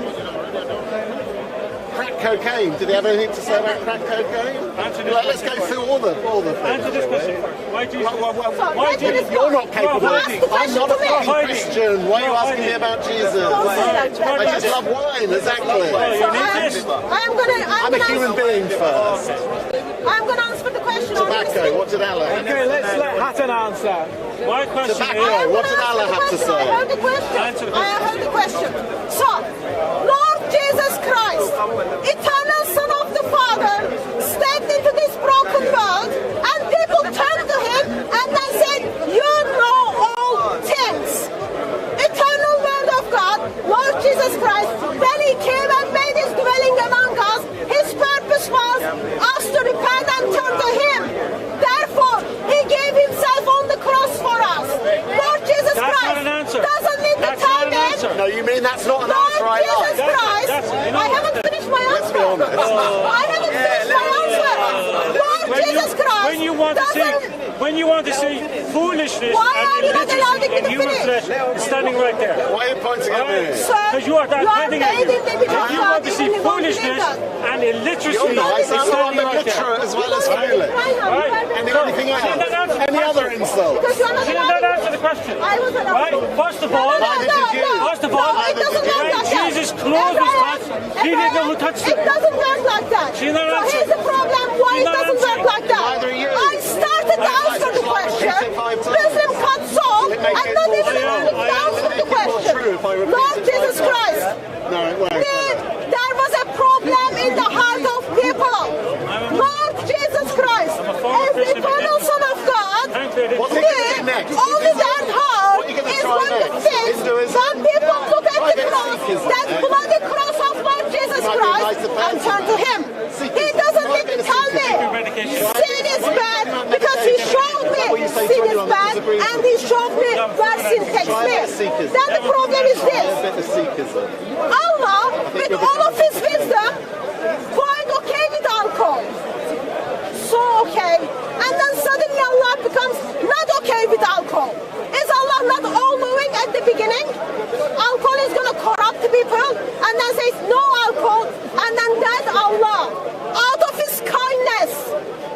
Crack cocaine. Did he have anything to say about crack cocaine? Let's go through all the things. Answer this question. Why Jesus? Why Jesus? You're not capable. I'm not a fucking Christian. Why are you asking me about Jesus? I just love wine. Exactly. I'm a human being first. I'm going to answer the question. Tobacco. What did Allah have to say? Okay, let's let Hassan answer. My question Tobacco. What did Allah have to say? I heard the question. I heard the question. So, Lord Jesus Christ, eternal Son of the Father, stepped into this broken world, and people turned to him and they said, "You know all things." Eternal Word of God, Lord Jesus Christ, when he came and made his dwelling among us, his purpose was us to repent and turn to him. Therefore, he gave himself on the cross for us. Lord Jesus Christ doesn't need to tell me. No, you mean that's not an answer I like? Jesus Christ, I haven't finished my answer. Let's be honest. I haven't finished my answer. Lord Jesus Christ, when you want to see foolishness why are you not allowing me and to human finish? flesh standing right there. Why are you pointing at me? Because you are pointing at you. If you want to see foolishness and illiteracy, You're nice. it's I'm standing right literate there. as well as foolish. Anything else? Any other insult? She did not answer the question. Right? First of all, when Jesus clothed his touch, he didn't know who touched him. It doesn't work like that. She did not So answer. here's the problem why it doesn't work like that. I started to answer the question. Muslim cut salt and not even answer the question. Lord Jesus Christ. There was a problem in the heart of people. Lord Jesus Christ, as the eternal Son of God, What's he going to do next? only the and he showed me verse in text me. Then the problem is this. Allah, with all of his wisdom, quite okay with alcohol. So okay. And then suddenly Allah becomes not okay with alcohol. Is Allah not all-knowing at the beginning? Alcohol is going to corrupt people, and then says no alcohol, and then that Allah, out of his kindness,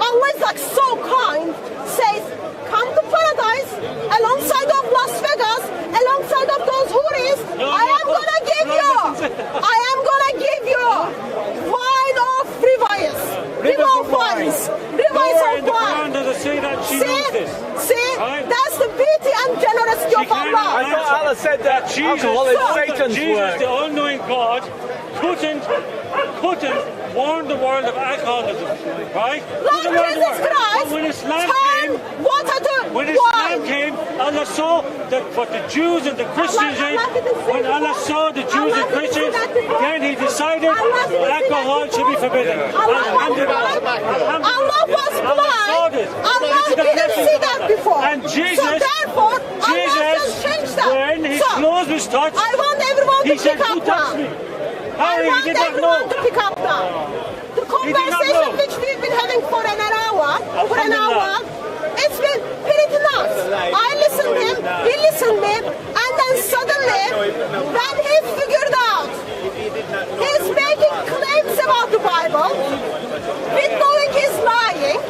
Allah is like so kind, says, come to paradise, alongside of Las Vegas, alongside of those houris, I am going to give you wine of rivers, river of wines, rivers of wine. See, that's the beauty and generosity of Allah. I thought Allah said that alcohol is Satan's work. The all-knowing God couldn't warn the world of alcoholism, right? Lord Jesus Christ, but when Islam turn water to wine. Came, Allah saw that what the Jews and the Christians did. When Allah saw the Jews and Christians, then He decided alcohol should be forbidden. Allah was blind. Allah didn't see that before. And Jesus, so therefore, Allah just changed that. When His clothes was touched, I want everyone to pick up now. I want everyone to pick up now. The conversation which we've been having for an hour, it's been pretty nuts. I listened to him, he listened to him, and then suddenly, when he figured out he's making claims about the Bible, with knowing he's lying,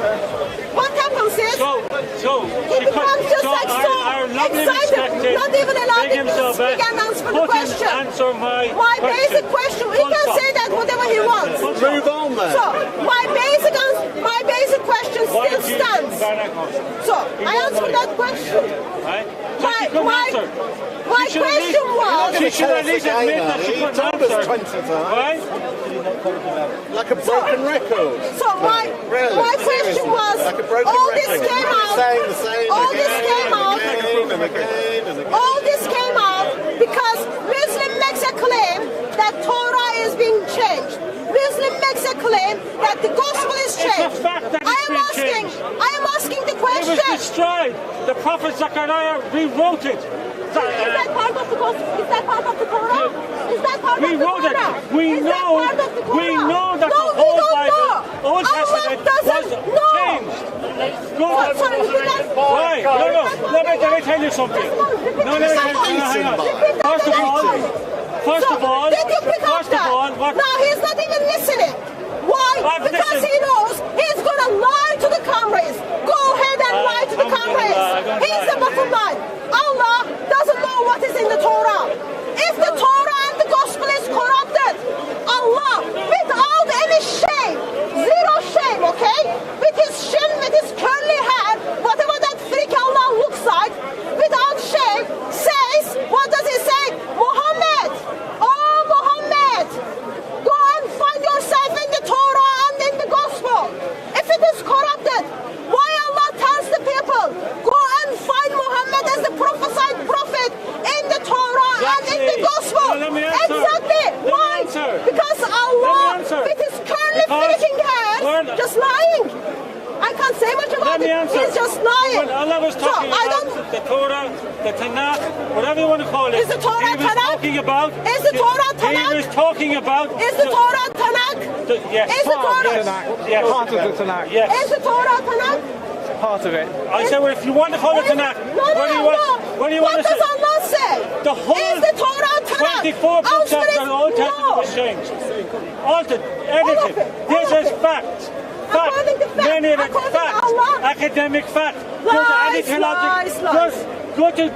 what happens is, he becomes just like so excited, not even allowed him to speak and answer the question. My basic question, he can say that whatever he wants. Move on then. So, my basic question still stands. So, I answered that question. My question was... She should at least admit that she couldn't answer. Right? Like a broken record. So my question was, all this came out, all this came out because Muslim makes a claim that Torah is being changed. Muslim makes a claim that the gospel is changed. I am asking the question. It was destroyed. The Prophet Zechariah rewrote it. Is that part of the gospel? Is that part of the Torah? Is that part of the Torah? We know that the whole Bible, Old Testament, was changed. Why? No, let me tell you something. Hang on. First of all, now he's not even listening. Why? Because he knows he's going to lie to the comrades. Go ahead and lie to the comrades. Here's the bottom line. Allah doesn't know what is in the Torah. If the Torah and the gospel is corrupted, Allah, without any shame, zero shame, okay? With his shin, with his curly hair, whatever that freak Allah looks like, without shame, says, what does he say? Muhammad, oh Muhammad, go and find yourself in the Torah and in the gospel. If it is corrupted, why Allah tells the people, go and find Muhammad as the prophesied prophet in the Torah and in the gospel. Exactly. Why? Because Allah, with his curly freaking hair, just lying. I can't say much about it. He's just lying. When Allah was talking about the Torah, the Tanakh, whatever you want to call it, is the Torah Tanakh? Is the Torah Tanakh? He was talking about... Is the Torah Tanakh? Yes. Is the Torah... Yes. Part of the Tanakh. Yes. Is the Torah Tanakh? Part of it. I said, well, if you want to call it Tanakh, what do you want to say? What does Allah say? The whole is the Torah Tanakh? 24 books of the Old Testament was changed. Altered, edited. This is fact. Many of it fact. Academic fact. Go to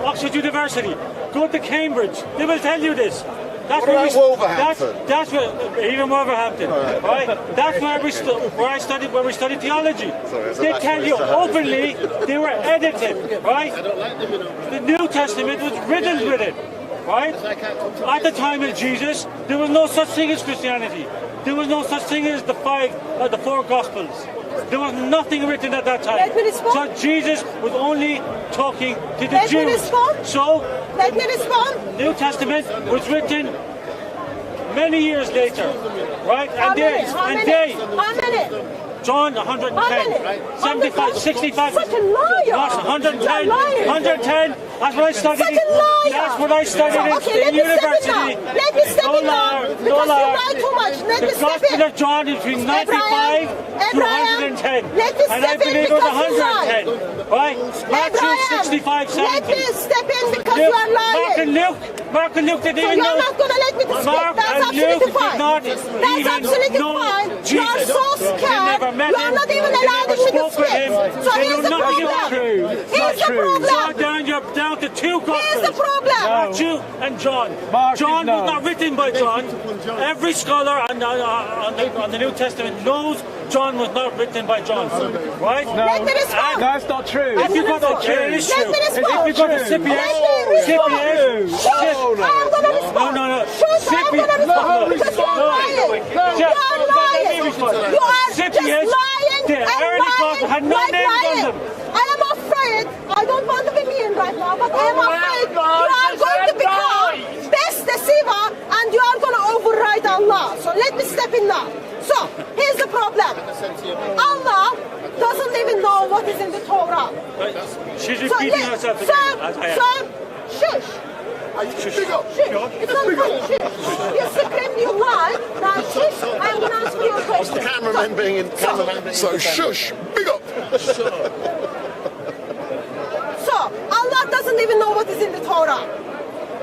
Oxford University. Go to Cambridge. They will tell you this. That's what about Wolverhampton? That's what, even Wolverhampton, right? That's where we studied theology. They tell you openly they were edited, right? The New Testament was riddled with it, right? At the time of Jesus, there was no such thing as Christianity. There was no such thing as the four Gospels. There was nothing written at that time. So Jesus was only talking to the Jews. So the New Testament was written many years later, right? How many? John 110. 75, 65. Such a liar. Not 110. 110. That's what I studied. Such a liar. That's what I studied Okay, in university. Let me step in now. Because you lie too much. Let me step in. The Gospel of John is between 95 to 110. Let me and I step in believe it was because you lie. 110. Right? Matthew 65, 70. Let me step in because you are lying. Mark and Luke didn't So even know. you're not going to let me speak. Mark That's and absolutely Luke fine. did not That's even absolutely know fine. Jesus. You are so scared. You are not even allowing me to speak. So here's the problem. Here's the problem. You're down to two Gospels. Here's the problem. Matthew and John. John was not written by John. Every scholar on the New Testament knows John was not written by John. Right? No. Let me respond. That's not true. If you go to Let me respond. if you go to CPS, I'm going to respond. No. Shush, I'm going to respond. Because you are lying. You are lying. You are just lying and lying. I am afraid. I don't want to be mean right now, but I am afraid you are going to become best deceiver and you are going to override Allah. So let me step in now. So here's the problem. Allah doesn't even know what is in the Torah. She's repeating herself again. Shush. Shush. It's not funny. Shush. You scream, you lie. Now shush. I'm going to answer your question. What's the cameraman being So shush. Big up. So Allah doesn't even know what is in the Torah.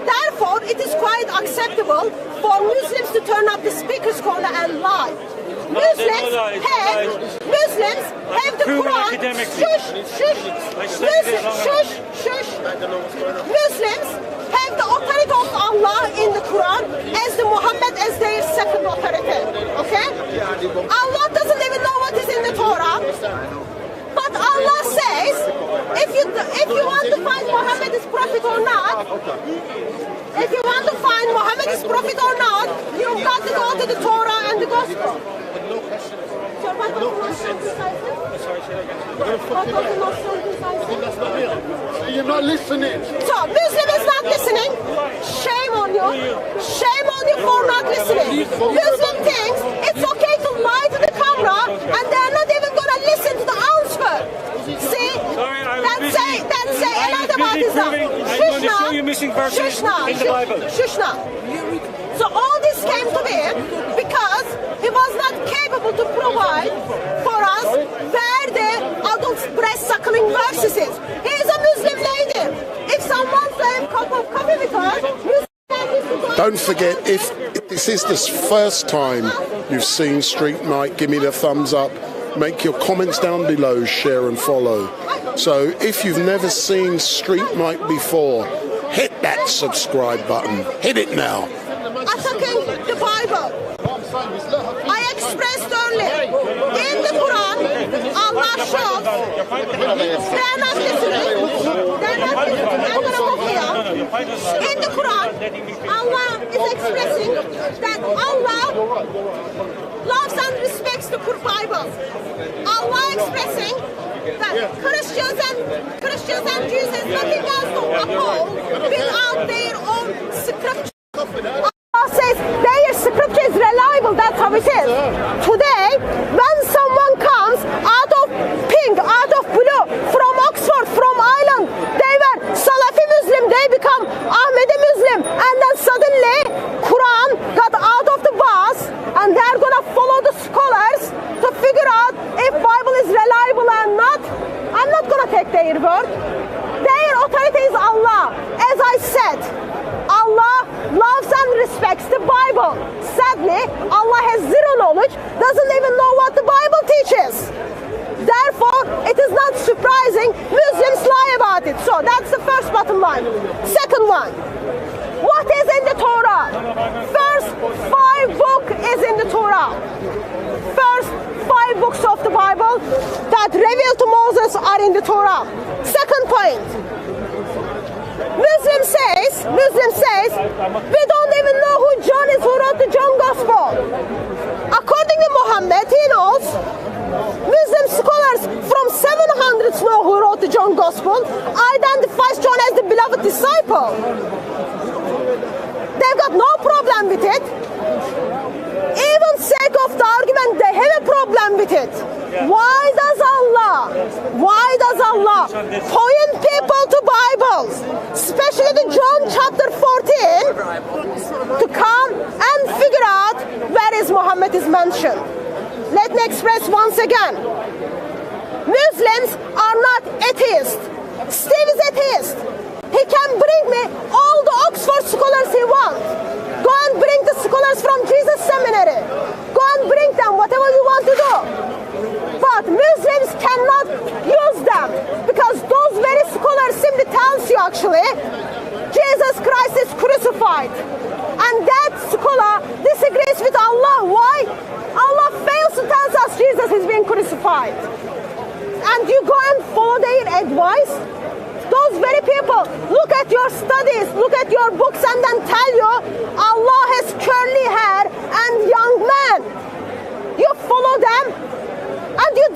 Therefore, it is quite acceptable for Muslims to turn up the speaker's corner and lie. Muslims have the Quran. Shush. Muslims have the authority of Allah in the Quran as the Muhammad as their second authority. Okay? Allah doesn't even know what is in the Torah. But Allah says, if you want to find Muhammad is prophet or not, if you want to find Muhammad is prophet or not, you've got to go to the Torah and the Gospel. So what was the most You're not listening. So Muslim is not listening. Shame on you. Shame on you for not listening. Muslim thinks it's okay to lie to the camera and they're not even going to listen to the answer. See? That's another Islam. Shushna. So all this came to be because he was not capable to provide for us where the adult breast suckling verses is. He is a Muslim lady. If someone says a cup of coffee with her, don't forget, if this is the first time you've seen StreetMic, give me the thumbs up. Make your comments down below, share and follow. So if you've never seen StreetMic before, hit that subscribe button. Hit it now. Attacking the Bible. I expressed earlier, in the Quran, Allah shows they are not listening. I'm going to move here. In the Quran, Allah is expressing that Allah loves and respects the Bible. Allah expressing that Christians and Jews is nothing else to uphold without their own scripture. Allah says their scripture is reliable, that's how it is. Today, when someone comes out of pink, out of blue, from Oxford, from Ireland, they were Salafi Muslim, they become Ahmadi Muslim, and then suddenly Quran got out of the bus and they're going to follow the scholars to figure out if Bible is reliable or not. I'm not going to take their word. Their authority is Allah. As I said, Allah loves and respects the Bible. Sadly, Allah has zero knowledge, doesn't even know what the Bible teaches. Therefore, it is not surprising Muslims lie about it. So that's the first bottom line. Second one, what is in the Torah? First 5 books is in the Torah. First 5 books of the Bible that revealed to Moses are in the Torah. Second point, Muslim says, we don't even know who John is, who wrote the John Gospel. According to Muhammad, he knows. Muslim scholars from 700s know who wrote the John Gospel, identifies John as the beloved disciple. They've got no problem with it. Even sake of the argument, they have a problem with it. Why does Allah point people to Bibles, especially the John chapter 14, to come and figure out where is Muhammad is mentioned? Let me express once again. Muslims are not atheists. Steve is atheist. He can bring me all the Oxford scholars he wants. Go and bring the scholars from Jesus Seminary. Go and bring them, whatever you want to do. But Muslims cannot use them because those very scholars simply tells you actually Jesus Christ is crucified. And that scholar disagrees with Allah. Why? Allah fails to tell us Jesus is being crucified. And you go and follow their advice? Those very people look at your studies, look at your books and then tell you Allah has curly hair and young man. You follow them and you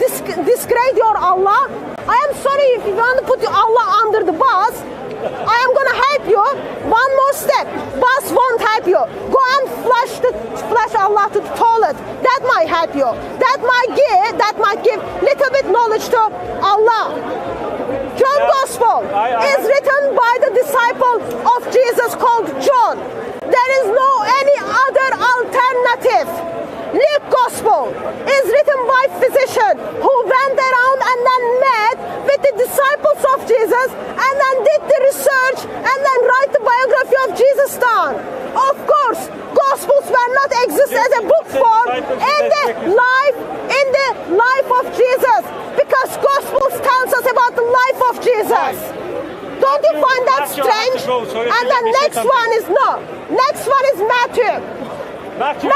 disgrade your Allah. I am sorry if you want to put your Allah under the bus. I am going to help you. One more step. Bus won't help you. Go and flush Allah to the toilet. That might help you. That might give little bit knowledge to Allah. John Gospel is written by the disciple of Jesus called John. There is no any other alternative. Luke Gospel is written by physician who went around and then met with the disciples of Jesus and then did the research and then write the biography of Jesus down. Of course, Gospels were not exist as a book form in the life of Jesus, because Gospels tells us about the life of Jesus. Don't you find that strange? And the next one is Matthew. Matthew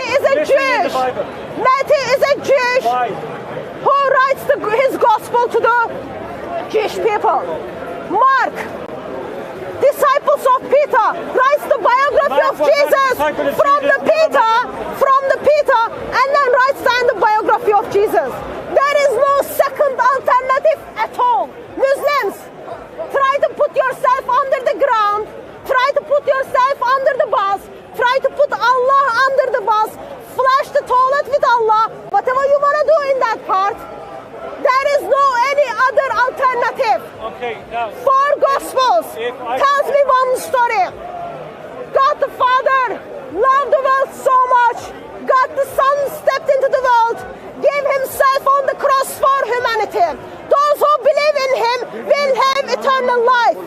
is a Jewish. Matthew is a Jewish who writes his gospel to the Jewish people. Mark, disciples of Peter, writes the biography of Jesus from the Peter, and then writes down the biography of Jesus. There is no second alternative at all. Muslims, try to put yourself under the ground, try to put yourself under the bus, try to put Allah under the bus, flush the toilet with Allah, whatever you want to do in that part. There is no any other alternative. Okay, now. Four Gospels tells me one story. God the Father loved the world so much. God the Son stepped into the world, gave himself on the cross for humanity. Those who believe in him will have eternal life.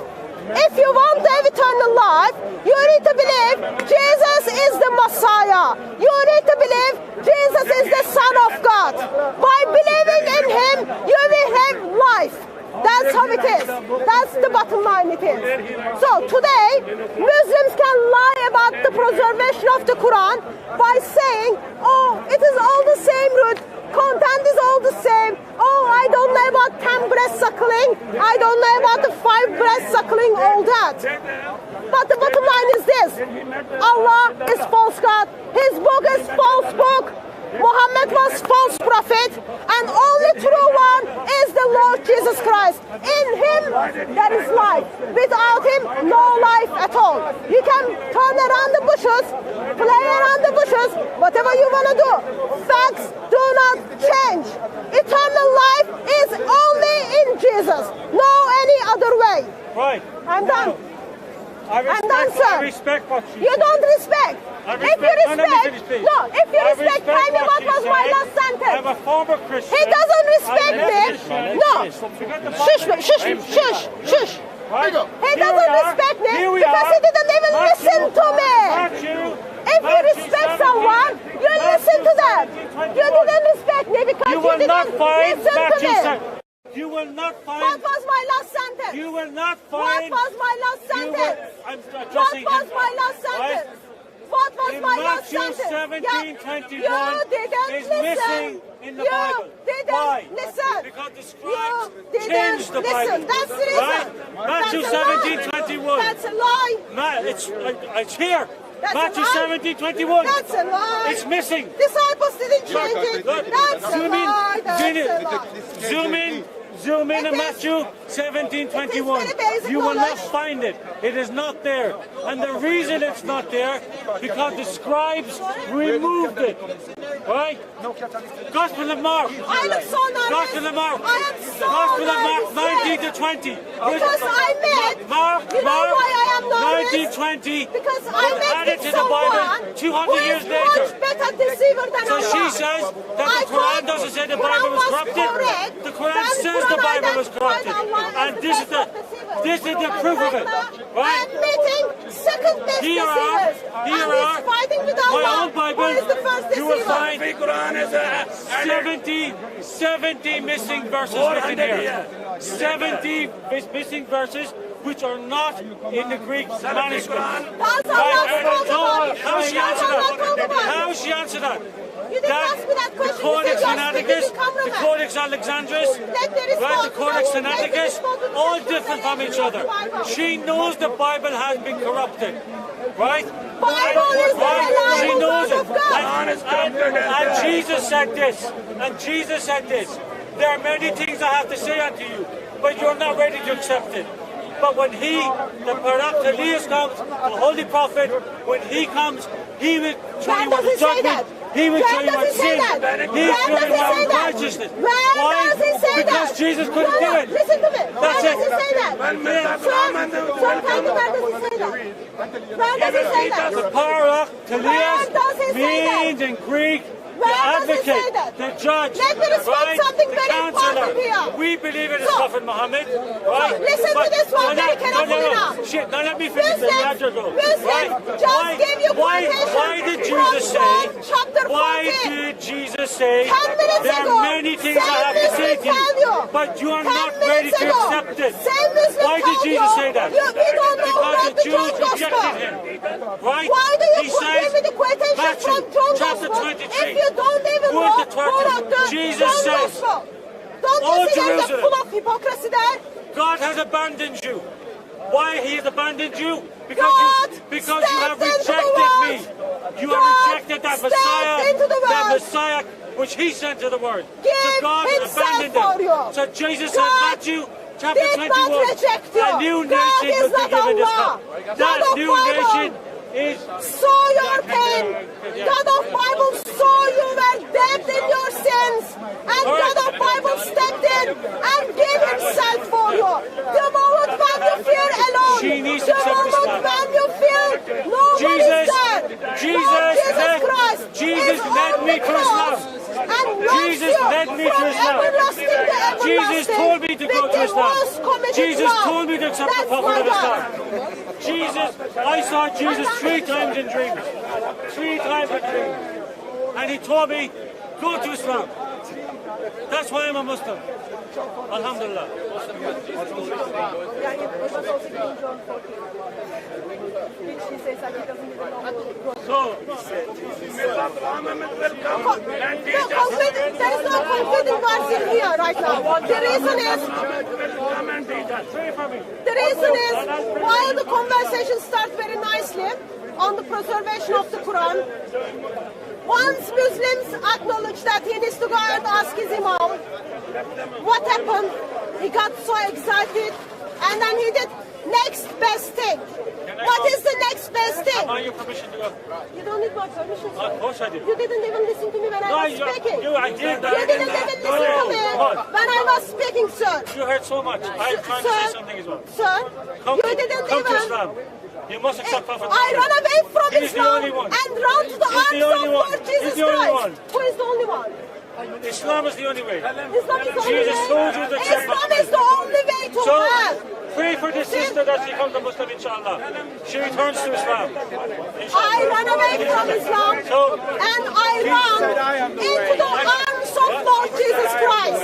If you want to have eternal life, you need to believe Jesus is the Messiah. You need to believe Jesus is the Son of God. By believing in him, you will have life. That's how it is. That's the bottom line it is. So today, Muslims can lie about the preservation of the Quran by saying, oh, it is all the same root. Content is all the same. Oh, I don't know about 10 breast suckling. I don't know about the 5 breast suckling, all that. But the bottom line is this. Allah is false God. His book is false book. Muhammad was false prophet. And only true one is the Lord Jesus Christ. In him, there is life. Without him, no life at all. You can turn around the bushes, play around the bushes, whatever you want to do. Facts do not change. Eternal life is only in Jesus. No any other way. Right. I'm done. I respect what you don't respect. If you respect, tell me what was my last sentence. I'm a former Christian. He doesn't respect me. No. Shush. He doesn't respect me because he didn't even listen to me. If you respect someone, you listen to them. You didn't respect me because you didn't listen to me. You will not find... What was my last sentence? You will not find... What was my last sentence? What was my last sentence? What was my last sentence? Matthew 17:21 you didn't is listen. missing in the Bible. Didn't Why? Listen. Because the scribes didn't changed the listen. Bible. That's the reason. Right? Matthew 17:21. That's a lie. It's here. That's Matthew 17:21. That's a lie. It's missing. Disciples didn't change it. That's a lie. Zoom in on Matthew 17:21. You will not find it. It is not there. And the reason it's not there, because the scribes removed it. Right? Gospel of Mark. I look so nervous. Gospel of Mark. I am so Gospel of Mark nervous. 19-20. Because I met. Mark, you know why I am nervous? 19-20. Because I met added with to the Bible someone 200 years who later. is much better deceiver than So Allah. she says that the Quran doesn't say the Bible was corrupted. The Quran says the Bible was corrupted. And this is the proof of it. Right? I'm meeting second best deceivers. Here are fighting with my Allah. own Bible. Who is the first You will deceiver? find 70 missing verses written here. 70 missing verses which are not in the Greek manuscript. How she answer that? How she answer that? You didn't ask me that The question. Codex You said Sinaiticus, just the Codex Alexandrinus, right, the Codex Sinaiticus, all different from each other. She knows the Bible has been corrupted, right? Bible is the She knows it. word of God. And Jesus said this, and Jesus said this, there are many things I have to say unto you, but you're not ready to accept it. But when he, the Parak Elias comes, the Holy Prophet, when he comes, he will show you what the judgment. He will show you what sin. He will show you what righteousness. Why? Because Jesus couldn't do it. Listen to me. That's it. Where does he say that? Where does he say that? Where does he say that? The Parak Elias means in Greek, the advocate, the judge, Let me respond right? something The very important here. counselor. We believe in his Prophet Muhammad, right? Listen to this one very carefully now. Shit, now let me finish the go. Muslims, just give you quotation why did Jesus from say? chapter 14. Why did Jesus say? 10 minutes There ago, are many things I have to say to you, but you are not ready to accept it. Why did Jesus say that? We don't know Because about the the Jews John rejected Gospel. him, right? Why do He you says, give me the quotation Matthew, from John chapter Gospel 23. if you don't even know Who is the about the Jesus John says, Gospel? Don't "O you see there's a Jerusalem, full of hypocrisy there? God has abandoned you. Why he has abandoned you? Because God you have stepped into the rejected me. world. You God have rejected that stepped Messiah, into the that world. Messiah which he sent to the world. Give So God himself abandoned for him. you. So Jesus said, God Matthew chapter did 21, not reject you. a new God nation is will be not given this Allah. cup. God That of new Bible nation is saw your pain. God of Bible saw you were dead in your sins. And God of Bible stepped in and gave himself for you. The moment when you feel alone, She needs the to accept moment Islam. when you feel no one is there, Lord Jesus Christ Jesus is led on me the to cross Islam. and loves Jesus you led me to from Islam. everlasting to everlasting. Jesus told me to go with to the Islam. most committed Jesus love. told me to accept the That's Prophet of my Islam. God. Jesus, I saw Jesus 3 times in dreams. 3 times in dreams. And he told me, go to Islam. That's why I'm a Muslim. Alhamdulillah. So, There is no concluding verse in here right now. The reason is while the conversation starts very nicely on the preservation of the Quran, once Muslims acknowledge that he needs to go and ask his Imam what happened, he got so excited and then he did next best thing. What is the next best thing? I have your permission to go. You don't need my permission, sir. Of course I do. You didn't even listen to me when I was speaking. I did. You didn't even listen to me when I was speaking, sir. You heard so much. I'm trying to say something as well. Sir, you didn't Come to even... Islam. You must accept Prophet I Muhammad. run away from He is the Islam only one. and run to the He's the arms only of one. Lord Jesus He's the only Christ. one. Who is the only one? Islam is the only way. Islam is the only Jesus way. told you to accept Islam Muhammad. is the only way to So, hell. pray for this sister that she becomes a Muslim, inshallah. She returns to Islam. I run away from Islam and I run into the arms of Lord Jesus Christ.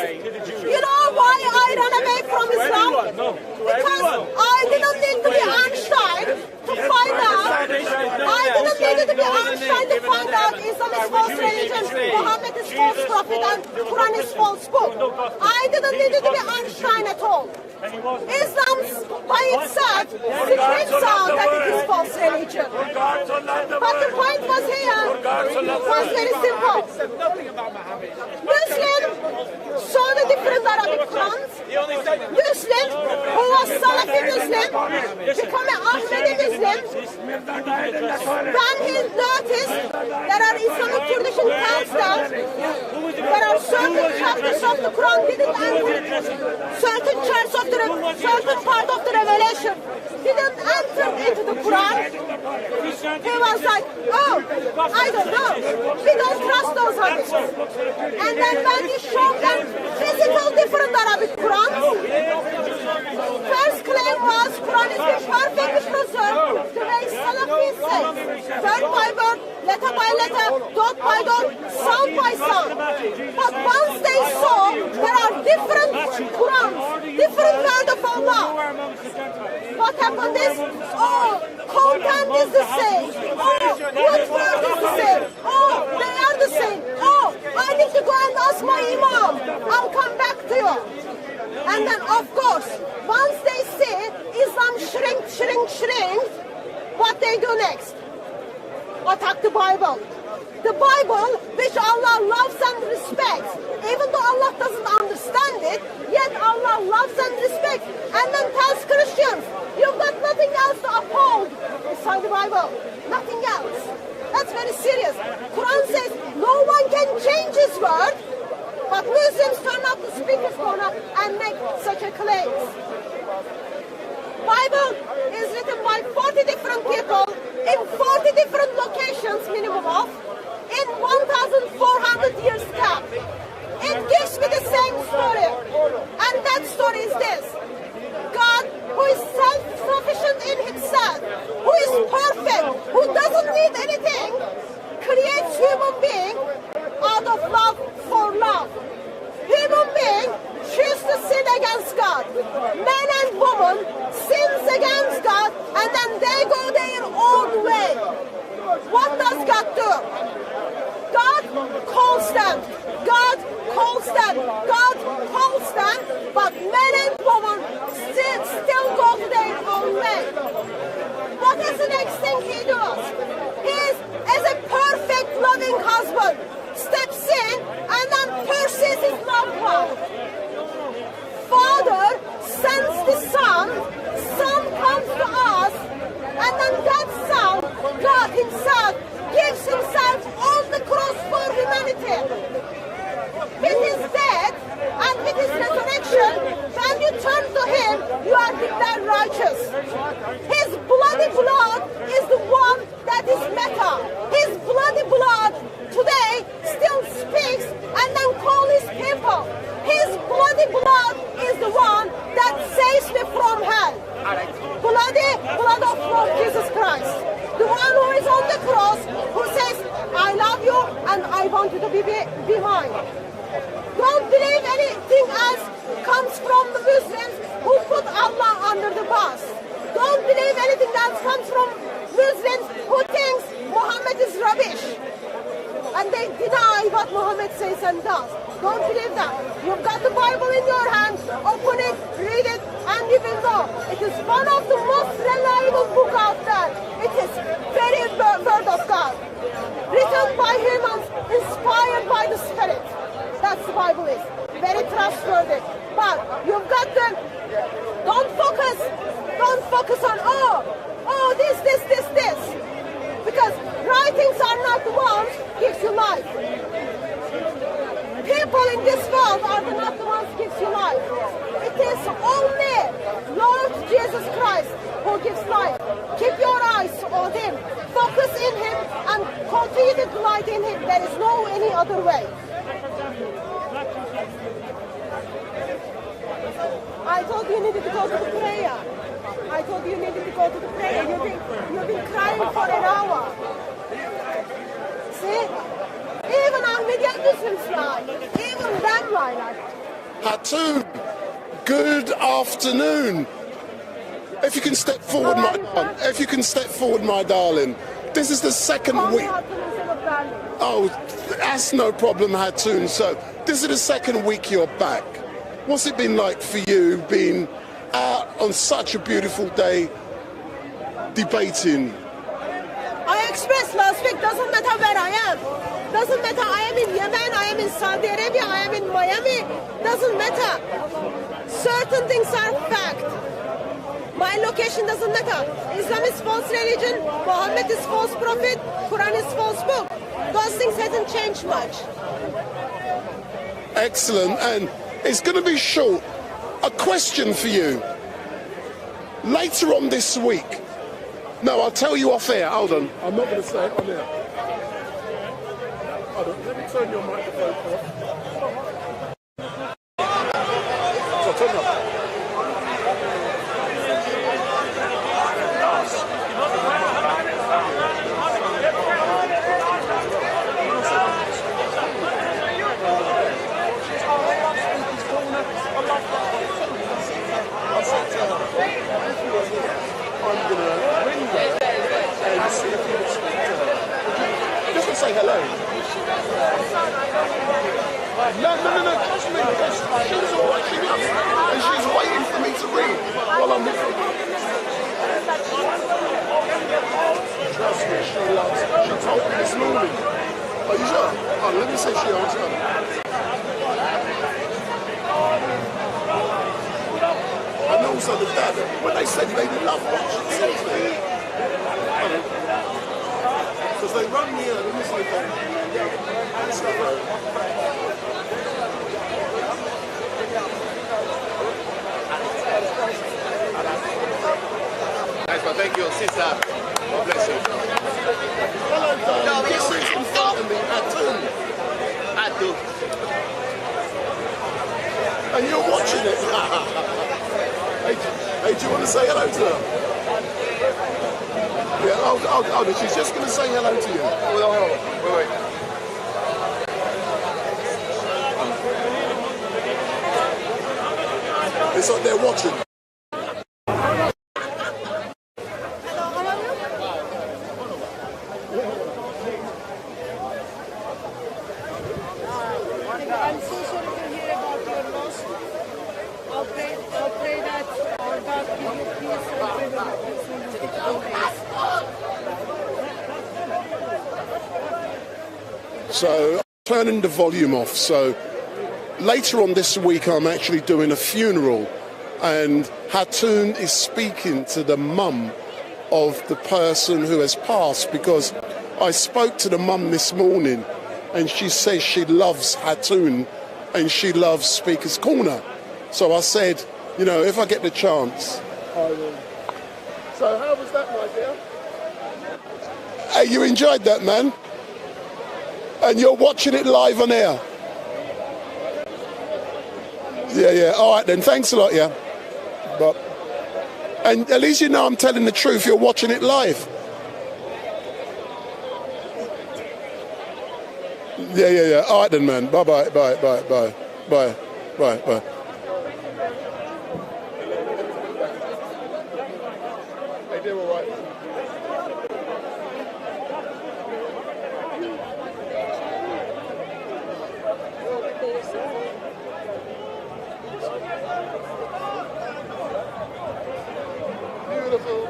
You know why I run away from Islam? Because I didn't need to be Einstein to find out. I didn't need to be Einstein to find out Islam is false religion, Muhammad is false prophet, and Quran is false book. I didn't need to be Einstein at all. Islam's by itself, it sound that it is false religion. But the point was here was very simple. Muslim saw the different Arabic Qurans. Muslim, who was Salafi Muslim, become an Ahmadi Muslim. Then he noticed there are Islamic tradition tells that there are certain chapters of the Quran didn't enter, certain part of the revelation didn't enter into the Quran. He was like, oh, I don't know. We don't trust those hadiths. And then when you show them physical different Arabic Qurans, first claim was Quran is been perfectly preserved the way Salafis say. Word by word, letter by letter, dot by dot, sound by sound. But once they saw there are different Qurans, different word of Allah, what happened is, oh, content is the same. Oh, what word is the same. Oh, they are the same. Oh, I need to go and ask my Imam. I'll come back to you. And then, of course, once they see Islam shrink, what they do next? Attack the Bible. The Bible, which Allah loves and respects, even though Allah doesn't understand it, yet Allah loves and respects, and then tells Christians, you've got nothing else to uphold beside the Bible, nothing else. That's very serious. Quran says no one can change his word, but Muslims turn up the speaker's corner and make such a claim. Bible is written by 40 different people in 40 different locations, minimum of, in 1,400 years gap. It gives me the same story. And that story is this. God, who is self-sufficient in himself, who is perfect, who doesn't need anything, creates human being out of love for love. Human being choose to sin against God. Man and woman sins against God, and then they go their own way. What does God do? God calls them. God calls them. God calls them, but men and women still go to their own way. What is the next thing he does? He is, as a perfect loving husband, steps in and then pursues his loved one. Father sends the Son, Son comes to us, and then that Son, God himself, gives himself on the cross for humanity. With his death and with his resurrection, when you turn to him, you are declared righteous. His bloody blood is the one that is meta. His bloody blood today still speaks and then calls his people. His bloody blood is the one that saves me from hell. Blood of Lord Jesus Christ. The one who is on the cross, who says, I love you and I want you to be mine. Don't believe anything else comes from the Muslims who put Allah under the bus. Don't believe anything else comes from Muslims who thinks Muhammad is rubbish. And they deny what Muhammad says and does. Don't believe that. You've got the Bible in your hand, open it, read it, and you will know. It is one of the most reliable books out there. It is very word of God. Written by humans, inspired by the Spirit. That's the Bible is. Very trustworthy. But you've got to, don't focus on, this. Because writings are not the ones gives you life. People in this world are not the ones gives you life. It is only Lord Jesus Christ who gives life. Keep your eyes on him. Focus in him and continue to delight in him. There is no any other way. I told you needed to go to the prayer. I told you needed to go to the prayer. You've been crying for an hour. See? Even Ahmadiyya Muslims lie. Even them lie. Hatun, good afternoon. If you can step forward, my darling. This is the second week. Oh, that's no problem, Hatun. So, this is the second week you're back. What's it been like for you being out on such a beautiful day debating? I expressed last week, doesn't matter where I am. Doesn't matter, I am in Yemen, I am in Saudi Arabia, I am in Miami. Doesn't matter. Certain things are fact. My location doesn't matter. Islam is false religion, Muhammad is false prophet, Quran is false book. Those things hasn't changed much. Excellent, and it's going to be short. A question for you. Later on this week, no, I'll tell you off air. Hold on, I'm not going to say it on air. Hold on, let me turn your microphone off. So turn it off. Just to say hello. No, trust me, because she's all watching us and she's waiting for me to ring while I'm with her. Trust me, she loves it. She told me this morning. Are you sure? Oh, let me see if she answered. And also the dad, when they said they love watching something, because they run me out, let me say that. Nice one, thank you, sister. God bless you. Hello, darling. This is in front of me, Atu. And you're watching it. Hey, do you want to say hello to her? Yeah, hold on. She's just going to say hello to you. Hold on. Wait. It's like they're watching. I'm so sorry to hear about your loss. I'll pray that our God give you peace and favor. So, turning the volume off. So, later on this week, I'm actually doing a funeral, and Hatoun is speaking to the mum of the person who has passed, because I spoke to the mum this morning, and she says she loves Hatoun and she loves Speaker's Corner. So I said, you know, if I get the chance, I will. So how was that, my dear? Hey, you enjoyed that, man? And you're watching it live on air? Yeah. All right then, thanks a lot, yeah. And at least you know I'm telling the truth, you're watching it live. Yeah. All right then, man. Bye. They do all right. Beautiful.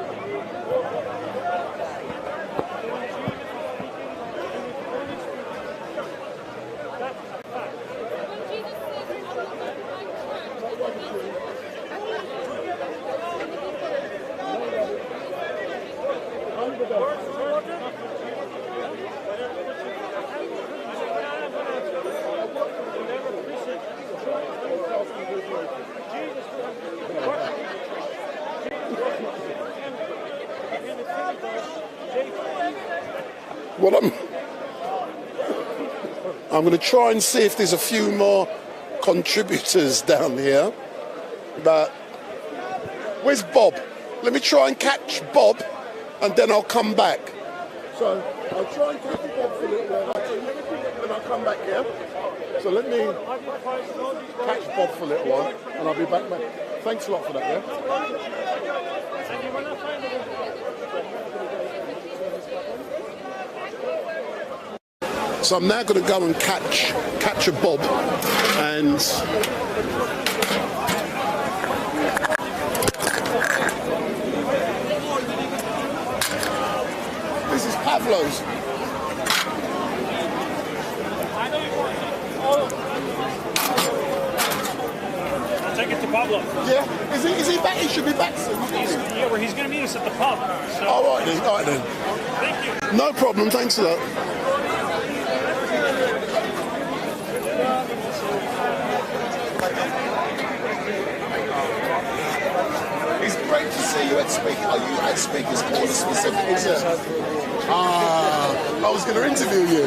Well, I'm going to try and see if there's a few more contributors down here. But where's Bob? Let me try and catch Bob, and then I'll come back. So I'll try and catch Bob for a little while, and I'll come back here. So let me catch Bob for a little while, and I'll be back. Thanks a lot for that, yeah? So I'm now going to go and catch a Bob, and Pavlo's. I'll take it to Pablo. Yeah, is he back? He should be back soon. Yeah, well, he's going to meet us at the pub. So. All right then. Thank you. No problem. Thanks a lot. It's great to see you at Speak. Are you at Speaker's Corner specifically, sir? I was going to interview you.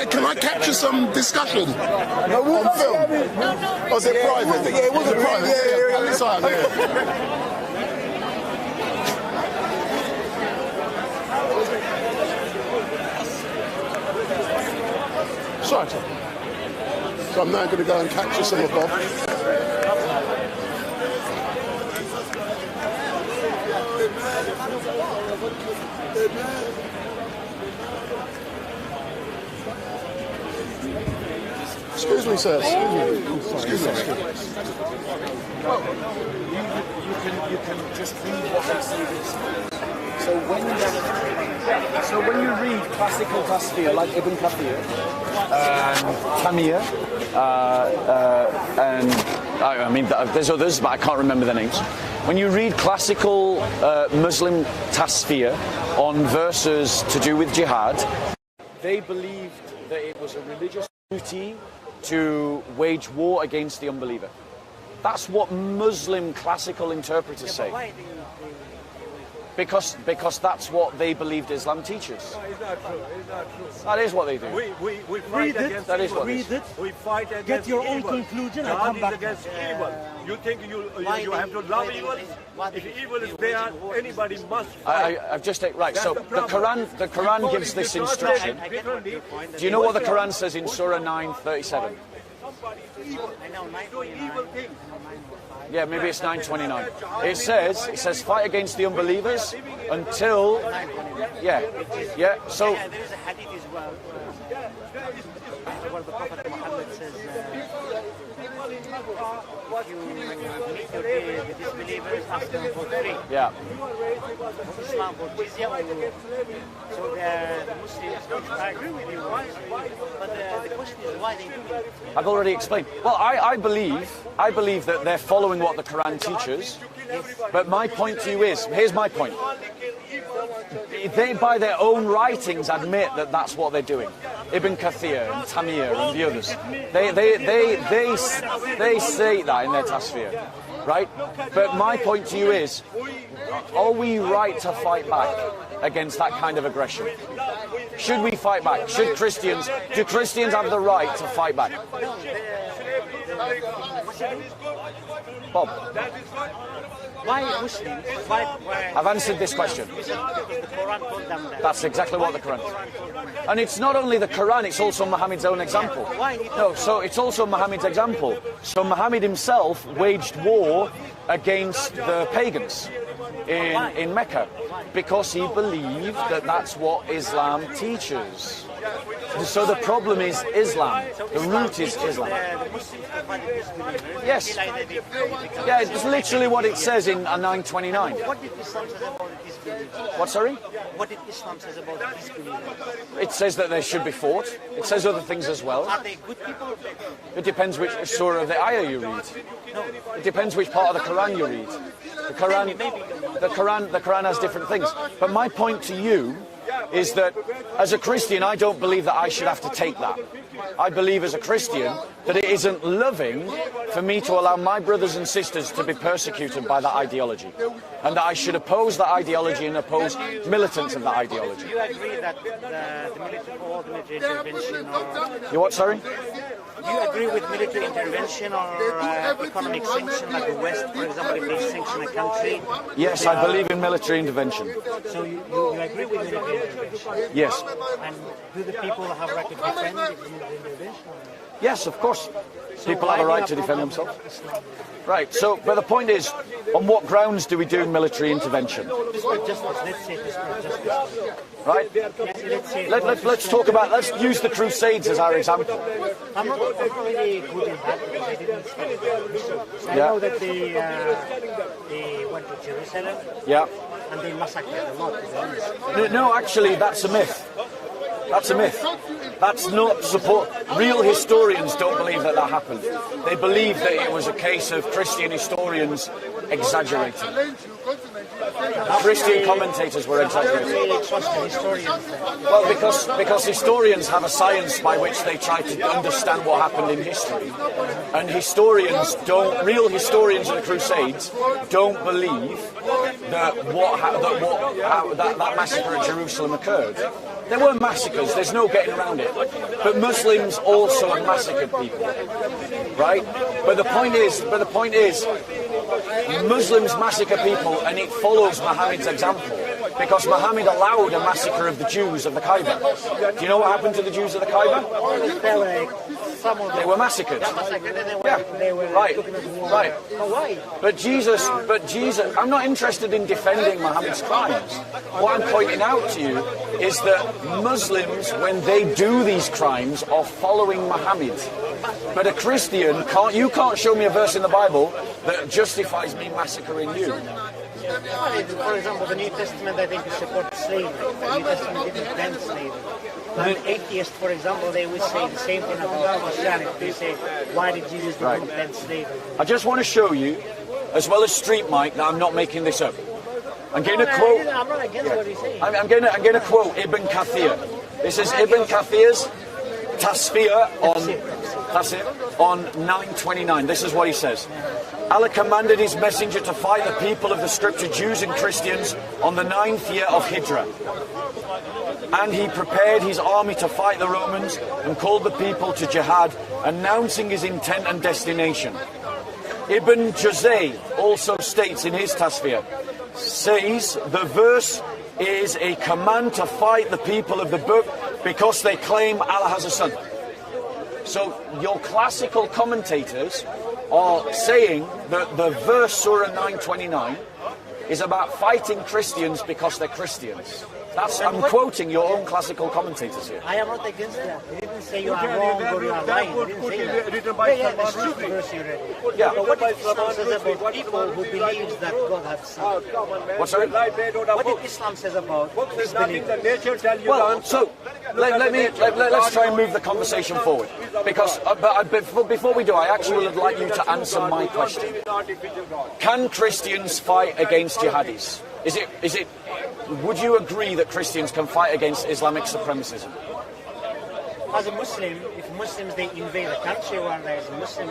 Can I capture some discussion on film? Was it private? Yeah, it was private. Yeah. It's all right, Sorry. So I'm now going to go and capture some of Bob. Excuse me, sir. Excuse me. You can just read what they say. So when you read classical Tasfir, like Ibn Kathir, Tamir, and I mean there's others, but I can't remember their names. When you read classical Muslim Tasfir on verses to do with jihad, they believed that it was a religious duty to wage war against the unbeliever. That's what Muslim classical interpreters say. Because that's what they believed Islam teaches. No, it's not true. It's not true. That is what they do. We fight against that is evil. what Read it. We fight against Get your own evil. conclusion and God come is back. against evil. You think you have to love evil? If evil is there, anybody must fight. I've just taken right. So the Quran gives this instruction. Do you know what the Quran says in Surah 9:37? Yeah, maybe it's 9:29. It says fight against the unbelievers until So there is a hadith as well where the Prophet Muhammad says if you meet the disbelievers, ask them for free. Yeah. Islam for jizya or so the Muslims don't agree with you, but the question is why they do it. I've already explained. Well, I believe that they're following what the Quran teaches. But my point to you is, here's my point. They, by their own writings, admit that that's what they're doing. Ibn Kathir and Tamir and the others. They say that in their tasfir, right? But my point to you is, are we right to fight back against that kind of aggression? Should we fight back? Do Christians have the right to fight back? Bob. Why Muslims fight? I've answered this question. That's exactly what the Quran is. And it's not only the Quran, it's also Muhammad's own example. No, so it's also Muhammad's example. So Muhammad himself waged war against the pagans in Mecca because he believed that that's what Islam teaches. So the problem is Islam. The root is Islam. Yes. Yeah, it's literally what it says in 9:29. What did Islam say about disbelievers? What, sorry? What did Islam say about disbelievers? It says that they should be fought. It says other things as well. Are they good people? It depends which surah of the ayah you read. It depends which part of the Quran you read. The Quran has different things. But my point to you is that as a Christian, I don't believe that I should have to take that. I believe as a Christian that it isn't loving for me to allow my brothers and sisters to be persecuted by that ideology, and that I should oppose that ideology and oppose militants of that ideology. Do you agree that the military intervention or... You what, sorry? Do you agree with military intervention or economic sanction, like the West, for example, if they sanction a country? Yes, I believe in military intervention. So you agree with military intervention? Yes. And do the people have right to defend the intervention? Yes, of course. People have a right to defend themselves. Right, so, but the point is, on what grounds do we do military intervention? Let's say justice. Right? Let's talk about, let's use the Crusades as our example. I'm not really good in that because I didn't study Jerusalem. So I Yeah. know that they went to Jerusalem Yeah. and they massacred a lot, to be honest. No, actually, that's a myth. That's a myth. That's not support. Real historians don't believe that that happened. They believe that it was a case of Christian historians exaggerating. Christian commentators were exaggerating. Well, because historians have a science by which they try to understand what happened in history, and real historians of the Crusades don't believe that that massacre at Jerusalem occurred. There were massacres, there's no getting around it. But Muslims also have massacred people, right? But the point is, Muslims massacre people, and it follows Muhammad's example, because Muhammad allowed a massacre of the Jews of the Kaaba. Do you know what happened to the Jews of the Kaaba? They were massacred. Yeah, right. But Jesus, I'm not interested in defending Muhammad's crimes. What I'm pointing out to you is that Muslims, when they do these crimes, are following Muhammad. But a Christian, you can't show me a verse in the Bible that justifies me massacring you. For example, the New Testament, I think, supports slavery. The New Testament didn't ban slavery. An atheist, for example, they would say the same thing about Christianity. They say, why did Jesus not ban slavery? I just want to show you, as well as StreetMic, that I'm not making this up. I'm going to quote. I'm not against what he's saying. I'm going to quote Ibn Kathir. This is Ibn Kathir's Tasfir on 9:29. This is what he says. Allah commanded his messenger to fight the people of the scripture, Jews and Christians, on the 9th year of Hijrah. And he prepared his army to fight the Romans and called the people to jihad, announcing his intent and destination. Ibn Juzay also states in his Tasfir, says the verse is a command to fight the people of the book because they claim Allah has a son. So your classical commentators are saying that the verse Surah 9:29 is about fighting Christians because they're Christians. I'm quoting your own classical commentators here. I am not against that. They didn't say you are wrong or you are right. They didn't say that. Yeah, that's true, the verse you read. Yeah. But what if Islam says about people who believes that God has son? What's that? What if Islam says about disbelievers? Well, so let's try and move the conversation forward, because before we do, I actually would like you to answer my question. Can Christians fight against jihadis? Would you agree that Christians can fight against Islamic supremacism? As a Muslim, if Muslims they invade a country or there's a Muslim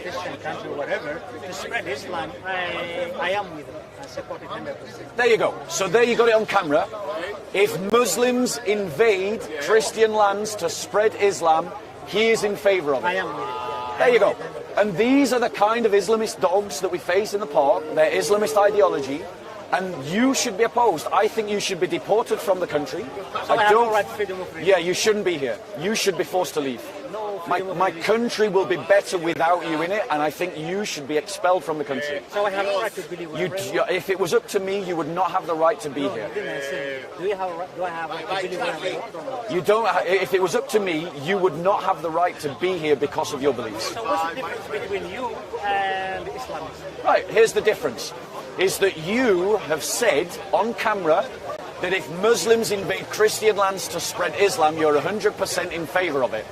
Christian country or whatever to spread Islam, I am with them. I support it 100%. There you go. So there you got it on camera. If Muslims invade Christian lands to spread Islam, he is in favour of it. I am with it. There you go. And these are the kind of Islamist dogs that we face in the park. Their Islamist ideology. And you should be opposed. I think you should be deported from the country. So I don't like freedom of religion. Yeah, you shouldn't be here. You should be forced to leave. My country will be better without you in it, and I think you should be expelled from the country. So I have no right to believe what If it was up to me, you would not have the right to be here. Do I have a right to believe what I want or not? You don't. If it was up to me, you would not have the right to be here because of your beliefs. So what's the difference between you and Islamists? Right, here's the difference. Is that you have said on camera that if Muslims invade Christian lands to spread Islam, you're 100% in favour of it.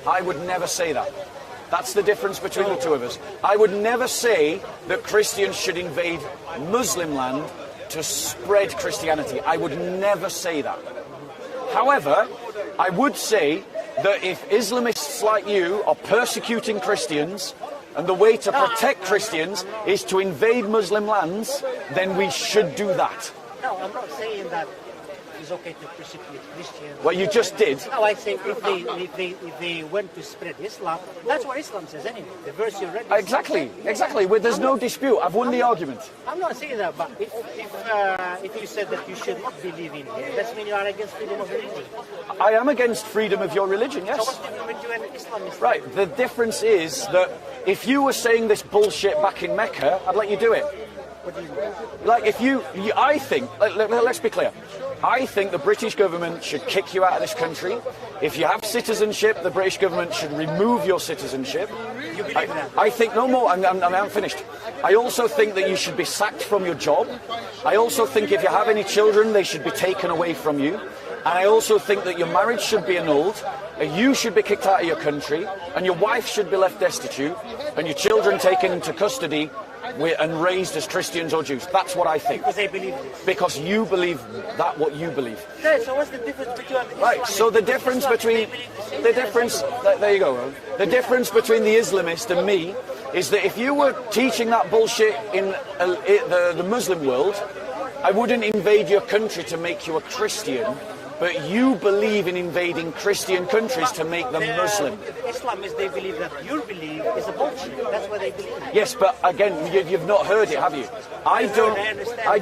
I would never say that. That's the difference between the two of us. I would never say that Christians should invade Muslim land to spread Christianity. I would never say that. However, I would say that if Islamists like you are persecuting Christians, and the way to protect Christians is to invade Muslim lands, then we should do that. No, I'm not saying that it's okay to persecute Christians. Well, you just did. No, I say if they went to spread Islam, that's what Islam says anyway. The verse you read. Exactly. Well, there's no dispute. I've won the argument. I'm not saying that, but if you said that you should not believe in here, that means you are against freedom of religion. I am against freedom of your religion, yes. So what's the difference between you and Islam? Right, the difference is that if you were saying this bullshit back in Mecca, I'd let you do it. What do you mean? Like, if I think, let's be clear, I think the British government should kick you out of this country. If you have citizenship, the British government should remove your citizenship. You believe that? I think, no more, I'm finished. I also think that you should be sacked from your job. I also think if you have any children, they should be taken away from you. And I also think that your marriage should be annulled, you should be kicked out of your country, and your wife should be left destitute, and your children taken into custody and raised as Christians or Jews. That's what I think. Because they believe this. Because you believe that what you believe. Okay, so what's the difference between Islam? Right, so the difference between there you go. The difference between the Islamist and me is that if you were teaching that bullshit in the Muslim world, I wouldn't invade your country to make you a Christian. But you believe in invading Christian countries to make them Muslim. Islamists, they believe that your belief is a bullshit. That's what they believe. Yes, but again, you've not heard it, have you? I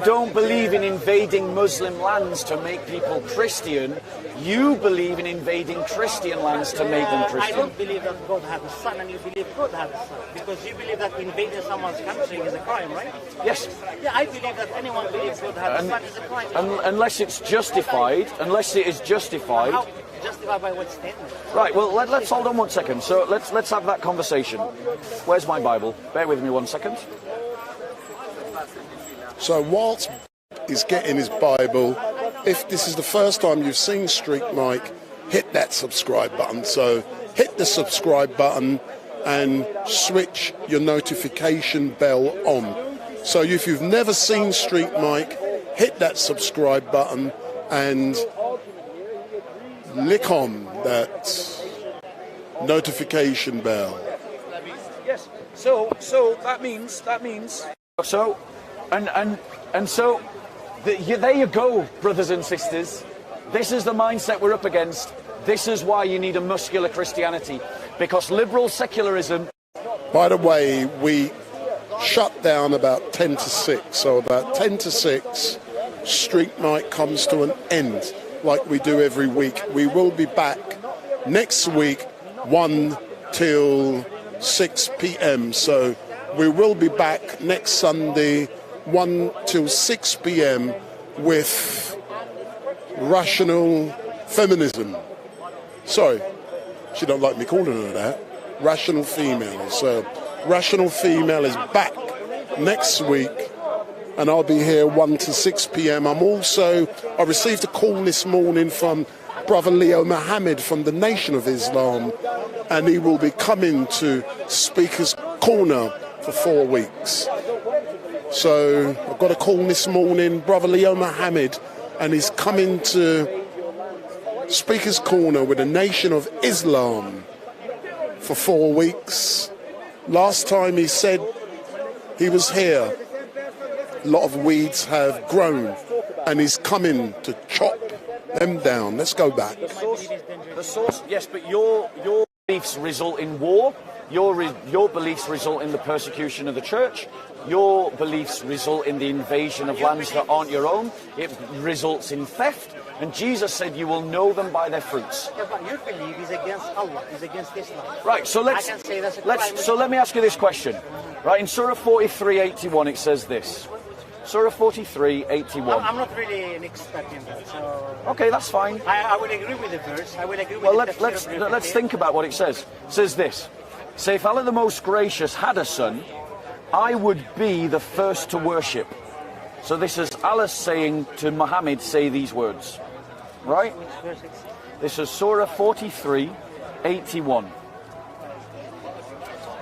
don't believe in invading Muslim lands to make people Christian. You believe in invading Christian lands to make them Christian. I don't believe that God has a son, and you believe God has a son. Because you believe that invading someone's country is a crime, right? Yes. Yeah, I believe that anyone believes God has a son is a crime. Unless it's justified, unless it is justified. How justified by what statement? Right, well, let's hold on one second. So let's have that conversation. Where's my Bible? Bear with me 1 second. So whilst he's getting his Bible, if this is the first time you've seen StreetMic, hit that subscribe button. So hit the subscribe button and switch your notification bell on. So if you've never seen StreetMic, hit that subscribe button and click on that notification bell. Yes. So that means. So, and so, there you go, brothers and sisters. This is the mindset we're up against. This is why you need a muscular Christianity, because liberal secularism. By the way, we shut down about 10 to 6. So about 10 to 6, StreetMic comes to an end, like we do every week. We will be back next week, 1 till 6 p.m. So we will be back next Sunday, 1 till 6 p.m. with rational feminism. Sorry, she don't like me calling her that. Rational female. So Rational Female is back next week, and I'll be here 1 to 6 p.m. I received a call this morning from Brother Leo Mohammed from the Nation of Islam, and he will be coming to Speaker's Corner for 4 weeks. So I got a call this morning, Brother Leo Mohammed, and he's coming to Speaker's Corner with the Nation of Islam for 4 weeks. Last time he said he was here, a lot of weeds have grown, and he's coming to chop them down. Let's go back. The source, yes, but your beliefs result in war. Your beliefs result in the persecution of the church. Your beliefs result in the invasion of lands that aren't your own. It results in theft. And Jesus said, you will know them by their fruits. Yeah, but your belief is against Allah, is against Islam. Right, so let me ask you this question. Right, in Surah 43:81 it says this. Surah 43:81. I'm not really an expert in that, so... Okay, that's fine. I would agree with the verse. I would agree with let's think about what it says. It says this. Say, if Allah the Most Gracious had a son, I would be the first to worship. So this is Allah saying to Muhammad, say these words. Right? This is Surah 43:81.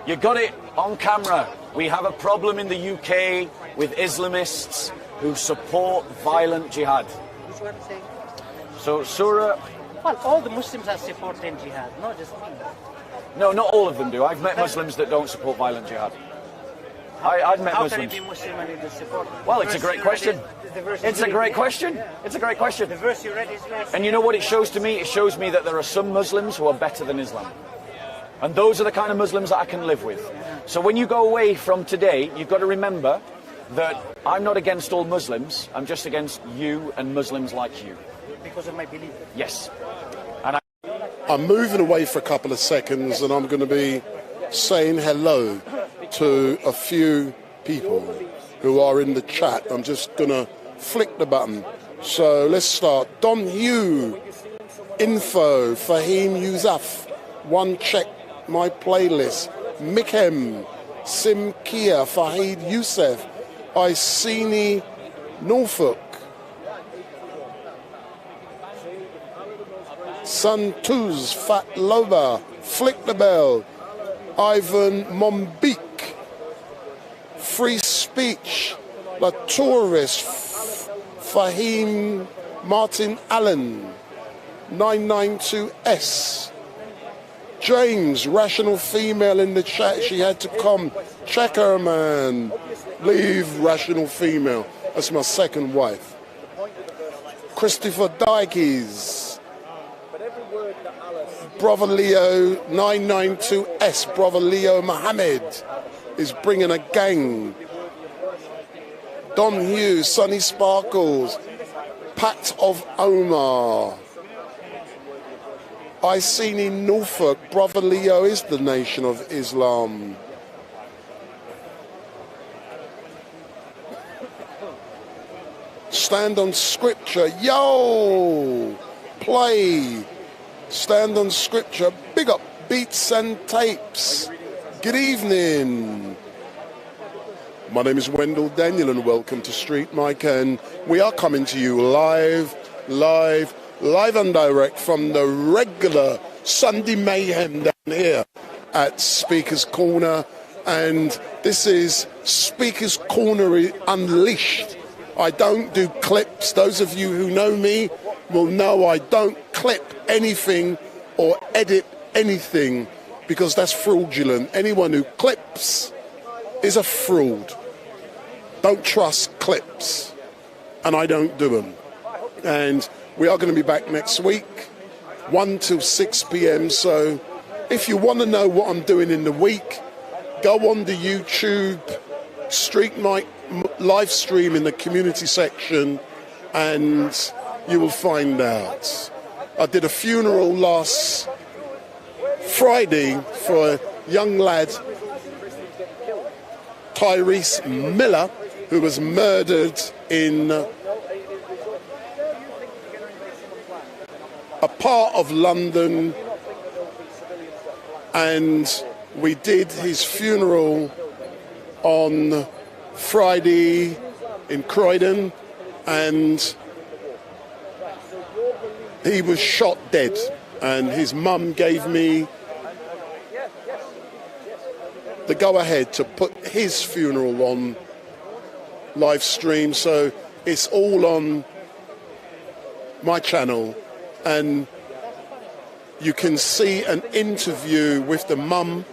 You got it on camera. We have a problem in the UK with Islamists who support violent jihad. Which one is saying? So Surah... Well, all the Muslims are supporting jihad, not just me. No, not all of them do. I've met Muslims that don't support violent jihad. I've met How Muslims. can you be Muslim and you just support them? Well, it's a great question. It's a great question. It's a great question. The verse you read is nice. And you know what it shows to me? It shows me that there are some Muslims who are better than Islam. And those are the kind of Muslims that I can live with. So when you go away from today, you've got to remember that I'm not against all Muslims. I'm just against you and Muslims like you. Because of my belief. Yes. I'm moving away for a couple of seconds and I'm going to be saying hello to a few people who are in the chat. I'm just going to flick the button. So let's start. Don Hugh, Info, Fahim Yusuf, One Check My Playlist, Mikem, Simkia, Fahid Youssef, Isini Norfolk, Santuz, Fat Loba, Flick the Bell, Ivan Mombeek, Free Speech, La Tourist, Fahim Martin Allen, 992S, James, Rational Female in the chat, she had to come. Check her, man. Leave Rational Female. That's my second wife. Christopher Dykes, Brother Leo 992S, Brother Leo Mohammed is bringing a gang. Don Hughes, Sunny Sparkles, Pact of Omar. I seen in Norfolk, Brother Leo is the Nation of Islam. Stand on Scripture, yo, play. Stand on Scripture, big up Beats and Tapes. Good evening. My name is Wendell Daniel and welcome to StreetMic, and we are coming to you live and direct from the regular Sunday mayhem down here at Speaker's Corner, and this is Speaker's Corner Unleashed. I don't do clips. Those of you who know me will know I don't clip anything or edit anything because that's fraudulent. Anyone who clips is a fraud. Don't trust clips, and I don't do them. And we are going to be back next week, 1 till 6 p.m. So if you want to know what I'm doing in the week, go on the YouTube, StreetMic live stream in the community section, and you will find out. I did a funeral last Friday for a young lad, Tyrese Miller, who was murdered in a part of London, and we did his funeral on Friday in Croydon, and he was shot dead, and his mum gave me the go-ahead to put his funeral on live stream, so it's all on my channel, and you can see an interview with the mum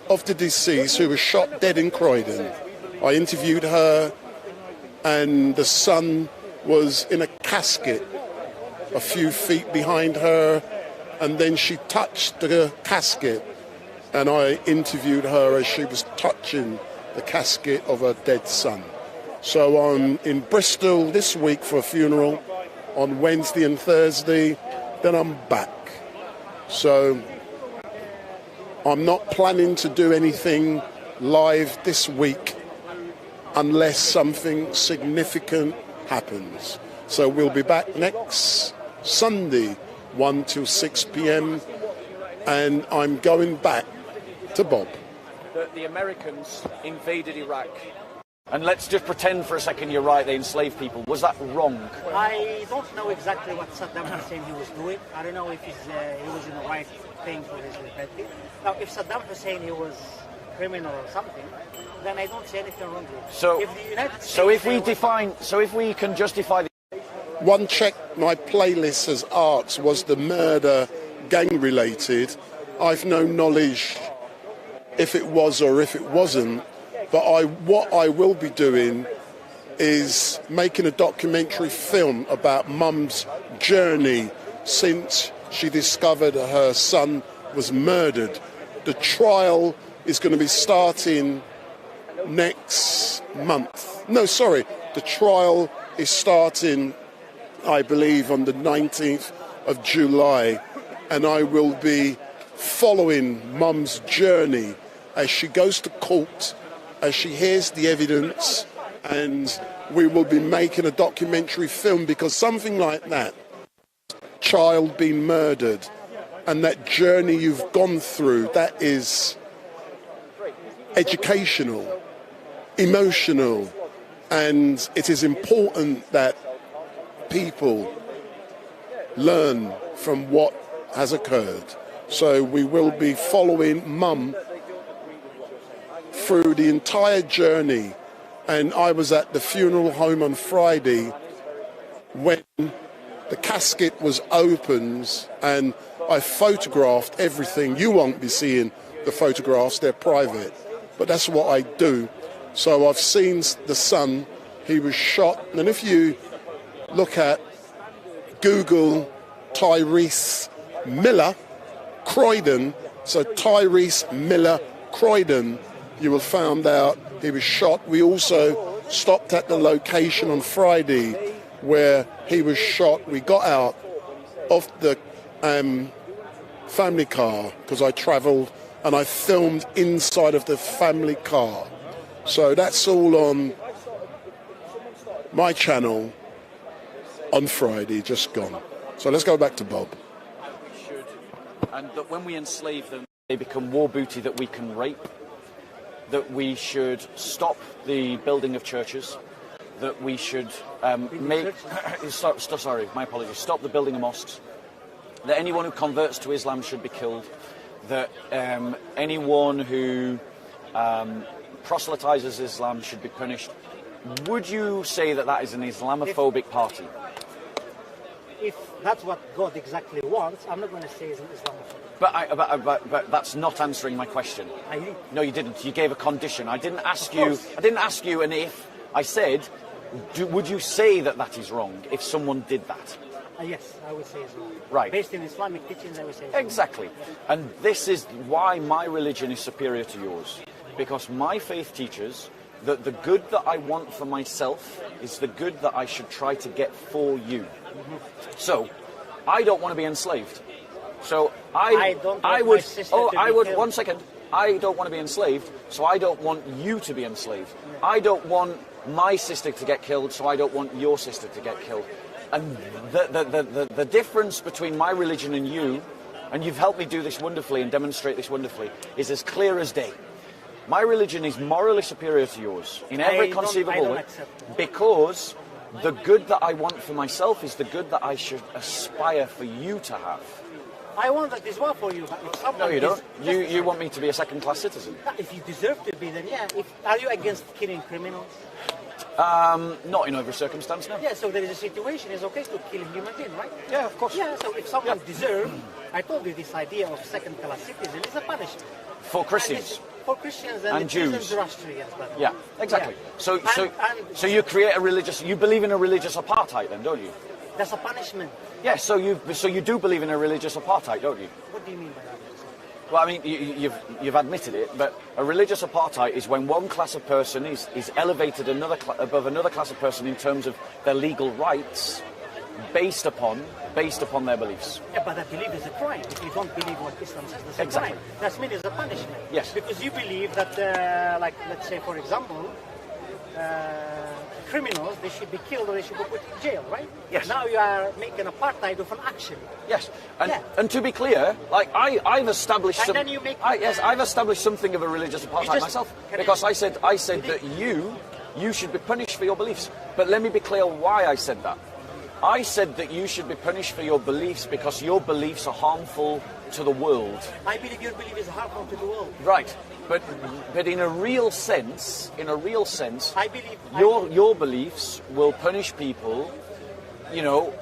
of the deceased who was shot dead in Croydon. I interviewed her, and the son was in a casket a few feet behind her, and then she touched the casket, and I interviewed her as she was touching the casket of her dead son. So I'm in Bristol this week for a funeral on Wednesday and Thursday, then I'm back. So I'm not planning to do anything live this week unless something significant happens. So we'll be back next Sunday, 1 till 6 p.m, and I'm going back to Bob. The Americans invaded Iraq. And let's just pretend for a second you're right, they enslaved people. Was that wrong? I don't know exactly what Saddam Hussein he was doing. I don't know if he was in the right thing for his perspective. Now, if Saddam Hussein he was criminal or something, then I don't see anything wrong with it. So, if the United States if we can justify the... One check my playlist has asked, was the murder gang related? I've no knowledge if it was or if it wasn't, But what I will be doing is making a documentary film about Mum's journey since she discovered her son was murdered. The trial is going to be starting next month. No, sorry, the trial is starting, I believe, on the 19th of July, and I will be following Mum's journey as she goes to court, as she hears the evidence, and we will be making a documentary film, because something like that, child being murdered, and that journey you've gone through, that is educational, emotional, and it is important that people learn from what has occurred. So we will be following Mum through the entire journey. And I was at the funeral home on Friday when the casket was opened, and I photographed everything. You won't be seeing the photographs, they're private, but that's what I do. So I've seen the son, he was shot, and if you look at Google Tyrese Miller Croydon, so Tyrese Miller Croydon, you will find out he was shot. We also stopped at the location on Friday where he was shot. We got out of the family car, because I travelled and I filmed inside of the family car. So that's all on my channel on Friday, just gone. So let's go back to Bob. And that when we enslave them, they become war booty that we can rape. That we should stop the building of churches. That we should sorry, my apologies. Stop the building of mosques. That anyone who converts to Islam should be killed. That anyone who proselytizes Islam should be punished. Would you say that that is an Islamophobic party? If that's what God exactly wants, I'm not going to say it's Islamophobic. But that's not answering my question. No, you didn't. You gave a condition. I didn't ask you. I didn't ask you an if. I said, would you say that that is wrong if someone did that? Yes, I would say it's wrong. Right. Based in Islamic teachings, I would say it's exactly. Wrong. And this is why my religion is superior to yours, because my faith teaches that the good that I want for myself is the good that I should try to get for you. So, I don't want to be enslaved. So I would. One second. I don't want to be enslaved, so I don't want you to be enslaved. I don't want my sister to get killed, so I don't want your sister to get killed. And the difference between my religion and you, and you've helped me do this wonderfully and demonstrate this wonderfully, is as clear as day. My religion is morally superior to yours in every conceivable way, because the good that I want for myself is the good that I should aspire for you to have. I want that as well for you, but if someone... No, you don't. You want me to be a second-class citizen. If you deserve to be, then yeah. Are you against killing criminals? Not in every circumstance, no. Yeah, so there is a situation, it's okay to kill a human being, right? Yeah, of course. Yeah, so if someone deserves, I told you this idea of second-class citizen is a punishment. For Christians. For Christians and Jews. Zoroastrians. Yeah, exactly. Yeah. So you create a religious... You believe in a religious apartheid then, don't you? That's a punishment. Yeah, so you do believe in a religious apartheid, don't you? What do you mean by that? Well, I mean, you've admitted it, but a religious apartheid is when one class of person is elevated above another class of person in terms of their legal rights, based upon their beliefs. Yeah, but that belief is a crime. If you don't believe what Islam says, that's a crime. That means it's a punishment. Yes. Because you believe that, like, let's say, for example, criminals, they should be killed or they should be put in jail, right? Yes. Now you are making apartheid of an action. Yes. And to be clear, like I've established I've established something of a religious apartheid myself, because I said that you should be punished for your beliefs. But let me be clear why I said that. I said that you should be punished for your beliefs because your beliefs are harmful to the world. I believe your belief is harmful to the world. Right. But in a real sense, I believe your beliefs will punish people, you know,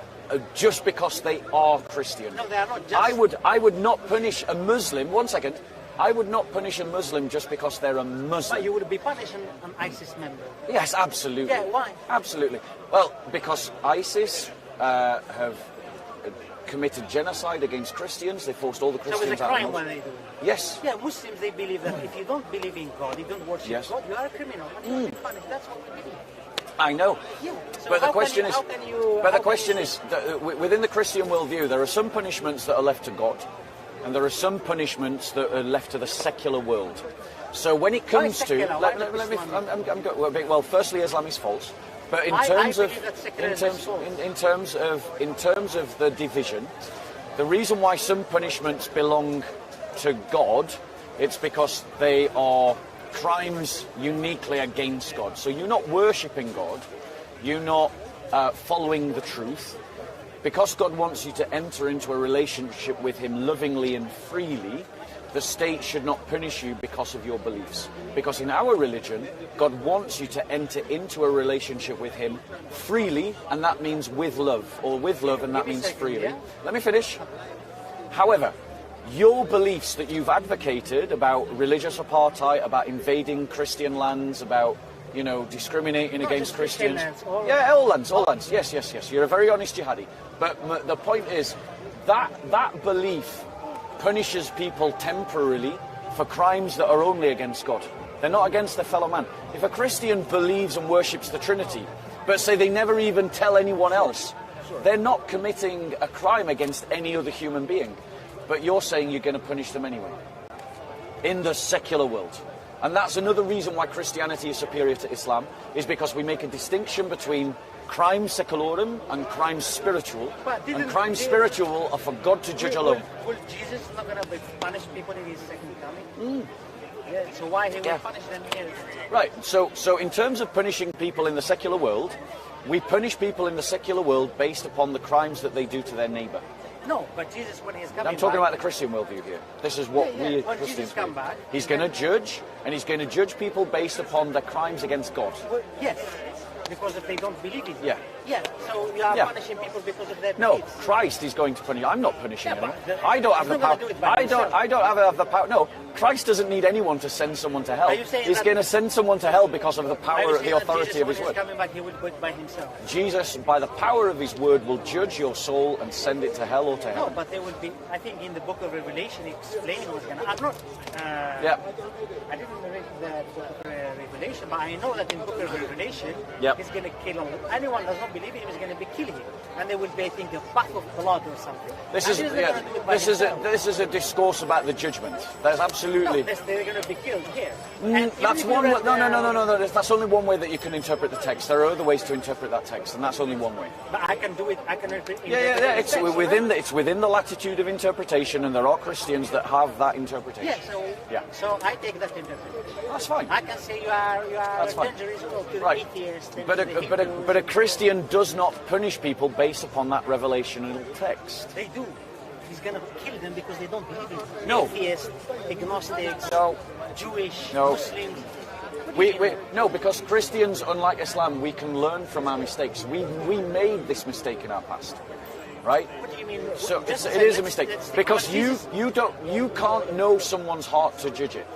just because they are Christian. No, they are not just... I would not punish a Muslim. One second. I would not punish a Muslim just because they're a Muslim. But you would be punishing an ISIS member. Yes, absolutely. Yeah, why? Absolutely. Well, because ISIS have committed genocide against Christians. They forced all the Christians out. So it's a crime when they do it? Yes. Yeah, Muslims, they believe that if you don't believe in God, you don't worship God, you are a criminal. And you will be punished. That's what we believe. I know. Yeah. So But the question is, within the Christian worldview, there are some punishments that are left to God, and there are some punishments that are left to the secular world. So when it comes to, well, firstly, Islam is false. But in terms of the division, the reason why some punishments belong to God, it's because they are crimes uniquely against God. So you're not worshipping God, you're not following the truth. Because God wants you to enter into a relationship with him lovingly and freely, the state should not punish you because of your beliefs. Because in our religion, God wants you to enter into a relationship with him freely, and that means with love, or with love, and that means freely. Let me finish. However, your beliefs that you've advocated about religious apartheid, about invading Christian lands, about, you know, discriminating against Christians. Yeah, all lands. Yes. You're a very honest jihadi. But the point is, that belief punishes people temporarily for crimes that are only against God. They're not against their fellow man. If a Christian believes and worships the Trinity, but say they never even tell anyone else, they're not committing a crime against any other human being. But you're saying you're going to punish them anyway, in the secular world. And that's another reason why Christianity is superior to Islam, is because we make a distinction between crime secularum and crime spiritual. And crime spiritual are for God to judge alone. Will Jesus not going to punish people in his second coming? Yeah, so why he will punish them here? Right, so in terms of punishing people in the secular world, we punish people in the secular world based upon the crimes that they do to their neighbour. No, but Jesus, when he's coming I'm talking about the Christian worldview here. This is what we Christians do. He's going to judge, and he's going to judge people based upon their crimes against God. Well, yes, because if they don't believe in Yeah. Yeah, so you are punishing people because of their No, beliefs. Christ is going to punish. I'm not punishing anyone. I don't have the power. I don't have the power. No, Christ doesn't need anyone to send someone to hell. He's going to send someone to hell because of the power, the authority of his word. Coming back, he will do it by himself. Jesus, by the power of his word, will judge your soul and send it to hell or to heaven. No, but there will be. I think in the book of Revelation, explaining what's going to. I'm not. I didn't read the book of Revelation, but I know that in the book of Revelation, he's going to kill anyone that does not believe in him is going to be killing him, and there will be, I think, a bath of blood or something. This is a discourse about the judgment. There's absolutely. No, they're going to be killed here. That's one. No. That's only one way that you can interpret the text. There are other ways to interpret that text, and that's only one way. But I can do it. I can interpret. It's within the latitude of interpretation, and there are Christians that have that interpretation. So I take that interpretation. That's fine. I can say you are dangerous to the atheist. But a Christian does not punish people based upon that revelational text. They do. He's going to kill them because they don't believe in him. No. Atheists, agnostics, Jewish, No. Muslims. No, because Christians, unlike Islam, we can learn from our mistakes. We made this mistake in our past, right? What do you mean? So it is a mistake because you can't know someone's heart to judge it.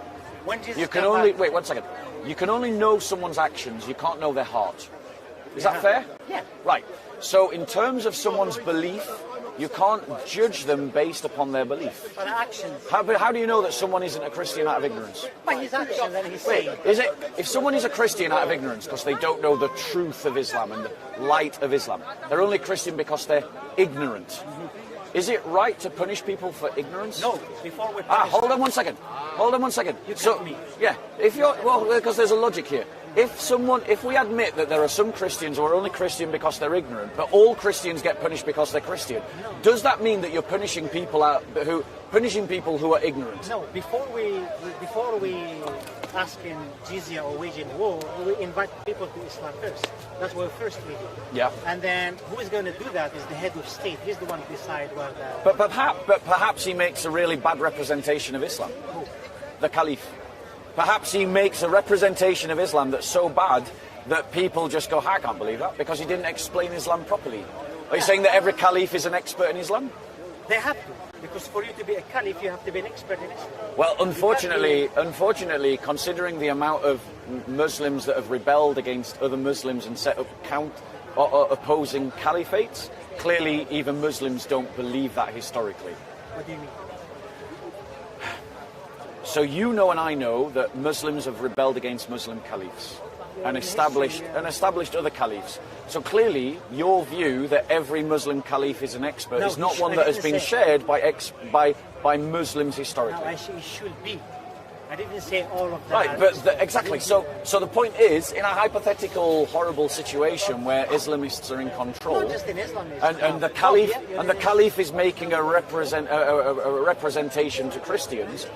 You can only wait 1 second. You can only know someone's actions. You can't know their heart. Is that fair? Yeah. Right. So in terms of someone's belief, you can't judge them based upon their belief. But actions. How do you know that someone isn't a Christian out of ignorance? By his actions and his saying. Is it if someone is a Christian out of ignorance because they don't know the truth of Islam and the light of Islam, they're only Christian because they're ignorant. Is it right to punish people for ignorance? No. Before we punish hold on 1 second. Hold on 1 second. If you're because there's a logic here. If we admit that there are some Christians who are only Christian because they're ignorant, but all Christians get punished because they're Christian, does that mean that you're punishing people who are ignorant? No. Before we ask in jizya or waging war, we invite people to Islam first. That's what first we do. Yeah. And then who is going to do that is the head of state. He's the one to decide what. But perhaps he makes a really bad representation of Islam. Who? The Caliph. Perhaps he makes a representation of Islam that's so bad that people just go, I can't believe that, because he didn't explain Islam properly. Are you saying that every Caliph is an expert in Islam? They have to. Because for you to be a caliph, you have to be an expert in Islam. Well, unfortunately, considering the amount of Muslims that have rebelled against other Muslims and set up opposing caliphates, clearly even Muslims don't believe that historically. What do you mean? So you know and I know that Muslims have rebelled against Muslim caliphs and established other caliphs. So clearly, your view that every Muslim caliph is an expert is not one that has been shared by Muslims historically. No, it should be. I didn't say all of that. Right, but exactly. So the point is, in a hypothetical, horrible situation where Islamists are in control, not just in Islam, and the caliph is making a representation to Christians.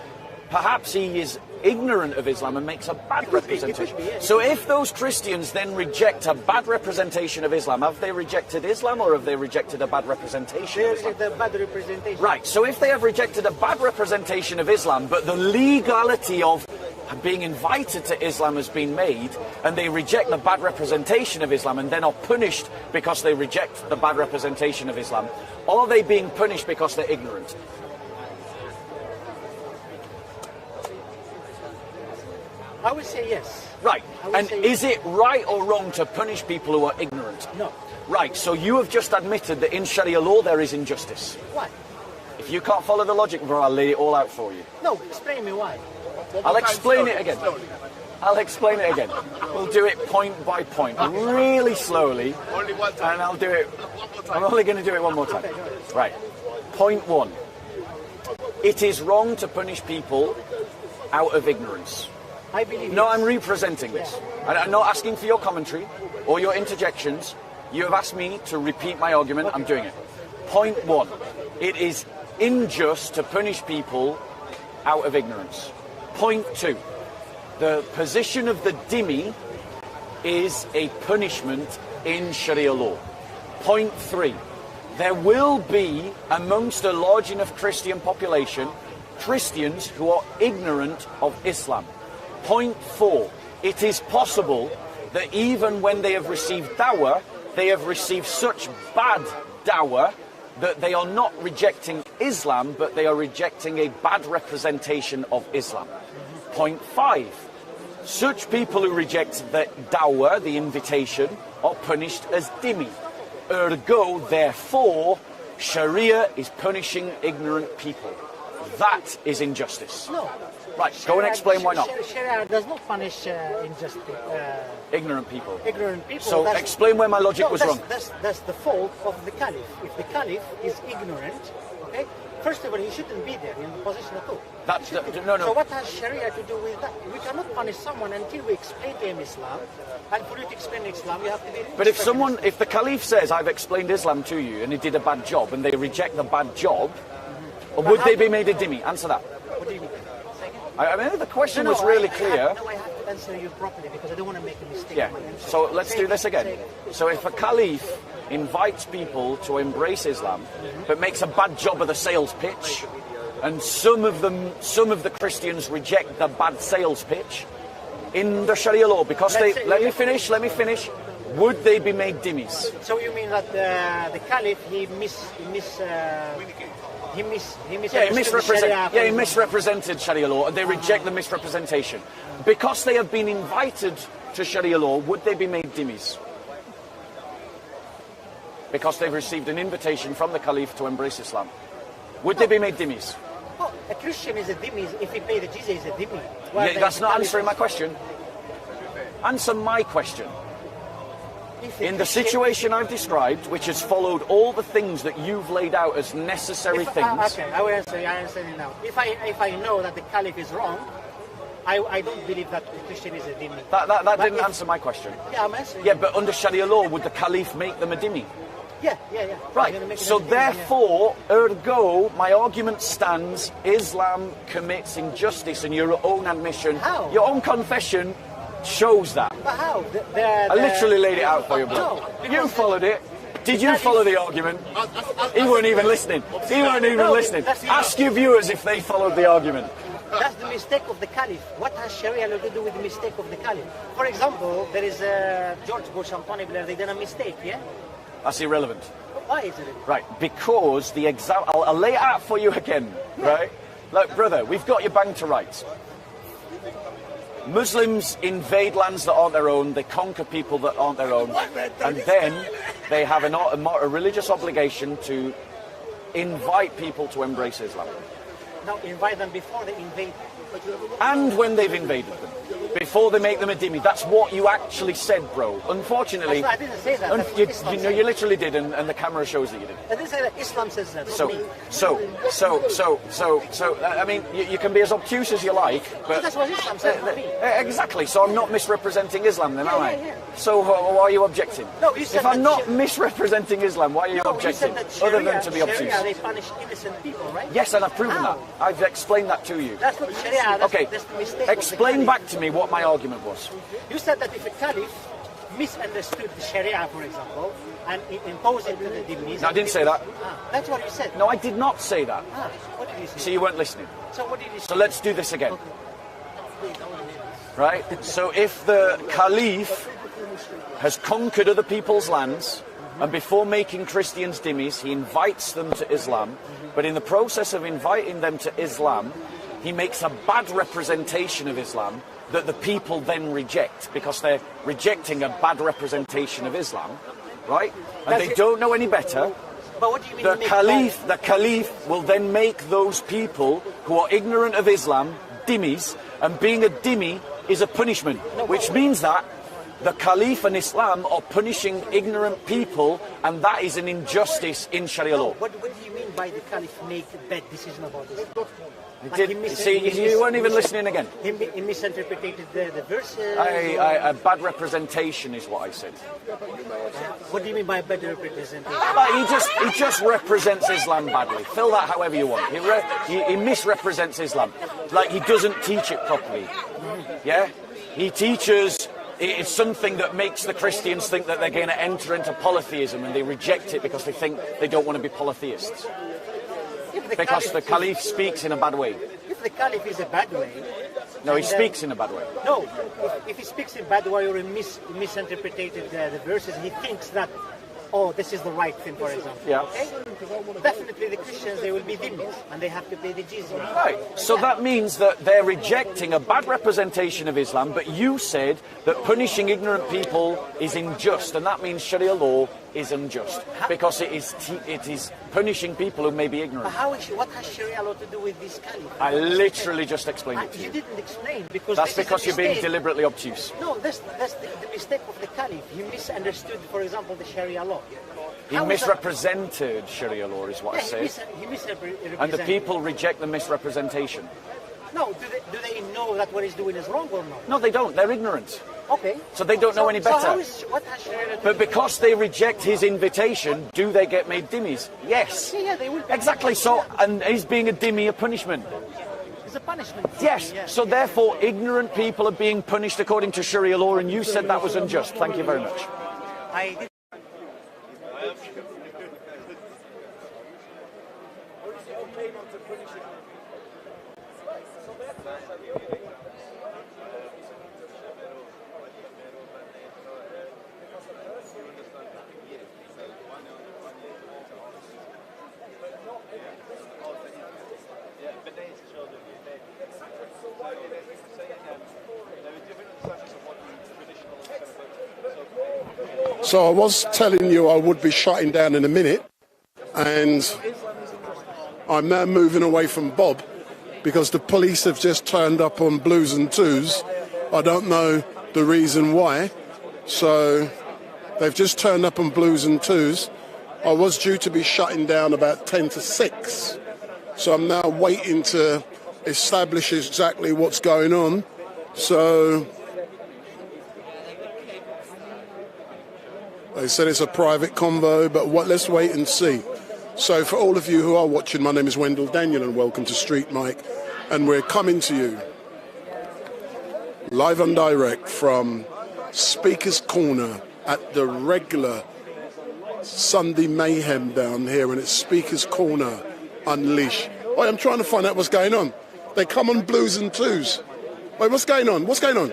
Perhaps he is ignorant of Islam and makes a bad representation. So if those Christians then reject a bad representation of Islam, have they rejected Islam or have they rejected a bad representation of Islam? They rejected a bad representation. Right, so if they have rejected a bad representation of Islam, but the legality of being invited to Islam has been made, and they reject the bad representation of Islam and then are punished because they reject the bad representation of Islam, are they being punished because they're ignorant? I would say yes. Right. And is it right or wrong to punish people who are ignorant? No. Right. So you have just admitted that in Sharia law there is injustice. Why? If you can't follow the logic, bro, I'll lay it all out for you. No, explain me why. I'll explain it again. I'll explain it again. We'll do it point by point, really slowly. Only one time. And I'll do it. I'm only going to do it one more time. Right. Point one. It is wrong to punish people out of ignorance. I believe. No, I'm representing this. And I'm not asking for your commentary or your interjections. You have asked me to repeat my argument. I'm doing it. Point one. It is unjust to punish people out of ignorance. Point two. The position of the dhimmi is a punishment in Sharia law. Point three. There will be, amongst a large enough Christian population, Christians who are ignorant of Islam. Point four, it is possible that even when they have received dawah, they have received such bad dawah that they are not rejecting Islam, but they are rejecting a bad representation of Islam. Point five, such people who reject the dawah, the invitation, are punished as dhimmi. Ergo, therefore, Sharia is punishing ignorant people. That is injustice. No. Right, go and explain why not. Sharia does not punish ignorant people. Ignorant people. So explain where my logic was wrong. That's the fault of the caliph. If the caliph is ignorant, okay, first of all, he shouldn't be there in the position at all. No. So what has Sharia to do with that? We cannot punish someone until we explain to him Islam. And for you to explain Islam, you have to be. But if the caliph says, I've explained Islam to you, and he did a bad job, and they reject the bad job, would they be made a dhimmi? Answer that. What do you mean? I mean, the question was really clear. No, I have to answer you properly because I don't want to make a mistake. Yeah, so let's do this again. So if a caliph invites people to embrace Islam, but makes a bad job of the sales pitch, and some of the Christians reject the bad sales pitch, in the Sharia law, because let me finish, would they be made dhimmis? So you mean that the caliph, he misrepresented Sharia law, and they reject the misrepresentation. Because they have been invited to Sharia law, would they be made dhimmis? Because they've received an invitation from the caliph to embrace Islam. Would they be made dhimmis? Oh, a Christian is a dhimmi. If he pay the jizya, he's a dhimmi. Yeah, that's not answering my question. Answer my question. In the situation I've described, which has followed all the things that you've laid out as necessary things... Okay, I will answer you now. If I know that the caliph is wrong, I don't believe that the Christian is a dhimmi. That didn't answer my question. Yeah, I'm answering. Yeah, but under Sharia law, would the caliph make them a dhimmi? Yeah. Right, so therefore, ergo, my argument stands, Islam commits injustice, and your own admission, your own confession shows that. But how? I literally laid it out for you, bro. You followed it. Did you follow the argument? He weren't even listening. Listening. Ask your viewers if they followed the argument. That's the mistake of the caliph. What has Sharia to do with the mistake of the caliph? For example, there is George Bush and Tony Blair, they did a mistake, yeah? That's irrelevant. Why is it? Right, because the example, I'll lay it out for you again, right? Look, brother, we've got your bang to rights. Muslims invade lands that aren't their own, they conquer people that aren't their own, and then they have a religious obligation to invite people to embrace Islam. Now, invite them before they invade. And when they've invaded them. Before they make them a dhimmi. That's what you actually said, bro. Unfortunately, I didn't say that. you literally did, and the camera shows that you did. I didn't say that. Islam says that. I mean, you can be as obtuse as you like, but that's what Islam says. Exactly. So I'm not misrepresenting Islam, then, am I? Yeah. So why are you objecting? No, you said if I'm not misrepresenting Islam, why are you objecting? Other than to be obtuse. They punish innocent people, right? Yes, and I've proven that. I've explained that to you. That's not Sharia. Okay. That's the mistake. Explain back to me what my argument was. You said that if a caliph misunderstood the Sharia, for example, and imposed it to the dhimmis... No, I didn't say that. That's what you said. No, I did not say that. What did you say? So you weren't listening. So what did you say? So let's do this again. Right? So if the caliph has conquered other people's lands, and before making Christians dhimmis, he invites them to Islam, but in the process of inviting them to Islam, he makes a bad representation of Islam that the people then reject, because they're rejecting a bad representation of Islam, right? And they don't know any better. But what do you mean? The caliph will then make those people who are ignorant of Islam dhimmis, and being a dhimmi is a punishment, which means that the caliph and Islam are punishing ignorant people, and that is an injustice in Sharia law. What do you mean by the caliph make a bad decision about this? You weren't even listening again. He misinterpreted the verses. A bad representation is what I said. What do you mean by bad representation? He just represents Islam badly. Fill that however you want. He misrepresents Islam. Like he doesn't teach it properly. Yeah? He teaches... It's something that makes the Christians think that they're going to enter into polytheism, and they reject it because they think they don't want to be polytheists. Because the caliph speaks in a bad way. If the caliph is a bad way... No, he speaks in a bad way. No, if he speaks in a bad way or he misinterpreted the verses, he thinks that, oh, this is the right thing, for example. Yeah. Okay? Definitely the Christians, they will be dhimmis, and they have to pay the jizya. Right. So that means that they're rejecting a bad representation of Islam, but you said that punishing ignorant people is unjust, and that means Sharia law is unjust, because it is punishing people who may be ignorant. But what has Sharia law to do with this caliph? I literally just explained it to you. You didn't explain, because that's because you're being deliberately obtuse. No, that's the mistake of the caliph. He misunderstood, for example, the Sharia law. He misrepresented Sharia law, is what I said. He misrepresented. And the people reject the misrepresentation. No, do they know that what he's doing is wrong or not? No, they don't. They're ignorant. Okay. So they don't know any better. What has Sharia to but because they reject his invitation, do they get made dhimmis? Yes. Yeah, they will. Exactly. So, and is being a dhimmi a punishment? It's a punishment. Yes. So therefore, ignorant people are being punished according to Sharia law, and you said that was unjust. Thank you very much. I did. So I was telling you I would be shutting down in a minute, and I'm now moving away from Bob because the police have just turned up on blues and twos. I don't know the reason why. So they've just turned up on blues and twos. I was due to be shutting down about 10 to 6. So I'm now waiting to establish exactly what's going on. So they said it's a private convo, but let's wait and see. So for all of you who are watching, my name is Wendell Daniel and welcome to StreetMic. And we're coming to you live and direct from Speaker's Corner at the regular Sunday Mayhem down here, and it's Speaker's Corner Unleash. Wait, I'm trying to find out what's going on. They come on blues and twos. Wait, what's going on? What's going on?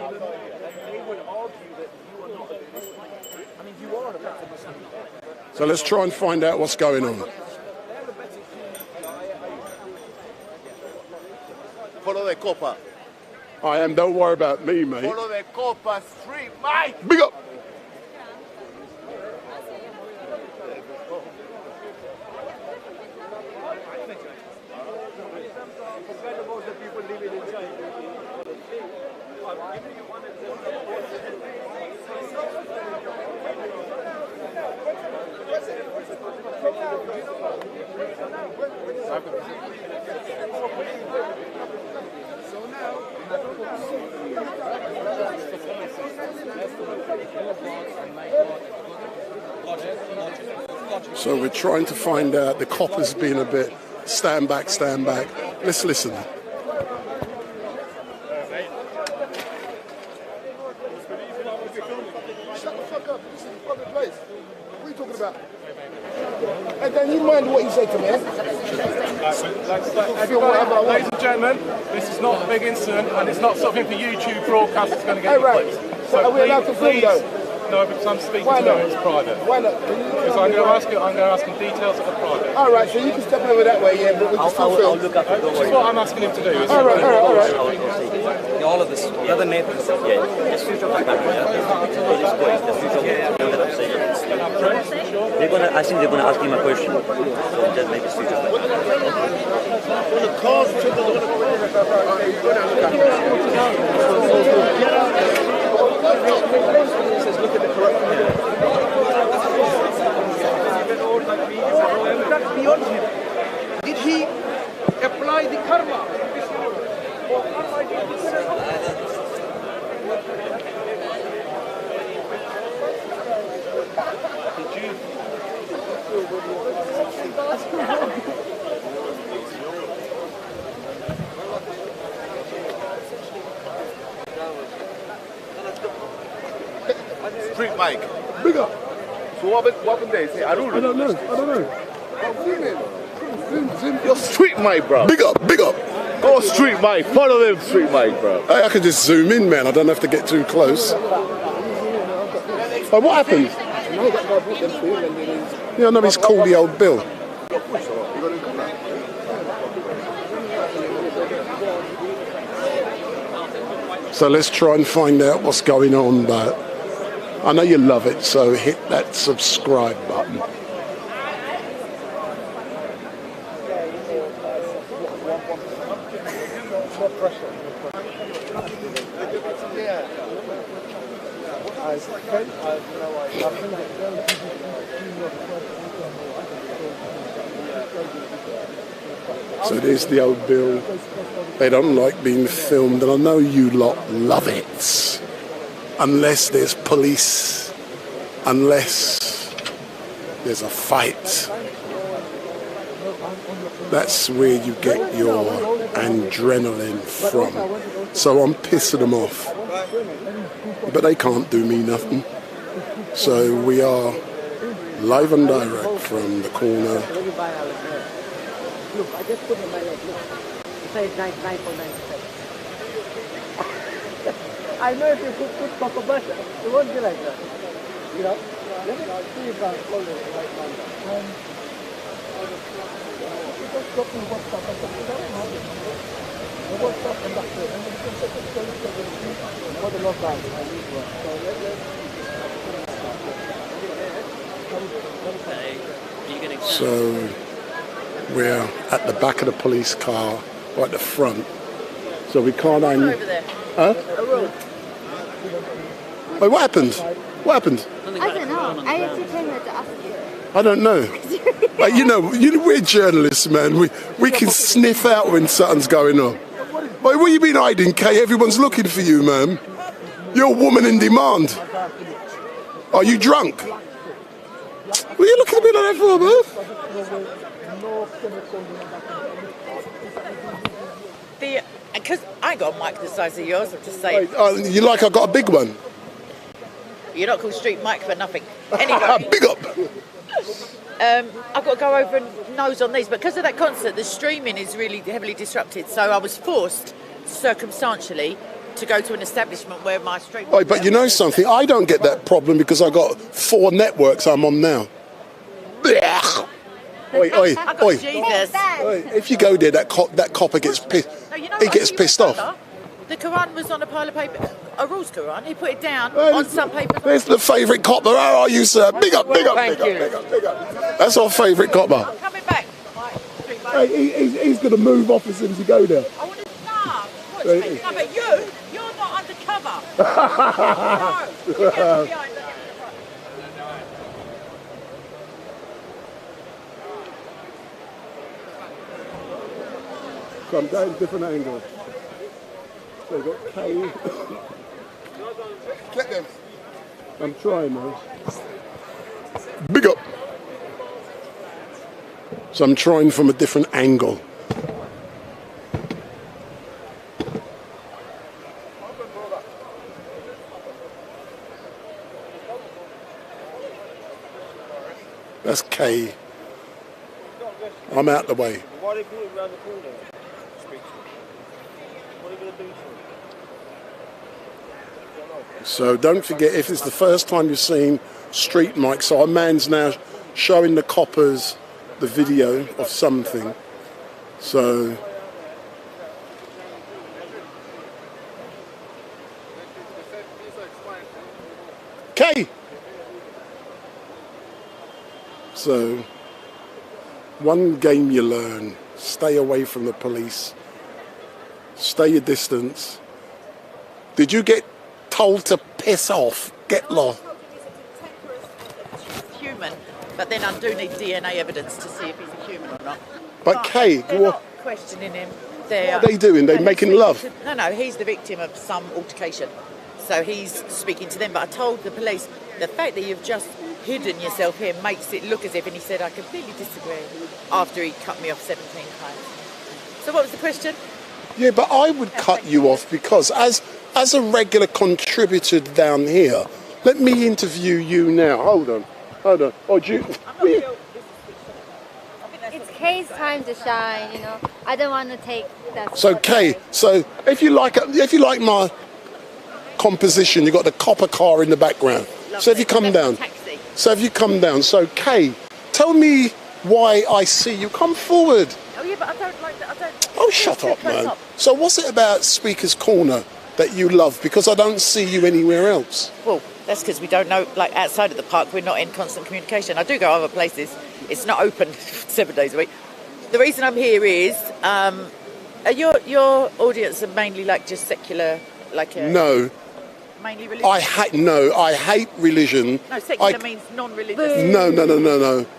So let's try and find out what's going on. Follow the Copa. I am, don't worry about me, mate. Follow the Copa StreetMic. Big up! So we're trying to find out, the copper's been a bit, stand back, stand back. Let's listen. Shut the fuck up, this is a public place. What are you talking about? And then you mind what you say to me, Ladies and gentlemen, this is not a big incident and it's not something for YouTube broadcast that's going to get clipped. So are we allowed to film though? No, because I'm speaking to them, it's private. Why not? Because I'm going to ask him details of the private. All right, so you can step over that way, yeah, but we can still film. Which is what I'm asking him to do. All right. All of this, the other neighbors, yeah, just switch off the camera, yeah. They're gonna, I think they're gonna ask him a question. So just maybe switch off the camera. Look at the corruption. That's beyond him. Did he apply the karma? StreetMic. Big up. So what happened there? Say, I don't know. You're StreetMic, bro. Big up, big up. Go StreetMic. Follow them, StreetMic, bro. Hey, I can just zoom in, man. I don't have to get too close. Oh, what happened? Yeah, no, he's called the old Bill. So let's try and find out what's going on, but I know you love it, so hit that subscribe button. So there's the old Bill. They don't like being filmed, and I know you lot love it. Unless there's police, unless there's a fight. That's where you get your adrenaline from. So I'm pissing them off. But they can't do me nothing. So we are live and direct from the corner. Look, I just put in my leg. Look. It says 99.9%. I know if you put proper butter, it won't be like that. You know? Let me see if I follow the right number. Just got to watch stuff and the watch stuff and that's it. And then you can set it for the lockdown. I need to work. So So we're at the back of the police car, or at the front. So we can't... over there. Huh? Wait, what happened? What happened? I don't know. I actually came here to ask you. I don't know. Like, you know, we're journalists, man. We can sniff out when something's going on. Wait, what you been hiding, Kay? Everyone's looking for you, man. You're a woman in demand. Are you drunk? What are you looking at me like that for, man? Because I got a mic the size of yours, I'm just saying. You like I got a big one? You're not called StreetMic for nothing. Anyway. Big up! I've got to go over and nose on these, but because of that concert, the streaming is really heavily disrupted. So I was forced, circumstantially, to go to an establishment where my stream. Oh, but you know something? I don't get that problem because I got 4 networks I'm on now. Oi, oi, oi. Jesus. If you go there, that copper gets pissed. No, you know He what? gets You pissed remember? off. The Quran was on a pile of paper. A rules Quran. He put it down on some paper. There's the favourite copper. How are you, sir? Big up, big up, big up, big up, big up. That's our favourite copper. I'm coming back. Hey, he's going to move off as soon as you go there. I want to watch me. No, but you're not undercover. No, you're behind the So I'm going different angles. So you've got K. Click them. I'm trying now. Big up. So I'm trying from a different angle. That's K. I'm out the way. Why they put it around the corner? What are you going to do to it? So don't forget, if it's the first time you've seen StreetMic, so our man's now showing the coppers the video of something. So K. So one game you learn: stay away from the police, stay your distance. Did you get told to piss off, get lost? human, but then I do need DNA evidence to see if he's a human or not. But Kay, they're not questioning him. What are they doing? They're making love. No, he's the victim of some altercation. So he's speaking to them. But I told the police, the fact that you've just hidden yourself here makes it look as if, and he said, I completely disagree, after he cut me off 17 times. So what was the question? Yeah, but I would cut you off because as a regular contributor down here, let me interview you now. Hold on. Oh, do you... It's Kay's time to shine, you know. I don't want to take that. So Kay, so if you like my composition, you've got the copper car in the background. So if you come down, so Kay, tell me why I see you. Come forward. Oh yeah, but I don't like that. I don't. Oh, shut up, man. So what's it about Speaker's Corner that you love? Because I don't see you anywhere else. Well, that's because we don't know, like outside of the park, we're not in constant communication. I do go other places. It's not open 7 days a week. The reason I'm here is, your audience are mainly like just secular, like no. Mainly religious. I hate religion. No, secular means non-religious.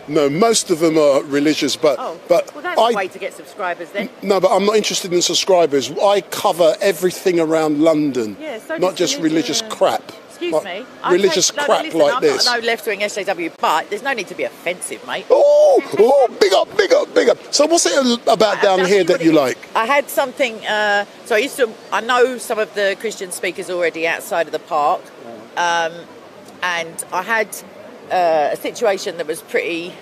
No. Most of them are religious, but well, that's a way to get subscribers then. No, but I'm not interested in subscribers. I cover everything around London, not just religious crap. Excuse me. Religious crap listen, like I'm this. not no left-wing SJW, but there's no need to be offensive, mate. Oh, big up. So what's it about down here that you like? I had something, so I know some of the Christian speakers already outside of the park, and I had a situation that was pretty,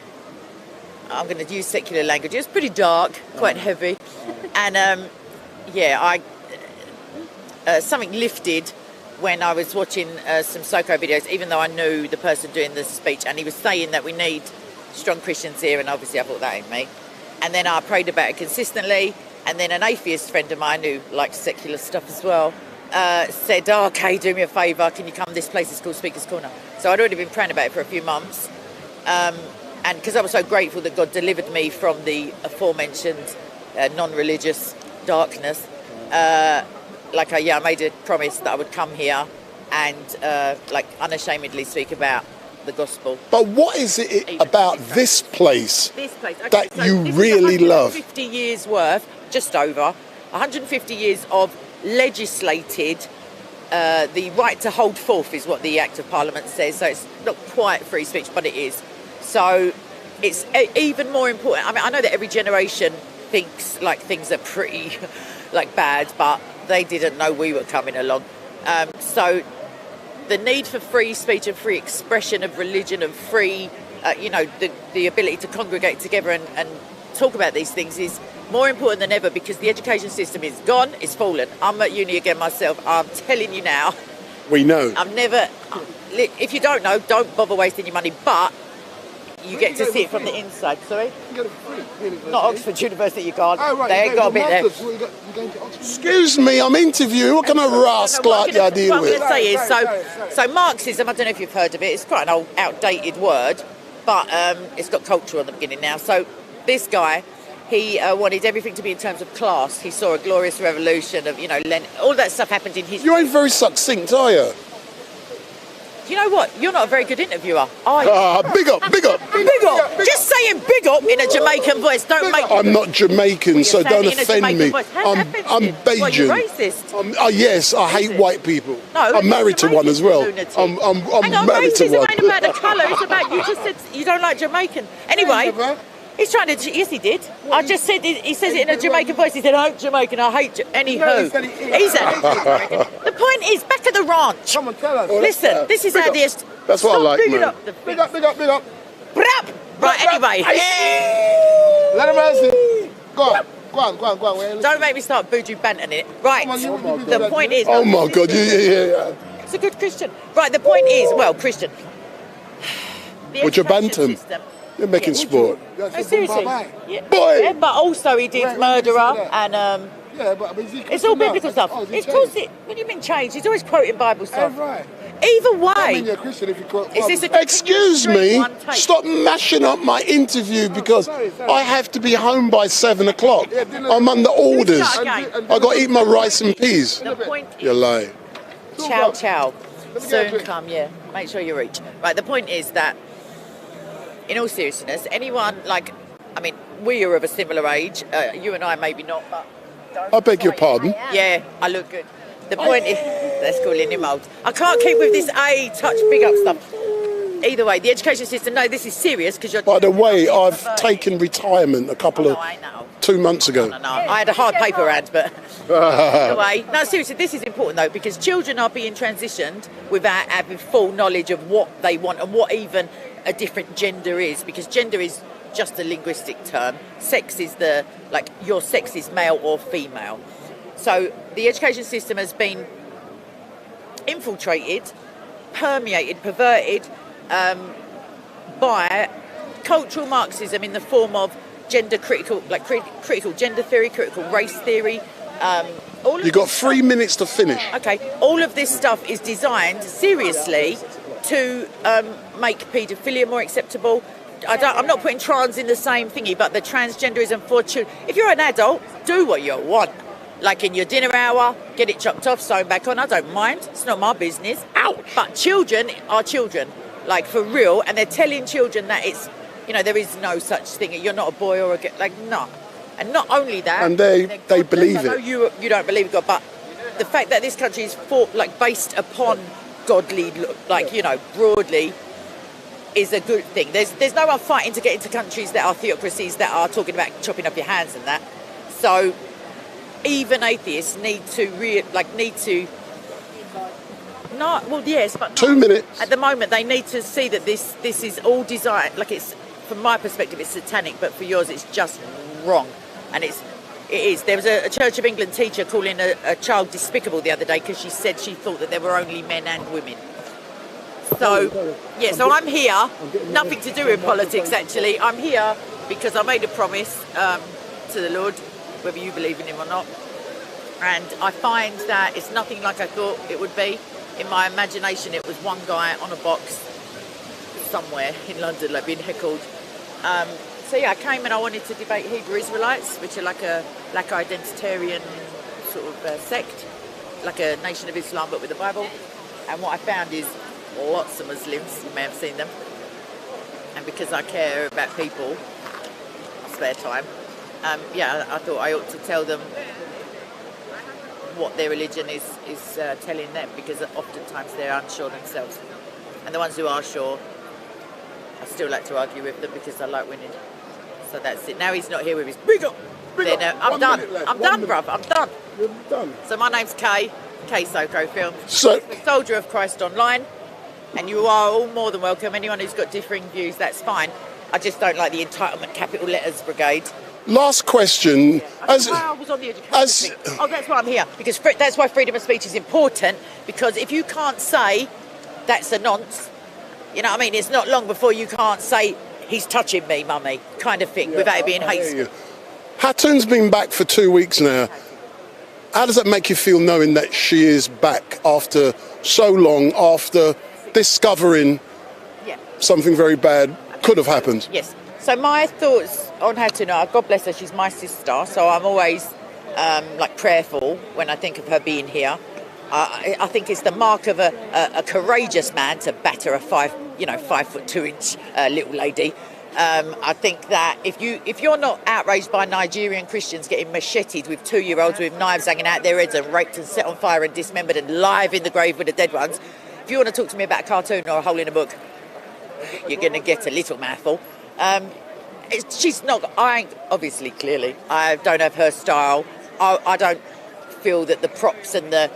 I'm going to use secular language, it was pretty dark, quite heavy, and something lifted when I was watching some Soko videos, even though I knew the person doing the speech, and he was saying that we need strong Christians here, and obviously I thought that ain't me. And then I prayed about it consistently, and then an atheist friend of mine who likes secular stuff as well said, oh, okay, do me a favour, can you come, this place is called Speaker's Corner. So I'd already been praying about it for a few months, and because I was so grateful that God delivered me from the aforementioned non-religious darkness, I made a promise that I would come here and unashamedly speak over the gospel. But what is it about this place okay, that so you this really is love? 150 years worth, just over 150 years of legislated. The right to hold forth is what the Act of Parliament says. So it's not quite free speech, but it is. So it's even more important. I mean, I know that every generation thinks like things are pretty bad, but they didn't know we were coming along. So the need for free speech and free expression of religion and free, the ability to congregate together and talk about these things is more important than ever, because the education system is gone, it's fallen. I'm at uni again myself. I'm telling you now. We know. If you don't know, don't bother wasting your money. But you get to see it from the inside. Sorry? Not Oxford University, you can't. Oh, right, they ain't got a bit there. Excuse me, I'm interviewing. What kind of rascal like you I deal What I'm with? going to say is, so Marxism, I don't know if you've heard of it, it's quite an old, outdated word, but it's got culture on the beginning now. So this guy, he wanted everything to be in terms of class. He saw a glorious revolution of, you know, all that stuff happened in his... You ain't very succinct, are you? You know what? You're not a very good interviewer, are you? Big up, big up. Big up. Just saying big up in a Jamaican voice. Don't make... I'm not Jamaican, so don't offend me. I'm Bajan. What, you're racist? Yes, I hate white people. No, I'm married to one as well. I'm Hang on, married to racism one. ain't about the colour, it's about you just said you don't like Jamaican. Anyway, he's trying to... Yes, he did. I just said... He says it in a Jamaican voice. He said, I hate Jamaican, I hate... Anywho. He's The point is, back at the ranch. Come on, tell us. Listen, this is how this... That's what I like, big man. up the Big up, big up, big up. Right, anyway. Let him answer. Go on, go on, go on, go on. Don't make me start Buju banting it. Right, the point is... Oh my God, yeah. It's a good Christian. Right, the point is... Well, Christian. But you're bantam. You're making sport. No, seriously. Yeah. Boy! Yeah, but also he did murderer and... Yeah, but it's all biblical stuff. It's cause it... What do you mean changed? He's always quoting Bible stuff. Right. Either way... I mean, you're a Christian if you quote Excuse me, stop mashing up my interview because I have to be home by 7 o'clock. I'm under orders. I got to eat my rice and peas. The point You lie. Ciao, ciao. Soon come, yeah. Make sure you reach. Right, the point is that, in all seriousness, anyone, like, I mean, we are of a similar age. You and I maybe not, but... I beg your pardon. Yeah, I look good. The point is, let's call him old. I can't keep with this touch big up stuff. Either way, the education system, no, this is serious because you're... By the way, I've taken retirement 2 months ago. No, I had a hard paper round, but... Anyway, no, seriously, this is important though because children are being transitioned without having full knowledge of what they want and what even a different gender is, because gender is just a linguistic term. Sex is your sex is male or female. So the education system has been infiltrated, permeated, perverted by cultural Marxism in the form of gender critical, critical gender theory, critical race theory. You've got 3 minutes to finish. Okay, all of this stuff is designed seriously to make paedophilia more acceptable. I'm not putting trans in the same thingy, but the transgenderism for children. If you're an adult, do what you want. Like in your dinner hour, get it chopped off, sewn back on. I don't mind. It's not my business. Ouch! But children are children, like for real, and they're telling children that it's, there is no such thing. You're not a boy or a girl. Like, no. And not only that, and they believe I know it. You don't believe God, but the fact that this country is based upon godly, broadly, is a good thing. There's no one fighting to get into countries that are theocracies that are talking about chopping off your hands and that. So even atheists need to yes, but 2 minutes. At the moment, they need to see that this is all designed. It's from my perspective, it's satanic, but for yours, it's just wrong. And it is. There was a Church of England teacher calling a child despicable the other day because she said she thought that there were only men and women. So, yeah, so I'm here, nothing to do with politics actually. I'm here because I made a promise to the Lord, whether you believe in him or not. And I find that it's nothing like I thought it would be. In my imagination, it was one guy on a box somewhere in London, being heckled. So yeah, I came and I wanted to debate Hebrew Israelites, which are like a black identitarian sort of sect, like a Nation of Islam but with the Bible. And what I found is lots of Muslims, you may have seen them, and because I care about people, spare time, I thought I ought to tell them what their religion is telling them, because oftentimes they're unsure themselves. And the ones who are sure, I still like to argue with them because I like winning. So that's it. Now he's not here with his big up. I'm done. I'm done, bruv. I'm done. You're done. So my name's Kay Soko Film. So, Soldier of Christ Online. And you are all more than welcome. Anyone who's got differing views, that's fine. I just don't like the entitlement capital letters brigade. Last question. I was on the education thing. Oh, that's why I'm here. Because that's why freedom of speech is important. Because if you can't say that's a nonce, you know what I mean? It's not long before you can't say he's touching me, mummy, kind of thing, without it being hateful. Hatun's been back for 2 weeks now. How does that make you feel knowing that she is back after so long, after discovering something very bad could have happened? Yes. So my thoughts on Hatun are, God bless her, she's my sister, so I'm always prayerful when I think of her being here. I think it's the mark of a courageous man to batter a 5'2" little lady. I think that if you're not outraged by Nigerian Christians getting macheted with 2-year-olds with knives hanging out their heads and raped and set on fire and dismembered and live in the grave with the dead ones, if you want to talk to me about a cartoon or a hole in a book, you're going to get a little mouthful. She's not. Obviously, clearly, I don't have her style. I don't feel that the props and the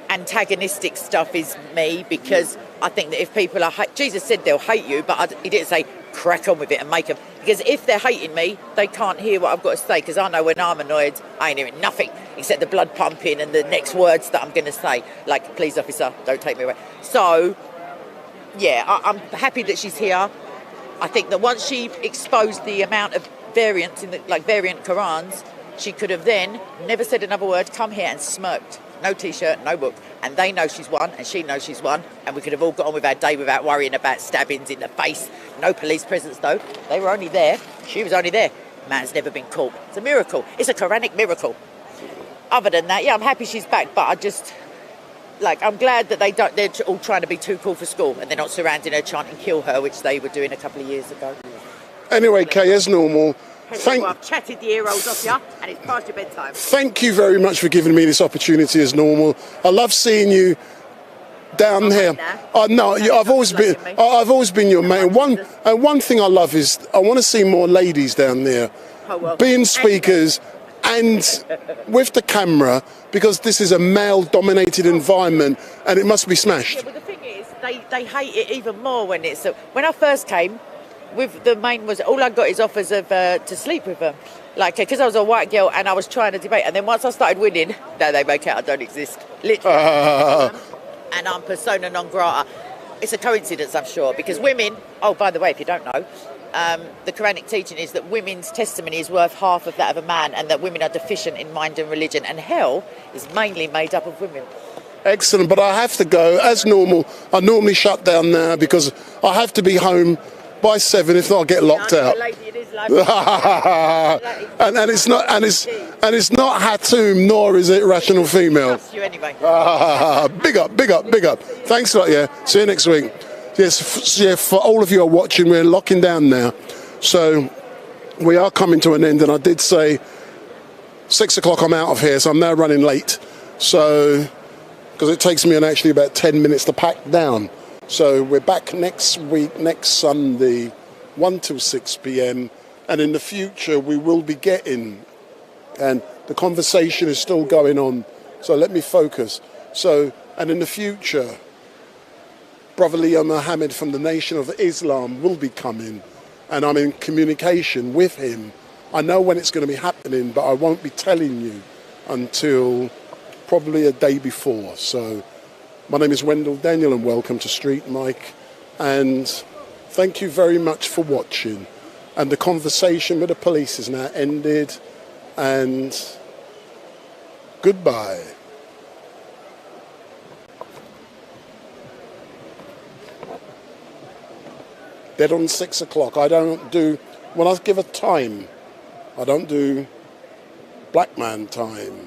antagonistic stuff is me, because I think that if people are Jesus said they'll hate you, but he didn't say crack on with it and make them, because if they're hating me, they can't hear what I've got to say, because I know when I'm annoyed, I ain't hearing nothing except the blood pumping and the next words that I'm going to say, like, please officer, don't take me away. So yeah, I'm happy that she's here. I think that once she exposed the amount of variants in the variant Qurans, she could have then never said another word, come here and smirked. No T-shirt, no book. And they know she's won, and she knows she's won. And we could have all got on with our day without worrying about stabbings in the face. No police presence, though. They were only there. She was only there. Man's never been caught. It's a miracle. It's a Quranic miracle. Other than that, yeah, I'm happy she's back, but I just... I'm glad that they're all trying to be too cool for school, and they're not surrounding her chanting kill her, which they were doing a couple of years ago. Anyway, Kay, as normal... I've chatted the ear rolls off you, and it's past your bedtime. Thank you very much for giving me this opportunity as normal. I love seeing you down here. No, I've always been your mate. And one thing I love is I want to see more ladies down there, being speakers and with the camera, because this is a male-dominated environment, and it must be smashed. Yeah, but the thing is, they hate it even more when it's... When I first came, with the main was all I got is offers of to sleep with them, because I was a white girl and I was trying to debate, and then once I started winning, now they make out I don't exist, literally. And I'm persona non grata. It's a coincidence, I'm sure, because women. Oh, by the way, if you don't know, the Quranic teaching is that women's testimony is worth half of that of a man, and that women are deficient in mind and religion, and hell is mainly made up of women. Excellent, but I have to go as normal. I normally shut down now because I have to be home by 7, if not I'll get locked out. and it's not Hatum, nor is it Rational Female. You anyway. Big up. Thanks a lot, yeah. See you next week. Yes, yeah, for all of you who are watching, we're locking down now. So we are coming to an end, and I did say 6 o'clock I'm out of here, so I'm now running late. So, because it takes me actually about 10 minutes to pack down. So we're back next week, next Sunday, 1 till 6 p.m. And in the future, we will be getting, and the conversation is still going on, so let me focus. So, and in the future, Brother Leo Mohammed from the Nation of Islam will be coming, and I'm in communication with him. I know when it's going to be happening, but I won't be telling you until probably a day before. So, my name is Wendell Daniel, and welcome to StreetMic, and thank you very much for watching. And the conversation with the police is now ended, and goodbye. Dead on 6 o'clock. I don't do, when I give a time, I don't do black man time.